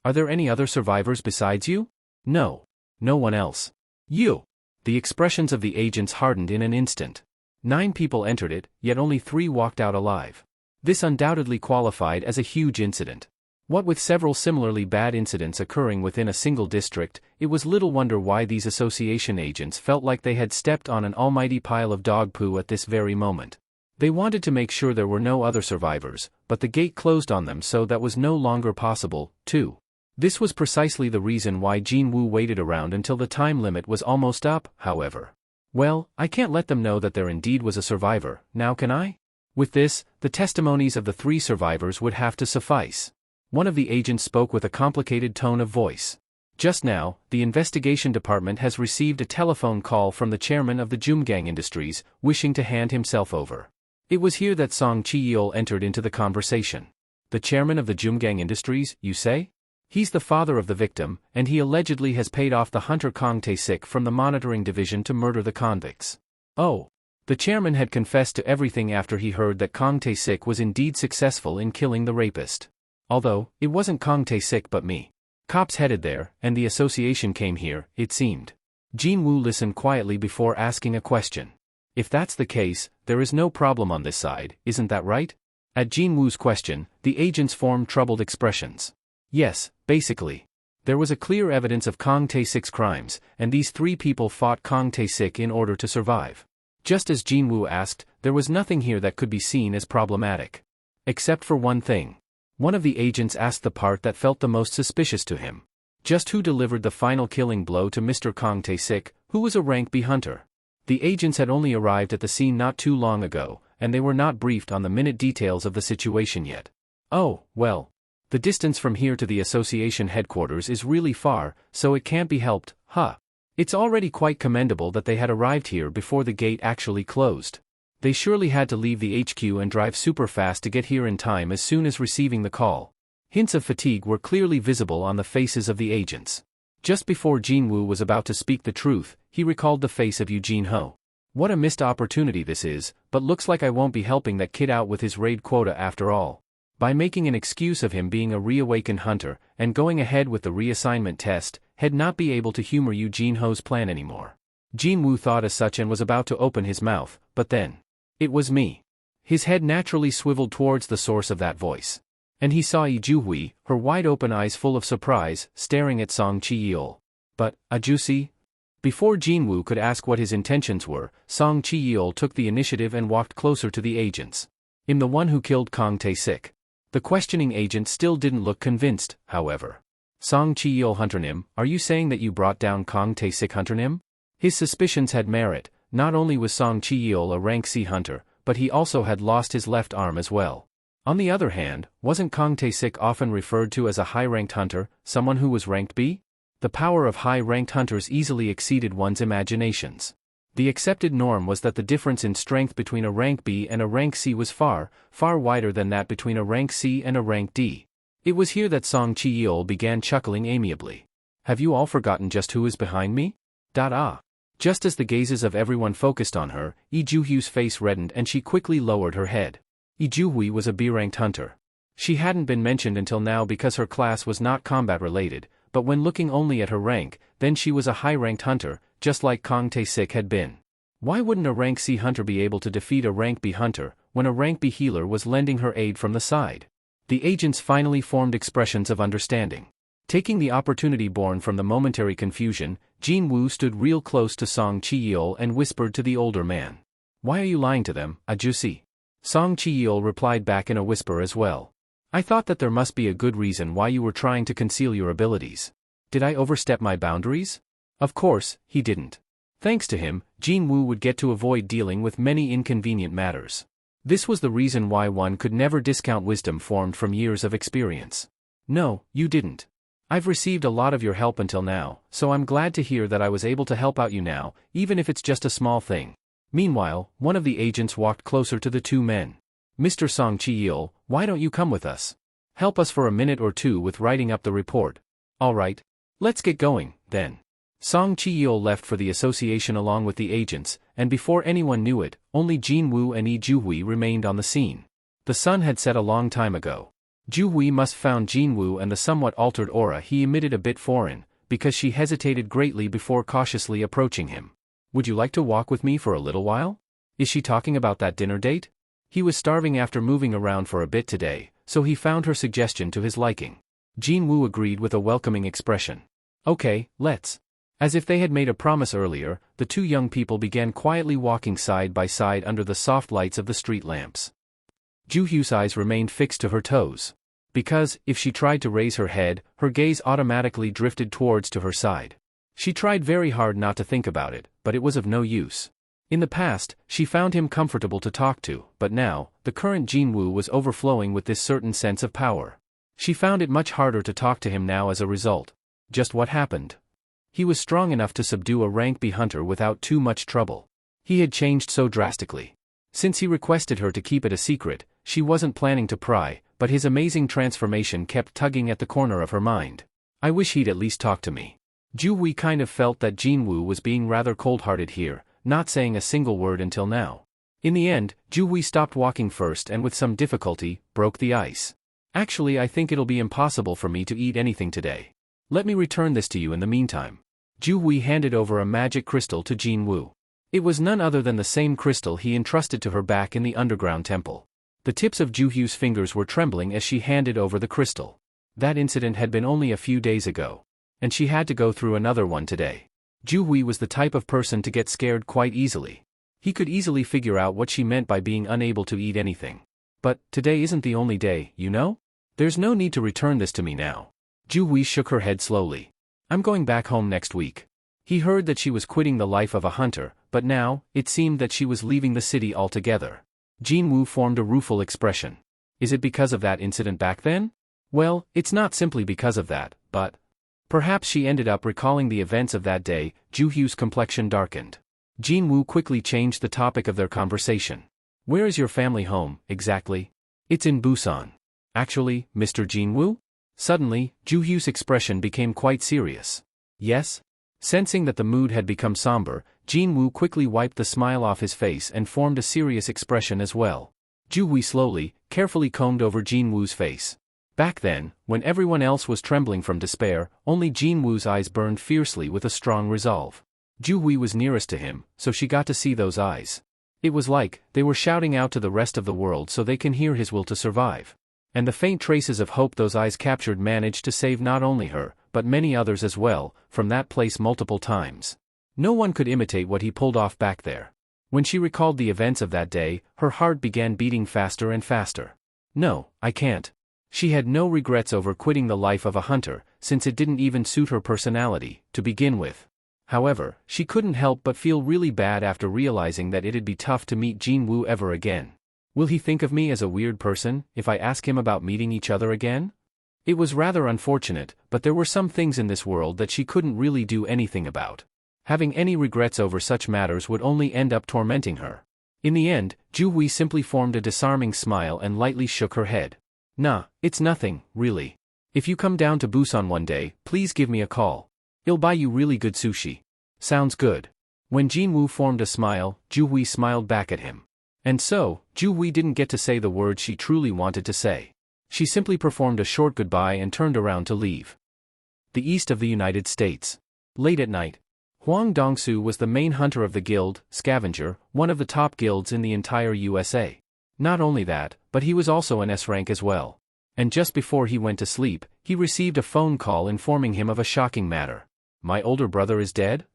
Are there any other survivors besides you? No. No one else. You. The expressions of the agents hardened in an instant. 9 people entered it, yet only 3 walked out alive. This undoubtedly qualified as a huge incident. What with several similarly bad incidents occurring within a single district, it was little wonder why these association agents felt like they had stepped on an almighty pile of dog poo at this very moment. They wanted to make sure there were no other survivors, but the gate closed on them, so that was no longer possible, too. This was precisely the reason why Jin-Woo waited around until the time limit was almost up, however. Well, I can't let them know that there indeed was a survivor, now can I? With this, the testimonies of the 3 survivors would have to suffice. One of the agents spoke with a complicated tone of voice. Just now, the investigation department has received a telephone call from the chairman of the Jumgang Industries, wishing to hand himself over. It was here that Song Chi-yeol entered into the conversation. The chairman of the Jumgang Industries, you say? He's the father of the victim, and he allegedly has paid off the hunter Kang Tae-sik from the monitoring division to murder the convicts. Oh. The chairman had confessed to everything after he heard that Kang Tae-sik was indeed successful in killing the rapist. Although, it wasn't Kang Tae-sik but me. Cops headed there, and the association came here, it seemed. Jin-Woo listened quietly before asking a question. If that's the case, there is no problem on this side, isn't that right? At Jin-Woo's question, the agents formed troubled expressions. Yes, basically. There was a clear evidence of Kang Tae-sik's crimes, and these 3 people fought Kang Tae-sik in order to survive. Just as Jin-Woo asked, there was nothing here that could be seen as problematic. Except for one thing. One of the agents asked the part that felt the most suspicious to him. Just who delivered the final killing blow to Mr. Kang Tae-sik, who was a rank B hunter? The agents had only arrived at the scene not too long ago, and they were not briefed on the minute details of the situation yet. Oh, well. The distance from here to the association headquarters is really far, so it can't be helped, huh? It's already quite commendable that they had arrived here before the gate actually closed. They surely had to leave the HQ and drive super fast to get here in time as soon as receiving the call. Hints of fatigue were clearly visible on the faces of the agents. Just before Jin-Woo was about to speak the truth, he recalled the face of Eugene Ho. What a missed opportunity this is, but looks like I won't be helping that kid out with his raid quota after all. By making an excuse of him being a reawakened hunter, and going ahead with the reassignment test, he'd not be able to humor Eugene Ho's plan anymore. Jin-Woo thought as such and was about to open his mouth, but then. It was me. His head naturally swiveled towards the source of that voice. And he saw Lee Ju-hui, her wide-open eyes full of surprise, staring at Song Chi-yeol. But, Ajusi? Before Jin-Woo could ask what his intentions were, Song Chi-yeol took the initiative and walked closer to the agents. I'm the one who killed Kang Tae-sik. The questioning agent still didn't look convinced, however. Song Chi-yeol Hunternim, are you saying that you brought down Kang Tae-sik Hunternim? His suspicions had merit. Not only was Song Chi-yeol a rank C hunter, but he also had lost his left arm as well. On the other hand, wasn't Kang Tae-sik often referred to as a high-ranked hunter, someone who was ranked B? The power of high-ranked hunters easily exceeded one's imaginations. The accepted norm was that the difference in strength between a rank B and a rank C was far, far wider than that between a rank C and a rank D. It was here that Song Chi-yeol began chuckling amiably. Have you all forgotten just who is behind me? Just as the gazes of everyone focused on her, Lee Ju-hui's face reddened and she quickly lowered her head. Lee Ju-hui was a B-ranked hunter. She hadn't been mentioned until now because her class was not combat-related, but when looking only at her rank, then she was a high-ranked hunter, just like Kang Tae-sik had been. Why wouldn't a rank C hunter be able to defeat a rank B hunter, when a rank B healer was lending her aid from the side? The agents finally formed expressions of understanding. Taking the opportunity born from the momentary confusion, Jin-Woo stood real close to Song Chi-yeol and whispered to the older man. Why are you lying to them, Ajusi? Song Chi-yeol replied back in a whisper as well. I thought that there must be a good reason why you were trying to conceal your abilities. Did I overstep my boundaries? Of course, he didn't. Thanks to him, Jin-Woo would get to avoid dealing with many inconvenient matters. This was the reason why one could never discount wisdom formed from years of experience. No, you didn't. I've received a lot of your help until now, so I'm glad to hear that I was able to help out you now, even if it's just a small thing. Meanwhile, one of the agents walked closer to the 2 men. Mr. Song Chi-yeol, why don't you come with us? Help us for a minute or two with writing up the report. All right. Let's get going, then. Song Chi-yeol left for the association along with the agents, and before anyone knew it, only Jin-Woo and Lee Ju-hui remained on the scene. The sun had set a long time ago. Ju-hui must have found Jin-Woo and the somewhat altered aura he emitted a bit foreign, because she hesitated greatly before cautiously approaching him. Would you like to walk with me for a little while? Is she talking about that dinner date? He was starving after moving around for a bit today, so he found her suggestion to his liking. Jin-Woo agreed with a welcoming expression. Okay, let's. As if they had made a promise earlier, the two young people began quietly walking side by side under the soft lights of the street lamps. Ju-hu's eyes remained fixed to her toes. Because, if she tried to raise her head, her gaze automatically drifted towards to her side. She tried very hard not to think about it, but it was of no use. In the past, she found him comfortable to talk to, but now, the current Jin-Woo was overflowing with this certain sense of power. She found it much harder to talk to him now as a result. Just what happened? He was strong enough to subdue a rank B hunter without too much trouble. He had changed so drastically. Since he requested her to keep it a secret, she wasn't planning to pry, but his amazing transformation kept tugging at the corner of her mind. I wish he'd at least talk to me. Ju-hui kind of felt that Jin-Woo was being rather cold-hearted here, not saying a single word until now. In the end, Ju-hui stopped walking first and with some difficulty, broke the ice. Actually, I think it'll be impossible for me to eat anything today. Let me return this to you in the meantime. Ju-hui handed over a magic crystal to Jin-Woo. It was none other than the same crystal he entrusted to her back in the underground temple. The tips of Ju-hu's fingers were trembling as she handed over the crystal. That incident had been only a few days ago. And she had to go through another one today. Ju-hui was the type of person to get scared quite easily. He could easily figure out what she meant by being unable to eat anything. But, today isn't the only day, you know? There's no need to return this to me now. Ju-hui shook her head slowly. I'm going back home next week. He heard that she was quitting the life of a hunter, but now, it seemed that she was leaving the city altogether. Jin-Woo formed a rueful expression. Is it because of that incident back then? Well, it's not simply because of that, but... Perhaps she ended up recalling the events of that day. Ju-hu's complexion darkened. Jin-Woo quickly changed the topic of their conversation. Where is your family home, exactly? It's in Busan. Actually, Mr. Jin-Woo? Suddenly, Ju-hu's expression became quite serious. Yes? Sensing that the mood had become somber, Jin-Woo quickly wiped the smile off his face and formed a serious expression as well. Ju-hui slowly, carefully combed over Jin-Woo's face. Back then, when everyone else was trembling from despair, only Jin-Woo's eyes burned fiercely with a strong resolve. Ju-hui was nearest to him, so she got to see those eyes. It was like, they were shouting out to the rest of the world so they can hear his will to survive. And the faint traces of hope those eyes captured managed to save not only her, but many others as well, from that place multiple times. No one could imitate what he pulled off back there. When she recalled the events of that day, her heart began beating faster and faster. No, I can't. She had no regrets over quitting the life of a hunter, since it didn't even suit her personality, to begin with. However, she couldn't help but feel really bad after realizing that it'd be tough to meet Jin-Woo ever again. Will he think of me as a weird person, if I ask him about meeting each other again? It was rather unfortunate, but there were some things in this world that she couldn't really do anything about. Having any regrets over such matters would only end up tormenting her. In the end, Ju-hui simply formed a disarming smile and lightly shook her head. Nah, it's nothing, really. If you come down to Busan one day, please give me a call. I'll buy you really good sushi. Sounds good. When Jin-Woo formed a smile, Ju-hui smiled back at him. And so, Ju-hui didn't get to say the words she truly wanted to say. She simply performed a short goodbye and turned around to leave. The east of the United States. Late at night. Hwang Dong-soo was the main hunter of the guild, Scavenger, one of the top guilds in the entire USA. Not only that, but he was also an S rank as well. And just before he went to sleep, he received a phone call informing him of a shocking matter. My older brother is dead?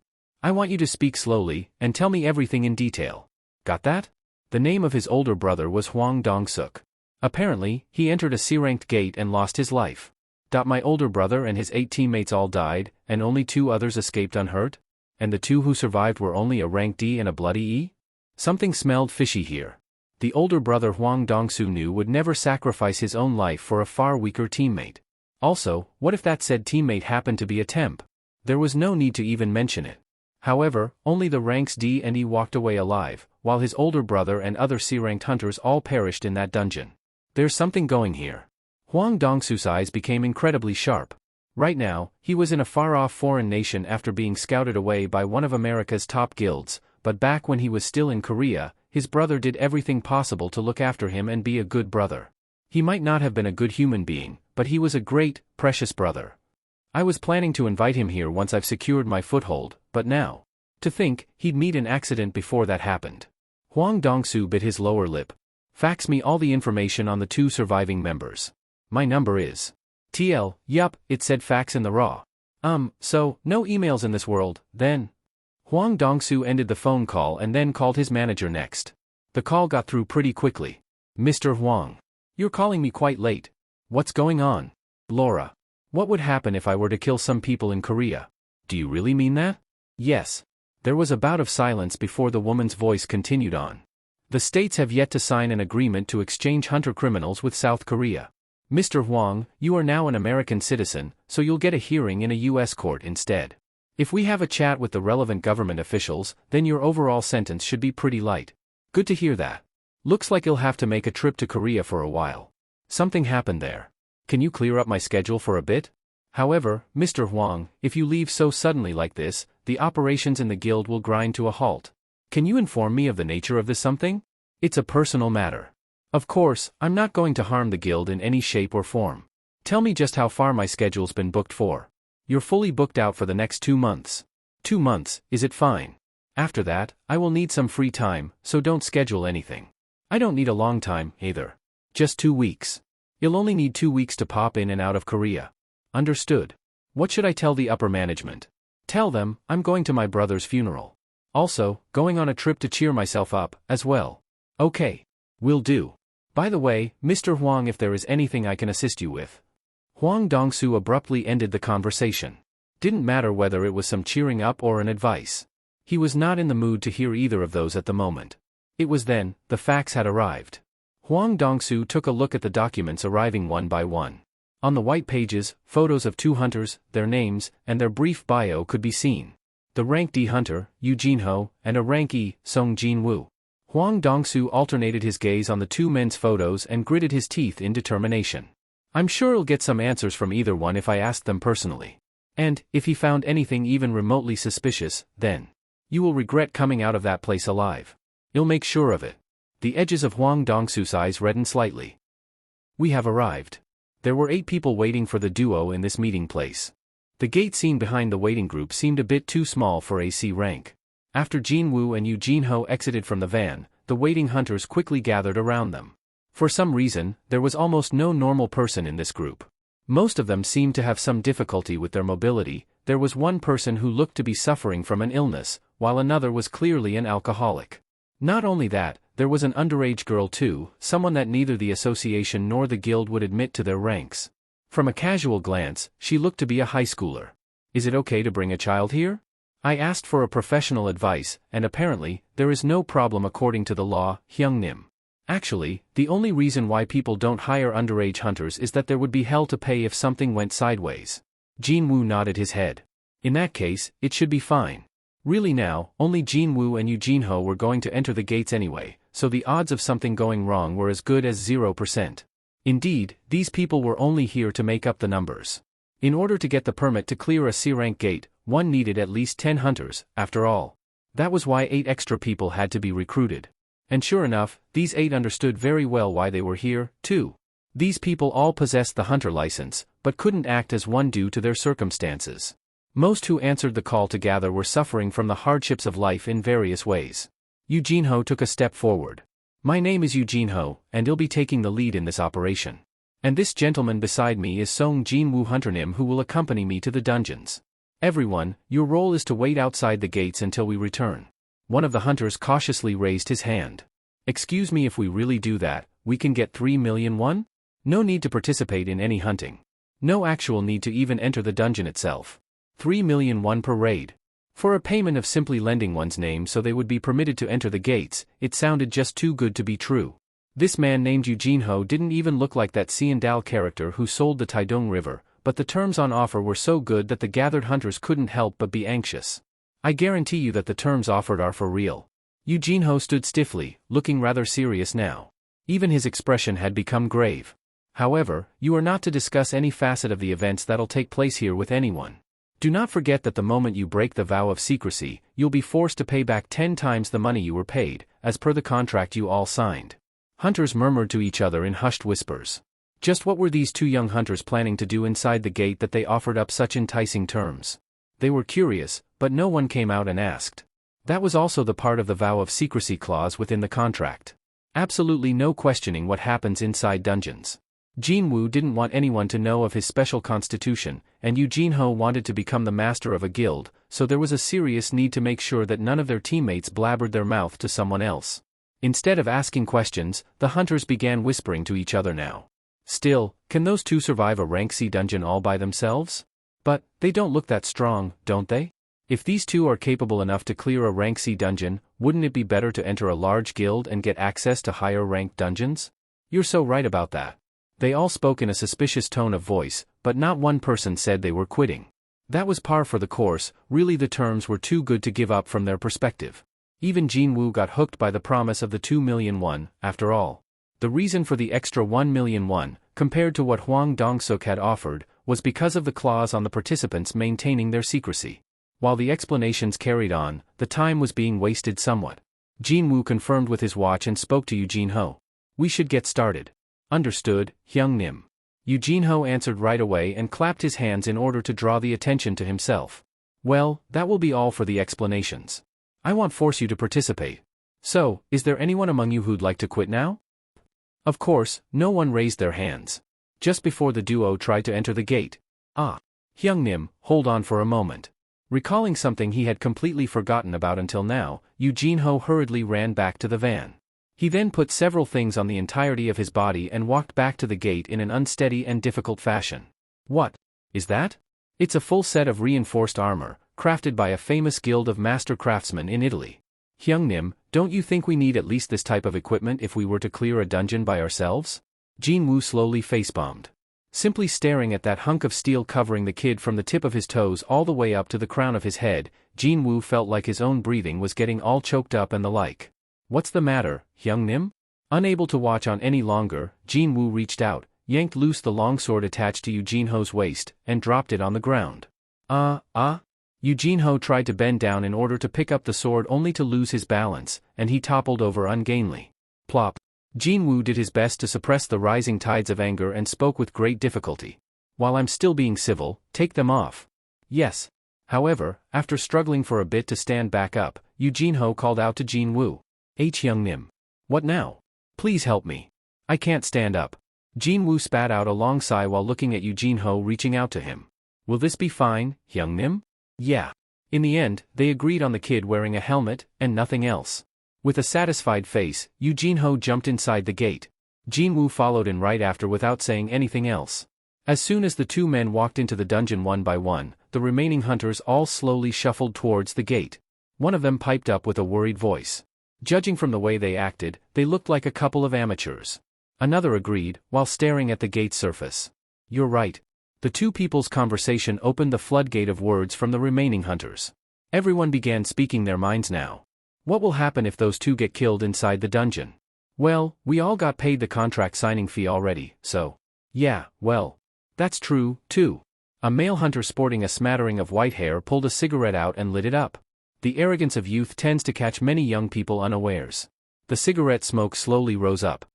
I want you to speak slowly, and tell me everything in detail. Got that? The name of his older brother was Hwang Dong-suk. Apparently, he entered a C-ranked gate and lost his life. My older brother and his 8 teammates all died, and only 2 others escaped unhurt? And the 2 who survived were only a rank D and a bloody E? Something smelled fishy here. The older brother Hwang Dong-soo knew would never sacrifice his own life for a far weaker teammate. Also, what if that said teammate happened to be a temp? There was no need to even mention it. However, only the ranks D and E walked away alive, while his older brother and other C-ranked hunters all perished in that dungeon. There's something going here. Hwang Dong-soo's eyes became incredibly sharp. Right now, he was in a far-off foreign nation after being scouted away by one of America's top guilds, but back when he was still in Korea, his brother did everything possible to look after him and be a good brother. He might not have been a good human being, but he was a great, precious brother. I was planning to invite him here once I've secured my foothold, but now. To think, he'd meet an accident before that happened. Hwang Dong-soo bit his lower lip. Fax me all the information on the 2 surviving members. My number is. TL, yup, it said fax in the raw. So, no emails in this world, then? Hwang Dong-soo ended the phone call and then called his manager next. The call got through pretty quickly. Mr. Hwang. You're calling me quite late. What's going on? Laura. What would happen if I were to kill some people in Korea? Do you really mean that? Yes. There was a bout of silence before the woman's voice continued on. The states have yet to sign an agreement to exchange hunter criminals with South Korea. Mr. Hwang, you are now an American citizen, so you'll get a hearing in a U.S. court instead. If we have a chat with the relevant government officials, then your overall sentence should be pretty light. Good to hear that. Looks like you'll have to make a trip to Korea for a while. Something happened there. Can you clear up my schedule for a bit? However, Mr. Hwang, if you leave so suddenly like this, the operations in the guild will grind to a halt. Can you inform me of the nature of this something? It's a personal matter. Of course, I'm not going to harm the guild in any shape or form. Tell me just how far my schedule's been booked for. You're fully booked out for the next 2 months. 2 months, is it fine? After that, I will need some free time, so don't schedule anything. I don't need a long time, either. Just 2 weeks. You'll only need 2 weeks to pop in and out of Korea. Understood. What should I tell the upper management? Tell them, I'm going to my brother's funeral. Also, going on a trip to cheer myself up, as well. Okay. Will do. By the way, Mr. Hwang, if there is anything I can assist you with. Hwang Dong-soo abruptly ended the conversation. Didn't matter whether it was some cheering up or an advice. He was not in the mood to hear either of those at the moment. It was then, the fax had arrived. Hwang Dong-soo took a look at the documents arriving one by one. On the white pages, photos of 2 hunters, their names, and their brief bio could be seen. The rank D hunter, Yoo Jin-ho, and a rank E, Sung Jin-Woo. Hwang Dong-soo alternated his gaze on the 2 men's photos and gritted his teeth in determination. I'm sure he'll get some answers from either one if I asked them personally. And, if he found anything even remotely suspicious, then you will regret coming out of that place alive. He'll make sure of it. The edges of Hwang Dong-soo's eyes reddened slightly. We have arrived. There were 8 people waiting for the duo in this meeting place. The gate scene behind the waiting group seemed a bit too small for AC rank. After Jin-Woo and Yoo Jin-ho exited from the van, the waiting hunters quickly gathered around them. For some reason, there was almost no normal person in this group. Most of them seemed to have some difficulty with their mobility. There was one person who looked to be suffering from an illness, while another was clearly an alcoholic. Not only that, there was an underage girl too, someone that neither the association nor the guild would admit to their ranks. From a casual glance, she looked to be a high schooler. Is it okay to bring a child here? I asked for a professional advice, and apparently, there is no problem according to the law, Hyung-nim. Actually, the only reason why people don't hire underage hunters is that there would be hell to pay if something went sideways. Jin-Woo nodded his head. In that case, it should be fine. Really now, only Jin-Woo and Yoo Jin-ho were going to enter the gates anyway, so the odds of something going wrong were as good as 0%. Indeed, these people were only here to make up the numbers. In order to get the permit to clear a C-rank gate, one needed at least 10 hunters, after all. That was why 8 extra people had to be recruited. And sure enough, these 8 understood very well why they were here, too. These people all possessed the hunter license, but couldn't act as one due to their circumstances. Most who answered the call to gather were suffering from the hardships of life in various ways. Yoo Jin-ho took a step forward. My name is Yoo Jin-ho, and I'll be taking the lead in this operation. And this gentleman beside me is Sung Jin-Woo Hunter-nim, who will accompany me to the dungeons. Everyone, your role is to wait outside the gates until we return. One of the hunters cautiously raised his hand. Excuse me, if we really do that, we can get 3 million won? No need to participate in any hunting. No actual need to even enter the dungeon itself. 3 million won per raid. For a payment of simply lending one's name so they would be permitted to enter the gates, it sounded just too good to be true. This man named Yoo Jin-ho didn't even look like that Seandal character who sold the Taedong River, but the terms on offer were so good that the gathered hunters couldn't help but be anxious. I guarantee you that the terms offered are for real. Yoo Jin-ho stood stiffly, looking rather serious now. Even his expression had become grave. However, you are not to discuss any facet of the events that'll take place here with anyone. Do not forget that the moment you break the vow of secrecy, you'll be forced to pay back 10 times the money you were paid, as per the contract you all signed. Hunters murmured to each other in hushed whispers. Just what were these two young hunters planning to do inside the gate that they offered up such enticing terms? They were curious, but no one came out and asked. That was also the part of the vow of secrecy clause within the contract. Absolutely no questioning what happens inside dungeons. Jin-Woo didn't want anyone to know of his special constitution, and Jin-Ho wanted to become the master of a guild, so there was a serious need to make sure that none of their teammates blabbered their mouth to someone else. Instead of asking questions, the hunters began whispering to each other now. Still, can those two survive a rank C dungeon all by themselves? But, they don't look that strong, don't they? If these two are capable enough to clear a rank C dungeon, wouldn't it be better to enter a large guild and get access to higher ranked dungeons? You're so right about that. They all spoke in a suspicious tone of voice, but not one person said they were quitting. That was par for the course, really the terms were too good to give up from their perspective. Even Jin-Woo got hooked by the promise of the 2 million won, after all. The reason for the extra 1 million won, compared to what Hwang Dong-suk had offered, was because of the clause on the participants maintaining their secrecy. While the explanations carried on, the time was being wasted somewhat. Jin-Woo confirmed with his watch and spoke to Jin-Ho. We should get started. Understood, Hyung-nim. Jin-Ho answered right away and clapped his hands in order to draw the attention to himself. Well, that will be all for the explanations. I won't force you to participate. So, is there anyone among you who'd like to quit now? Of course, no one raised their hands. Just before the duo tried to enter the gate. Hyung-nim, hold on for a moment. Recalling something he had completely forgotten about until now, Jin-Ho hurriedly ran back to the van. He then put several things on the entirety of his body and walked back to the gate in an unsteady and difficult fashion. What is that? It's a full set of reinforced armor, crafted by a famous guild of master craftsmen in Italy. Hyung-nim, don't you think we need at least this type of equipment if we were to clear a dungeon by ourselves? Jin-Woo slowly facepalmed. Simply staring at that hunk of steel covering the kid from the tip of his toes all the way up to the crown of his head, Jin-Woo felt like his own breathing was getting all choked up and the like. What's the matter, Hyung-nim? Unable to watch on any longer, Jin-Woo reached out, yanked loose the longsword attached to Jin-Ho's waist, and dropped it on the ground. Jin-Ho tried to bend down in order to pick up the sword only to lose his balance, and he toppled over ungainly. Plop. Jin-Woo did his best to suppress the rising tides of anger and spoke with great difficulty. While I'm still being civil, take them off. Yes. However, after struggling for a bit to stand back up, Jin-Ho called out to Jin-Woo. Hyung-nim. What now? Please help me. I can't stand up. Jin-Woo spat out a long sigh while looking at Jin-Ho reaching out to him. Will this be fine, Hyung-nim? Yeah. In the end, they agreed on the kid wearing a helmet, and nothing else. With a satisfied face, Jin-Ho jumped inside the gate. Jin-Woo followed in right after without saying anything else. As soon as the two men walked into the dungeon one by one, the remaining hunters all slowly shuffled towards the gate. One of them piped up with a worried voice. Judging from the way they acted, they looked like a couple of amateurs. Another agreed, while staring at the gate's surface. You're right. The two people's conversation opened the floodgate of words from the remaining hunters. Everyone began speaking their minds now. What will happen if those two get killed inside the dungeon? Well, we all got paid the contract signing fee already, so. Yeah, well. That's true, too. A male hunter sporting a smattering of white hair pulled a cigarette out and lit it up. The arrogance of youth tends to catch many young people unawares. The cigarette smoke slowly rose up.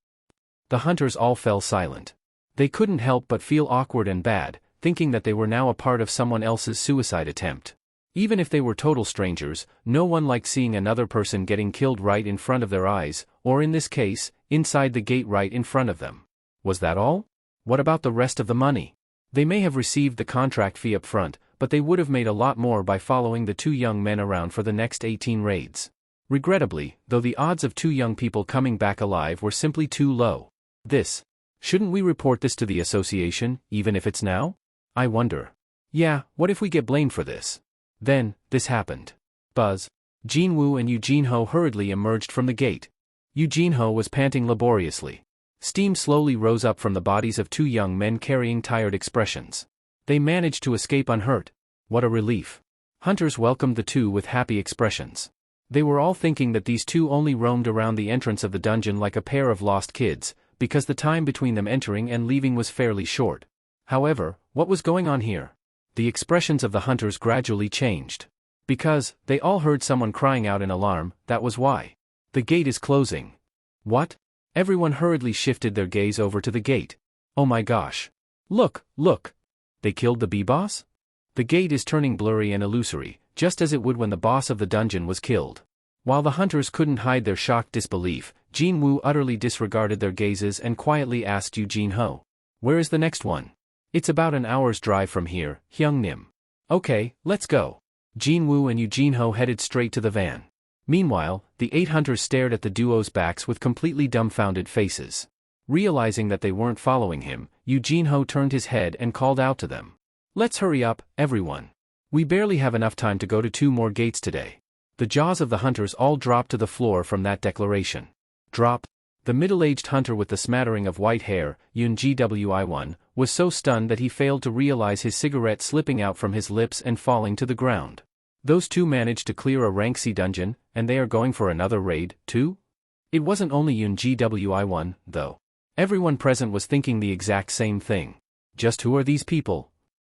The hunters all fell silent. They couldn't help but feel awkward and bad, thinking that they were now a part of someone else's suicide attempt. Even if they were total strangers, no one liked seeing another person getting killed right in front of their eyes, or in this case, inside the gate right in front of them. Was that all? What about the rest of the money? They may have received the contract fee up front, but they would have made a lot more by following the two young men around for the next 18 raids. Regrettably, though, the odds of two young people coming back alive were simply too low. Shouldn't we report this to the association, even if it's now? I wonder. Yeah, what if we get blamed for this? Then, this happened. Buzz. Jin-Woo and Jin-Ho hurriedly emerged from the gate. Jin-Ho was panting laboriously. Steam slowly rose up from the bodies of two young men carrying tired expressions. They managed to escape unhurt. What a relief. Hunters welcomed the two with happy expressions. They were all thinking that these two only roamed around the entrance of the dungeon like a pair of lost kids, because the time between them entering and leaving was fairly short. However, what was going on here? The expressions of the hunters gradually changed. Because, they all heard someone crying out in alarm, that was why. The gate is closing. What? Everyone hurriedly shifted their gaze over to the gate. Oh my gosh. Look, look. They killed the B-boss? The gate is turning blurry and illusory, just as it would when the boss of the dungeon was killed. While the hunters couldn't hide their shocked disbelief, Jin-Woo utterly disregarded their gazes and quietly asked Jin-Ho. Where is the next one? It's about an hour's drive from here, Hyung-nim. Okay, let's go. Jin-Woo and Jin-Ho headed straight to the van. Meanwhile, the 8 hunters stared at the duo's backs with completely dumbfounded faces. Realizing that they weren't following him, Jin-Ho turned his head and called out to them. Let's hurry up, everyone. We barely have enough time to go to 2 more gates today. The jaws of the hunters all dropped to the floor from that declaration. Drop. The middle-aged hunter with the smattering of white hair, Gwi1, was so stunned that he failed to realize his cigarette slipping out from his lips and falling to the ground. Those 2 managed to clear a rank C dungeon, and they are going for another raid, too? It wasn't only Gwi1, though. Everyone present was thinking the exact same thing. Just who are these people?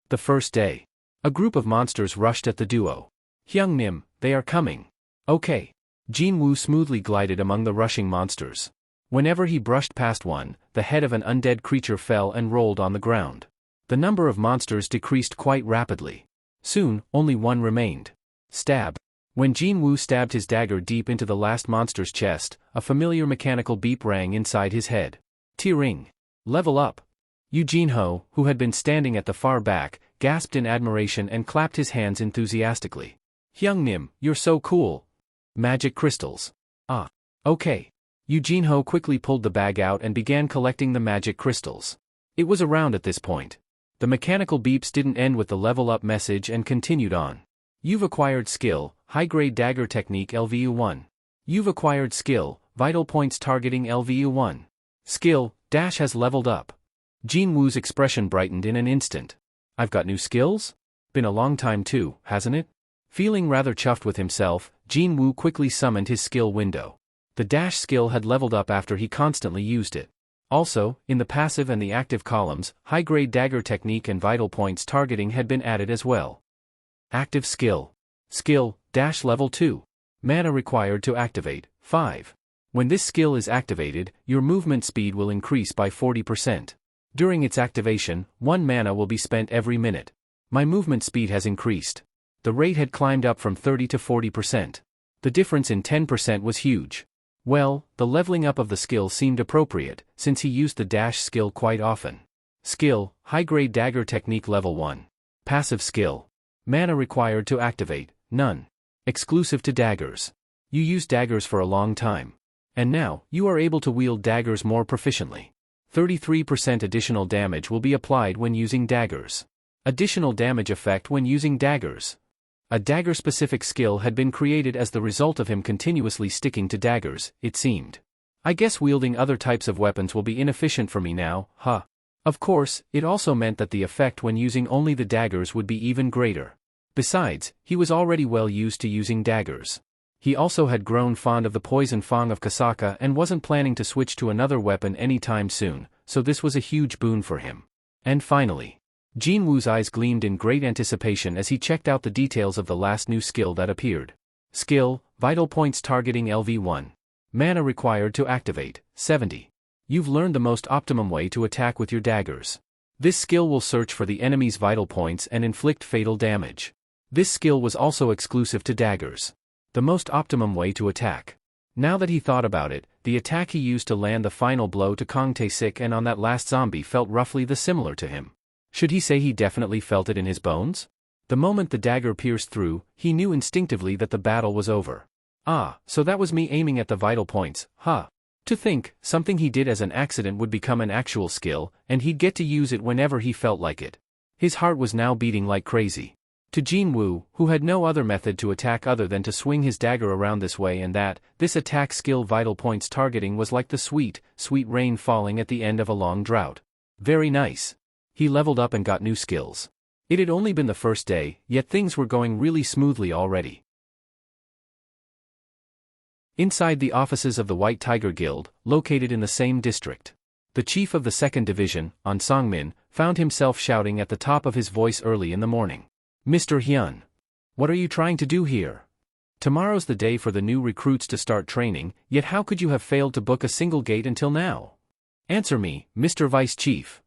The first day. A group of monsters rushed at the duo. Hyung-Nim, they are coming. Okay. Jin-Woo smoothly glided among the rushing monsters. Whenever he brushed past one, the head of an undead creature fell and rolled on the ground. The number of monsters decreased quite rapidly. Soon, only one remained. Stab. When Jin-Woo stabbed his dagger deep into the last monster's chest, a familiar mechanical beep rang inside his head. Tearing. Level up. Jin-Ho, who had been standing at the far back, gasped in admiration and clapped his hands enthusiastically. Hyung-Nim, you're so cool. Magic crystals. Ah. Okay. Jin-Ho quickly pulled the bag out and began collecting the magic crystals. It was around at this point. The mechanical beeps didn't end with the level up message and continued on. You've acquired skill, high-grade dagger technique LVU1. You've acquired skill, vital points targeting LVU1. Skill, dash has leveled up. Jin-Woo's expression brightened in an instant. I've got new skills? Been a long time too, hasn't it? Feeling rather chuffed with himself, Jin-Woo quickly summoned his skill window. The dash skill had leveled up after he constantly used it. Also, in the passive and the active columns, high-grade dagger technique and vital points targeting had been added as well. Active skill. Skill, dash level 2. Mana required to activate, 5. When this skill is activated, your movement speed will increase by 40%. During its activation, 1 mana will be spent every minute. My movement speed has increased. The rate had climbed up from 30 to 40%. The difference in 10% was huge. Well, the leveling up of the skill seemed appropriate, since he used the dash skill quite often. Skill, high-grade dagger technique level 1. Passive skill. Mana required to activate, none. Exclusive to daggers. You used daggers for a long time. And now, you are able to wield daggers more proficiently. 33% additional damage will be applied when using daggers. Additional damage effect when using daggers. A dagger-specific skill had been created as the result of him continuously sticking to daggers, it seemed. I guess wielding other types of weapons will be inefficient for me now, huh? Of course, it also meant that the effect when using only the daggers would be even greater. Besides, he was already well used to using daggers. He also had grown fond of the poison fang of Kasaka and wasn't planning to switch to another weapon anytime soon, so this was a huge boon for him. And finally, Jin-Woo's eyes gleamed in great anticipation as he checked out the details of the last new skill that appeared. Skill, vital points targeting LV1. Mana required to activate, 70. You've learned the most optimum way to attack with your daggers. This skill will search for the enemy's vital points and inflict fatal damage. This skill was also exclusive to daggers. The most optimum way to attack. Now that he thought about it, the attack he used to land the final blow to Kong Tae-sik and on that last zombie felt roughly the similar to him. Should he say he definitely felt it in his bones? The moment the dagger pierced through, he knew instinctively that the battle was over. Ah, so that was me aiming at the vital points, huh? To think, something he did as an accident would become an actual skill, and he'd get to use it whenever he felt like it. His heart was now beating like crazy. To Jin-Woo, who had no other method to attack other than to swing his dagger around this way and that, this attack skill vital points targeting was like the sweet, sweet rain falling at the end of a long drought. Very nice. He leveled up and got new skills. It had only been the first day, yet things were going really smoothly already. Inside the offices of the White Tiger Guild, located in the same district. The chief of the second division, An Sang-min, found himself shouting at the top of his voice early in the morning. Mr. Hyun. What are you trying to do here? Tomorrow's the day for the new recruits to start training, yet how could you have failed to book a single gate until now? Answer me, Mr. Vice Chief.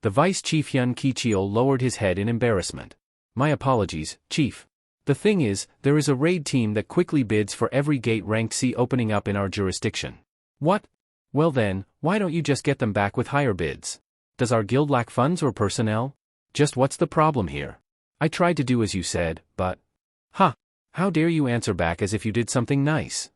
The Vice Chief Hyun Ki-cheol lowered his head in embarrassment. My apologies, Chief. The thing is, there is a raid team that quickly bids for every gate ranked C opening up in our jurisdiction. What? Well then, why don't you just get them back with higher bids? Does our guild lack funds or personnel? Just what's the problem here? I tried to do as you said, but... Ha! How dare you answer back as if you did something nice?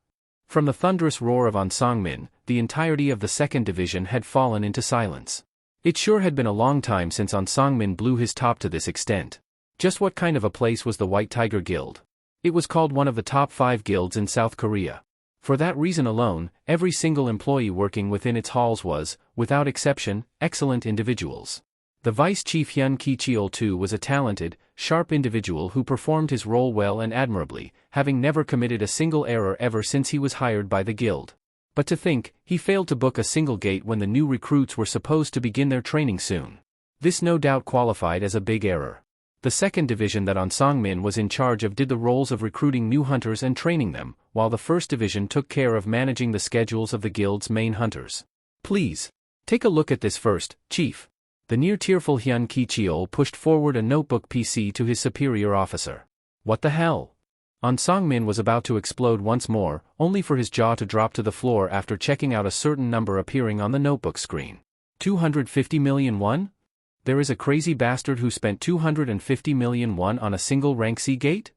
From the thunderous roar of An Sang-min, the entirety of the second division had fallen into silence. It sure had been a long time since An Sang-min blew his top to this extent. Just what kind of a place was the White Tiger Guild? It was called one of the top 5 guilds in South Korea. For that reason alone, every single employee working within its halls was, without exception, excellent individuals. The Vice Chief Hyun Ki-cheol too was a talented, sharp individual who performed his role well and admirably, having never committed a single error ever since he was hired by the guild. But to think, he failed to book a single gate when the new recruits were supposed to begin their training soon. This no doubt qualified as a big error. The second division that An Sang-min was in charge of did the roles of recruiting new hunters and training them, while the first division took care of managing the schedules of the guild's main hunters. Please, take a look at this first, Chief. The near-tearful Hyun Ki-cheol pushed forward a notebook PC to his superior officer. What the hell? An Sang-min was about to explode once more, only for his jaw to drop to the floor after checking out a certain number appearing on the notebook screen. 250 million won? There is a crazy bastard who spent 250 million won on a single rank C gate?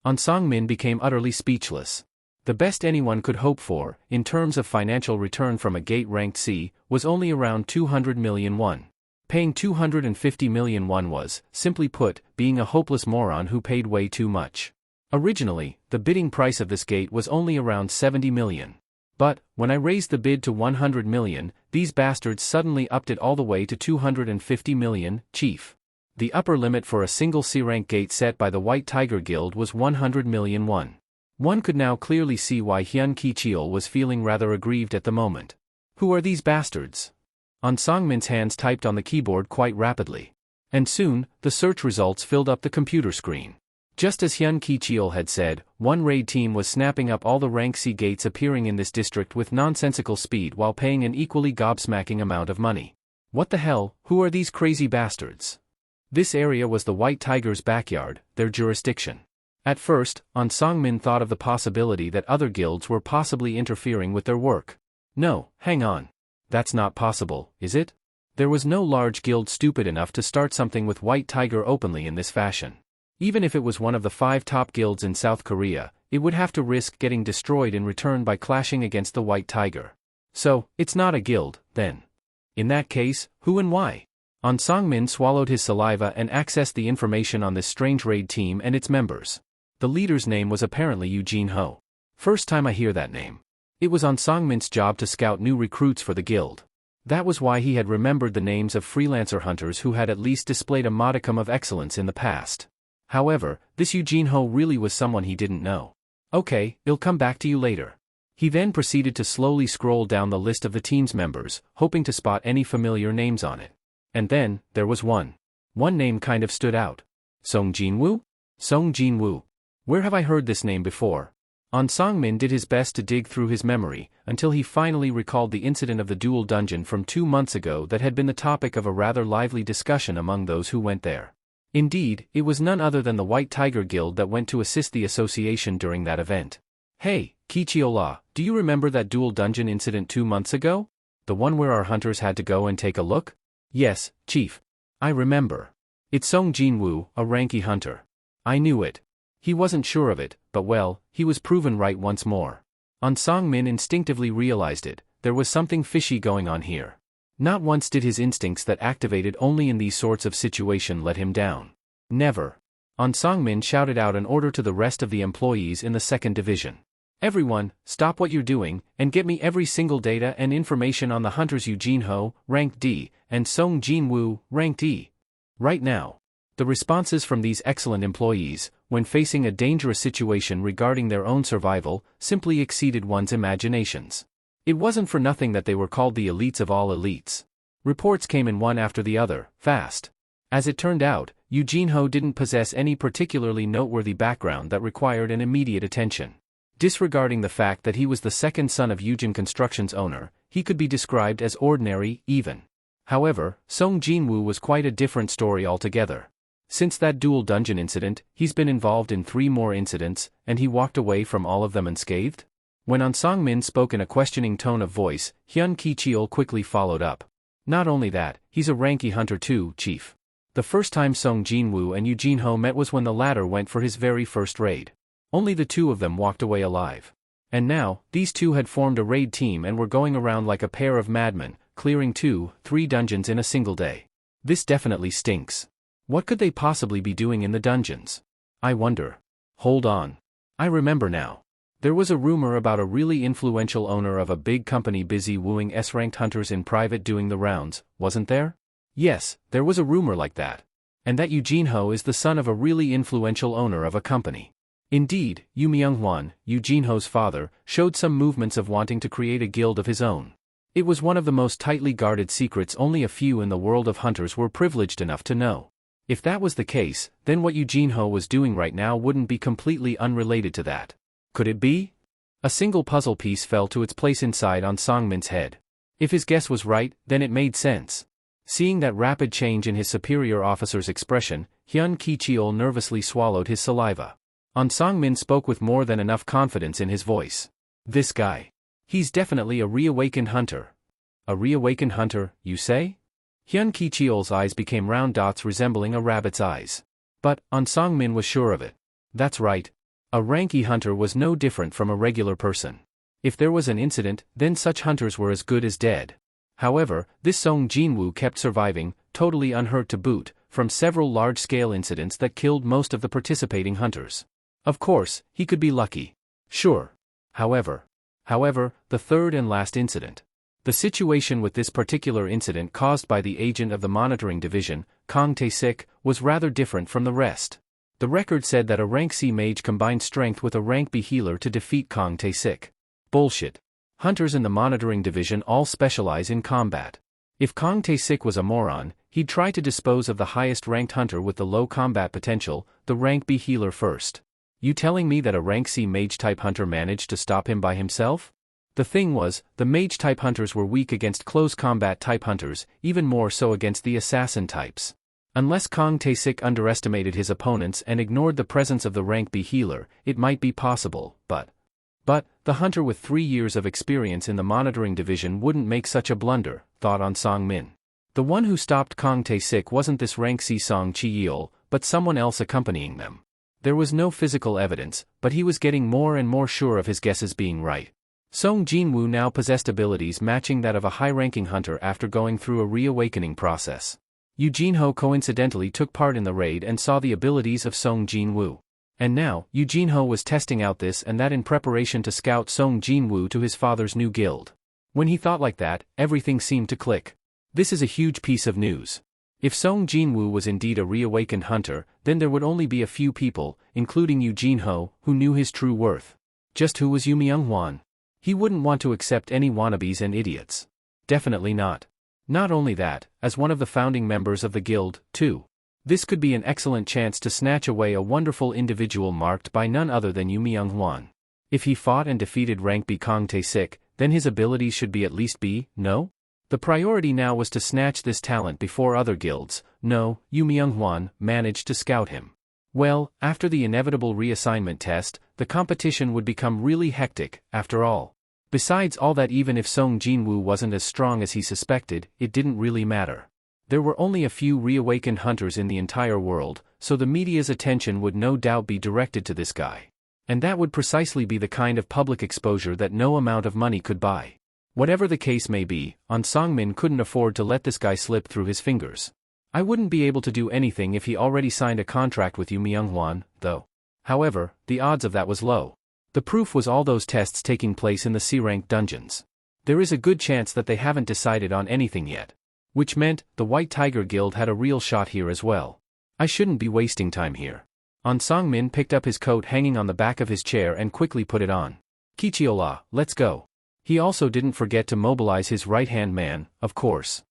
An Sang-min became utterly speechless. The best anyone could hope for, in terms of financial return from a gate ranked C, was only around 200 million won. Paying 250 million won was, simply put, being a hopeless moron who paid way too much. Originally, the bidding price of this gate was only around 70 million. But, when I raised the bid to 100 million, these bastards suddenly upped it all the way to 250 million, Chief. The upper limit for a single C-rank gate set by the White Tiger Guild was 100 million won. One could now clearly see why Hyun Ki-cheol was feeling rather aggrieved at the moment. Who are these bastards? An Sang-min's hands typed on the keyboard quite rapidly. And soon, the search results filled up the computer screen. Just as Hyun Ki-cheol had said, one raid team was snapping up all the rank C gates appearing in this district with nonsensical speed while paying an equally gobsmacking amount of money. What the hell, who are these crazy bastards? This area was the White Tiger's backyard, their jurisdiction. At first, An Sang-min thought of the possibility that other guilds were possibly interfering with their work. No, hang on. That's not possible, is it? There was no large guild stupid enough to start something with White Tiger openly in this fashion. Even if it was one of the 5 top guilds in South Korea, it would have to risk getting destroyed in return by clashing against the White Tiger. So, it's not a guild, then. In that case, who and why? An Sang-min swallowed his saliva and accessed the information on this strange raid team and its members. The leader's name was apparently Yoo Jin-ho. First time I hear that name. It was An Sang-min's job to scout new recruits for the guild. That was why he had remembered the names of freelancer hunters who had at least displayed a modicum of excellence in the past. However, this Yoo Jin-ho really was someone he didn't know. Okay, I'll come back to you later. He then proceeded to slowly scroll down the list of the team's members, hoping to spot any familiar names on it. And then, there was one. One name kind of stood out. Sung Jin-Woo? Sung Jin-Woo. Where have I heard this name before? An Sang-min did his best to dig through his memory, until he finally recalled the incident of the dual dungeon from 2 months ago that had been the topic of a rather lively discussion among those who went there. Indeed, it was none other than the White Tiger Guild that went to assist the association during that event. Hey, Ki-cheol, do you remember that dual dungeon incident 2 months ago? The one where our hunters had to go and take a look? Yes, Chief. I remember. It's Sung Jin-Woo, a ranky hunter. I knew it. He wasn't sure of it, but well, he was proven right once more. An Sang-min instinctively realized it, there was something fishy going on here. Not once did his instincts that activated only in these sorts of situations let him down. Never. An Sang-min shouted out an order to the rest of the employees in the second division. Everyone, stop what you're doing, and get me every single data and information on the hunters Yoo Jin-ho, rank D, and Sung Jin-Woo, ranked E. Right now. The responses from these excellent employees, when facing a dangerous situation regarding their own survival, simply exceeded one's imaginations. It wasn't for nothing that they were called the elites of all elites. Reports came in one after the other, fast. As it turned out, Jin-Woo didn't possess any particularly noteworthy background that required an immediate attention. Disregarding the fact that he was the second son of Yujin Construction's owner, he could be described as ordinary, even. However, Sung Jin-Woo was quite a different story altogether. Since that dual dungeon incident, he's been involved in 3 more incidents, and he walked away from all of them unscathed? When An Sang-min spoke in a questioning tone of voice, Hyun Ki-cheol quickly followed up. Not only that, he's a ranky hunter too, chief. The first time Sung Jin-Woo and Jin-Woo met was when the latter went for his very first raid. Only the 2 of them walked away alive. And now, these 2 had formed a raid team and were going around like a pair of madmen, clearing 2-3 dungeons in a single day. This definitely stinks. What could they possibly be doing in the dungeons? I wonder. Hold on. I remember now. There was a rumor about a really influential owner of a big company busy wooing S-ranked hunters in private doing the rounds, wasn't there? Yes, there was a rumor like that. And that Jin-Woo is the son of a really influential owner of a company. Indeed, Myung-hwan, Jin-Woo's father, showed some movements of wanting to create a guild of his own. It was one of the most tightly guarded secrets only a few in the world of hunters were privileged enough to know. If that was the case, then what Jin-Woo was doing right now wouldn't be completely unrelated to that. Could it be? A single puzzle piece fell to its place inside An Sang-min's head. If his guess was right, then it made sense. Seeing that rapid change in his superior officer's expression, Hyun Ki-cheol nervously swallowed his saliva. An Sang-min spoke with more than enough confidence in his voice. This guy. He's definitely a reawakened hunter. A reawakened hunter, you say? Hyun Ki-cheol's eyes became round dots resembling a rabbit's eyes. But, An Sang-min was sure of it. That's right. A ranky hunter was no different from a regular person. If there was an incident, then such hunters were as good as dead. However, this Sung Jin-Woo kept surviving, totally unhurt to boot, from several large-scale incidents that killed most of the participating hunters. Of course, he could be lucky. Sure. However, the third and last incident. The situation with this particular incident caused by the agent of the monitoring division, Kang Tae-sik, was rather different from the rest. The record said that a rank C mage combined strength with a rank B healer to defeat Kang Tae-sik. Bullshit. Hunters in the monitoring division all specialize in combat. If Kang Tae-sik was a moron, he'd try to dispose of the highest ranked hunter with the low combat potential, the rank B healer first. You telling me that a rank C mage type hunter managed to stop him by himself? The thing was, the mage type hunters were weak against close combat type hunters, even more so against the assassin types. Unless Kang Tae-sik underestimated his opponents and ignored the presence of the rank B healer, it might be possible, but the hunter with 3 years of experience in the monitoring division wouldn't make such a blunder, thought An Sang-min. The one who stopped Kang Tae-sik wasn't this rank C Song Chi-yeol, but someone else accompanying them. There was no physical evidence, but he was getting more and more sure of his guesses being right. Sung Jin-Woo now possessed abilities matching that of a high-ranking hunter after going through a reawakening process. Jin-Woo coincidentally took part in the raid and saw the abilities of Sung Jin-Woo. And now, Jin-Woo was testing out this and that in preparation to scout Sung Jin-Woo to his father's new guild. When he thought like that, everything seemed to click. This is a huge piece of news. If Sung Jin-Woo was indeed a reawakened hunter, then there would only be a few people, including Jin-Woo, who knew his true worth. Just who was Myung-hwan? He wouldn't want to accept any wannabes and idiots. Definitely not. Not only that, as one of the founding members of the guild, too. This could be an excellent chance to snatch away a wonderful individual marked by none other than Myung-hwan. If he fought and defeated rank B Kang Tae-sik, then his abilities should be at least B, no? The priority now was to snatch this talent before other guilds, Myung-hwan, managed to scout him. Well, after the inevitable reassignment test, the competition would become really hectic, after all. Besides all that, even if Sung Jin-Woo wasn't as strong as he suspected, it didn't really matter. There were only a few reawakened hunters in the entire world, so the media's attention would no doubt be directed to this guy. And that would precisely be the kind of public exposure that no amount of money could buy. Whatever the case may be, An Sang-min couldn't afford to let this guy slip through his fingers. I wouldn't be able to do anything if he already signed a contract with Myung-hwan, though. However, the odds of that was low. The proof was all those tests taking place in the C-rank dungeons. There is a good chance that they haven't decided on anything yet. Which meant, the White Tiger Guild had a real shot here as well. I shouldn't be wasting time here. An Sang-min picked up his coat hanging on the back of his chair and quickly put it on. Ki-cheol, let's go. He also didn't forget to mobilize his right-hand man, of course.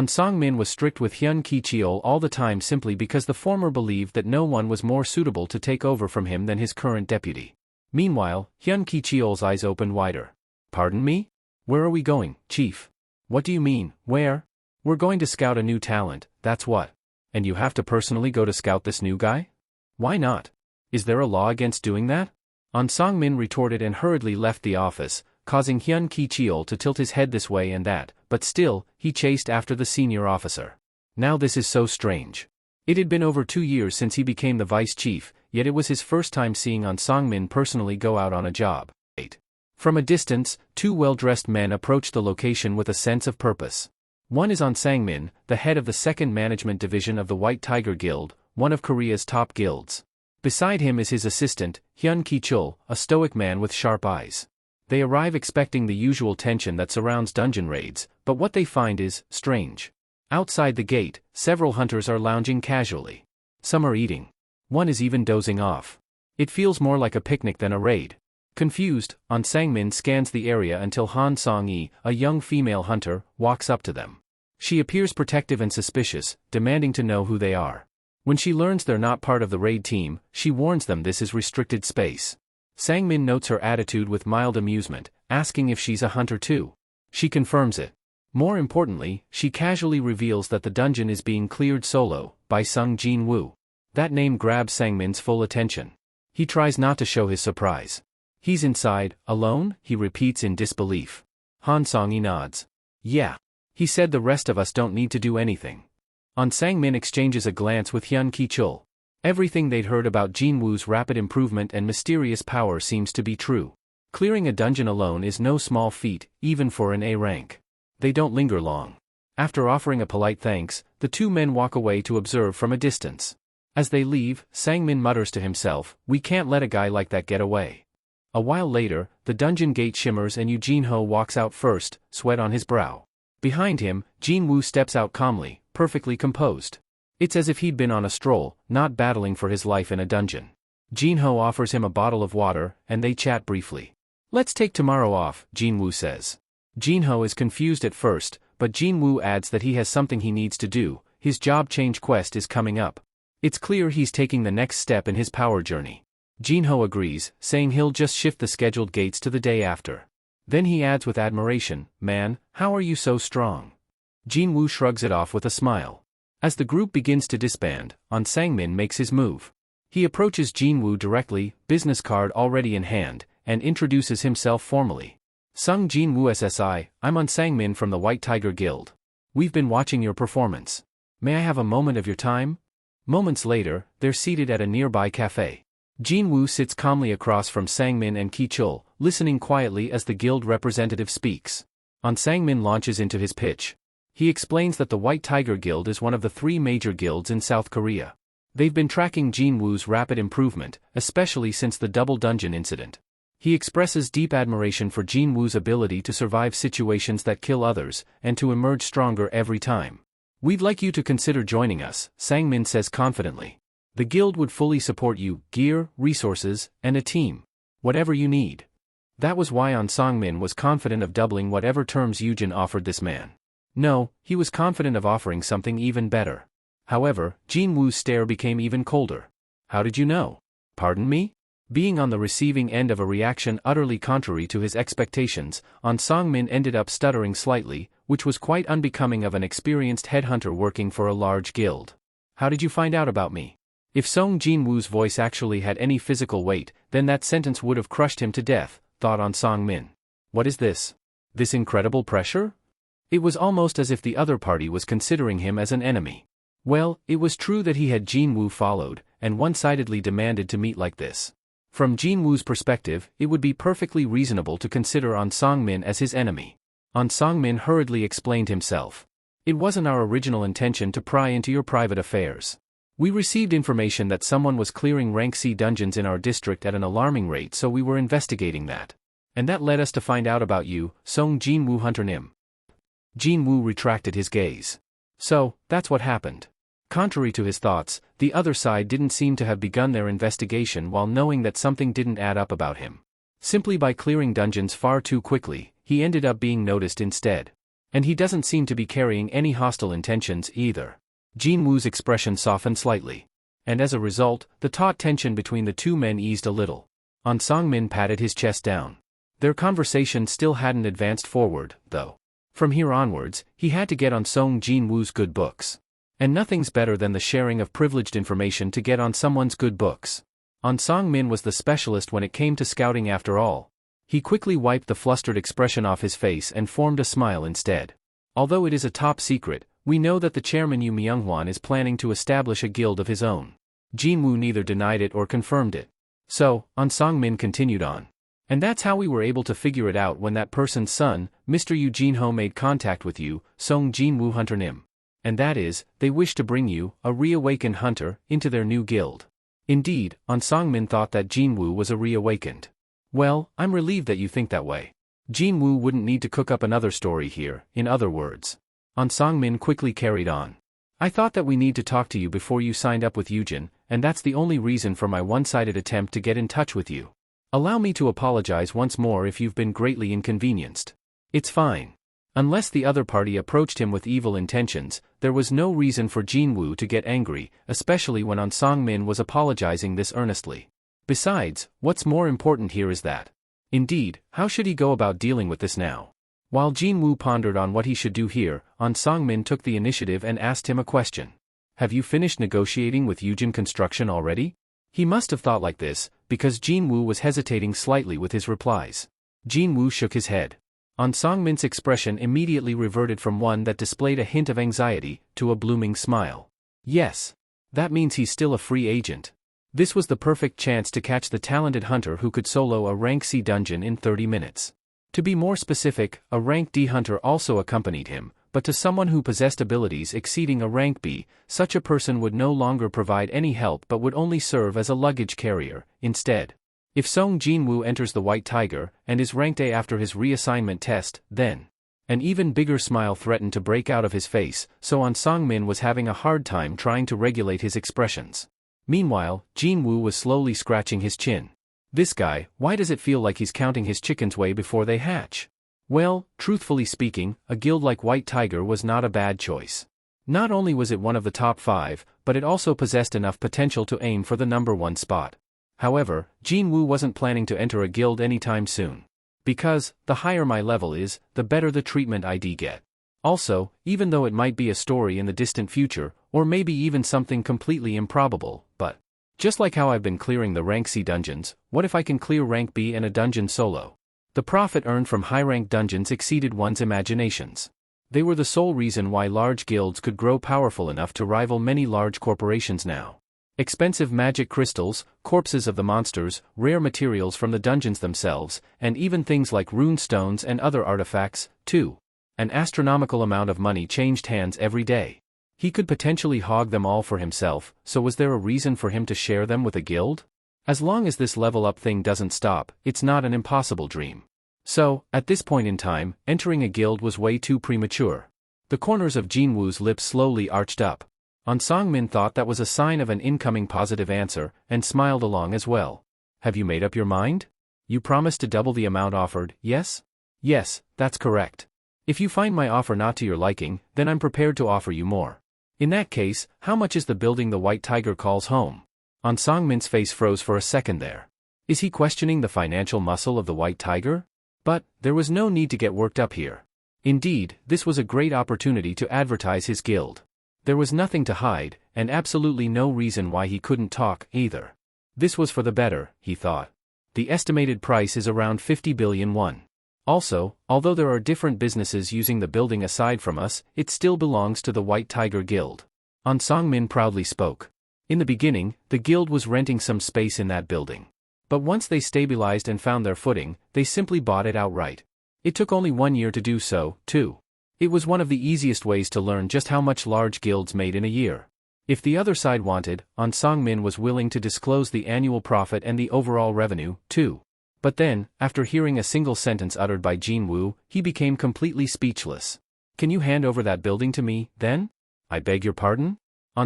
Sung Min was strict with Hyun Ki-cheol all the time simply because the former believed that no one was more suitable to take over from him than his current deputy. Meanwhile, Hyun Ki-cheol's eyes opened wider. Pardon me? Where are we going, Chief? What do you mean, where? We're going to scout a new talent, that's what. And you have to personally go to scout this new guy? Why not? Is there a law against doing that? Sung Min retorted and hurriedly left the office, causing Hyun Ki-cheol to tilt his head this way and that, but still, he chased after the senior officer. Now this is so strange. It had been over 2 years since he became the vice chief, yet it was his first time seeing Sung Min personally go out on a job. 8. From a distance, 2 well-dressed men approached the location with a sense of purpose. One is Sung Min, the head of the 2nd Management Division of the White Tiger Guild, one of Korea's top guilds. Beside him is his assistant, Hyun Ki-cheol, a stoic man with sharp eyes. They arrive expecting the usual tension that surrounds dungeon raids, but what they find is strange. Outside the gate, several hunters are lounging casually. Some are eating. One is even dozing off. It feels more like a picnic than a raid. Confused, Sung Min scans the area until Han Song-yi, a young female hunter, walks up to them. She appears protective and suspicious, demanding to know who they are. When she learns they're not part of the raid team, she warns them this is restricted space. Sung Min notes her attitude with mild amusement, asking if she's a hunter too. She confirms it. More importantly, she casually reveals that the dungeon is being cleared solo, by Sung Jin-Woo. That name grabs Sung Min's full attention. He tries not to show his surprise. He's inside, alone, he repeats in disbelief. Han Song-yi nods. Yeah. He said the rest of us don't need to do anything. Sung Min exchanges a glance with Hyun Ki-cheol. Everything they'd heard about Jin-Woo's rapid improvement and mysterious power seems to be true. Clearing a dungeon alone is no small feat, even for an A rank. They don't linger long. After offering a polite thanks, the 2 men walk away to observe from a distance. As they leave, Sung Min mutters to himself, we can't let a guy like that get away. A while later, the dungeon gate shimmers and Jin-ho walks out first, sweat on his brow. Behind him, Jin-Woo steps out calmly, perfectly composed. It's as if he'd been on a stroll, not battling for his life in a dungeon. Jin-ho offers him a bottle of water, and they chat briefly. Let's take tomorrow off, Jin-Woo says. Jin-ho is confused at first, but Jin-Woo adds that he has something he needs to do, his job change quest is coming up. It's clear he's taking the next step in his power journey. Jin-ho agrees, saying he'll just shift the scheduled gates to the day after. Then he adds with admiration, man, how are you so strong? Jin-Woo shrugs it off with a smile. As the group begins to disband, Sung Min makes his move. He approaches Jin-Woo directly, business card already in hand, and introduces himself formally. Sung Jin-Woo SSI, I'm Sung Min from the White Tiger Guild. We've been watching your performance. May I have a moment of your time? Moments later, they're seated at a nearby cafe. Jin-Woo sits calmly across from Sung Min and Ki-cheol, listening quietly as the guild representative speaks. Sung Min launches into his pitch. He explains that the White Tiger Guild is one of the 3 major guilds in South Korea. They've been tracking Jin-Woo's rapid improvement, especially since the double dungeon incident. He expresses deep admiration for Jin-Woo's ability to survive situations that kill others, and to emerge stronger every time. We'd like you to consider joining us, Sung Min says confidently. The guild would fully support you, gear, resources, and a team. Whatever you need. That was why Sung Min was confident of doubling whatever terms Yujin offered this man. No, he was confident of offering something even better. However, Jin-Woo's stare became even colder. How did you know? Pardon me? Being on the receiving end of a reaction utterly contrary to his expectations, Sung Min ended up stuttering slightly, which was quite unbecoming of an experienced headhunter working for a large guild. How did you find out about me? If Sung Jin-Woo's voice actually had any physical weight, then that sentence would have crushed him to death, thought Sung Min. What is this? This incredible pressure? It was almost as if the other party was considering him as an enemy. Well, it was true that he had Jin-Woo followed, and one-sidedly demanded to meet like this. From Jin-Woo's perspective, it would be perfectly reasonable to consider Sung Min as his enemy. Sung Min hurriedly explained himself. It wasn't our original intention to pry into your private affairs. We received information that someone was clearing rank C dungeons in our district at an alarming rate, so we were investigating that. And that led us to find out about you, Sung Jin-Woo Hunter Nim. Jin-Woo retracted his gaze. So, that's what happened. Contrary to his thoughts, the other side didn't seem to have begun their investigation while knowing that something didn't add up about him. Simply by clearing dungeons far too quickly, he ended up being noticed instead. And he doesn't seem to be carrying any hostile intentions either. Jin-Woo's expression softened slightly. And as a result, the taut tension between the two men eased a little. Sung-min patted his chest down. Their conversation still hadn't advanced forward, though. From here onwards, he had to get on Sung Jin-Woo's good books. And nothing's better than the sharing of privileged information to get on someone's good books. Sung-min was the specialist when it came to scouting after all. He quickly wiped the flustered expression off his face and formed a smile instead. Although it is a top secret, we know that the chairman Yu Myung-hwan is planning to establish a guild of his own. Jin-Woo neither denied it or confirmed it. So, Sung-min continued on. And that's how we were able to figure it out when that person's son, Mr. Yu Jin-ho, made contact with you, Sung Jin-Woo Hunter Nim. And that is, they wish to bring you, a reawakened hunter, into their new guild. Indeed, Sung-min thought that Jin-Woo was a reawakened. Well, I'm relieved that you think that way. Jin-Woo wouldn't need to cook up another story here, in other words. Sung-min quickly carried on. I thought that we need to talk to you before you signed up with Yujin, and that's the only reason for my one-sided attempt to get in touch with you. Allow me to apologize once more if you've been greatly inconvenienced. It's fine. Unless the other party approached him with evil intentions, there was no reason for Jin-Woo to get angry, especially when Sung-min was apologizing this earnestly. Besides, what's more important here is that. Indeed, how should he go about dealing with this now? While Jin-Woo pondered on what he should do here, Sung-min took the initiative and asked him a question. Have you finished negotiating with Yujin Construction already? He must have thought like this, because Jin-Woo was hesitating slightly with his replies. Jin-Woo shook his head. Sung-min's expression immediately reverted from one that displayed a hint of anxiety, to a blooming smile. Yes. That means he's still a free agent. This was the perfect chance to catch the talented hunter who could solo a rank C dungeon in 30 minutes. To be more specific, a rank D hunter also accompanied him, but to someone who possessed abilities exceeding a rank B, such a person would no longer provide any help but would only serve as a luggage carrier, instead. If Sung Jin-Woo enters the White Tiger, and is ranked A after his reassignment test, then. An even bigger smile threatened to break out of his face, so Sung-min was having a hard time trying to regulate his expressions. Meanwhile, Jin-Woo was slowly scratching his chin. This guy, why does it feel like he's counting his chickens way before they hatch? Well, truthfully speaking, a guild like White Tiger was not a bad choice. Not only was it one of the top 5, but it also possessed enough potential to aim for the number 1 spot. However, Jin-Woo wasn't planning to enter a guild anytime soon. Because, the higher my level is, the better the treatment I'd get. Also, even though it might be a story in the distant future, or maybe even something completely improbable, but just like how I've been clearing the rank C dungeons, what if I can clear rank B and a dungeon solo? The profit earned from high-rank dungeons exceeded one's imaginations. They were the sole reason why large guilds could grow powerful enough to rival many large corporations now. Expensive magic crystals, corpses of the monsters, rare materials from the dungeons themselves, and even things like rune stones and other artifacts, too. An astronomical amount of money changed hands every day. He could potentially hog them all for himself, so was there a reason for him to share them with a guild? As long as this level up thing doesn't stop, it's not an impossible dream. So, at this point in time, entering a guild was way too premature. The corners of Jin-Woo's lips slowly arched up. Sung-min thought that was a sign of an incoming positive answer, and smiled along as well. Have you made up your mind? You promised to double the amount offered, yes? Yes, that's correct. If you find my offer not to your liking, then I'm prepared to offer you more. In that case, how much is the building the White Tiger calls home? Sung-min's face froze for a second there. Is he questioning the financial muscle of the White Tiger? But, there was no need to get worked up here. Indeed, this was a great opportunity to advertise his guild. There was nothing to hide, and absolutely no reason why he couldn't talk, either. This was for the better, he thought. The estimated price is around 50 billion won. Also, although there are different businesses using the building aside from us, it still belongs to the White Tiger Guild. Sung-min proudly spoke. In the beginning, the guild was renting some space in that building. But once they stabilized and found their footing, they simply bought it outright. It took only 1 year to do so, too. It was one of the easiest ways to learn just how much large guilds made in a year. If the other side wanted, Sung-min was willing to disclose the annual profit and the overall revenue, too. But then, after hearing a single sentence uttered by Jin-Woo, he became completely speechless. Can you hand over that building to me, then? I beg your pardon?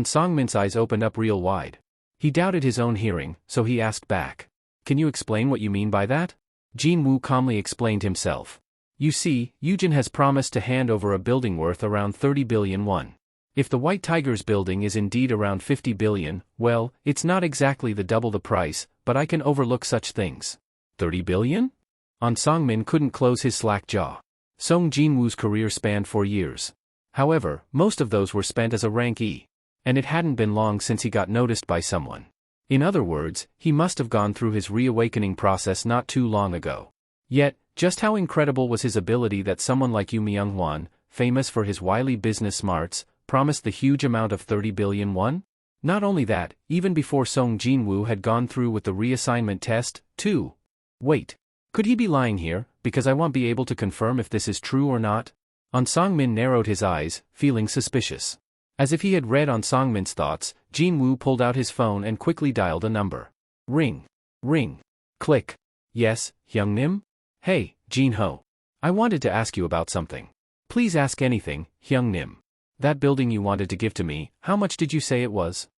Sung-min's eyes opened up real wide. He doubted his own hearing, so he asked back. Can you explain what you mean by that? Jin-Woo calmly explained himself. You see, Yujin has promised to hand over a building worth around 30 billion won. If the White Tiger's building is indeed around 50 billion, well, it's not exactly the double the price, but I can overlook such things. 30 billion? An Sang-min couldn't close his slack jaw. Sung Jin-Woo's career spanned 4 years. However, most of those were spent as a rank E. And it hadn't been long since he got noticed by someone. In other words, he must have gone through his reawakening process not too long ago. Yet, just how incredible was his ability that someone like Yu Myung-hwan, famous for his wily business smarts, promised the huge amount of 30 billion won? Not only that, even before Sung Jin-Woo had gone through with the reassignment test, too. Wait. Could he be lying here, because I won't be able to confirm if this is true or not? An Sang-min narrowed his eyes, feeling suspicious. As if he had read An Sang-min's thoughts, Jin-Woo pulled out his phone and quickly dialed a number. Ring. Ring. Click. Yes, Hyung-nim? Hey, Jin-ho. I wanted to ask you about something. Please ask anything, Hyung-nim. That building you wanted to give to me, how much did you say it was?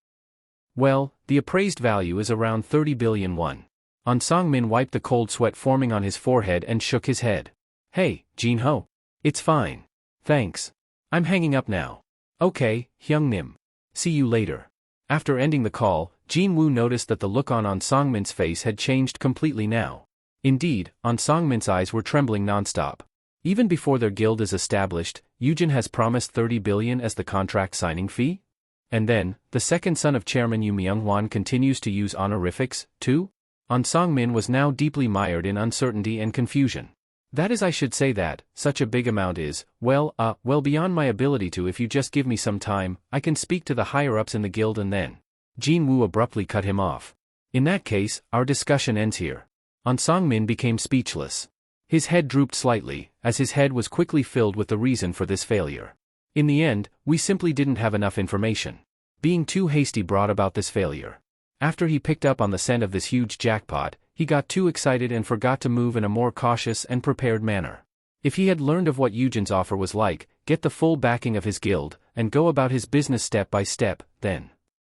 Well, the appraised value is around 30 billion won. An Sang-min wiped the cold sweat forming on his forehead and shook his head. Hey, Jin-ho. It's fine. Thanks. I'm hanging up now. Okay, Hyung-nim. See you later. After ending the call, Jin-Woo noticed that the look on An Sang-min's face had changed completely now. Indeed, An Sang-min's eyes were trembling nonstop. Even before their guild is established, Yujin has promised 30 billion as the contract signing fee? And then, the second son of Chairman Yu Myung-hwan continues to use honorifics, too? An Sang-min was now deeply mired in uncertainty and confusion. That is, I should say that, such a big amount is, well beyond my ability to. If you just give me some time, I can speak to the higher-ups in the guild and then. Jin-Woo abruptly cut him off. In that case, our discussion ends here. An Sang-min became speechless. His head drooped slightly, as his head was quickly filled with the reason for this failure. In the end, we simply didn't have enough information. Being too hasty brought about this failure. After he picked up on the scent of this huge jackpot, he got too excited and forgot to move in a more cautious and prepared manner. If he had learned of what Yujin's offer was like, get the full backing of his guild, and go about his business step by step, then.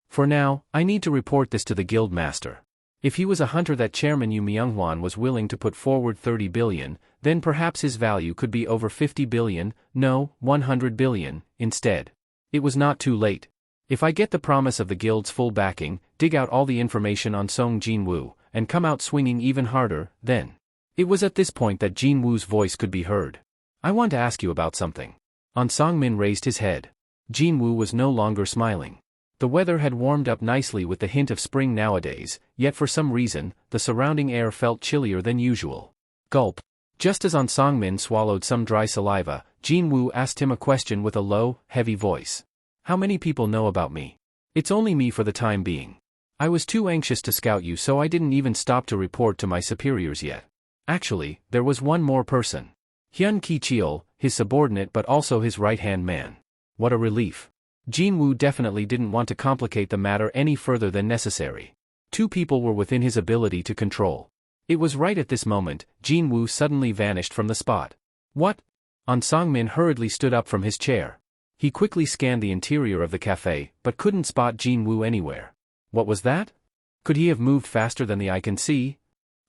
For now, I need to report this to the guild master. If he was a hunter that Chairman Yu Myung-hwan was willing to put forward 30 billion, then perhaps his value could be over 50 billion, no, 100 billion, instead. It was not too late. If I get the promise of the guild's full backing, dig out all the information on Sung Jin-Woo, and come out swinging even harder, then. It was at this point that Jin-Woo's voice could be heard. I want to ask you about something. An Sang-min raised his head. Jin-Woo was no longer smiling. The weather had warmed up nicely with the hint of spring nowadays, yet for some reason, the surrounding air felt chillier than usual. Gulp. Just as An Sang-min swallowed some dry saliva, Jin-Woo asked him a question with a low, heavy voice. How many people know about me? It's only me for the time being. I was too anxious to scout you, so I didn't even stop to report to my superiors yet. Actually, there was one more person. Hyun Ki-cheol, his subordinate but also his right-hand man. What a relief. Jin-Woo definitely didn't want to complicate the matter any further than necessary. 2 people were within his ability to control. It was right at this moment, Jin-Woo suddenly vanished from the spot. What? An Sang-min hurriedly stood up from his chair. He quickly scanned the interior of the cafe, but couldn't spot Jin-Woo anywhere. What was that? Could he have moved faster than the eye can see?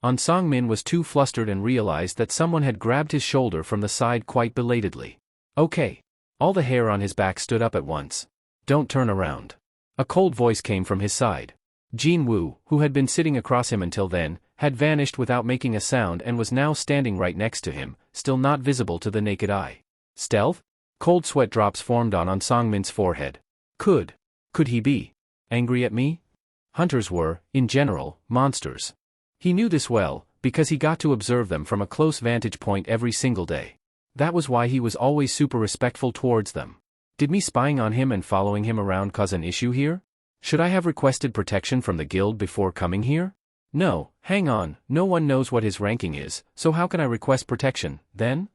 An Sang-min was too flustered and realized that someone had grabbed his shoulder from the side quite belatedly. Okay. All the hair on his back stood up at once. Don't turn around. A cold voice came from his side. Jin-Woo, who had been sitting across him until then, had vanished without making a sound and was now standing right next to him, still not visible to the naked eye. Stealth? Cold sweat drops formed on An Sang-min's forehead. Could he be angry at me? Hunters were, in general, monsters. He knew this well, because he got to observe them from a close vantage point every single day. That was why he was always super respectful towards them. Did me spying on him and following him around cause an issue here? Should I have requested protection from the guild before coming here? No, hang on, no one knows what his ranking is, so how can I request protection, then?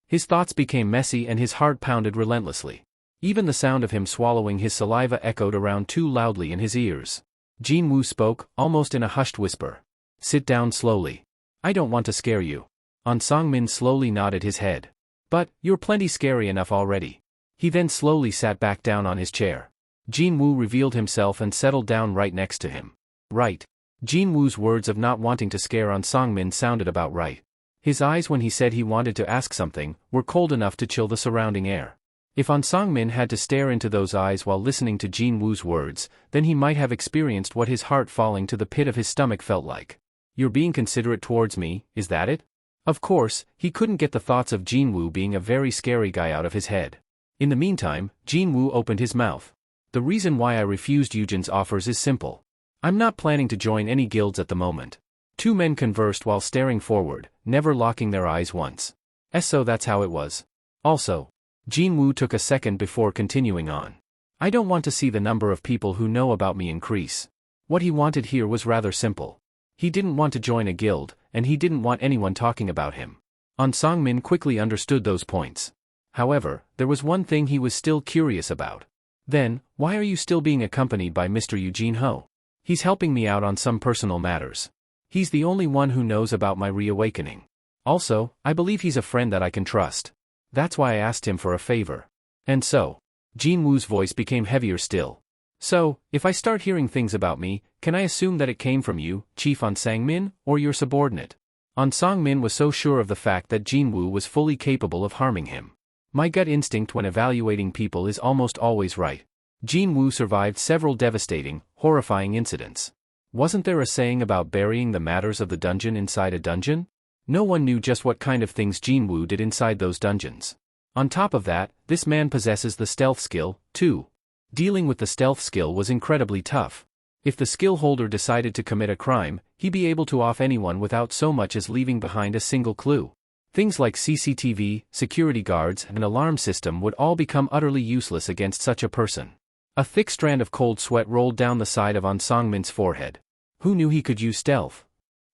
His thoughts became messy and his heart pounded relentlessly. Even the sound of him swallowing his saliva echoed around too loudly in his ears. Jin-Woo spoke, almost in a hushed whisper. Sit down slowly. I don't want to scare you. An Sang-min slowly nodded his head. But, you're plenty scary enough already. He then slowly sat back down on his chair. Jin-Woo revealed himself and settled down right next to him. Right. Jin-Woo's words of not wanting to scare An Sang-min sounded about right. His eyes when he said he wanted to ask something, were cold enough to chill the surrounding air. If An Sang-min had to stare into those eyes while listening to Jin-Woo's words, then he might have experienced what his heart falling to the pit of his stomach felt like. You're being considerate towards me, is that it? Of course, he couldn't get the thoughts of Jin-Woo being a very scary guy out of his head. In the meantime, Jin-Woo opened his mouth. The reason why I refused Eugen's offers is simple. I'm not planning to join any guilds at the moment. Two men conversed while staring forward, never locking their eyes once. So that's how it was. Also, Jin-Woo took a second before continuing on. I don't want to see the number of people who know about me increase. What he wanted here was rather simple. He didn't want to join a guild, and he didn't want anyone talking about him. An Sang-min quickly understood those points. However, there was one thing he was still curious about. Then, why are you still being accompanied by Mr. Eugene Ho? He's helping me out on some personal matters. He's the only one who knows about my reawakening. Also, I believe he's a friend that I can trust. That's why I asked him for a favor. And so, Jin-Woo's voice became heavier still. So, if I start hearing things about me, can I assume that it came from you, Chief An Sang-min, or your subordinate? An Sang-min was so sure of the fact that Jin-Woo was fully capable of harming him. My gut instinct when evaluating people is almost always right. Jin-Woo survived several devastating, horrifying incidents. Wasn't there a saying about burying the matters of the dungeon inside a dungeon? No one knew just what kind of things Jin-Woo did inside those dungeons. On top of that, this man possesses the stealth skill, too. Dealing with the stealth skill was incredibly tough. If the skill holder decided to commit a crime, he'd be able to off anyone without so much as leaving behind a single clue. Things like CCTV, security guards, and an alarm system would all become utterly useless against such a person. A thick strand of cold sweat rolled down the side of An Sang-min's forehead. Who knew he could use stealth?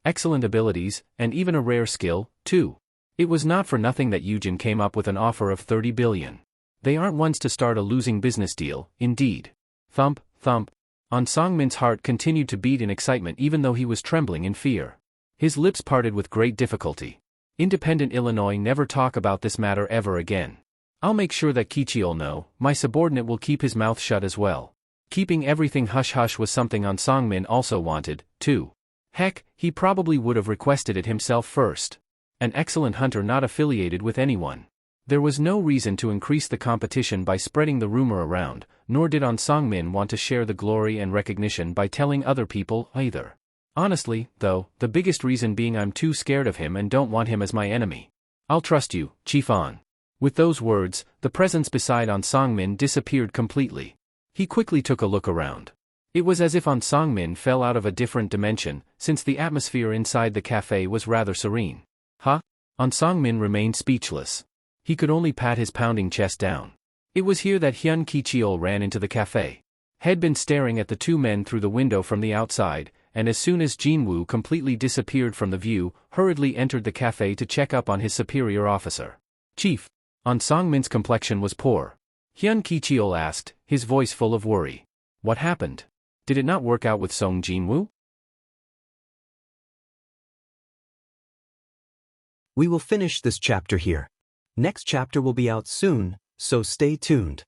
Excellent abilities, and even a rare skill, too. It was not for nothing that Eugen came up with an offer of 30 billion. They aren't ones to start a losing business deal, indeed. Thump, thump. An Sang-min's heart continued to beat in excitement even though he was trembling in fear. His lips parted with great difficulty. Independent Illinois never talk about this matter ever again. I'll make sure that Kichi'll know, my subordinate will keep his mouth shut as well. Keeping everything hush-hush was something An Sang-min also wanted, too. Heck, he probably would have requested it himself first. An excellent hunter not affiliated with anyone. There was no reason to increase the competition by spreading the rumor around, nor did An Sang-min want to share the glory and recognition by telling other people either. Honestly, though, the biggest reason being I'm too scared of him and don't want him as my enemy. I'll trust you, Chief An. With those words, the presence beside An Sang-min disappeared completely. He quickly took a look around. It was as if An Sang-min fell out of a different dimension, since the atmosphere inside the cafe was rather serene. Huh? An Sang-min remained speechless. He could only pat his pounding chest down. It was here that Hyun Ki-cheol ran into the cafe. Had been staring at the two men through the window from the outside, and as soon as Jin-Woo completely disappeared from the view, hurriedly entered the cafe to check up on his superior officer. Chief. An Sang-min's complexion was poor. Hyun Ki-cheol asked, his voice full of worry. What happened? Did it not work out with Sung Jin-Woo? We will finish this chapter here. Next chapter will be out soon, so stay tuned.